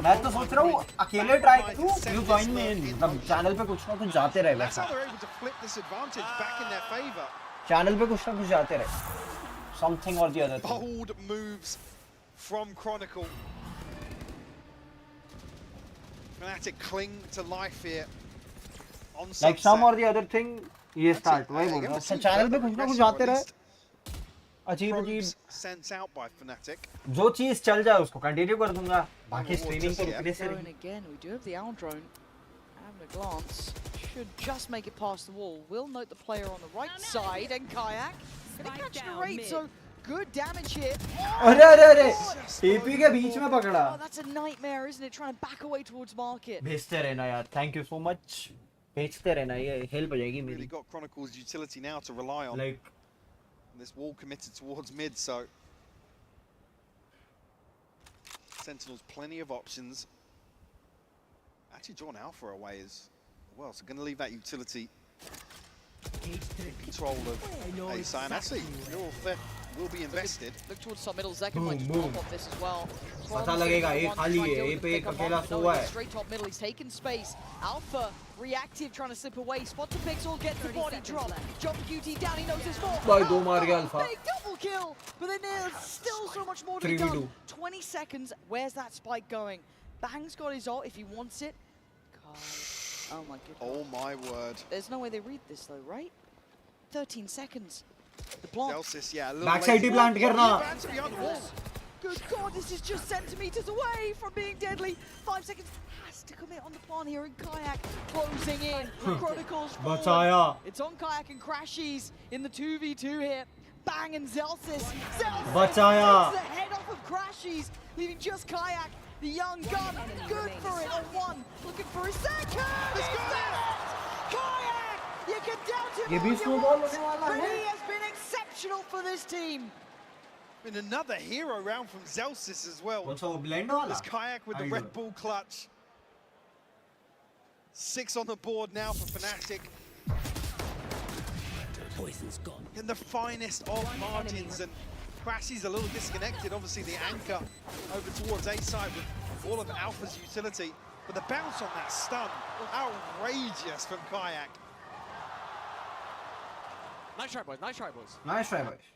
मैं तो सोच रहा हूँ अकेले ट्राई करूँ. You join me in. मतलब चैनल पे कुछ ना कुछ जाते रहे वैसा. चैनल पे कुछ ना कुछ जाते रहे. Something or the other thing. Bold moves from Chronicle. Fnatic cling to life here. On like some or the other thing. ये स्टार्ट वही बोल रहा हूँ. अच्छा चैनल पे कुछ ना कुछ आते रहे. अजीब sent out by Fnatic. जो चीज चल जाए उसको कंटिन्यू कर दूंगा. बाकी स्ट्रीमिंग तो रुकने से नहीं. Again, we do have the owl drone. Having a glance, should just make it past the wall. Will note the player on the right side and Kayak. Gonna catch the rate, so good damage here. अरे TP के बीच में पकड़ा. Oh, that's a nightmare, isn't it? Trying to back away towards market. भेजते रहना यार. Thank you so much. भेजते रहना ये हेल्प हो जाएगी मेरी. Really got Chronicle's utility now to rely on. Like this wall committed towards mid, so Sentinel's plenty of options. Actually drawn Alpha away as well, so going to leave that utility in control of ASI. And actually, neural theft will be invested. Look towards top middle. Zek might just pop off this as well. पता लगेगा ये खाली है. ये पे एक अकेला सोया है. Straight top middle, he's taken space. Alpha reactive, trying to slip away. Spot the pixel, gets the body drop. Jump QT down, he knows his fault. भाई दो मार गया Alpha. Big double kill, but then there's still so much more to be done. 20 seconds. Where's that spike going? Bang's got his ult if he wants it. God. Oh my goodness. Oh my word. There's no way they read this though, right? 13 seconds. The plant. Celsius, yeah, a little backside he plant करना. Good God, this is just centimeters away from being deadly. 5 seconds has to commit on the plant here, and Kayak closing in. Chronicles बचाया. It's on Kayak and Crashies in the 2v2 here. Bang and Zelsis. बचाया. Takes the head off of Crashies, leaving just Kayak, the young gun. Good for it on one. Looking for a second. Kayak, you can doubt him. ये भी snowball होने वाला But है. he has been exceptional for this team. And another hero round from Zelsis as well. कौन सा वो blend वाला? This Kayak with the Red Bull clutch. 6 on the board now for Fnatic. Poison's gone. In the finest of margins, and Crashy's a little disconnected. Obviously the anchor over towards A side with all of Alpha's utility. But the bounce on that stun, outrageous from Kayak. Nice try, boys. Nice try, boys. Nice try, boys.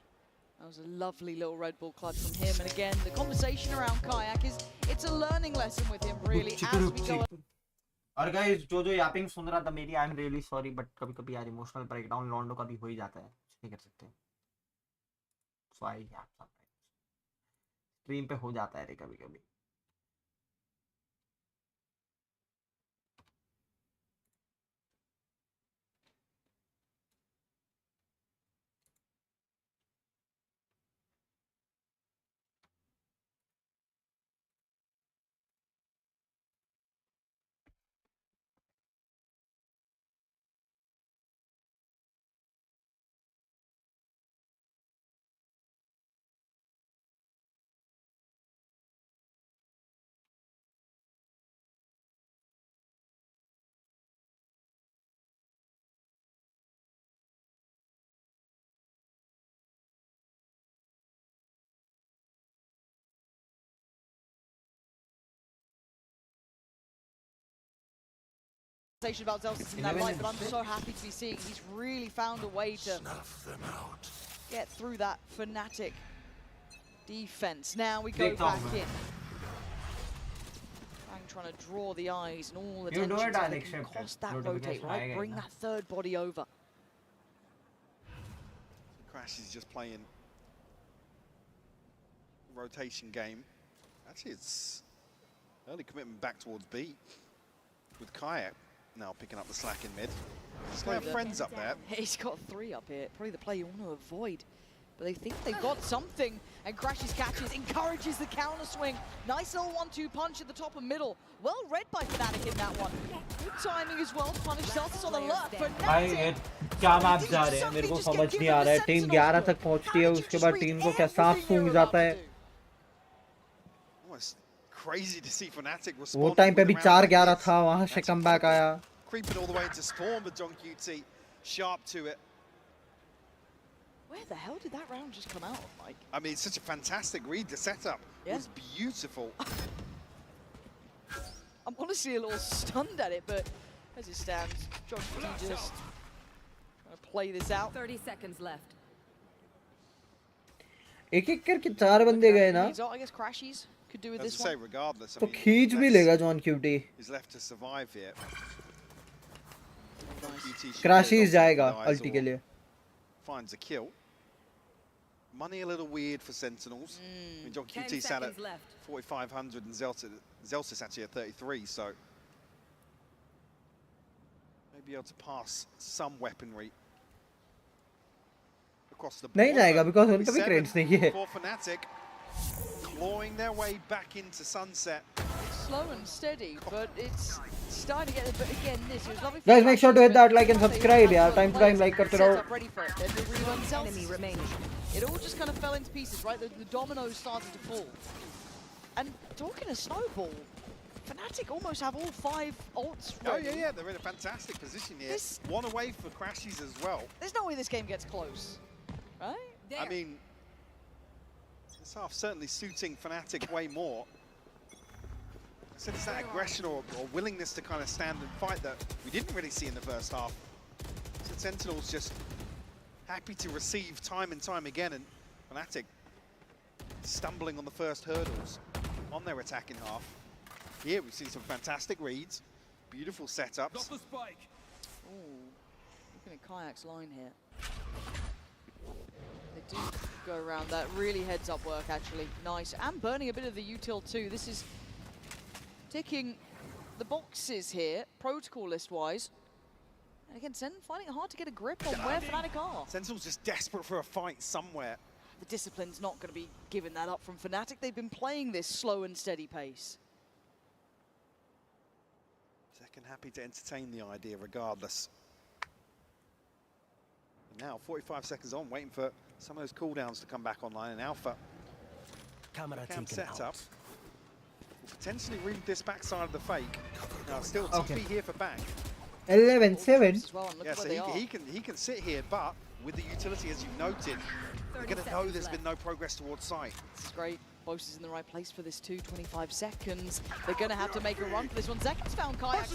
That was a lovely little Red Bull clutch from him. And again, the conversation around Kayak is, it's a learning lesson with him, really, as we go. और guys, जो Yaping सुन रहा था मेरी, I'm really sorry, but कभी-कभी यार emotional breakdown लॉन्डो का भी हो ही जाता है. नहीं कर सकते. So I yap sometimes. Stream पे हो जाता है रे कभी-कभी. About Zelsis in that light, but I'm so happy to be seeing he's really found a way to get through that Fnatic defense. Now we go back in. Bang trying to draw the eyes and all the attention so they can cost that rotate, right? Bring that third body over. Crash is just playing rotation game. Actually, it's early commitment back towards B with Kayak. Now picking up the slack in mid. He's got friends up there. He's got 3 up here. Probably the play you want to avoid. But they think they've got something. And Crashes catches, encourages the counter swing. Nice little 1-2 punch at the top and middle. Well read by Fnatic in that one. Good timing as well. Punish Celsius on the left. भाई क्या map जा रहे हैं मेरे को समझ नहीं आ रहा है. टीम 11 तक पहुंचती है, उसके बाद टीम को क्या सांस सूंघ जाता है. Almost crazy to see Fnatic वो respond. टाइम पे भी 4-11 था, वहां से कमबैक आया. Creeping all the way into spawn, but John QT sharp to it. Where the hell did that round just come out of, Mike? I mean, it's such a fantastic read. The setup was beautiful. I'm honestly a little stunned at it, but as it stands, John QT just trying to play this out. 30 seconds left. एक-एक करके 4 बंदे गए ना. I guess Crashies could do with this one. As I say, regardless, तो खींच भी लेगा John QT. He's left to survive here. Crashies जाएगा ulti के लिए. Finds a kill. Money a little weird for Sentinels. I mean, John QT sat at 4,500 and Zelsis actually at 33, so maybe able to pass some weaponry across the board. नहीं जाएगा because उनका भी crates नहीं है. For Fnatic, clawing their way back into Sunset. Slow and steady, but it's starting to get. But again, this was lovely. Guys, make sure to hit that like and subscribe. यार, time to time like करते रहो. Ready for it. Then the rerun enemy remaining. It all just kind of fell into pieces, right? The dominoes started to fall. And talking of snowball, Fnatic almost have all 5 ults ready. Oh yeah, they're in a fantastic position here. One away for Crashies as well. There's no way this game gets close, right? I mean, this half certainly suiting Fnatic way more. So it's that aggression or willingness to kind of stand and fight that we didn't really see in the first half. So Sentinels just happy to receive time and time again, and Fnatic stumbling on the first hurdles on their attacking half. Here we've seen some fantastic reads, beautiful setups. Ooh, looking at Kayak's line here. They do go around that. Really heads up work, actually. Nice. And burning a bit of the util too. This is ticking the boxes here, protocol list-wise. And again, Sen finding it hard to get a grip on where Fnatic are. Sentinel's just desperate for a fight somewhere. The discipline's not going to be giving that up from Fnatic. They've been playing this slow and steady pace. Second happy to entertain the idea regardless. And now 45 seconds on, waiting for some of those cooldowns to come back online in Alpha. Camera Cam taken set out. up. We'll potentially read this backside of the fake. Now still TP here for back. 11-7. Yeah, so he can sit here, but with the utility, as you noted, you're going to know there's been no progress towards site. This is great. Boast is in the right place for this too. 25 seconds. They're going to have to make a run for this one. Zek's found Kayak.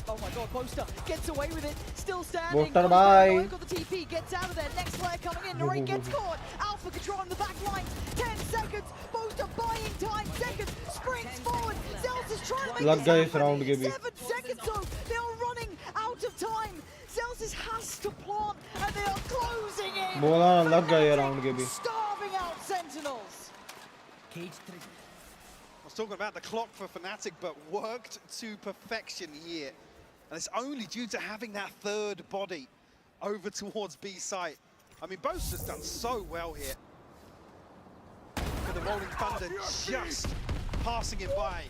Oh my god, Boaster gets away with it. Still standing. Boaster, bye. Got the TP, gets out of there. Next player coming in. Narrate gets caught. Alpha controlling the back line. 10 seconds. Boaster buying time. Seconds. Sprints forward. Zels is trying to make it 7 seconds though. They are running out of time. Zelsis has to plant and they are closing in. बोला लग गए round के भी. Starving out Sentinels. I was talking about the clock for Fnatic, but worked to perfection here. And it's only due to having that third body over towards B site. I mean, Boaster's done so well here. For the Rolling Thunder just passing it by.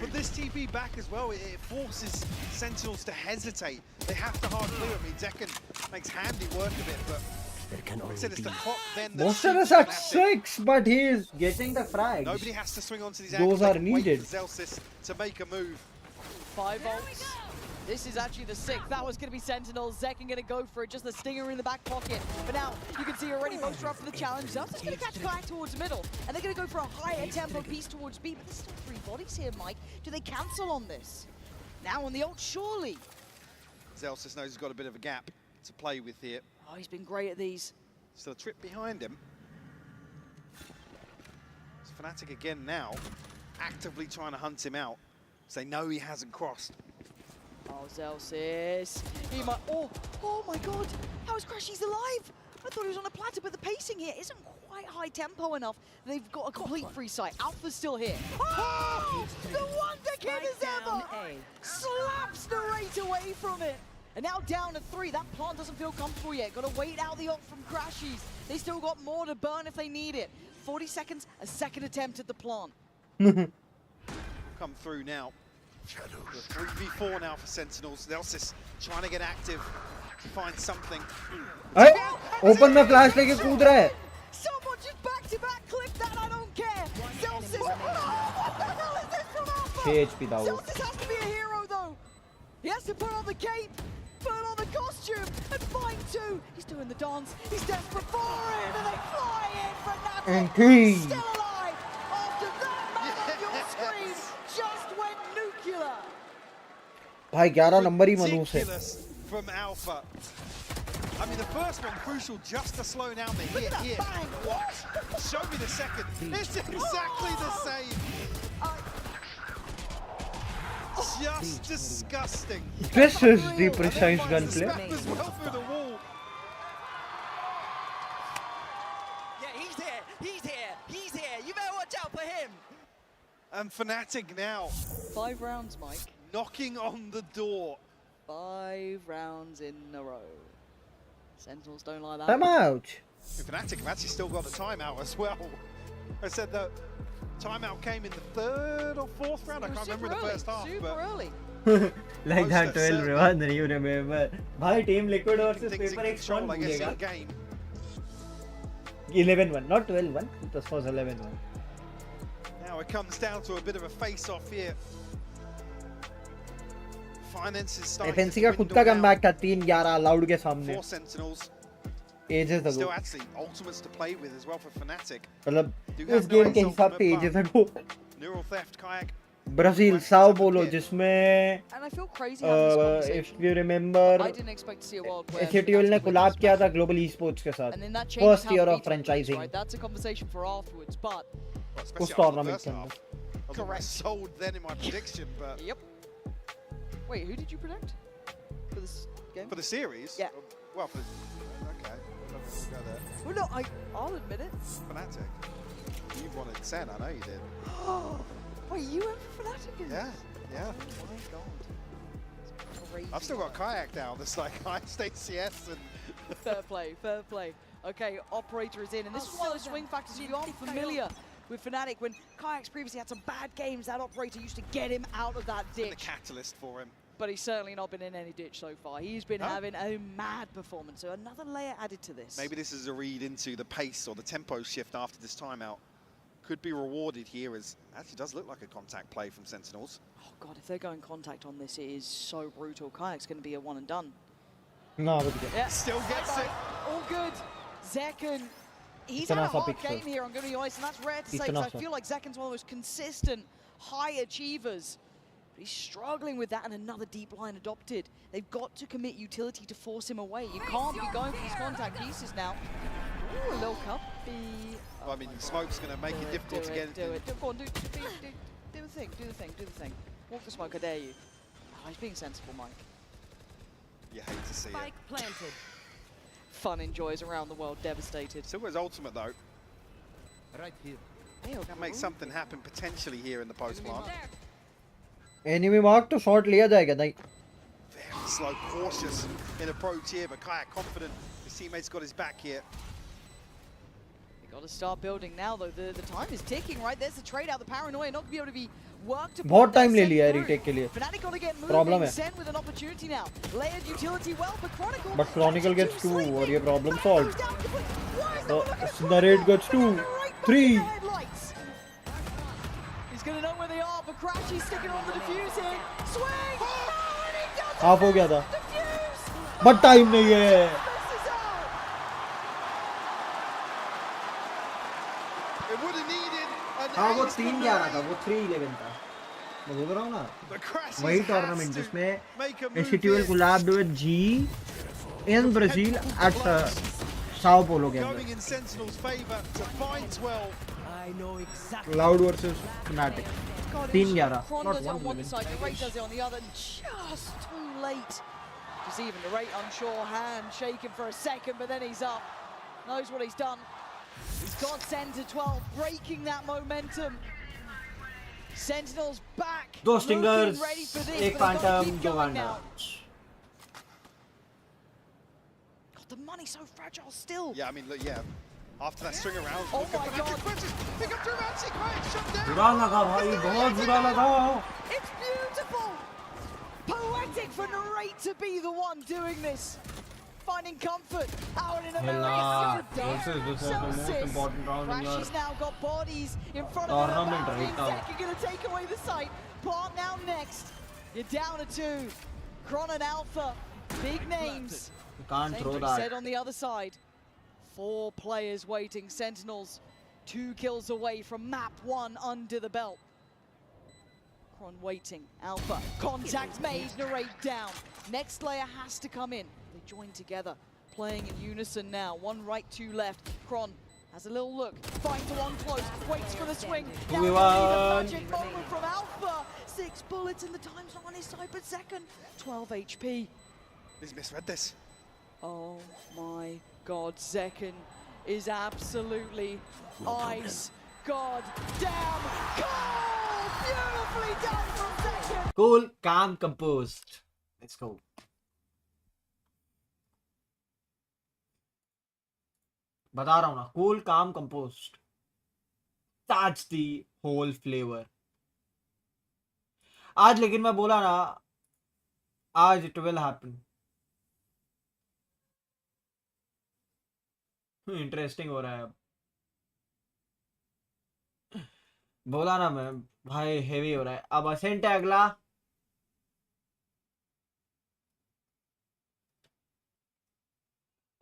But this TP back as well, it forces Sentinels to hesitate. They have to hard clear. I mean, Zekken makes handy work of it, but like I said, it's the clock then. Monster is at 6, but he is getting the frags. Nobody has to swing onto these angles. Those are needed. Wait for Zelsis to make a move. 5 ults. This is actually the 6th. That was going to be Sentinels. Zekken going to go for it. Just the stinger in the back pocket. But now you can see already Boaster up for the challenge. Zelsis going to catch Kayak towards the middle. And they're going to go for a higher tempo piece towards B. But there's still 3 bodies here, Mike. Do they cancel on this? Now on the ult, surely. Zelsis knows he's got a bit of a gap to play with here. Oh, he's been great at these. Still a trip behind him. It's Fnatic again now, actively trying to hunt him out. So they know he hasn't crossed. Oh, Zelsis. He might. Oh my god. How is Crashies alive? I thought he was on a platter, but the pacing here isn't quite high tempo enough. They've got a complete free sight. Alpha's still here. Oh! The wonder kid as ever! Slaps Narrate away from it. And now down at 3. That plant doesn't feel comfortable yet. Got to wait out the ult from Crashies. They still got more to burn if they need it. 40 seconds, a second attempt at the plant. Come through now. 3v4 now for Sentinels. Zelsis trying to get active, find something. Hey, open the flash लेके कूद रहा है. Someone just back-to-back clip that, I don't care. Zelsis 6 HP था वो. Celtics has to be a hero though. He has to put on the cape, put on the costume, and find two. He's doing the dance. He's desperate for it, and they fly in for nothing. And three. Still alive after that man on your screen just went nuclear. भाई 11 number ही मनूस है. From Alpha. I mean, the first one crucial just to slow down the hit here. What? Show me the second. It's exactly the same. Just disgusting. This is the precise gunplay. As well through the wall. Yeah, he's here. He's here. He's here. You better watch out for him. And Fnatic now. 5 rounds, Mike. Knocking on the door. 5 rounds in a row. Sentinels don't like that. I'm out. Fnatic have actually still got the timeout as well. I said that timeout came in the 3rd or 4th round. I can't remember the first half. Super early. Like that 12 Revan, you remember. Bhai, Team Liquid versus Paper X कौन भूलेगा? 11-1, not 12-1. This was 11-1. Now it comes down to a bit of a face-off here. FNC का खुद का comeback था 3-11 loud के सामने. 4 Sentinels. Ages ago. Still actually ultimates to play with as well for Fnatic. मतलब इस गेम के हिसाब से ages ago. Neural Theft, Kayak. Brazil, Sao Paulo, जिसमें And I feel crazy having this conversation. if you remember, I didn't expect to see a world where SETL ने collab किया था Global Esports के साथ. And then that changes First how year of beat franchising. right? That's a conversation for afterwards, but उस tournament के अंदर. Correct. Sold then in my prediction, but yep. Wait, who did you predict for this game? For the series? Yeah. Well, okay. We'll go there. Well, no, I'll admit it. Fnatic. You wanted SEN, I know you did. Wait, you went for Fnatic? Yeah, yeah. Oh my god. It's crazy. I've still got Kayak down. It's like I stay CS and... Fair play, fair play. Okay, Operator is in, and this is one of those swing factors. If you aren't familiar with Fnatic, when Kayak's previously had some bad games, that Operator used to get him out of that ditch. Been a catalyst for him. But he's certainly not been in any ditch so far. He's been having a mad performance, so another layer added to this. Maybe this is a read into the pace or the tempo shift after this timeout. Could be rewarded here, as actually does look like a contact play from Sentinels. Oh god, if they're going contact on this, it is so brutal. Kayak's going to be a one and done. No, but yeah, still gets it. All good. Zekken, he's had a hard game here, I'm going to be honest, and that's rare to say, because I feel like Zekken's one of the most consistent, high achievers. But he's struggling with that, and another deep line adopted. They've got to commit utility to force him away. You can't be going for these contact pieces now. Ooh, a little cuppy. Well, I mean, smoke's going to make it difficult to get... Do it. Go on, do the thing, do the thing, do the thing. Walk the smoke, I dare you. Oh, he's being sensible, Mike. You hate to see Spike it. planted. Fun enjoys around the world devastated. Still got his ultimate, though. Right here. Can make something happen potentially here in the post-plant. Enemy mark to short लिया जाएगा नहीं. Very slow, cautious in approach here, but Kayak confident. His teammates got his back here. They got to start building now, though. The time is ticking, right? There's the trade out. The paranoia not going to be able to be worked upon. बहुत time ले लिया है retake के लिए. Fnatic got to get moving. Problem है. SEN with an opportunity now. Layered utility well, but Chronicle. But Chronicle gets 2 और ये problem solved. Narrate gets 2, 3. He's going to know where they are, but Crashy's sticking on the defuse here. Swing! Oh, and he does it! Half हो गया था. Defuse! But time नहीं है. It would have needed an हाँ वो 3-11 था, वो 3-11 था. मैं बोल रहा हूँ ना. वही tournament जिसमें SETL collabed with GE in Brazil at Sao Paulo के Going in Sentinel's favor to find 12. I know exactly. Loud versus Fnatic. 3-11. Kron Not does it on one 1-11. side, the Rate does it on the other, just too late. Just even the Rate unsure, hand shaking for a second, but then he's up. Knows what he's done. He's got SEN to 12, breaking that momentum. Sentinels back. दो looking stingers, ready for this, एक but they've got to phantom, keep दो going Vandal. now. God, the money's so fragile still. Yeah, I mean, look, yeah. After that string around, Oh my God. pick up Durancy, Kayak shut down. बुरा लगा भाई, बहुत बुरा लगा. It's beautiful. Poetic for Narrate to be the one doing this. finding comfort out in Hell America. nah. This was the most important round in your Rashi's now got bodies in front of him. tournament About right now. Zek are going to take away the site. Plant now next. You're down to 2. Kron and Alpha, big names. You can't Same throw to be that. said on the other side. 4 players waiting. Sentinels 2 kills away from map 1 under the belt. Kron waiting. Alpha. Contact made. Narrate down. Next player has to come in. They join together. Playing in unison now. 1 right, 2 left. Kron has a little look. Finds the one close. Waits for the swing. Now we need a magic moment from Alpha. 6 bullets and the time's not on his side, but second. 12 HP. He's misread this. Oh my god. Zekken is absolutely ice. God damn. Cold! Beautifully done from Zekken. Cool, calm, composed. Let's go. बता रहा हूँ ना, cool, calm, composed. That's the whole flavor. आज लेकिन मैं बोला ना, आज it will happen. इंटरेस्टिंग हो रहा है अब. बोला ना मैं, भाई हेवी हो रहा है. अब असेंट है अगला.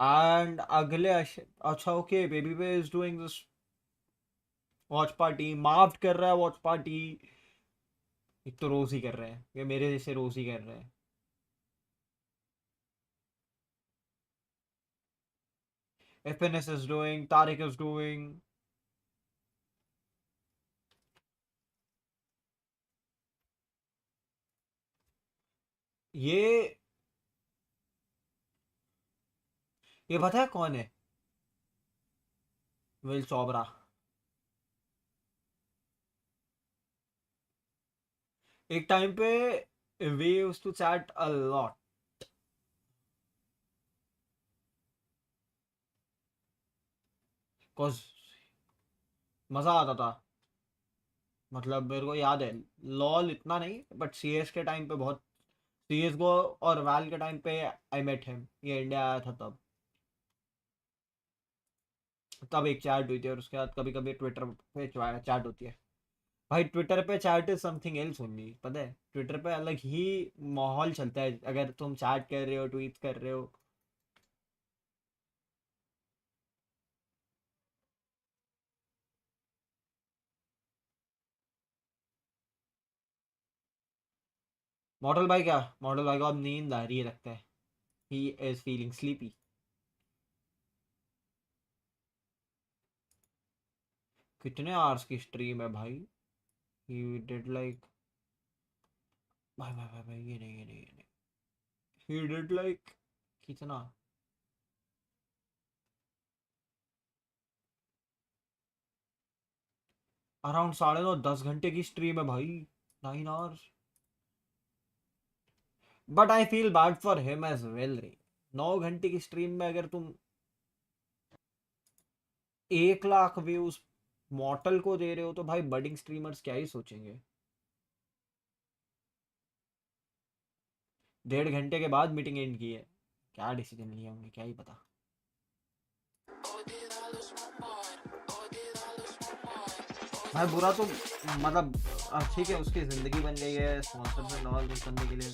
एंड अगले अच्छा okay baby bay is doing this watch party. माफ्ट कर रहा है वॉच पार्टी. एक तो रोज ही कर रहे हैं, ये मेरे जैसे रोज ही कर रहे हैं. FNS is doing, Tariq is doing. ये पता है कौन है? विल चोबरा. एक टाइम पे we used to chat a lot. Cause मजा आता था. मतलब मेरे को याद है, लॉल इतना नहीं बट CS के टाइम पे बहुत. CS गो और वैल के टाइम पे आई मेट हिम. ये इंडिया आया था तब एक चैट हुई थी और उसके बाद कभी कभी ट्विटर पे चैट होती है. भाई ट्विटर पे chat is something else only. पता है ट्विटर पे अलग ही माहौल चलता है अगर तुम चैट कर रहे हो, ट्वीट कर रहे हो. मॉडल भाई को अब नींद आ रही है लगता है. He is feeling sleepy. कितने आवर्स की स्ट्रीम है भाई? ही डिड लाइक भाई ये नहीं. ही डिड लाइक कितना? अराउंड 9.5 10 घंटे की स्ट्रीम है भाई. 9 hours. But I feel bad for him as well रे. 9 घंटे की स्ट्रीम में अगर तुम 1 लाख व्यूज मॉर्टल को दे रहे हो तो भाई बडिंग स्ट्रीमर्स क्या ही सोचेंगे. 1.5 घंटे के बाद मीटिंग एंड की है. क्या डिसीजन लिए होंगे क्या ही पता. भाई बुरा तो मतलब ठीक है, उसकी जिंदगी बन गई है स्पॉन्सरशिप और कुछ करने के लिए.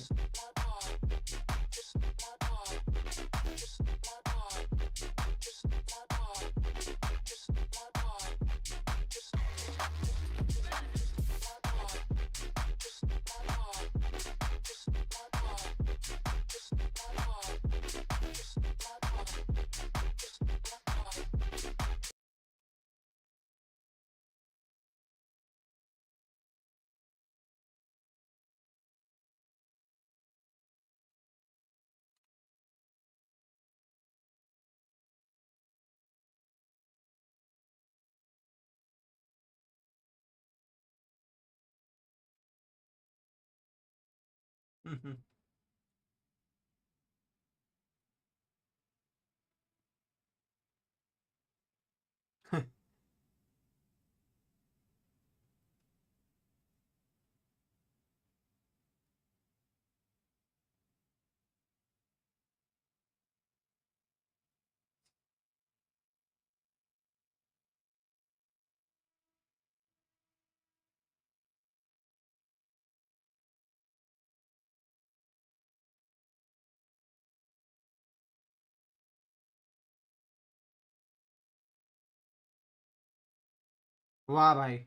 वाह भाई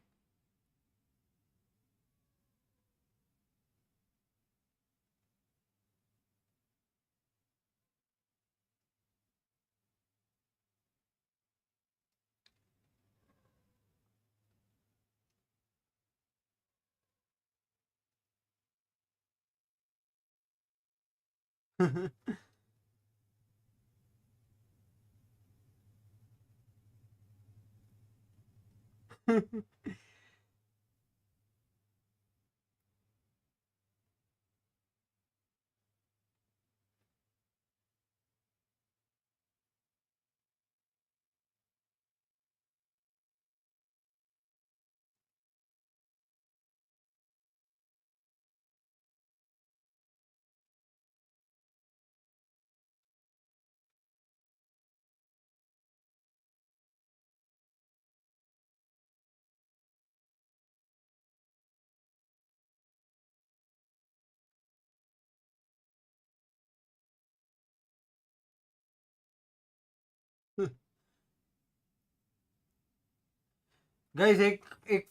गाइस एक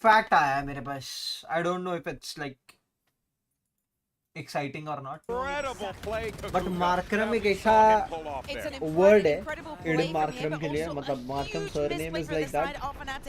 फैक्ट आया है मेरे पास I don't know if it's like exciting or not but Markram एक ऐसा वर्ड है इडन मार्करम के लिए मतलब Markram surname is like that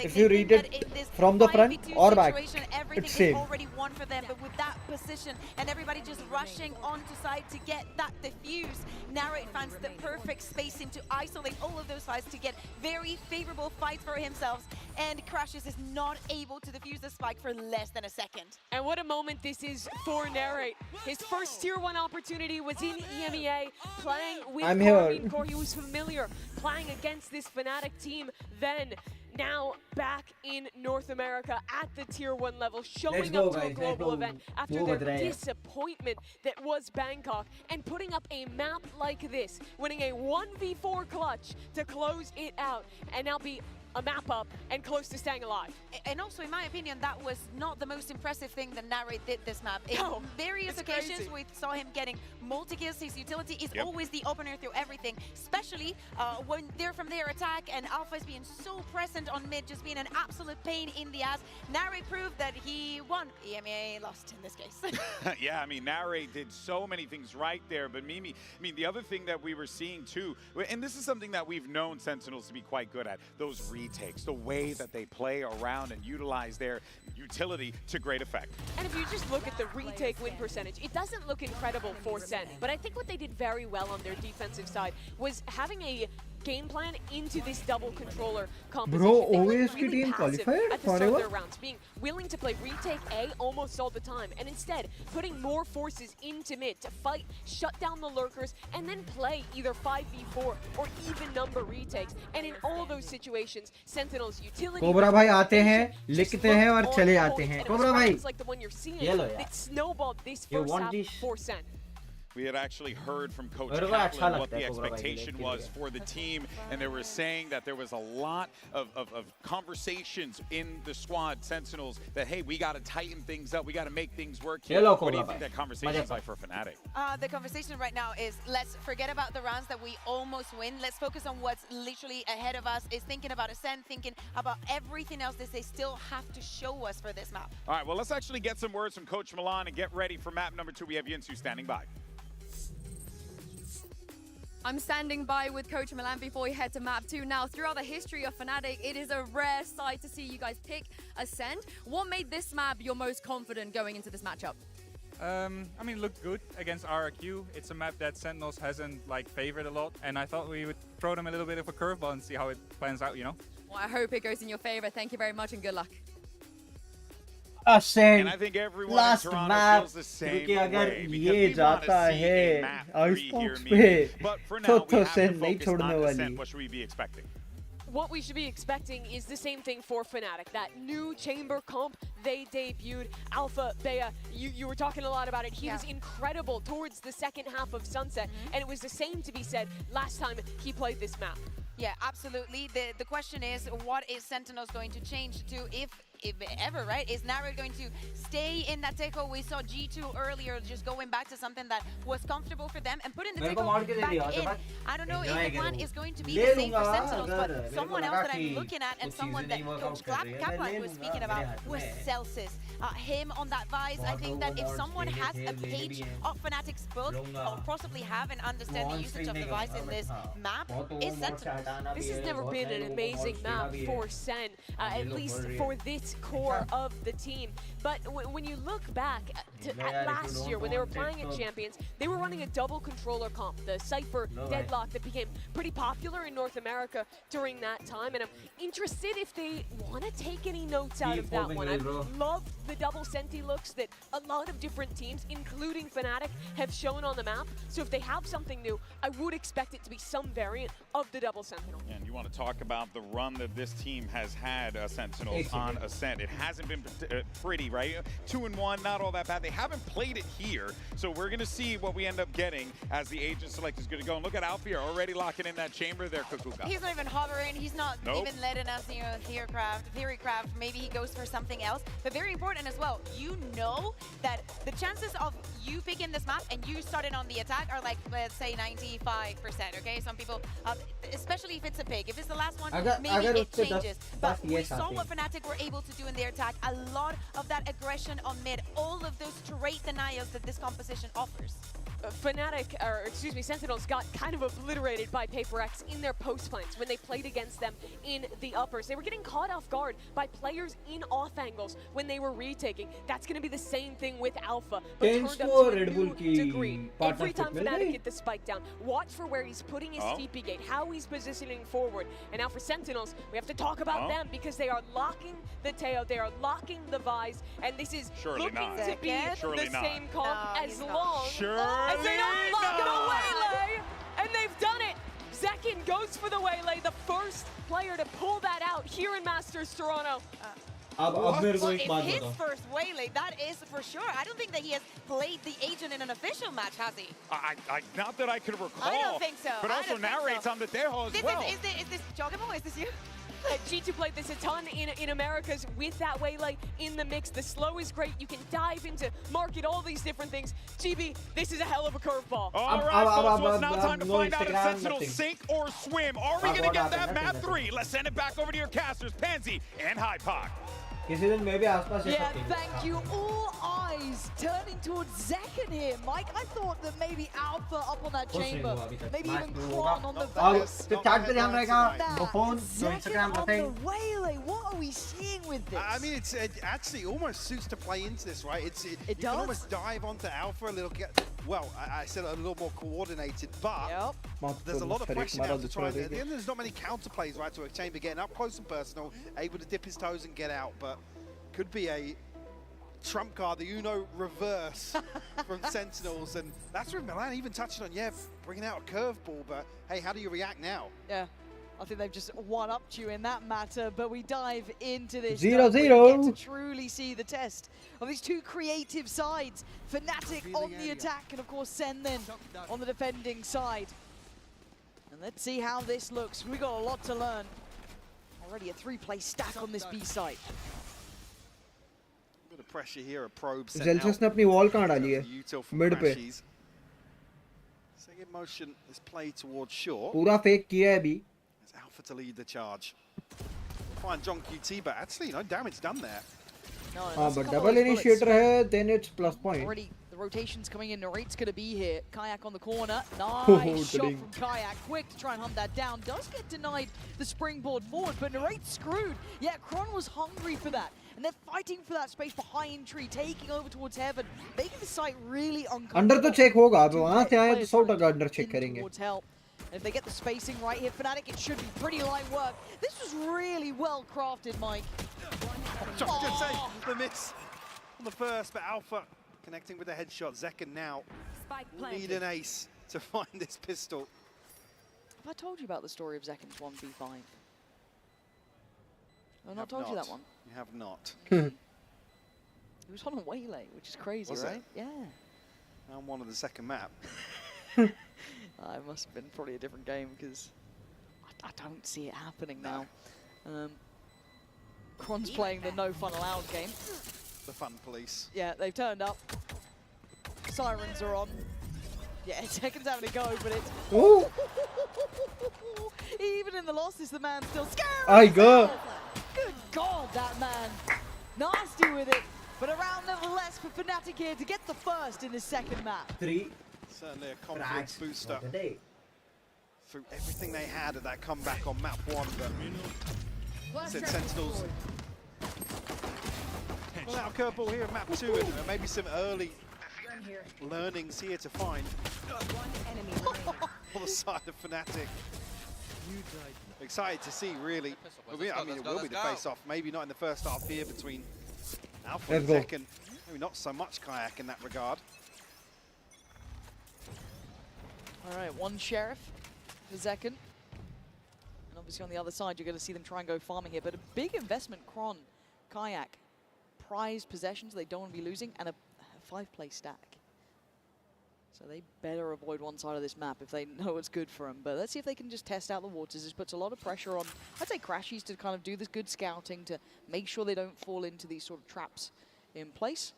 if you read it from the front or back it's same already won for them but with that position and everybody just rushing onto side to get that defuse Narrate finds the perfect spacing to isolate all of those fights to get very favorable fights for himself and Crashes is not able to defuse the spike for less than a second and what a moment this is for Narrate. His first tier 1 opportunity was in EMEA, playing with Karmine Corp. He was familiar playing against this Fnatic team then. Now back in North America at the tier 1 level, showing up to a global event after their disappointment that was Bangkok and putting up a map like this, winning a 1v4 clutch to close it out and now be a map up and close to staying alive. And also, in my opinion, that was not the most impressive thing that Narrate did this map. In various occasions, we saw him getting multi-kills. His utility is always the opener through everything, especially when they're from their attack and Alpha is being so present on mid, just being an absolute pain in the ass. Narrate proved that he won. EMEA lost in this case. Yeah, I mean, Narrate did so many things right there, but Mimi, I mean, the other thing that we were seeing too, and this is something that we've known Sentinels to be quite good at, those retakes, the way that they play around and utilize their utility to great effect. And if you just look at the retake win percentage, it doesn't look incredible for SEN, but I think what they did very well on their defensive side was having a game plan into this double controller composition. Bro, they always were really team passive qualified at the start of their rounds, being willing to play retake A almost all the time, and instead putting more forces into mid to fight, shut down the lurkers, and then play either 5v4 or even number retakes. And in all those situations, Sentinel's utility. Cobra भाई आते हैं, लिखते हैं और चले जाते हैं. Cobra भाई. Like the one you're seeing that snowballed this first half for SEN. We had actually heard from Coach Kaplan what the expectation was for the team, and they were saying that there was a lot of conversations in the squad, Sentinels, that, hey, we got to tighten things up, we got to make things work here. What do you think that conversation is like for Fnatic? The conversation right now is, let's forget about the rounds that we almost win. Let's focus on what's literally ahead of us, is thinking about Ascent, thinking about everything else that they still have to show us for this map. All right, well, let's actually get some words from Coach Milan and get ready for map number 2. We have Yinsu standing by. I'm standing by with Coach Milan before we head to map 2. Now, throughout the history of Fnatic, it is a rare sight to see you guys pick Ascent. What made this map your most confident going into this matchup? I mean, it looked good against RRQ. It's a map that Sentinels hasn't favored a lot, and I thought we would throw them a little bit of a curveball and see how it plans out, you know? Well, I hope it goes in your favor. Thank you very much and good luck. Ascent, and I think everyone last in Toronto map, feels the same क्योंकि अगर way, ये जाता है icebox पे तो SEN नहीं छोड़ने वाली. What should we be expecting? What we should be expecting is the same thing for Fnatic. That new chamber comp they debuted, Alpha, Bea, you were talking a lot about it. He was incredible towards the second half of Sunset, and it was the same to be said last time he played this map. Yeah, absolutely. The question is, what is Sentinels going to change to if if ever, right? Is Narrow going to stay in that takeover? We saw G2 earlier just going back to something that was comfortable for them and putting the takeover back in. I don't know if the plan is going to be the same for Sentinels, but someone else that I'm looking at and someone that Coach Kaplan was speaking about was Celsius. Him on that Vice, I think that if someone has a page of Fnatic's book or possibly have an understanding usage of the Vice in this map, is Sentinels. This has never been an amazing map for Sen, at least for this core of the team. But when you look back at last year, when they were playing at Champions, they were running a double controller comp, the Cypher Deadlock, that became pretty popular in North America during that time. And I'm interested if they want to take any notes out of that one. I've loved the double Senti looks that a lot of different teams, including Fnatic, have shown on the map. So if they have something new, I would expect it to be some variant of the double Sentinel. And you want to talk about the run that this team has had, Sentinels on Ascent. It hasn't been pretty, right? 2-1, not all that bad. They haven't played it here, so we're going to see what we end up getting as the agent select is going to go. And look at Alfie already locking in that chamber there, Kukuka. He's not even hovering. He's not even letting us, you know, theorycraft. Maybe he goes for something else. But very important as well, you know that the chances of you picking this map and you starting on the attack are like, let's say 95%, okay? Some people, especially if it's a pick. If it's the last one, maybe it changes. But we saw what Fnatic were able to do in their attack. A lot of that aggression on mid, all of those straight denials that this composition offers. Sentinels got kind of obliterated by Paper X in their post plants when they played against them in the uppers. They were getting caught off guard by players in off angles when they were retaking. That's going to be the same thing with Alpha, but turned up to a new degree. Every time Fnatic get the spike down, watch for where he's putting his TP gate, how he's positioning forward. And now for Sentinels, we have to talk about them because they are locking the Teo, they are locking the Vise, and this is looking to be the same comp as long as they don't lock the Waylay, and they've done it. Zekin goes for the Waylay, the first player to pull that out here in Masters Toronto. If his first Waylay, that is for sure. I don't think that he has played the agent in an official match, has he? Not that I could recall. I don't think so. But also narrates on the Tejo as well. Is this Jogamo? Is this you? G2 played this a ton in Americas with that Waylay in the mix. The slow is great. You can dive into market, all these different things. GB, this is a hell of a curveball. All right, folks, well, it's now time to find out if Sentinels sink or swim. Are we going to get that map 3? Let's send it back over to your casters, Pansy and Hypoc. Yeah, thank you. All eyes turning towards Zekin here. Mike, I thought that maybe Alpha up on that chamber, maybe even Kron on the Vase. Zekin on the Waylay. What are we seeing with this? I mean, it actually almost suits to play into this, right? You can almost dive onto Alpha a little, well, I said a little more coordinated, but there's a lot of pressure now to try. At the end, there's not many counterplays, right, to a chamber getting up close and personal, able to dip his toes and get out, but could be a trump card, the Uno reverse from Sentinels, and that's where Milan even touching on, bringing out a curveball, but hey, how do you react now? Yeah, I think they've just one-upped you in that matter, but we dive into this. 0-0. We get to truly see the test of these two creative sides. Fnatic on the attack, and of course Sen then on the defending side. And let's see how this looks. We got a lot to learn. Already a 3-play stack on this B site. Bit of pressure here, a probe. Zelsius ने अपनी wall कहाँ डाली है? Mid पे. Second motion is played towards shore. पूरा fake किया है अभी. It's Alpha to lead the charge. Find John QT, but actually no damage done there. No, but double initiator है, then it's plus point. Already the rotations coming in. Narrate's going to be here. Kayak on the corner. Nice shot from Kayak. Quick to try and hunt that down. Does get denied the springboard forward, but Narrate's screwed. Yeah, Kron was hungry for that. And they're fighting for that space behind tree, taking over towards heaven, making the site really uncomfortable. Under तो check होगा, अब वहाँ से आए तो 100% under check करेंगे. And if they get the spacing right here, Fnatic, it should be pretty light work. This was really well crafted, Mike. Just to say the miss on the first, but Alpha connecting with the headshot. Zekin now need an ace to find this pistol. Have I told you about the story of Zekin's 1v5? I've not told you that one. You have not. He was on a Waylay, which is crazy, was right? It? Yeah. Round one of the second map. It must have been probably a different game because I don't see it happening now. Kron's playing the no fun allowed game. The fun police. Yeah, they've turned up. Sirens are on. Yeah, Second's having a go, but it's... Ooh. Even in the losses, the man's still scared. I go. Good God, that man. Nasty with it. But a round nevertheless for Fnatic here to get the first in the second map. 3. Certainly a confidence booster. Through everything they had at that comeback on map 1, but said Sentinels. Well, out curveball here in map 2, and maybe some early learnings here to find on the side of Fnatic. Excited to see, really. I mean, it will be the face-off. Maybe not in the first half here between Alpha and Zekken. Maybe not so much Kayak in that regard. All right, one Sheriff for Zekken. And obviously on the other side, you're going to see them try and go farming here. But a big investment, Kron, Kayak, prized possessions they don't want to be losing, and a 5-play stack. So they better avoid one side of this map if they know it's good for them. But let's see if they can just test out the waters. This puts a lot of pressure on, I'd say, Crashies to kind of do this good scouting to make sure they don't fall into these sort of traps in place.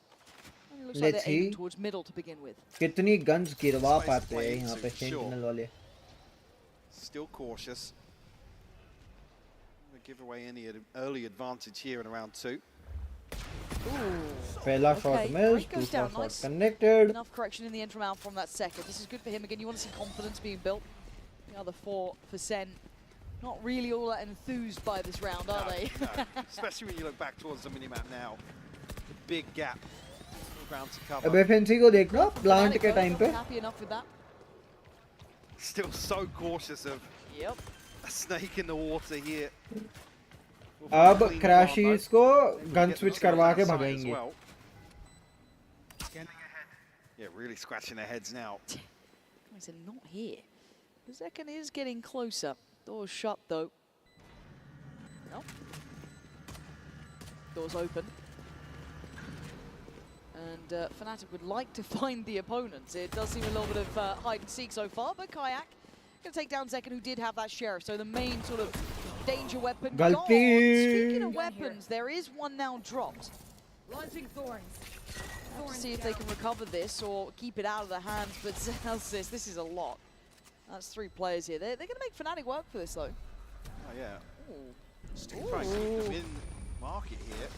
And it looks like they're aiming towards middle to begin with. कितनी guns गिरवा पाते हैं यहाँ पे Sentinel वाले. Still cautious. Give away any early advantage here in round 2. Pehla shot missed, two shots connected. Enough correction in the end from Alpha from that second. This is good for him. Again, you want to see confidence being built. The other 4 for Sen. Not really all that enthused by this round, are they? No. Especially when you look back towards the minimap now. The big gap. Ground to cover. अब FNC को देखना plant के time पे. Happy enough with that. Still so cautious of a snake in the water here. अब Crashies को gun switch करवा के भगाएंगे. Yeah, really scratching their heads now. I said not here. Zekken is getting closer. Doors shut though. Nope. Doors open. And Fnatic would like to find the opponents. It does seem a little bit of hide and seek so far, but Kayak going to take down Zekken, who did have that Sheriff. So the main sort of danger weapon gone. Speaking of weapons, there is one now dropped. Launching thorns. Have to see if they can recover this or keep it out of their hands, but Zelsis, this is a lot. That's 3 players here. They're going to make Fnatic work for this, though. Oh, yeah. Still trying to keep them in market here.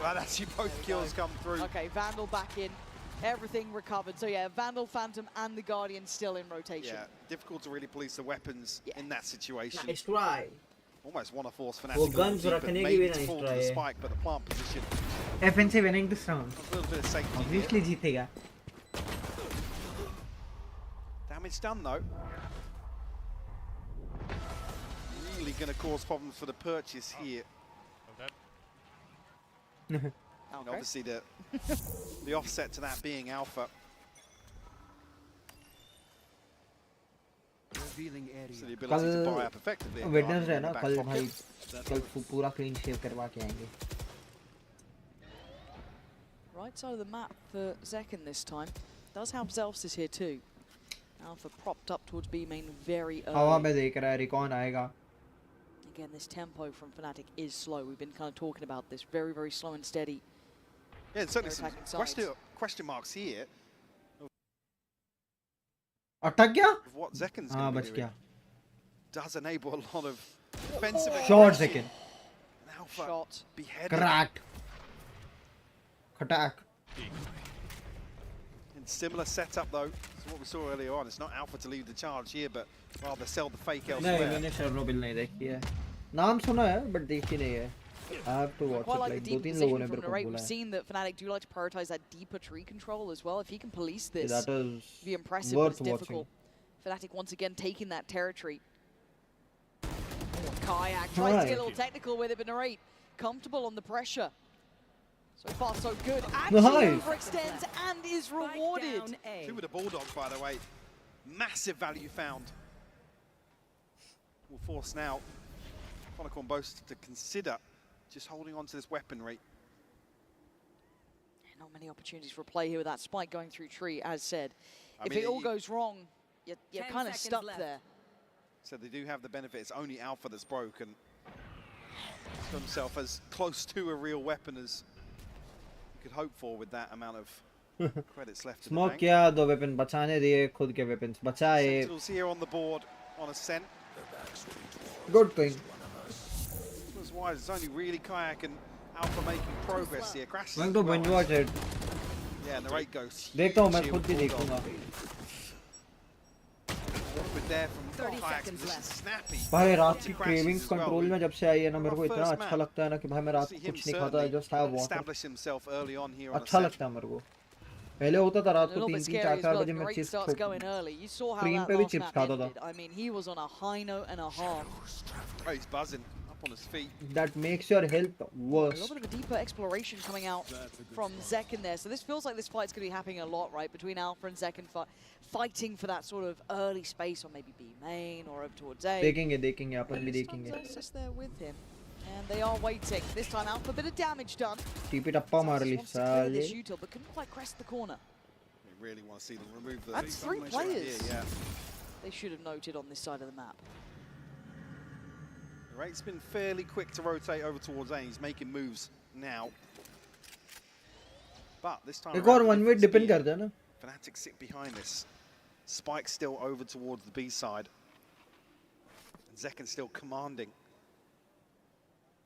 Well, actually both kills come through. Okay, Vandal back in. Everything recovered. So, yeah, Vandal, Phantom, and the Guardian still in rotation. Yeah, difficult to really police the weapons in that situation. Nice try. Almost want to force Fnatic वो guns रखने की भी nice fall to try the है. spike, but the plant position. FNC winning this round. A little bit of safety Obviously here. जीतेगा. Damage done though. Really going to cause problems for the purchase here. And obviously the offset to that being Alpha. So the ability to buy up effectively. Wednesday है ना कल भाई कल पूरा clean shave करवा के आएंगे. Right side of the map for Zekken this time. Does have Zelsis here too. Alpha propped up towards B main very early. हवा में देख रहा है Recon आएगा. Again, this tempo from Fnatic is slow. We've been kind of talking about this. Very, very slow and steady. Yeah, and certainly some question marks here. अटक गया? What Zekken's going to be doing does enable a lot of defensive. Short Zekken. Alpha shot. Beheaded. Cracked. Attack. In similar setup though to what we saw earlier on. It's not Alpha to lead the charge here, but rather sell the fake elsewhere. नहीं मैंने Chernobyl नहीं देखी है. नाम सुना है but देखी नहीं है. I have to watch Quite it. like Like the deep 2-3 position लोगों ने from मेरे the को right. बोला We've है. seen that Fnatic do like to prioritize that deeper tree control as well. If he can police this, That is it'd be impressive, but worth it's difficult. Fnatic once again taking that territory. Kayak tries to get a little technical with it, but Narrate comfortable on the pressure. So far, so good. Actually overextends and is rewarded. 2 with the Bulldogs, by the way. Massive value found. Will force now Unicorn Boast to consider just holding on to this weaponry. Not many opportunities for a play here with that spike going through tree, as said. If it all goes wrong, you're kind of stuck there. So they do have the benefit. It's only Alpha that's broken. to himself as close to a real weapon as you could hope for with that amount of credits left. Smoke किया, 2 weapon बचाने दिए, खुद के weapons बचाए. Sentinels here on the board on a SEN. Good thing. That's why it's only really Kayak and Alpha making progress here. Crash. Going to binge watch it. Yeah, and the rate goes. देखता हूँ, मैं खुद भी देखूँगा. There from Kayak's position, snappy. भाई रात की cravings control में जब से आई है ना, मेरे को इतना अच्छा लगता है ना कि भाई मैं रात को कुछ नहीं खाता, I just have water. अच्छा लगता है मेरे को. पहले होता था रात को 3-3 4-4 बजे मैं चिप्स क्रीम पे भी चिप्स खाता था. I mean, he was on a high note and a half. Oh, he's buzzing up on his feet. That makes your health worse. A little bit of a deeper exploration coming out from Zek in there. So this feels like this fight's going to be happening a lot, right? Between Alpha and Zek and fighting for that sort of early space, or maybe B main or over towards A. देखेंगे अपन भी देखेंगे. Just there with him. And they are waiting. This time Alpha, a bit of damage done. Keep it up, Marley. This util, but couldn't quite crest the corner. We really want to see them remove the. That's 3 players. Yeah. They should have noted on this side of the map. The rate's been fairly quick to rotate over towards A. He's making moves now. But this time. एक और 1 minute depend करता है ना. Fnatic sit behind this. Spike still over towards the B side. And Zekken still commanding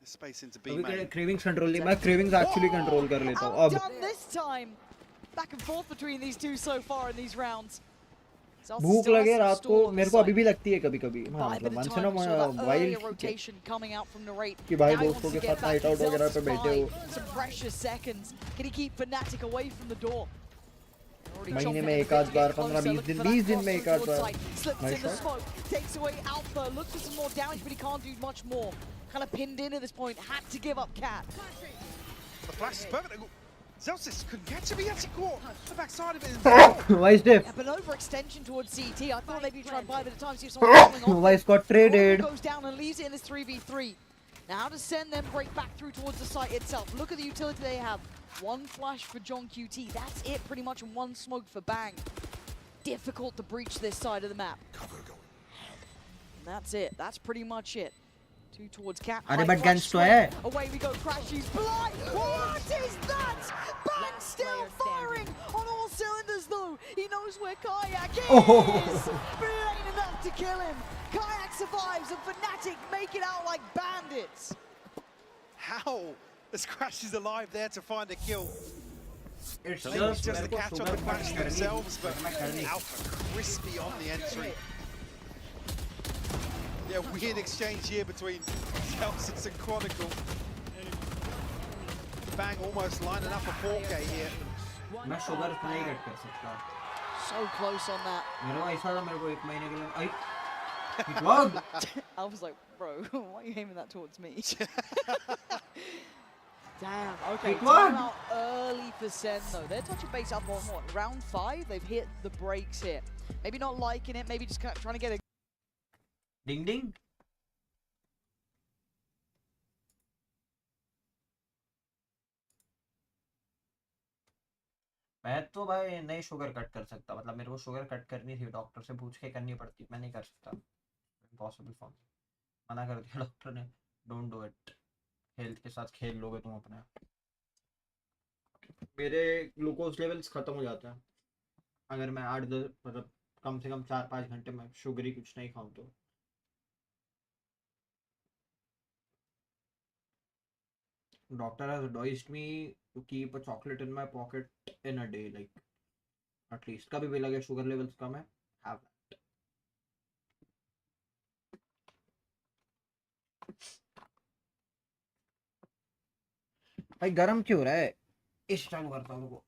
the space into B main. Cravings control नहीं, मैं cravings actually control कर लेता हूँ. अब. Done this time. Back and forth between these two so far in these rounds. भूख लगे रात को, मेरे को अभी भी लगती है कभी-कभी. हाँ, मतलब once in a while rotation coming out from Narrate. कि भाई दोस्तों के साथ night out वगैरह पे बैठे हो. Some precious seconds. Can he keep Fnatic away from the door? महीने में एक आध बार, 15-20 दिन में एक आध बार. Slips in the smoke, takes away Alpha, looks for some more damage, but he can't do much more. Kind of pinned in at this point, had to give up Cat. The flash is perfect. Zelsis couldn't catch him, he actually caught the backside of it. Why is Def? Yeah, but overextension towards CT. I thought maybe try and buy a bit of time, see if someone's coming on. Why got traded? Goes down and leaves it in this 3v3. Now how to send them break back through towards the site itself. Look at the utility they have. 1 flash for John QT. That's it pretty much, and 1 smoke for Bang. Difficult to breach this side of the map. And that's it. That's pretty much it. 2 towards Cat. Away we go, Crash, he's blind! What is that? Bang still firing on all cylinders though! He knows where Kayak is! But it ain't enough to kill him! Kayak survives and Fnatic make it out like bandits! How? As Crash is alive there to find a kill. It's just a catch on the Crash themselves, but Alpha crispy on the entry. Yeah, weird exchange here between Celsius and Chronicle. Bang almost lining up a 4K here. मैं sugar नहीं cut कर सकता. So close on that. मेरे को ऐसा था, मेरे को 1 महीने के लिए. It worked. I was like, bro, why are you aiming that towards me? Damn. Okay, time out early for SEN though. They're touching base up on what? Round 5. They've hit the brakes here. Maybe not liking it. Maybe just kind of trying to get a. Ding ding. मैं तो भाई नहीं sugar cut कर सकता, मतलब मेरे को sugar cut करनी थी, डॉक्टर से पूछ के करनी पड़ती, मैं नहीं कर सकता. Impossible for me. मना कर दिया डॉक्टर ने. Don't do it. हेल्थ के साथ खेल लोगे तुम अपने. मेरे ग्लूकोज लेवल्स खत्म हो जाते हैं अगर मैं 8-10 मतलब कम से कम 4-5 घंटे में शुगरी कुछ नहीं खाऊं तो. Doctor has advised me to keep a chocolate in my pocket in a day, like at least. कभी भी लगे sugar levels कम है, have that. भाई गरम क्यों रहा है? इस चालू करता हूँ रुको.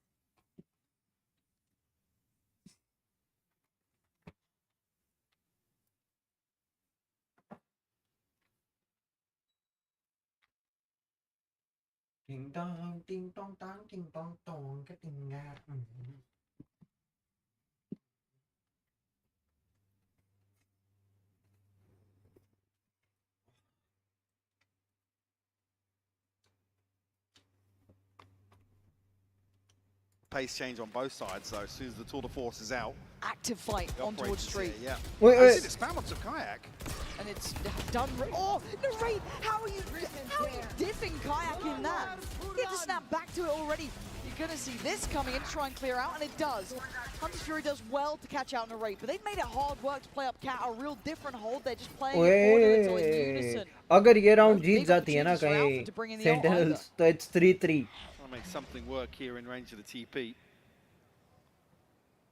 Ding dong, ding dong, dong, ding dong, dong, ding dong. Pace change on both sides though, as soon as the tour de force is out. Active fight on towards street. Yeah. Wait. I see the spam onto Kayak. And it's done. Oh, Narrate, how are you diffing Kayak in that? He had to snap back to it already. You're going to see this coming in to try and clear out, and it does. Hunter's Fury does well to catch out Narrate, but they've made it hard work to play up Cat, a real different hold. They're just playing it in unison. अगर ये round जीत जाती है ना कहीं Sentinels, तो it's 3-3. I'll make something work here in range of the TP.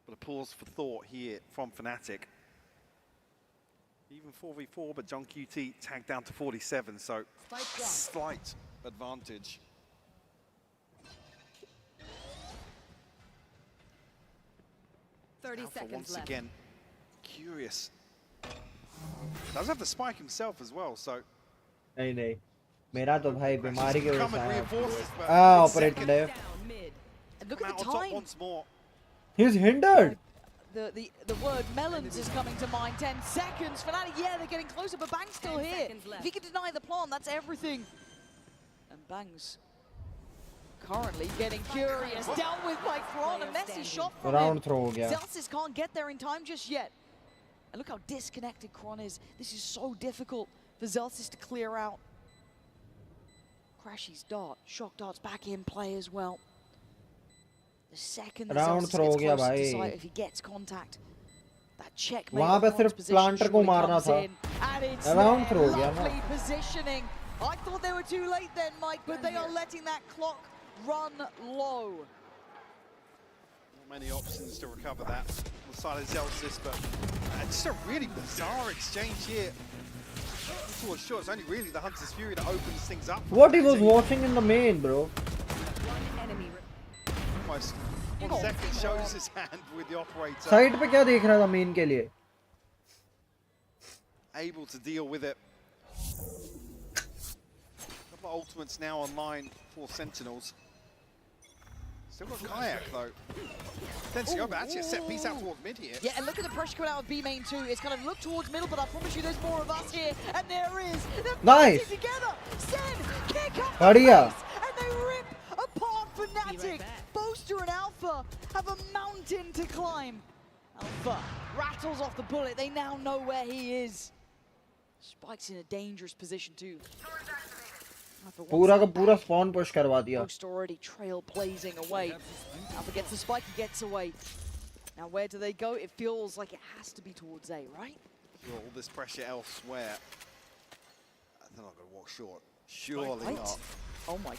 But a pause for thought here from Fnatic. Even 4v4, but John QT tagged down to 47, so slight advantage. Alpha 30 seconds once left. Again, curious. Does have the spike himself as well, so. नहीं मेरा तो भाई बीमारी के वजह से operated है. Look at the time. Once more. He's hindered. The word melons is coming to mind. 10 seconds. Fnatic, yeah, they're getting closer, but Bang's still here. If he can deny the plant, that's everything. And Bang's currently getting curious. Dealt with by Kron. A messy shot from Round him. throw ho gaya. Zelsis can't get there in time just yet. And look how disconnected Kron is. This is so difficult for Zelsis to clear out. Crashy's dart. Shock dart's back in play as well. The second Round throw ho gaya bhai. if he gets contact, that checkmate. वहाँ पे सिर्फ planter को मारना था. Round throw ho gaya na. Lovely positioning. I thought they were too late then, Mike, but they are letting that clock run low. Not many options to recover that on the side of Zelsis, but just a really bizarre exchange here. For sure, it's only really the Hunter's Fury that opens things up. What he was watching in the main, bro. Almost 1 second shows his hand with the operator. Side पे क्या देख रहा था main के लिए? Able to deal with it. Couple of ultimates now online for Sentinels. Still got Kayak though. Tencio, but actually a set piece out towards mid here. Yeah, and look at the pressure coming out of B main too. It's kind of look towards middle, but I promise you there's more of us here. And there is. They're nice. Together. Sen kick up Badhiya. And they rip apart Fnatic. Boaster and Alpha have a mountain to climb. Alpha rattles off the bullet. They now know where he is. Spike's in a dangerous position too. पूरा का पूरा spawn push करवा दिया. Boaster already trail blazing away. Alpha gets the spike, he gets away. Now where do they go? It feels like it has to be towards A, right? All this pressure elsewhere. They're not going to walk short. Surely not. Oh my,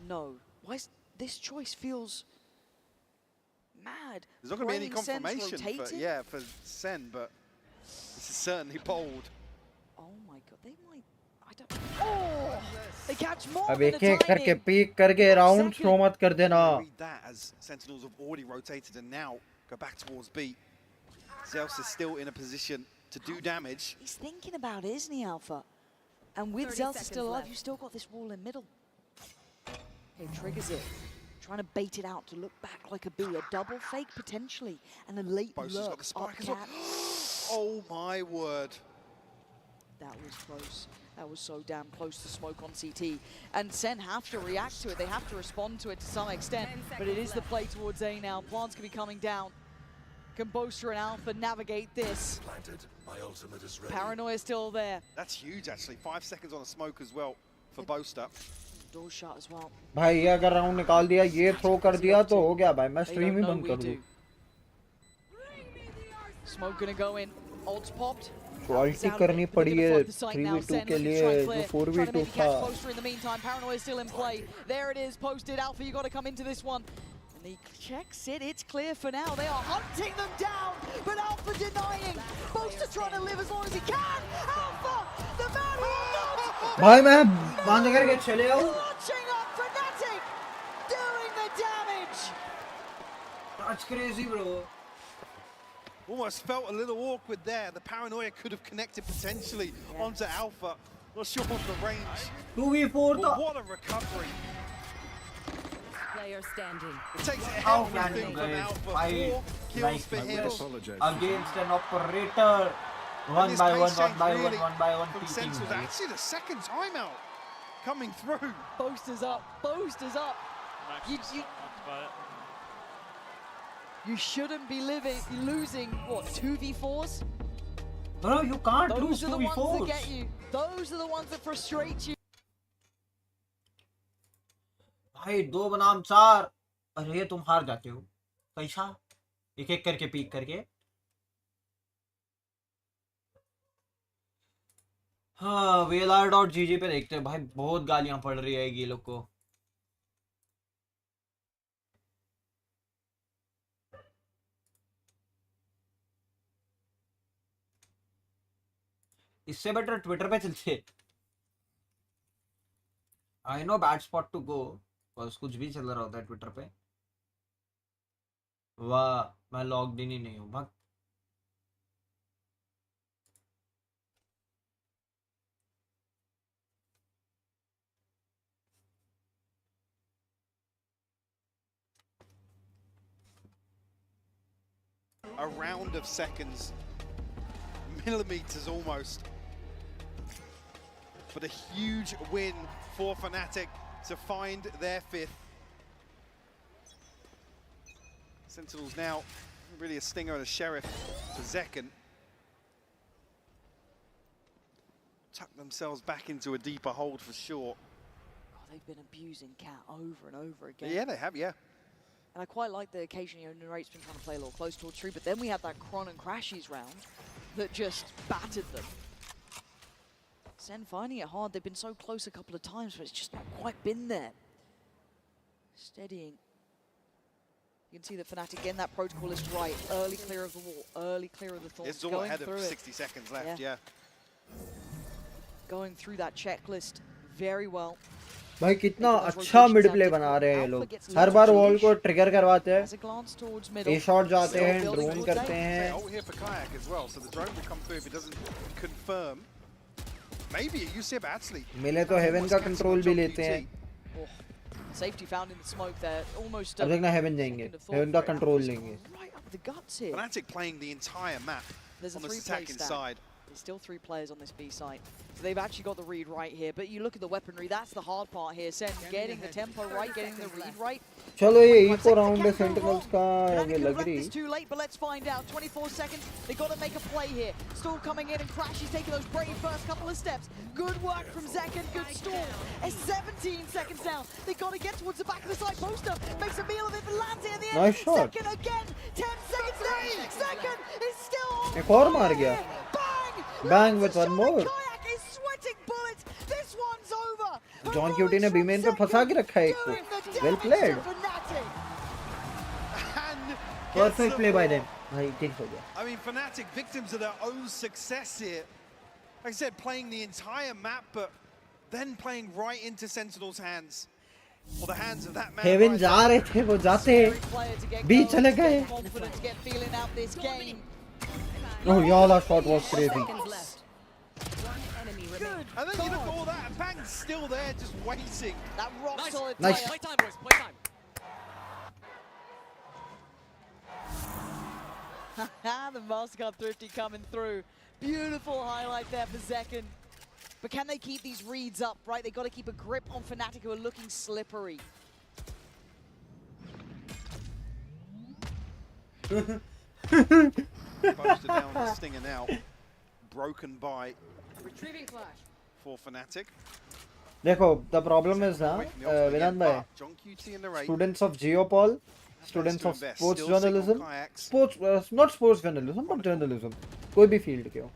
no. Why is this choice feels mad? There's not going to be any confirmation for Sen, but this is certainly bold. Oh my god, they might. I don't. Oh, they catch more. अब एक-एक करके peek करके round throw मत कर देना. Read that as Sentinels have already rotated and now go back towards B. Zeus is still in a position to do damage. He's thinking about it, isn't he, Alpha? And with Zeus still alive, you've still got this wall in middle. He triggers it. Trying to bait it out to look back like a B. A double fake potentially. And a late Bosa's got the spike as well. Oh my word. That was close. That was so damn close to smoke on CT. And Sen have to react to it. They have to respond to it to some extent. But it is the play towards A now. Plants can be coming down. Can Boaster and Alpha navigate this? My ultimate is ready. Paranoia still there. That's huge actually. 5 seconds on a smoke as well for Boaster. Door shut as well. भाई ये अगर round निकाल दिया ये throw कर दिया तो हो गया भाई मैं स्ट्रीम ही बंद कर दूं. Smoke gonna go in. Ult's popped. Quality करनी पड़ी है 3v2 के लिए जो 4v2 था. In the meantime, Paranoia is still in play. There it is, posted. Alpha, you got to come into this one. And he checks it. It's clear for now. They are hunting them down, but Alpha denying. Boaster trying to live as long as he can. Alpha, the man who will not. भाई मैं बंद करके चले आऊं. Launching up Fnatic, doing the damage. That's crazy, bro. Almost felt a little awkward there. The Paranoia could have connected potentially onto Alpha. Not sure of the range. 2v4 but what a recovery. Player standing. It takes everything from Alpha. 4 kills for him. Against an operator. One by one from Sentinels. Actually the second timeout coming through. Boaster's up. Boaster's up. You shouldn't be losing, what, 2v4s? Bro, you can't lose Those are the 2v4s. ones that get you. Those are the ones that frustrate you. भाई 2 बनाम 4, अरे तुम हार जाते हो कैसा, एक एक करके पीक करके। हाँ VLR.gg पे देखते हैं भाई, बहुत गालियां पड़ रही है ये लोग को। इससे बेटर ट्विटर पे चलते। I know bad spot to go, बस कुछ भी चल रहा होता है ट्विटर पे। वाह मैं लॉग्ड इन ही नहीं हूँ भाग। A round of seconds, millimeters almost, but a huge win for Fnatic to find their 5th. Sentinels now really a stinger and a sheriff for Zekken. Tuck themselves back into a deeper hold for sure. Oh, they've been abusing Cat over and over again. Yeah, they have, yeah. And I quite like the occasion, you know, Narrate's been trying to play a little close towards Tree, but then we had that Kron and Crashies round that just battered them. Sen finding it hard. They've been so close a couple of times, but it's just not quite been there. Steadying. You can see that Fnatic again, that protocol is right. Early clear of the wall, early clear of the thorns. It's all ahead of 60 seconds left, yeah. Going through that checklist very well. भाई कितना अच्छा mid play बना रहे हैं ये लोग, हर बार wall को trigger करवाते हैं, ए शॉट जाते हैं, ड्रोन करते हैं। मिले तो हेवन का कंट्रोल भी लेते हैं। Safety found in the smoke there. Almost. अब देखना हेवन जाएंगे, हेवन का कंट्रोल लेंगे। Fnatic playing the entire map on the attacking side. There's still 3 players on this B site. So they've actually got the read right here. But you look at the weaponry, that's the hard part here. Sen getting the tempo right, getting the read right. चलो ये eco round है sentinels का, ये लग रही। It's too late, but let's find out. 24 seconds. They got to make a play here. Storm coming in and Crash is taking those brave first couple of steps. Good work from Zekken. Good Storm. It's 17 seconds now. They got to get towards the back of the side. Poster makes a meal of it, but lands it in the end. Nice shot. Zekken again. 10 seconds left. Zekken is still on. एक और मार गया। Bang with one more. Kayak is sweating bullets. This one's over. John cutie ने B main पे फंसा के रखा है एक को। Well played. Perfect play by them. भाई ठीक हो गया। I mean, Fnatic victims of their own success here. Like I said, playing the entire map, but then playing right into Sentinel's hands. Or the hands of that man. Heaven जा रहे थे, वो जाते B चले गए। Oh, y'all, that shot was crazy. And then you look at all that, and Bang's still there, just waiting. That rock solid. Nice. Play time, boys. Play time. The Mastercard Thrifty coming through. Beautiful highlight there for Zekken. But can they keep these reads up, right? They got to keep a grip on Fnatic, who are looking slippery. Poster down the stinger now. Broken by Retrieving flash. for Fnatic. देखो, the problem is ना, विनोद भाई, students of Geopol, students of sports journalism, not sports journalism, but journalism, कोई भी field के हो,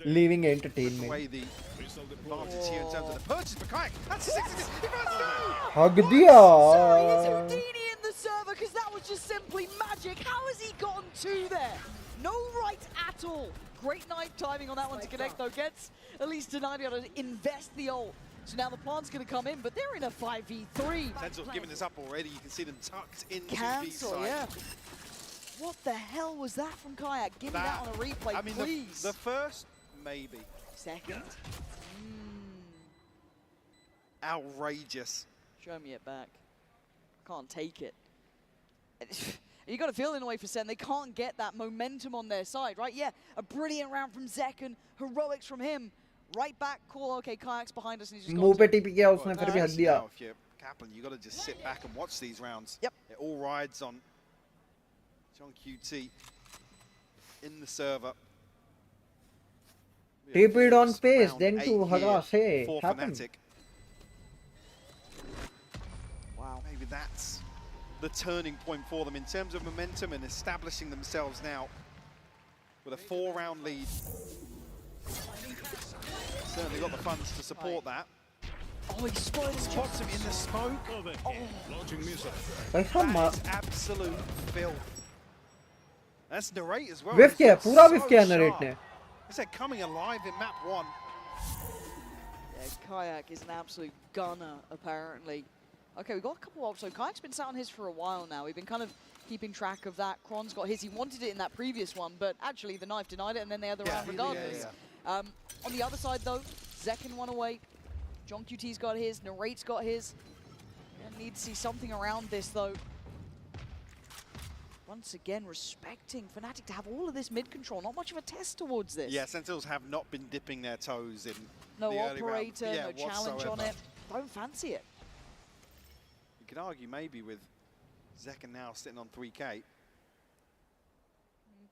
leaving entertainment. हग दिया। Because that was just simply magic. How has he gotten 2 there? No right at all. Great knife timing on that one to connect though. Gets at least tonight to invest the ult. So now the plant's going to come in, but they're in a 5v3. Sentinel's giving this up already. You can see them tucked into Cancel, B-side. yeah. What the hell was that from Kayak? Give me that on a replay, I mean, please. the first, maybe. Second. Outrageous. Show me it back. Can't take it. You got a feeling in a way for Sen. They can't get that momentum on their side, right? Yeah, a brilliant round from Zekken. Heroics from him. Right back, cool. Okay, Kayak's behind us and he's just मुंह पे tip गया उसने, फिर भी हग दिया। If you're Kaplan, you got to just sit back and watch these rounds. Yep. It all rides on John QT in the server. TP'd on space, then to Hagase. For Happened. Fnatic. Wow, maybe that's the turning point for them in terms of momentum and establishing themselves now with a 4-round lead. Certainly got the funds to support that. Oh, he spots him in the smoke. Oh. That's absolute filth. That's Narrate as well. Whiff kiya, He's pura so whiff kiya sharp. Narrate ne. I said coming alive in map 1. Yeah, Kayak is an absolute gunner, apparently. Okay, we've got a couple of... So Kayak's been sat on his for a while now. We've been kind of keeping track of that. Kron's got his. He wanted it in that previous one, but actually the knife denied it, and then they had the round regardless. On the other side, though, Zekken one away. John QT's got his. Narrate's got his. Yeah, need to see something around this, though. Once again, respecting Fnatic to have all of this mid-control. Not much of a test towards this. Yeah, Sentinels have not been dipping their toes in no the early operator, round. no challenge on it. Don't fancy it. You could argue maybe with Zekken now sitting on 3K.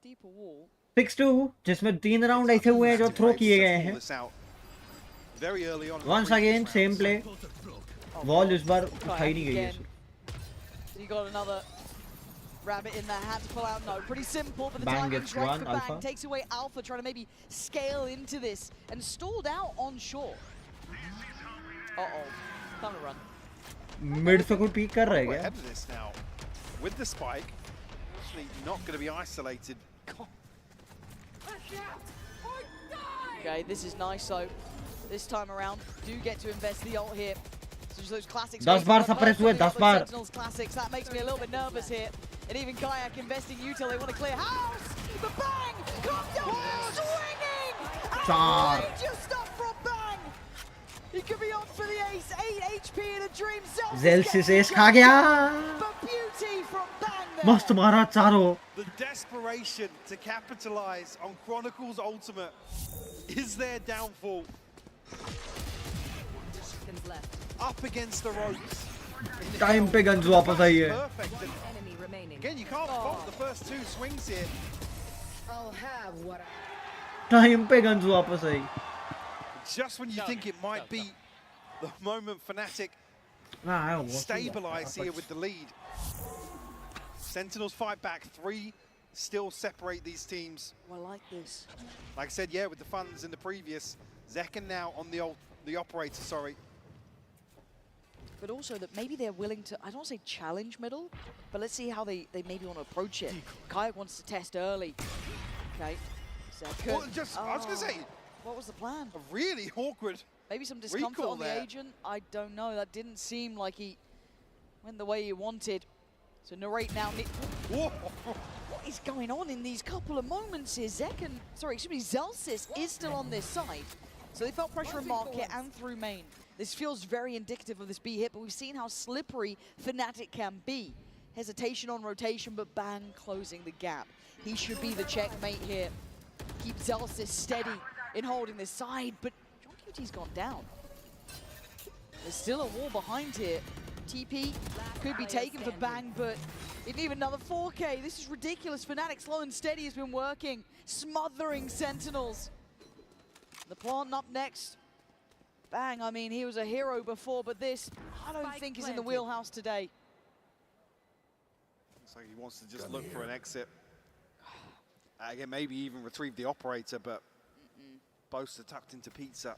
Deeper wall. 6-2 जिसमें 3 round ऐसे हुए हैं जो throw किए गए हैं. Very early on. Once again, same play. Wall इस बार उठाई नहीं गई है. You got another rabbit in the hat to pull out. No, pretty simple, but the Bang timing's gets right one, for Bang. Alpha. Takes away Alpha, trying to maybe scale into this and stalled out on shore. Uh-oh. Time to run. Mid से कोई peek कर रहा है We're क्या? ahead of this now. With the spike, actually not going to be isolated. Okay, this is nice, so this time around, do get to invest the ult here. So just those classics. 10 bar suppress हुए, 10 बार. Sentinels classics, that makes me a little bit nervous here. And even Kayak investing util, they want to clear house. The Bang comes down, swinging! Char. Just up from Bang! He could be on for the ace, 8 HP in a dream. Zelsis ace खा गया. But beauty from Bang there. मस्त मारा चारों. The desperation to capitalize on Chronicles Ultimate is their downfall. Up against the ropes. Time पे गंज वापस आई है. Perfect. Again, you can't fault the first 2 swings here. I'll have what Time पे गंज वापस आई. Just when you think it might be the moment Fnatic stabilize here with the lead. Sentinels fight back. 3 still separate these teams. Oh, I like this. Like I said, yeah, with the funds in the previous. Zekken now on the operator, sorry. But also that maybe they're willing to, I don't want to say challenge middle, but let's see how they maybe want to approach it. Kayak wants to test early. Okay. Zekken. Well, I was going to say, what was the plan? A really awkward maybe some discomfort on the agent. I don't know. That didn't seem like he went the way he wanted. So Narrate now. What is going on in these couple of moments here? Zekken, sorry, excuse me, Zelsis is still on this side. So they felt pressure in market and through main. This feels very indicative of this B hit, but we've seen how slippery Fnatic can be. Hesitation on rotation, but Bang closing the gap. He should be the checkmate here. Keep Zelsis steady in holding this side, but John QT's gone down. There's still a wall behind here. TP could be taken for Bang, but even another 4K. This is ridiculous. Fnatic slow and steady has been working, smothering Sentinels. The plant up next. Bang, I mean, he was a hero before, but this, I don't think is in the wheelhouse today. Looks like he wants to just look for an exit. Again, maybe even retrieve the operator, but both are tucked into pizza.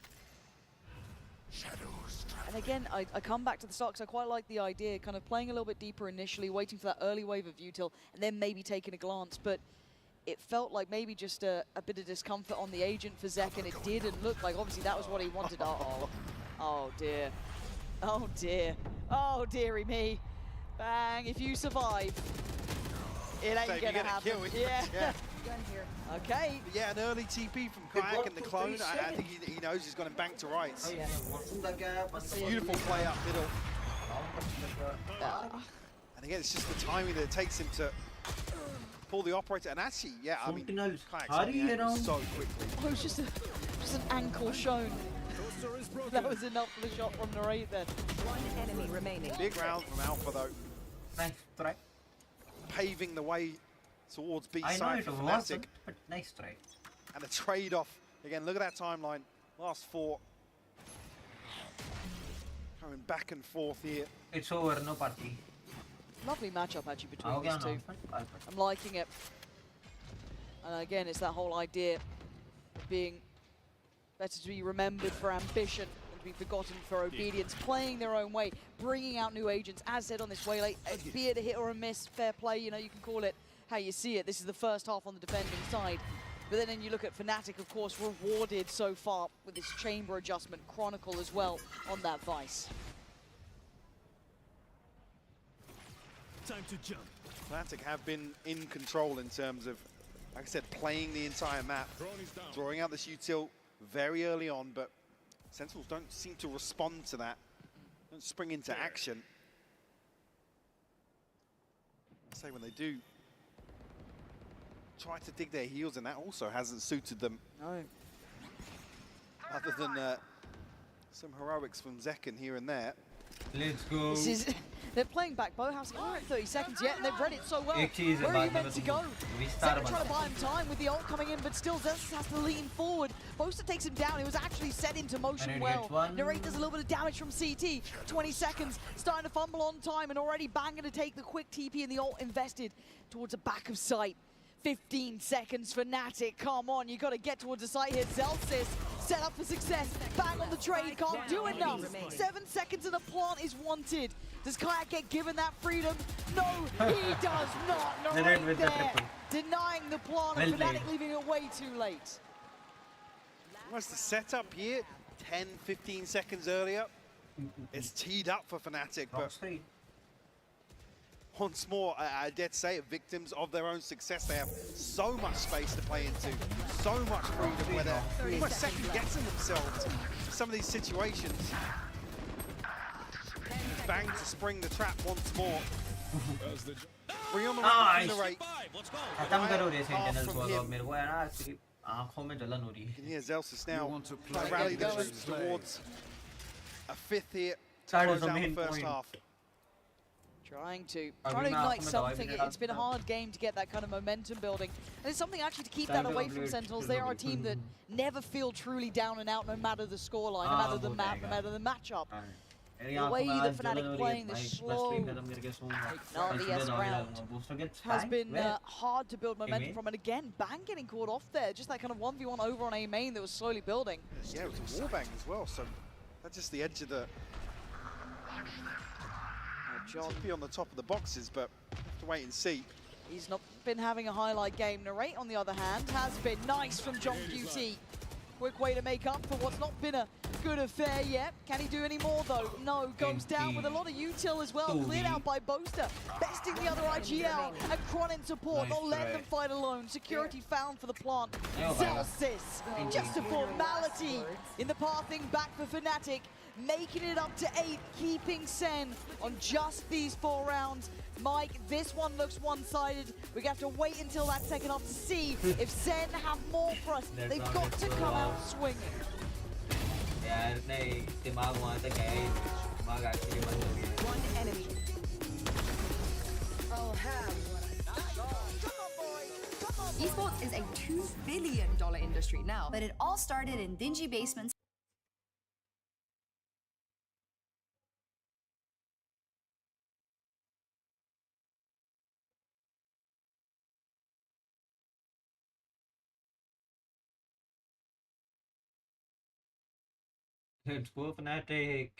And again, I come back to the start because I quite like the idea, kind of playing a little bit deeper initially, waiting for that early wave of util, and then maybe taking a glance. But it felt like maybe just a bit of discomfort on the agent for Zekken. It didn't look like, obviously, that was what he wanted. Uh-oh. Oh, dear. Oh, dear. Oh, dearie me. Bang, if you survive, it ain't gonna happen. Yeah. Okay. But yeah, an early TP from Kayak and the clone. I think he knows he's got him back to rights. Beautiful play up middle. And again, it's just the timing that it takes him to pull the operator. And actually, yeah, I mean, Kayak's on the ankle so quickly. Oh, it was just an ankle shown. That was enough for the shot from Narrate then. One enemy remaining. Big round from Alpha though. Nice try. Paving the way towards B I know side it for wasn't, Fnatic. but nice try. And a trade-off Again, look at that timeline. Last 4. Going back and forth here. It's over, no party. Lovely matchup actually between these two. I'm liking it. And again, it's that whole idea of being better to be remembered for ambition than to be forgotten for obedience, playing their own way, bringing out new agents. As said on this Waylay, be it a hit or a miss, fair play, you know, you can call it how you see it. This is the first half on the defending side. But then you look at Fnatic, of course, rewarded so far with this chamber adjustment, Chronicle as well on that Vice. Time to jump. Fnatic have been in control in terms of, like I said, playing the entire map, drawing out this util very early on, but Sentinels don't seem to respond to that, don't spring into action. I say when they do try to dig their heels, and that also hasn't suited them. No. Other than some heroics from Zekken here and there. Let's go. This is, they're playing back Bowhouse. They're at 30 seconds yet, and they've read it so well. Where are you meant to go? Zekken trying to buy him time with the ult coming in, but still Zessen has to lean forward. Boaster takes him down. It was actually set into motion well. Narrate does a little bit of damage from CT. 20 seconds, starting to fumble on time, and already banging to take the quick TP and the ult invested towards the back of sight. 15 seconds for Fnatic. Come on, you got to get towards the site here. Zelsis set up for success. Bang on the trade, can't do enough. 7 seconds and a plant is wanted. Does Kayak get given that freedom? No, he does not. Narrate there, denying the plant, and Fnatic leaving it way too late. What's the setup here? 10, 15 seconds earlier. It's teed up for Fnatic, but once more, I dare to say it, victims of their own success. They have so much space to play into, so much freedom where they're almost second-guessing themselves in some of these situations. Bang to spring the trap once more. Bring on the rate. खत्म करो रे sentinels को मेरे को यार actually आंखों में जलन हो रही है. You can hear Zelsis now trying to rally the troops towards a 5th here to close out the first half. Trying to ignite something. It's been a hard game to get that kind of momentum building. And it's something actually to keep that away from Sentinels. They are a team that never feel truly down and out, no matter the scoreline, no matter the map, no matter the matchup. The way that Fnatic playing this slow, gnarly-esque round has been hard to build momentum from. And again, Bang getting caught off there. Just that kind of 1v1 over on A main that was slowly building. Yeah, it was a warbang as well, so that's just the edge of the... John be on the top of the boxes, but have to wait and see. He's not been having a highlight game. Narrate, on the other hand, has been nice from John QT. Quick way to make up for what's not been a good affair yet. Can he do any more, though? No, goes down with a lot of util as well. Cleared out by Boaster, besting the other IGL. And Kron in support, not letting them fight alone. Security found for the plant. Zelsis, just a formality in the pathing back for Fnatic. Making it up to 8, keeping Sen on just these 4 rounds. Mike, this one looks one-sided. We're going to have to wait until that second half to see if Sen have more for us. They've got to come out swinging. One enemy. I'll have Esports is a $2 billion industry now, but it all started in dingy basements. Let's go Fnatic.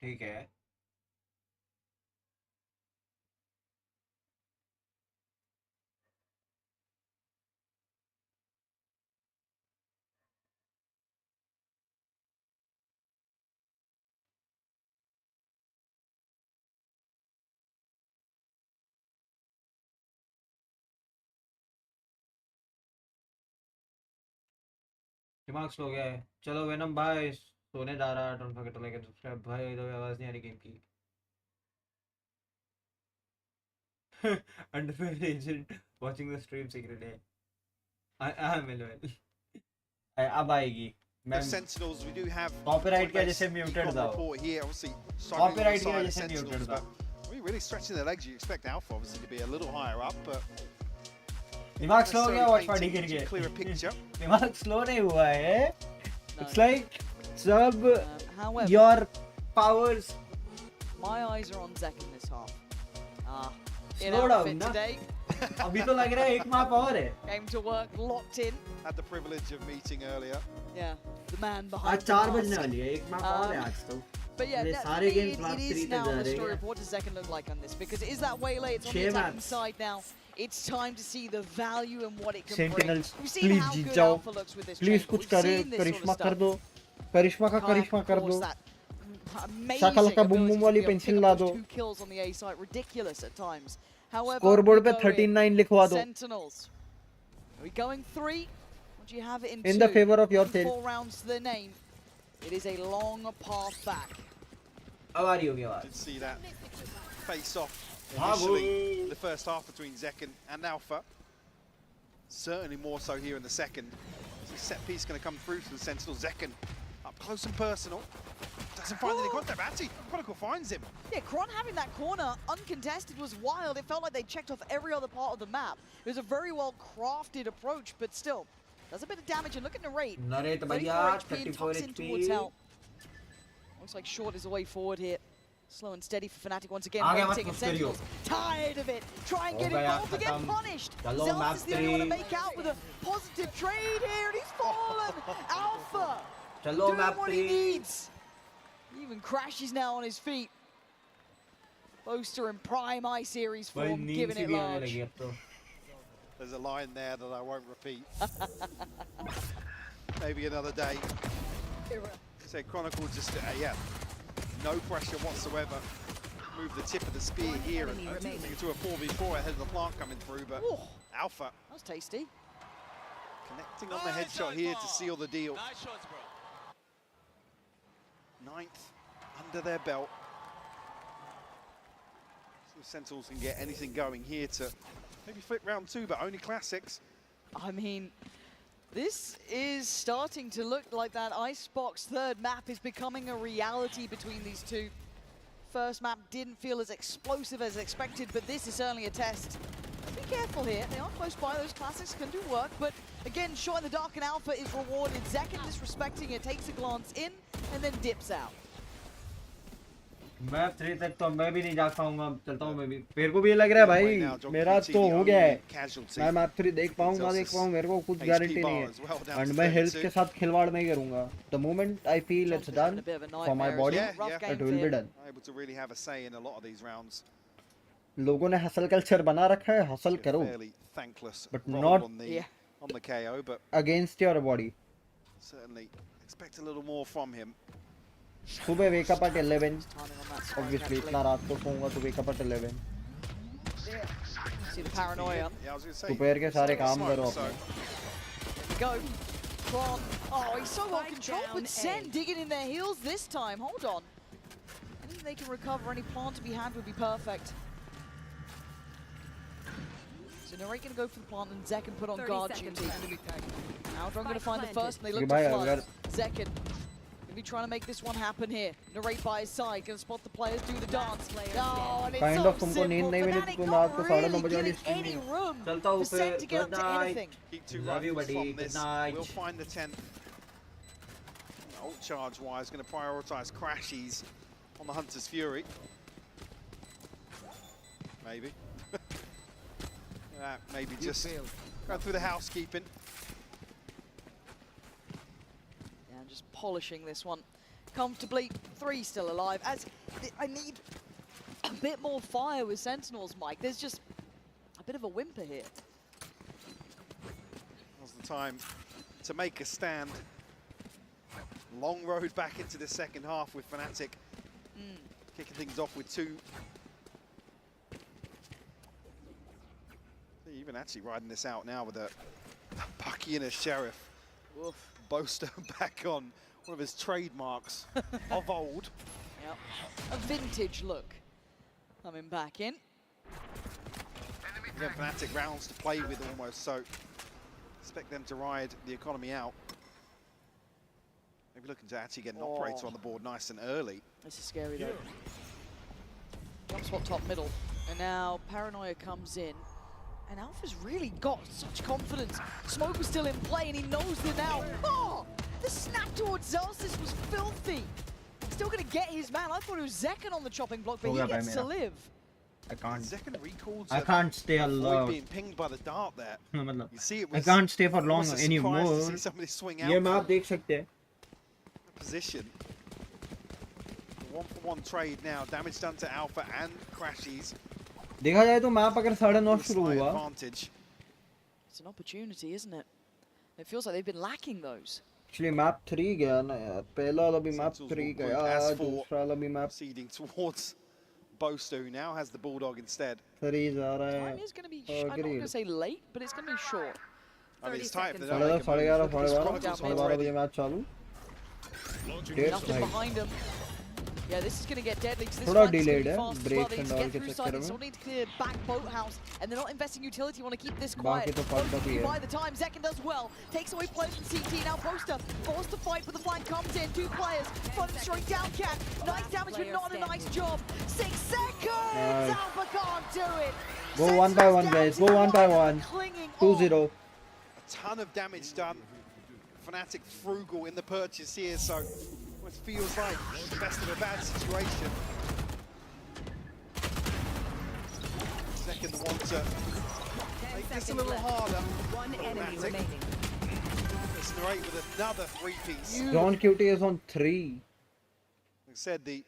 ठीक है दिमाग slow गया है. चलो venom भाई सोने जा रहा है. Don't forget to like and subscribe. भाई इधर आवाज नहीं आ रही गेम की. Underpaid agent watching the stream secretly. I am LOL. अब आएगी. Sentinels, we do have copyright की वजह से muted था. Copyright की वजह से muted था. Really stretching their legs. You expect Alpha obviously to be a little higher up, but दिमाग स्लो हो गया वॉच पार्टी गिर के. Clear a picture. दिमाग स्लो नहीं हुआ है. It's like sub your powers. My eyes are on Zek in this half. Slow down ना. अभी तो लग रहा है एक मैप और है. Came to work, locked in. Had the privilege of meeting earlier. Yeah, the man behind. आज 4 बजने वाली है. एक मैप और है आज तो. But yeah, सारे गेम्स it मैप 3 is तक now जा the रहे story हैं. of what does Zekken look like on this, because it is that waylay, it's on the attacking side now. It's time to see the value and what it can Sentinels, bring. We've seen please how Jeet good जाओ. Alpha looks with this Please chamber. कुछ We've seen this Karishma sort कर of दो. stuff. करिश्मा का Kayak, Karishma of कर course, दो. that amazing शकल का Bum ability Bum to वाली be able to pencil pick ला up दो. those 2 kills on the A site, ridiculous at times. However, Scoreboard पे we go in. 39 लिखवा दो. Sentinels. Are we going 3? Or do you have it in 2? In the favor of yourself. 4 rounds to the name. It is a long path back. अब आ रही होगी आवाज. Did see that face off initially the first half between Zekken and Alpha. Certainly more so here in the second. This set piece going to come through for the Sentinel. Zekken up close and personal. Doesn't find any contact. Actually, Chronicle finds him. Yeah, Kron having that corner uncontested was wild. It felt like they checked off every other part of the map. It was a very well crafted approach, but still does a bit of damage. And look at Narrate. Narrate 34 HP and tucks in towards hell. Looks like Short is the way forward here. Slow and steady for Fnatic once again. Waiting and Sentinels tired of it. Try and get involved to get punished. Zelf is the only one to make out with a positive trade here, and he's fallen. Alpha doing what he needs. He even crashes now on his feet. Boaster in prime I-Series form, giving it large. There's a line there that I won't repeat. Maybe another day. Say Chronicle just, yeah, no pressure whatsoever. Move the tip of the spear here and into a 4v4 ahead of the plant coming through, but Alpha. That was tasty. Connecting on the headshot here to seal the deal. Nice shots, bro. 9th under their belt. So if Sentinels can get anything going here to maybe flip round 2, but only classics. I mean, this is starting to look like that Icebox third map is becoming a reality between these two. First map didn't feel as explosive as expected, but this is certainly a test. Be careful here, they are close by, those classics can do work, but again, shot in the dark and Alpha is rewarded. Zekken disrespecting it, takes a glance in, and then dips out. Map 3 तक तो मैं भी नहीं जा पाऊंगा. चलता हूं मैं भी. मेरे को भी ये लग रहा है भाई मेरा तो हो गया है. मैं मैप 3 देख पाऊंगा मेरे को कुछ गारंटी नहीं है. एंड मैं हेल्थ के साथ खिलवाड़ नहीं करूंगा. The moment I feel it's done for my body, it will be done. Able to really have a say in a lot of these rounds. लोगों ने हसल कल्चर बना रखा है. हसल करो. But not on the KO, but against your body. Certainly expect a little more from him. सुबह wake up at 11. Obviously इतना रात को सोऊंगा तो wake up at 11. See the paranoia. Yeah, I was going to say. दोपहर के सारे काम करो अपने. Go. Kron. Oh, he's so well controlled, but Sen digging in their heels this time. Hold on. Anything they can recover, any plant to be had would be perfect. So Narrate going to go for the plant and Zekken put on guard duty. Aldron going to find the first and they look to flood. Zekken going to be trying to make this one happen here. Narrate by his side, going to spot the players do the dance. Oh, and it's Kind so of तुमको simple. नींद नहीं मिली तो तुम रात को 9:30 बजे वाली stream Any room चलता हूं for Sen to get up to anything. Keep 2 Love you, rifles buddy. from this. Good night. We'll find the 10th. Ult charge wise, going to prioritize crashies on the Hunter's Fury. Maybe. Maybe just go through the housekeeping. Yeah, just polishing this one comfortably. 3 still alive. As I need a bit more fire with Sentinels, Mike. There's just a bit of a whimper here. Now's the time to make a stand. Long road back into the second half with Fnatic kicking things off with 2. Even actually riding this out now with a Bucky and a Sheriff. Oof. Boaster back on one of his trademarks of old. Yep. A vintage look coming back in. Yeah, Fnatic rounds to play with almost, so expect them to ride the economy out. Maybe looking to actually get an operator on the board nice and early. This is scary though. Jump spot top middle, and now Paranoia comes in. And Alpha's really got such confidence. Smoke was still in play, and he knows that now. Oh! The snap towards Zelsys was filthy. Still gonna get his man. I thought it was Zekken on the chopping block, but he gets to live. I can't. Zekken recalls. I can't stay alone. Being pinged by the dart there. You see it I was, can't stay for long anymore. To see somebody swing out. ये मैं आप देख सकते हैं. Position. The 1-for-1 trade now. Damage done to Alpha and Crashies. देखा जाए तो map अगर 9:30 शुरू हुआ. It's an opportunity, isn't it? It feels like they've been lacking those. Actually, map 3 गया ना यार. पहला वाला भी map 3 गया. दूसरा वाला भी map. Proceeding towards Boaster, who now has the Bulldog instead. 3 जा रहा है. Time is going to be, I'm not going to say late, but it's going to be short. I mean, it's tight. 11:30 चालू. Nothing behind him. Yeah, this is going to get deadly because this थोड़ा fight's delayed going to be है, fast as well. breaks They need and to all get के through चक्कर side, में. still need to clear back boathouse, and they're not investing utility, want to keep this quiet. बाकी तो फर्क भी है. By the time, Zekken does well, takes away players from CT, now Boaster forced to fight, but the flank comes in, 2 players, front straight down Cat, nice damage but not a nice job, 6 seconds, Alpha can't do it. Go 1 by 1 guys, go 1 by 1. 2-0. A ton of damage done. Fnatic frugal in the purchase here, so it feels like the best of a bad situation. Second the one to make this a little harder. One enemy remaining. It's Narrate with another 3-piece. John QT is on 3. Like I said, the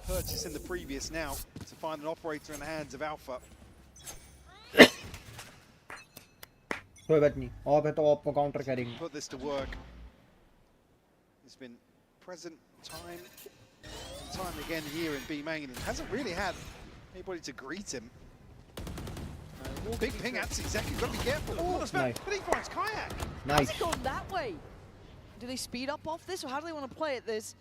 purchase in the previous now to find an operator in the hands of Alpha. कोई बात नहीं. Of है तो of को counter करेंगे. Put this to work. He's been present time and time again here in B main and hasn't really had anybody to greet him. Big ping at Zekken, gotta be careful. Oh, nice. But he finds Kayak. How's it gone that way? Do they speed up off this, or how do they want to play it? There's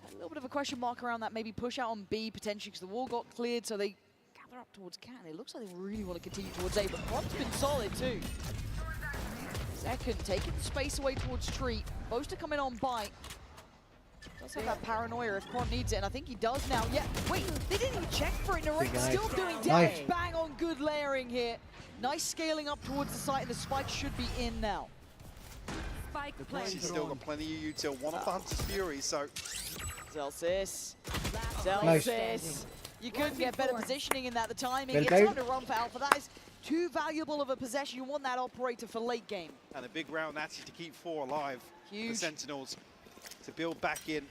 a little bit of a question mark around that. Maybe push out on B potentially because the wall got cleared, so they gather up towards Cat. It looks like they really want to continue towards A, but Quad's been solid too. Zekken taking the space away towards Tree. Boaster coming on by. Does have that paranoia if Quad needs it, and I think he does now. Yeah, wait, they didn't even check for it. Narrate still doing damage. Nice. Bang on, good layering here. Nice scaling up towards the site, and the spike should be in now. She's still got plenty of util. One of the Hunter's Fury, so. Zelsys. Nice. Zelsys. You couldn't get better positioning in that. The timing. Well It's played. time to run for Alpha. That is too valuable of a possession. You want that operator for late game. And a big round actually to keep 4 alive. Huge. The Sentinels to build back in.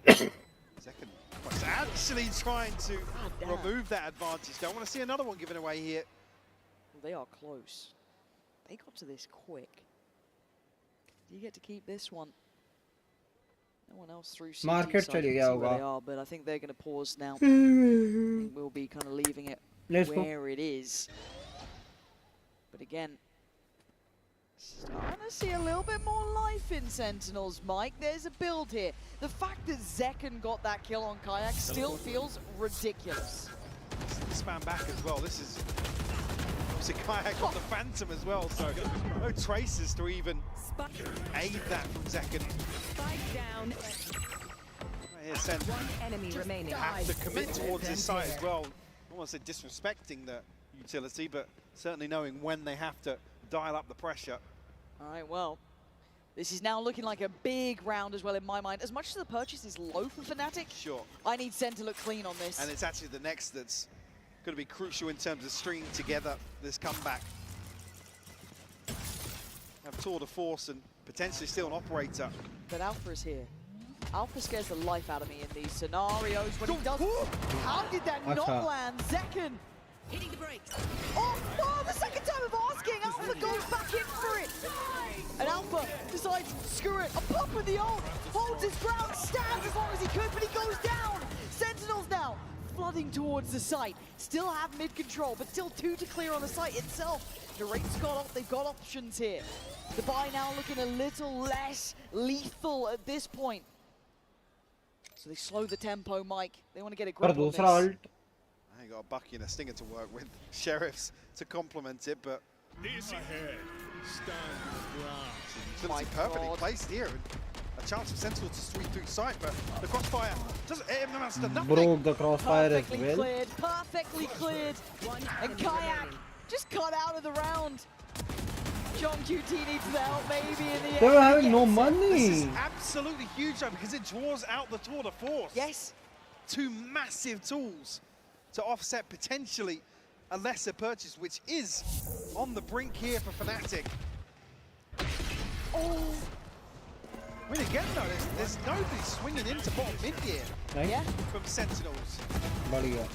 Zekken was actually trying to remove that advantage. Don't want to see another one given away here. Well, they are close. They got to this quick. Do you get to keep this one? No one else through CT, Market so I can चले see गया where होगा. they are, but I think they're going to pause now. We'll be kind of leaving it Let's go. where it is. But again, starting to see a little bit more life in Sentinels, Mike. There's a build here. The fact that Zekken got that kill on Kayak still feels ridiculous. Spam back as well. This is obviously Kayak on the Phantom as well, so no traces to even aid that from Zekken. Spike down. Here, Sen One enemy remaining. have to commit towards this site as well. I won't say disrespecting the utility, but certainly knowing when they have to dial up the pressure. All right, well, this is now looking like a big round as well in my mind. As much as the purchase is low for Fnatic, Sure. I need Sen to look clean on this. And it's actually the next that's going to be crucial in terms of stringing together this comeback. Have tour de force and potentially still an operator. But Alpha is here. Alpha scares the life out of me in these scenarios when he does. How did that not land? Zekken. Hitting the brakes. Oh, the second time of asking. Alpha goes back in for it. And Alpha decides, screw it, a pop with the ult. Holds his ground, stands as long as he could, but he goes down. Sentinels now flooding towards the site. Still have mid control, but still 2 to clear on the site itself. They've got options here. The buy now looking a little less lethal at this point. So they slow the tempo, Mike. They want to get a grip on this. ult. They got a Bucky and a Stinger to work with. Sheriffs to complement it, but ahead. Utility perfectly placed here. And a chance for Sentinel to sweep through sight, but the crossfire doesn't hit him. That's nothing. Broke the crossfire as Perfectly well. cleared, perfectly cleared. And Kayak just cut out of the round. John QT needs the help maybe in the end. They were having no This money. is absolutely huge though, because it draws out the tour de force. Yes. 2 massive tools to offset potentially a lesser purchase, which is on the brink here for Fnatic. Oh. I mean, again though, there's nobody swinging into bottom mid here Yeah. from Sentinels. बढ़िया.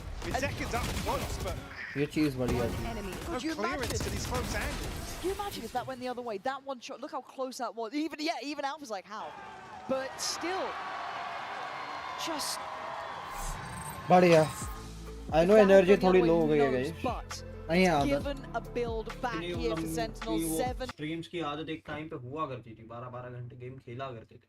Zeken's up close, but ये चीज बढ़िया थी. no Could you clearance imagine? to these folks' angles. Can you imagine if that went the other way? That one shot, look how close that was. Even Alpha's like, how? But still, just बढ़िया. I know energy थोड़ी low हो गई है guys. but नहीं आदत. given a build back here for Sentinels, 7. Streams की आदत एक टाइम पे हुआ करती थी. 12-12 घंटे गेम खेला करते थे.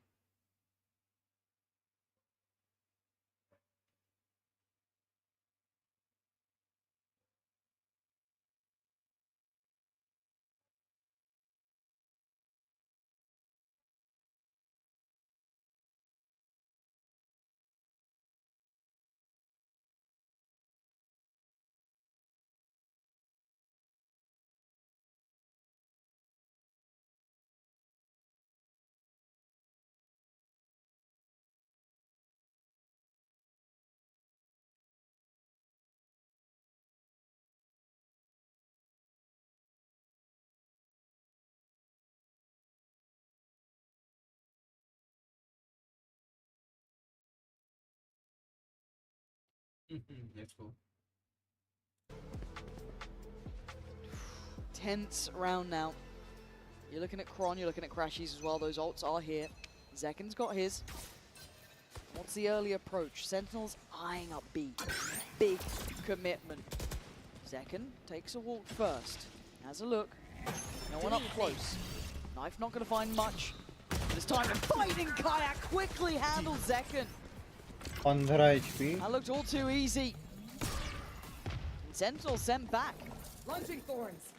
Let's go. Tense round now. You're looking at Kron, you're looking at Crashies as well. Those ults are here. Zeken's got his. What's the early approach? Sentinels eyeing up B. Big commitment. Zeken takes a walk first. Has a look. No one up close. Knife not going to find much. This time fighting Kayak quickly handles Zeken. 15 HP. That looked all too easy. Sentinel sent back. Launching thorns.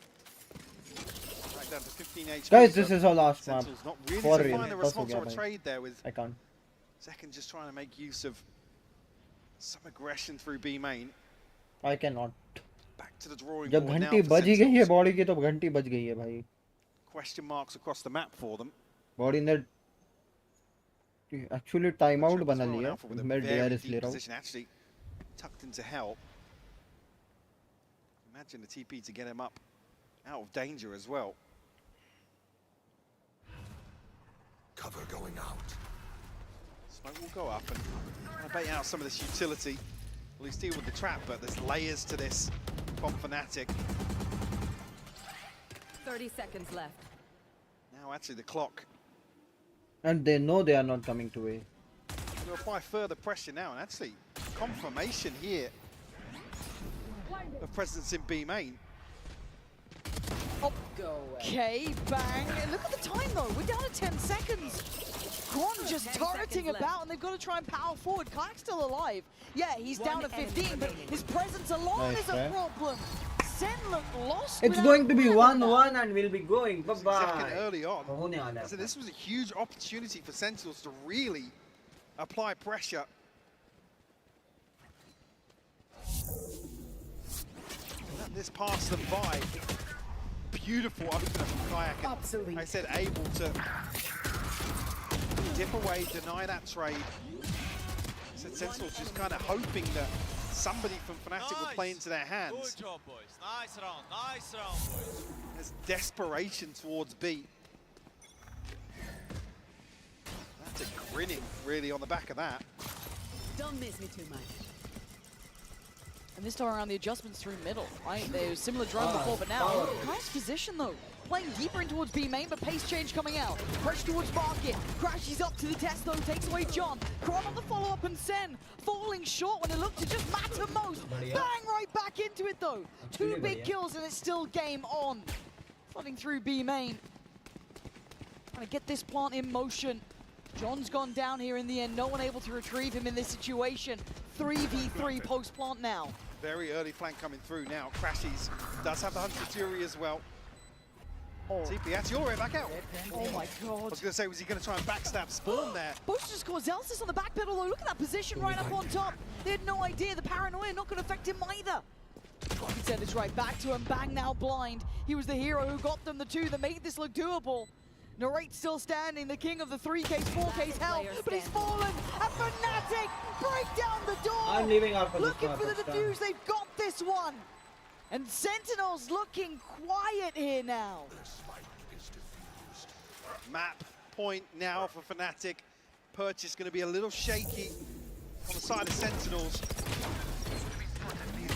Right down to 15 HP. Guys, this is our last map. Sentinel's not really For to real. find the बस हो response गया or a भाई. trade there with I can't. Zeken just trying to make use of some aggression through B main. I cannot. Back to the drawing जब board now घंटी for बज ही गई है Sentinels. Body की तो घंटी बज गई है भाई. Question marks across the map for them. Body ने एक्चुअली टाइम आउट बना Thrown लिया. Alpha with a मैं very DRS deep ले रहा हूँ. position, actually tucked into help. Imagine the TP to get him up out of danger as well. Cover going out. Smoke will go up and try to bait out some of this utility. Well, he's deal with the trap, but there's layers to this from Fnatic. 30 seconds left. Now actually the clock And they know they are not coming to A. to apply further pressure now, and actually confirmation here of presence in B main. Oh, okay, bang. And look at the time though, we're down to 10 seconds. Kron just turreting about and they've got to try and power forward. Kayak's still alive. Yeah, he's down to 15, but his presence alone Nice, is a man. problem. Sen look lost. It's without going to be Kron. 1-1 and we'll be going. Bye Zeken bye. early on. होने वाला है. So this was a huge opportunity for Sentinels to really apply pressure. Let this pass them by. Beautiful opener from Kayak. And Absolutely. like I said, able to dip away, deny that trade. So Sentinels just kind of hoping that somebody from Fnatic would play into their hands. Good job, boys. Nice round, boys. There's desperation towards B. That's a grinning, really, on the back of that. Don't miss me too much. And this time around, the adjustments through middle, right? There was similar drone before, but now Kayak's position though. playing deeper in towards B main, but pace change coming out. Pressure towards Market. Crashes up to the test though, takes away John. Kron on the follow-up and Sen falling short when it looked to just matter most. Bang right back into it though. 2 big kills and it's still game on. Flooding through B main. Trying to get this plant in motion. John's gone down here in the end. No one able to retrieve him in this situation. 3v3 post-plant now. Very early flank coming through now. Crashes does have the Hunter Fury as well. Oh. TP, that's all the way back out. Oh my god. I was going to say, was he going to try and backstab Spawn there? Both just got Zelsis on the back pedal though. Look at that position right up on top. They had no idea. The paranoia not going to affect him either. I can send this right back to him. Bang now blind. He was the hero who got them the 2 that made this look doable. Narrate still standing, the king of the 3Ks, 4Ks hell, but he's fallen. And Fnatic break down the door. I'm leaving out for looking for the defuse. They've got this one. And Sentinels looking quiet here now. Map point now for Fnatic. Purchase going to be a little shaky on the side of Sentinels.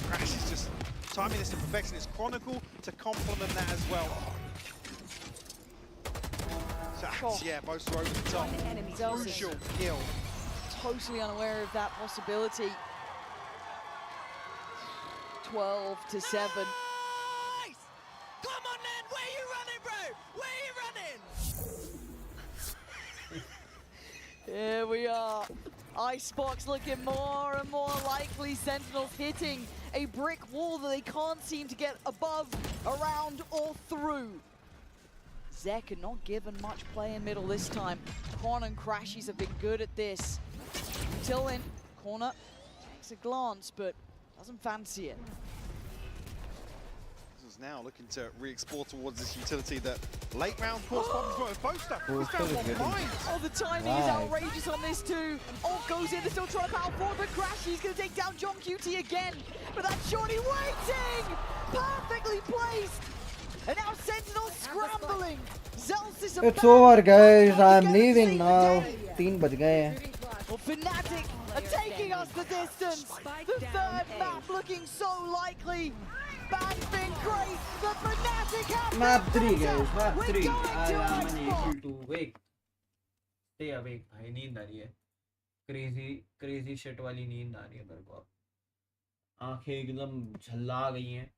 Crash is just timing this to perfection. It's Chronicle to complement that as well. So, yeah, both are over the top. Crucial kill. Totally unaware of that possibility. 12-7. Nice! Come on, man! Where you running, bro? Where you running? Here we are. Icebox looking more and more likely. Sentinels hitting a brick wall that they can't seem to get above, around, or through. Zek not given much play in middle this time. Corn and Crashies have been good at this. Till then, Corner takes a glance, but doesn't fancy it. This is now looking to re-explore towards this utility that late round course both stuff. Oh, the timing is outrageous on this too. Ult goes in, they're still trying to power forward, but Crashy's gonna take down John QT again. But that's Shorty waiting! Perfectly placed! And now Sentinel scrambling. It's over, guys. I'm leaving now. 3 बज गए हैं. Well, Fnatic are taking us the distance. The third map looking so likely. Bang's been great. The Fnatic have Map 3, guys. Map 3. I am unable to wake. Stay awake. भाई नींद आ रही है. Crazy shit वाली नींद आ रही है मेरे को. आंखें एकदम झल्ला गई हैं.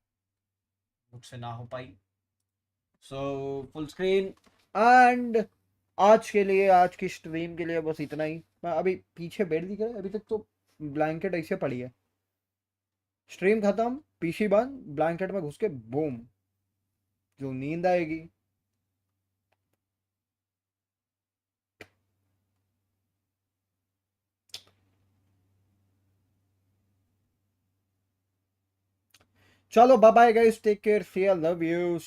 मुझसे ना हो पाई. So full screen and आज के लिए, आज की स्ट्रीम के लिए बस इतना ही. मैं अभी पीछे बैठ दिख रहा है. अभी तक तो ब्लैंकेट ऐसे पड़ी है. स्ट्रीम खत्म, पीसी बंद, ब्लैंकेट में घुस के बूम, जो नींद आएगी. चलो bye bye guys, take care, see you, love you.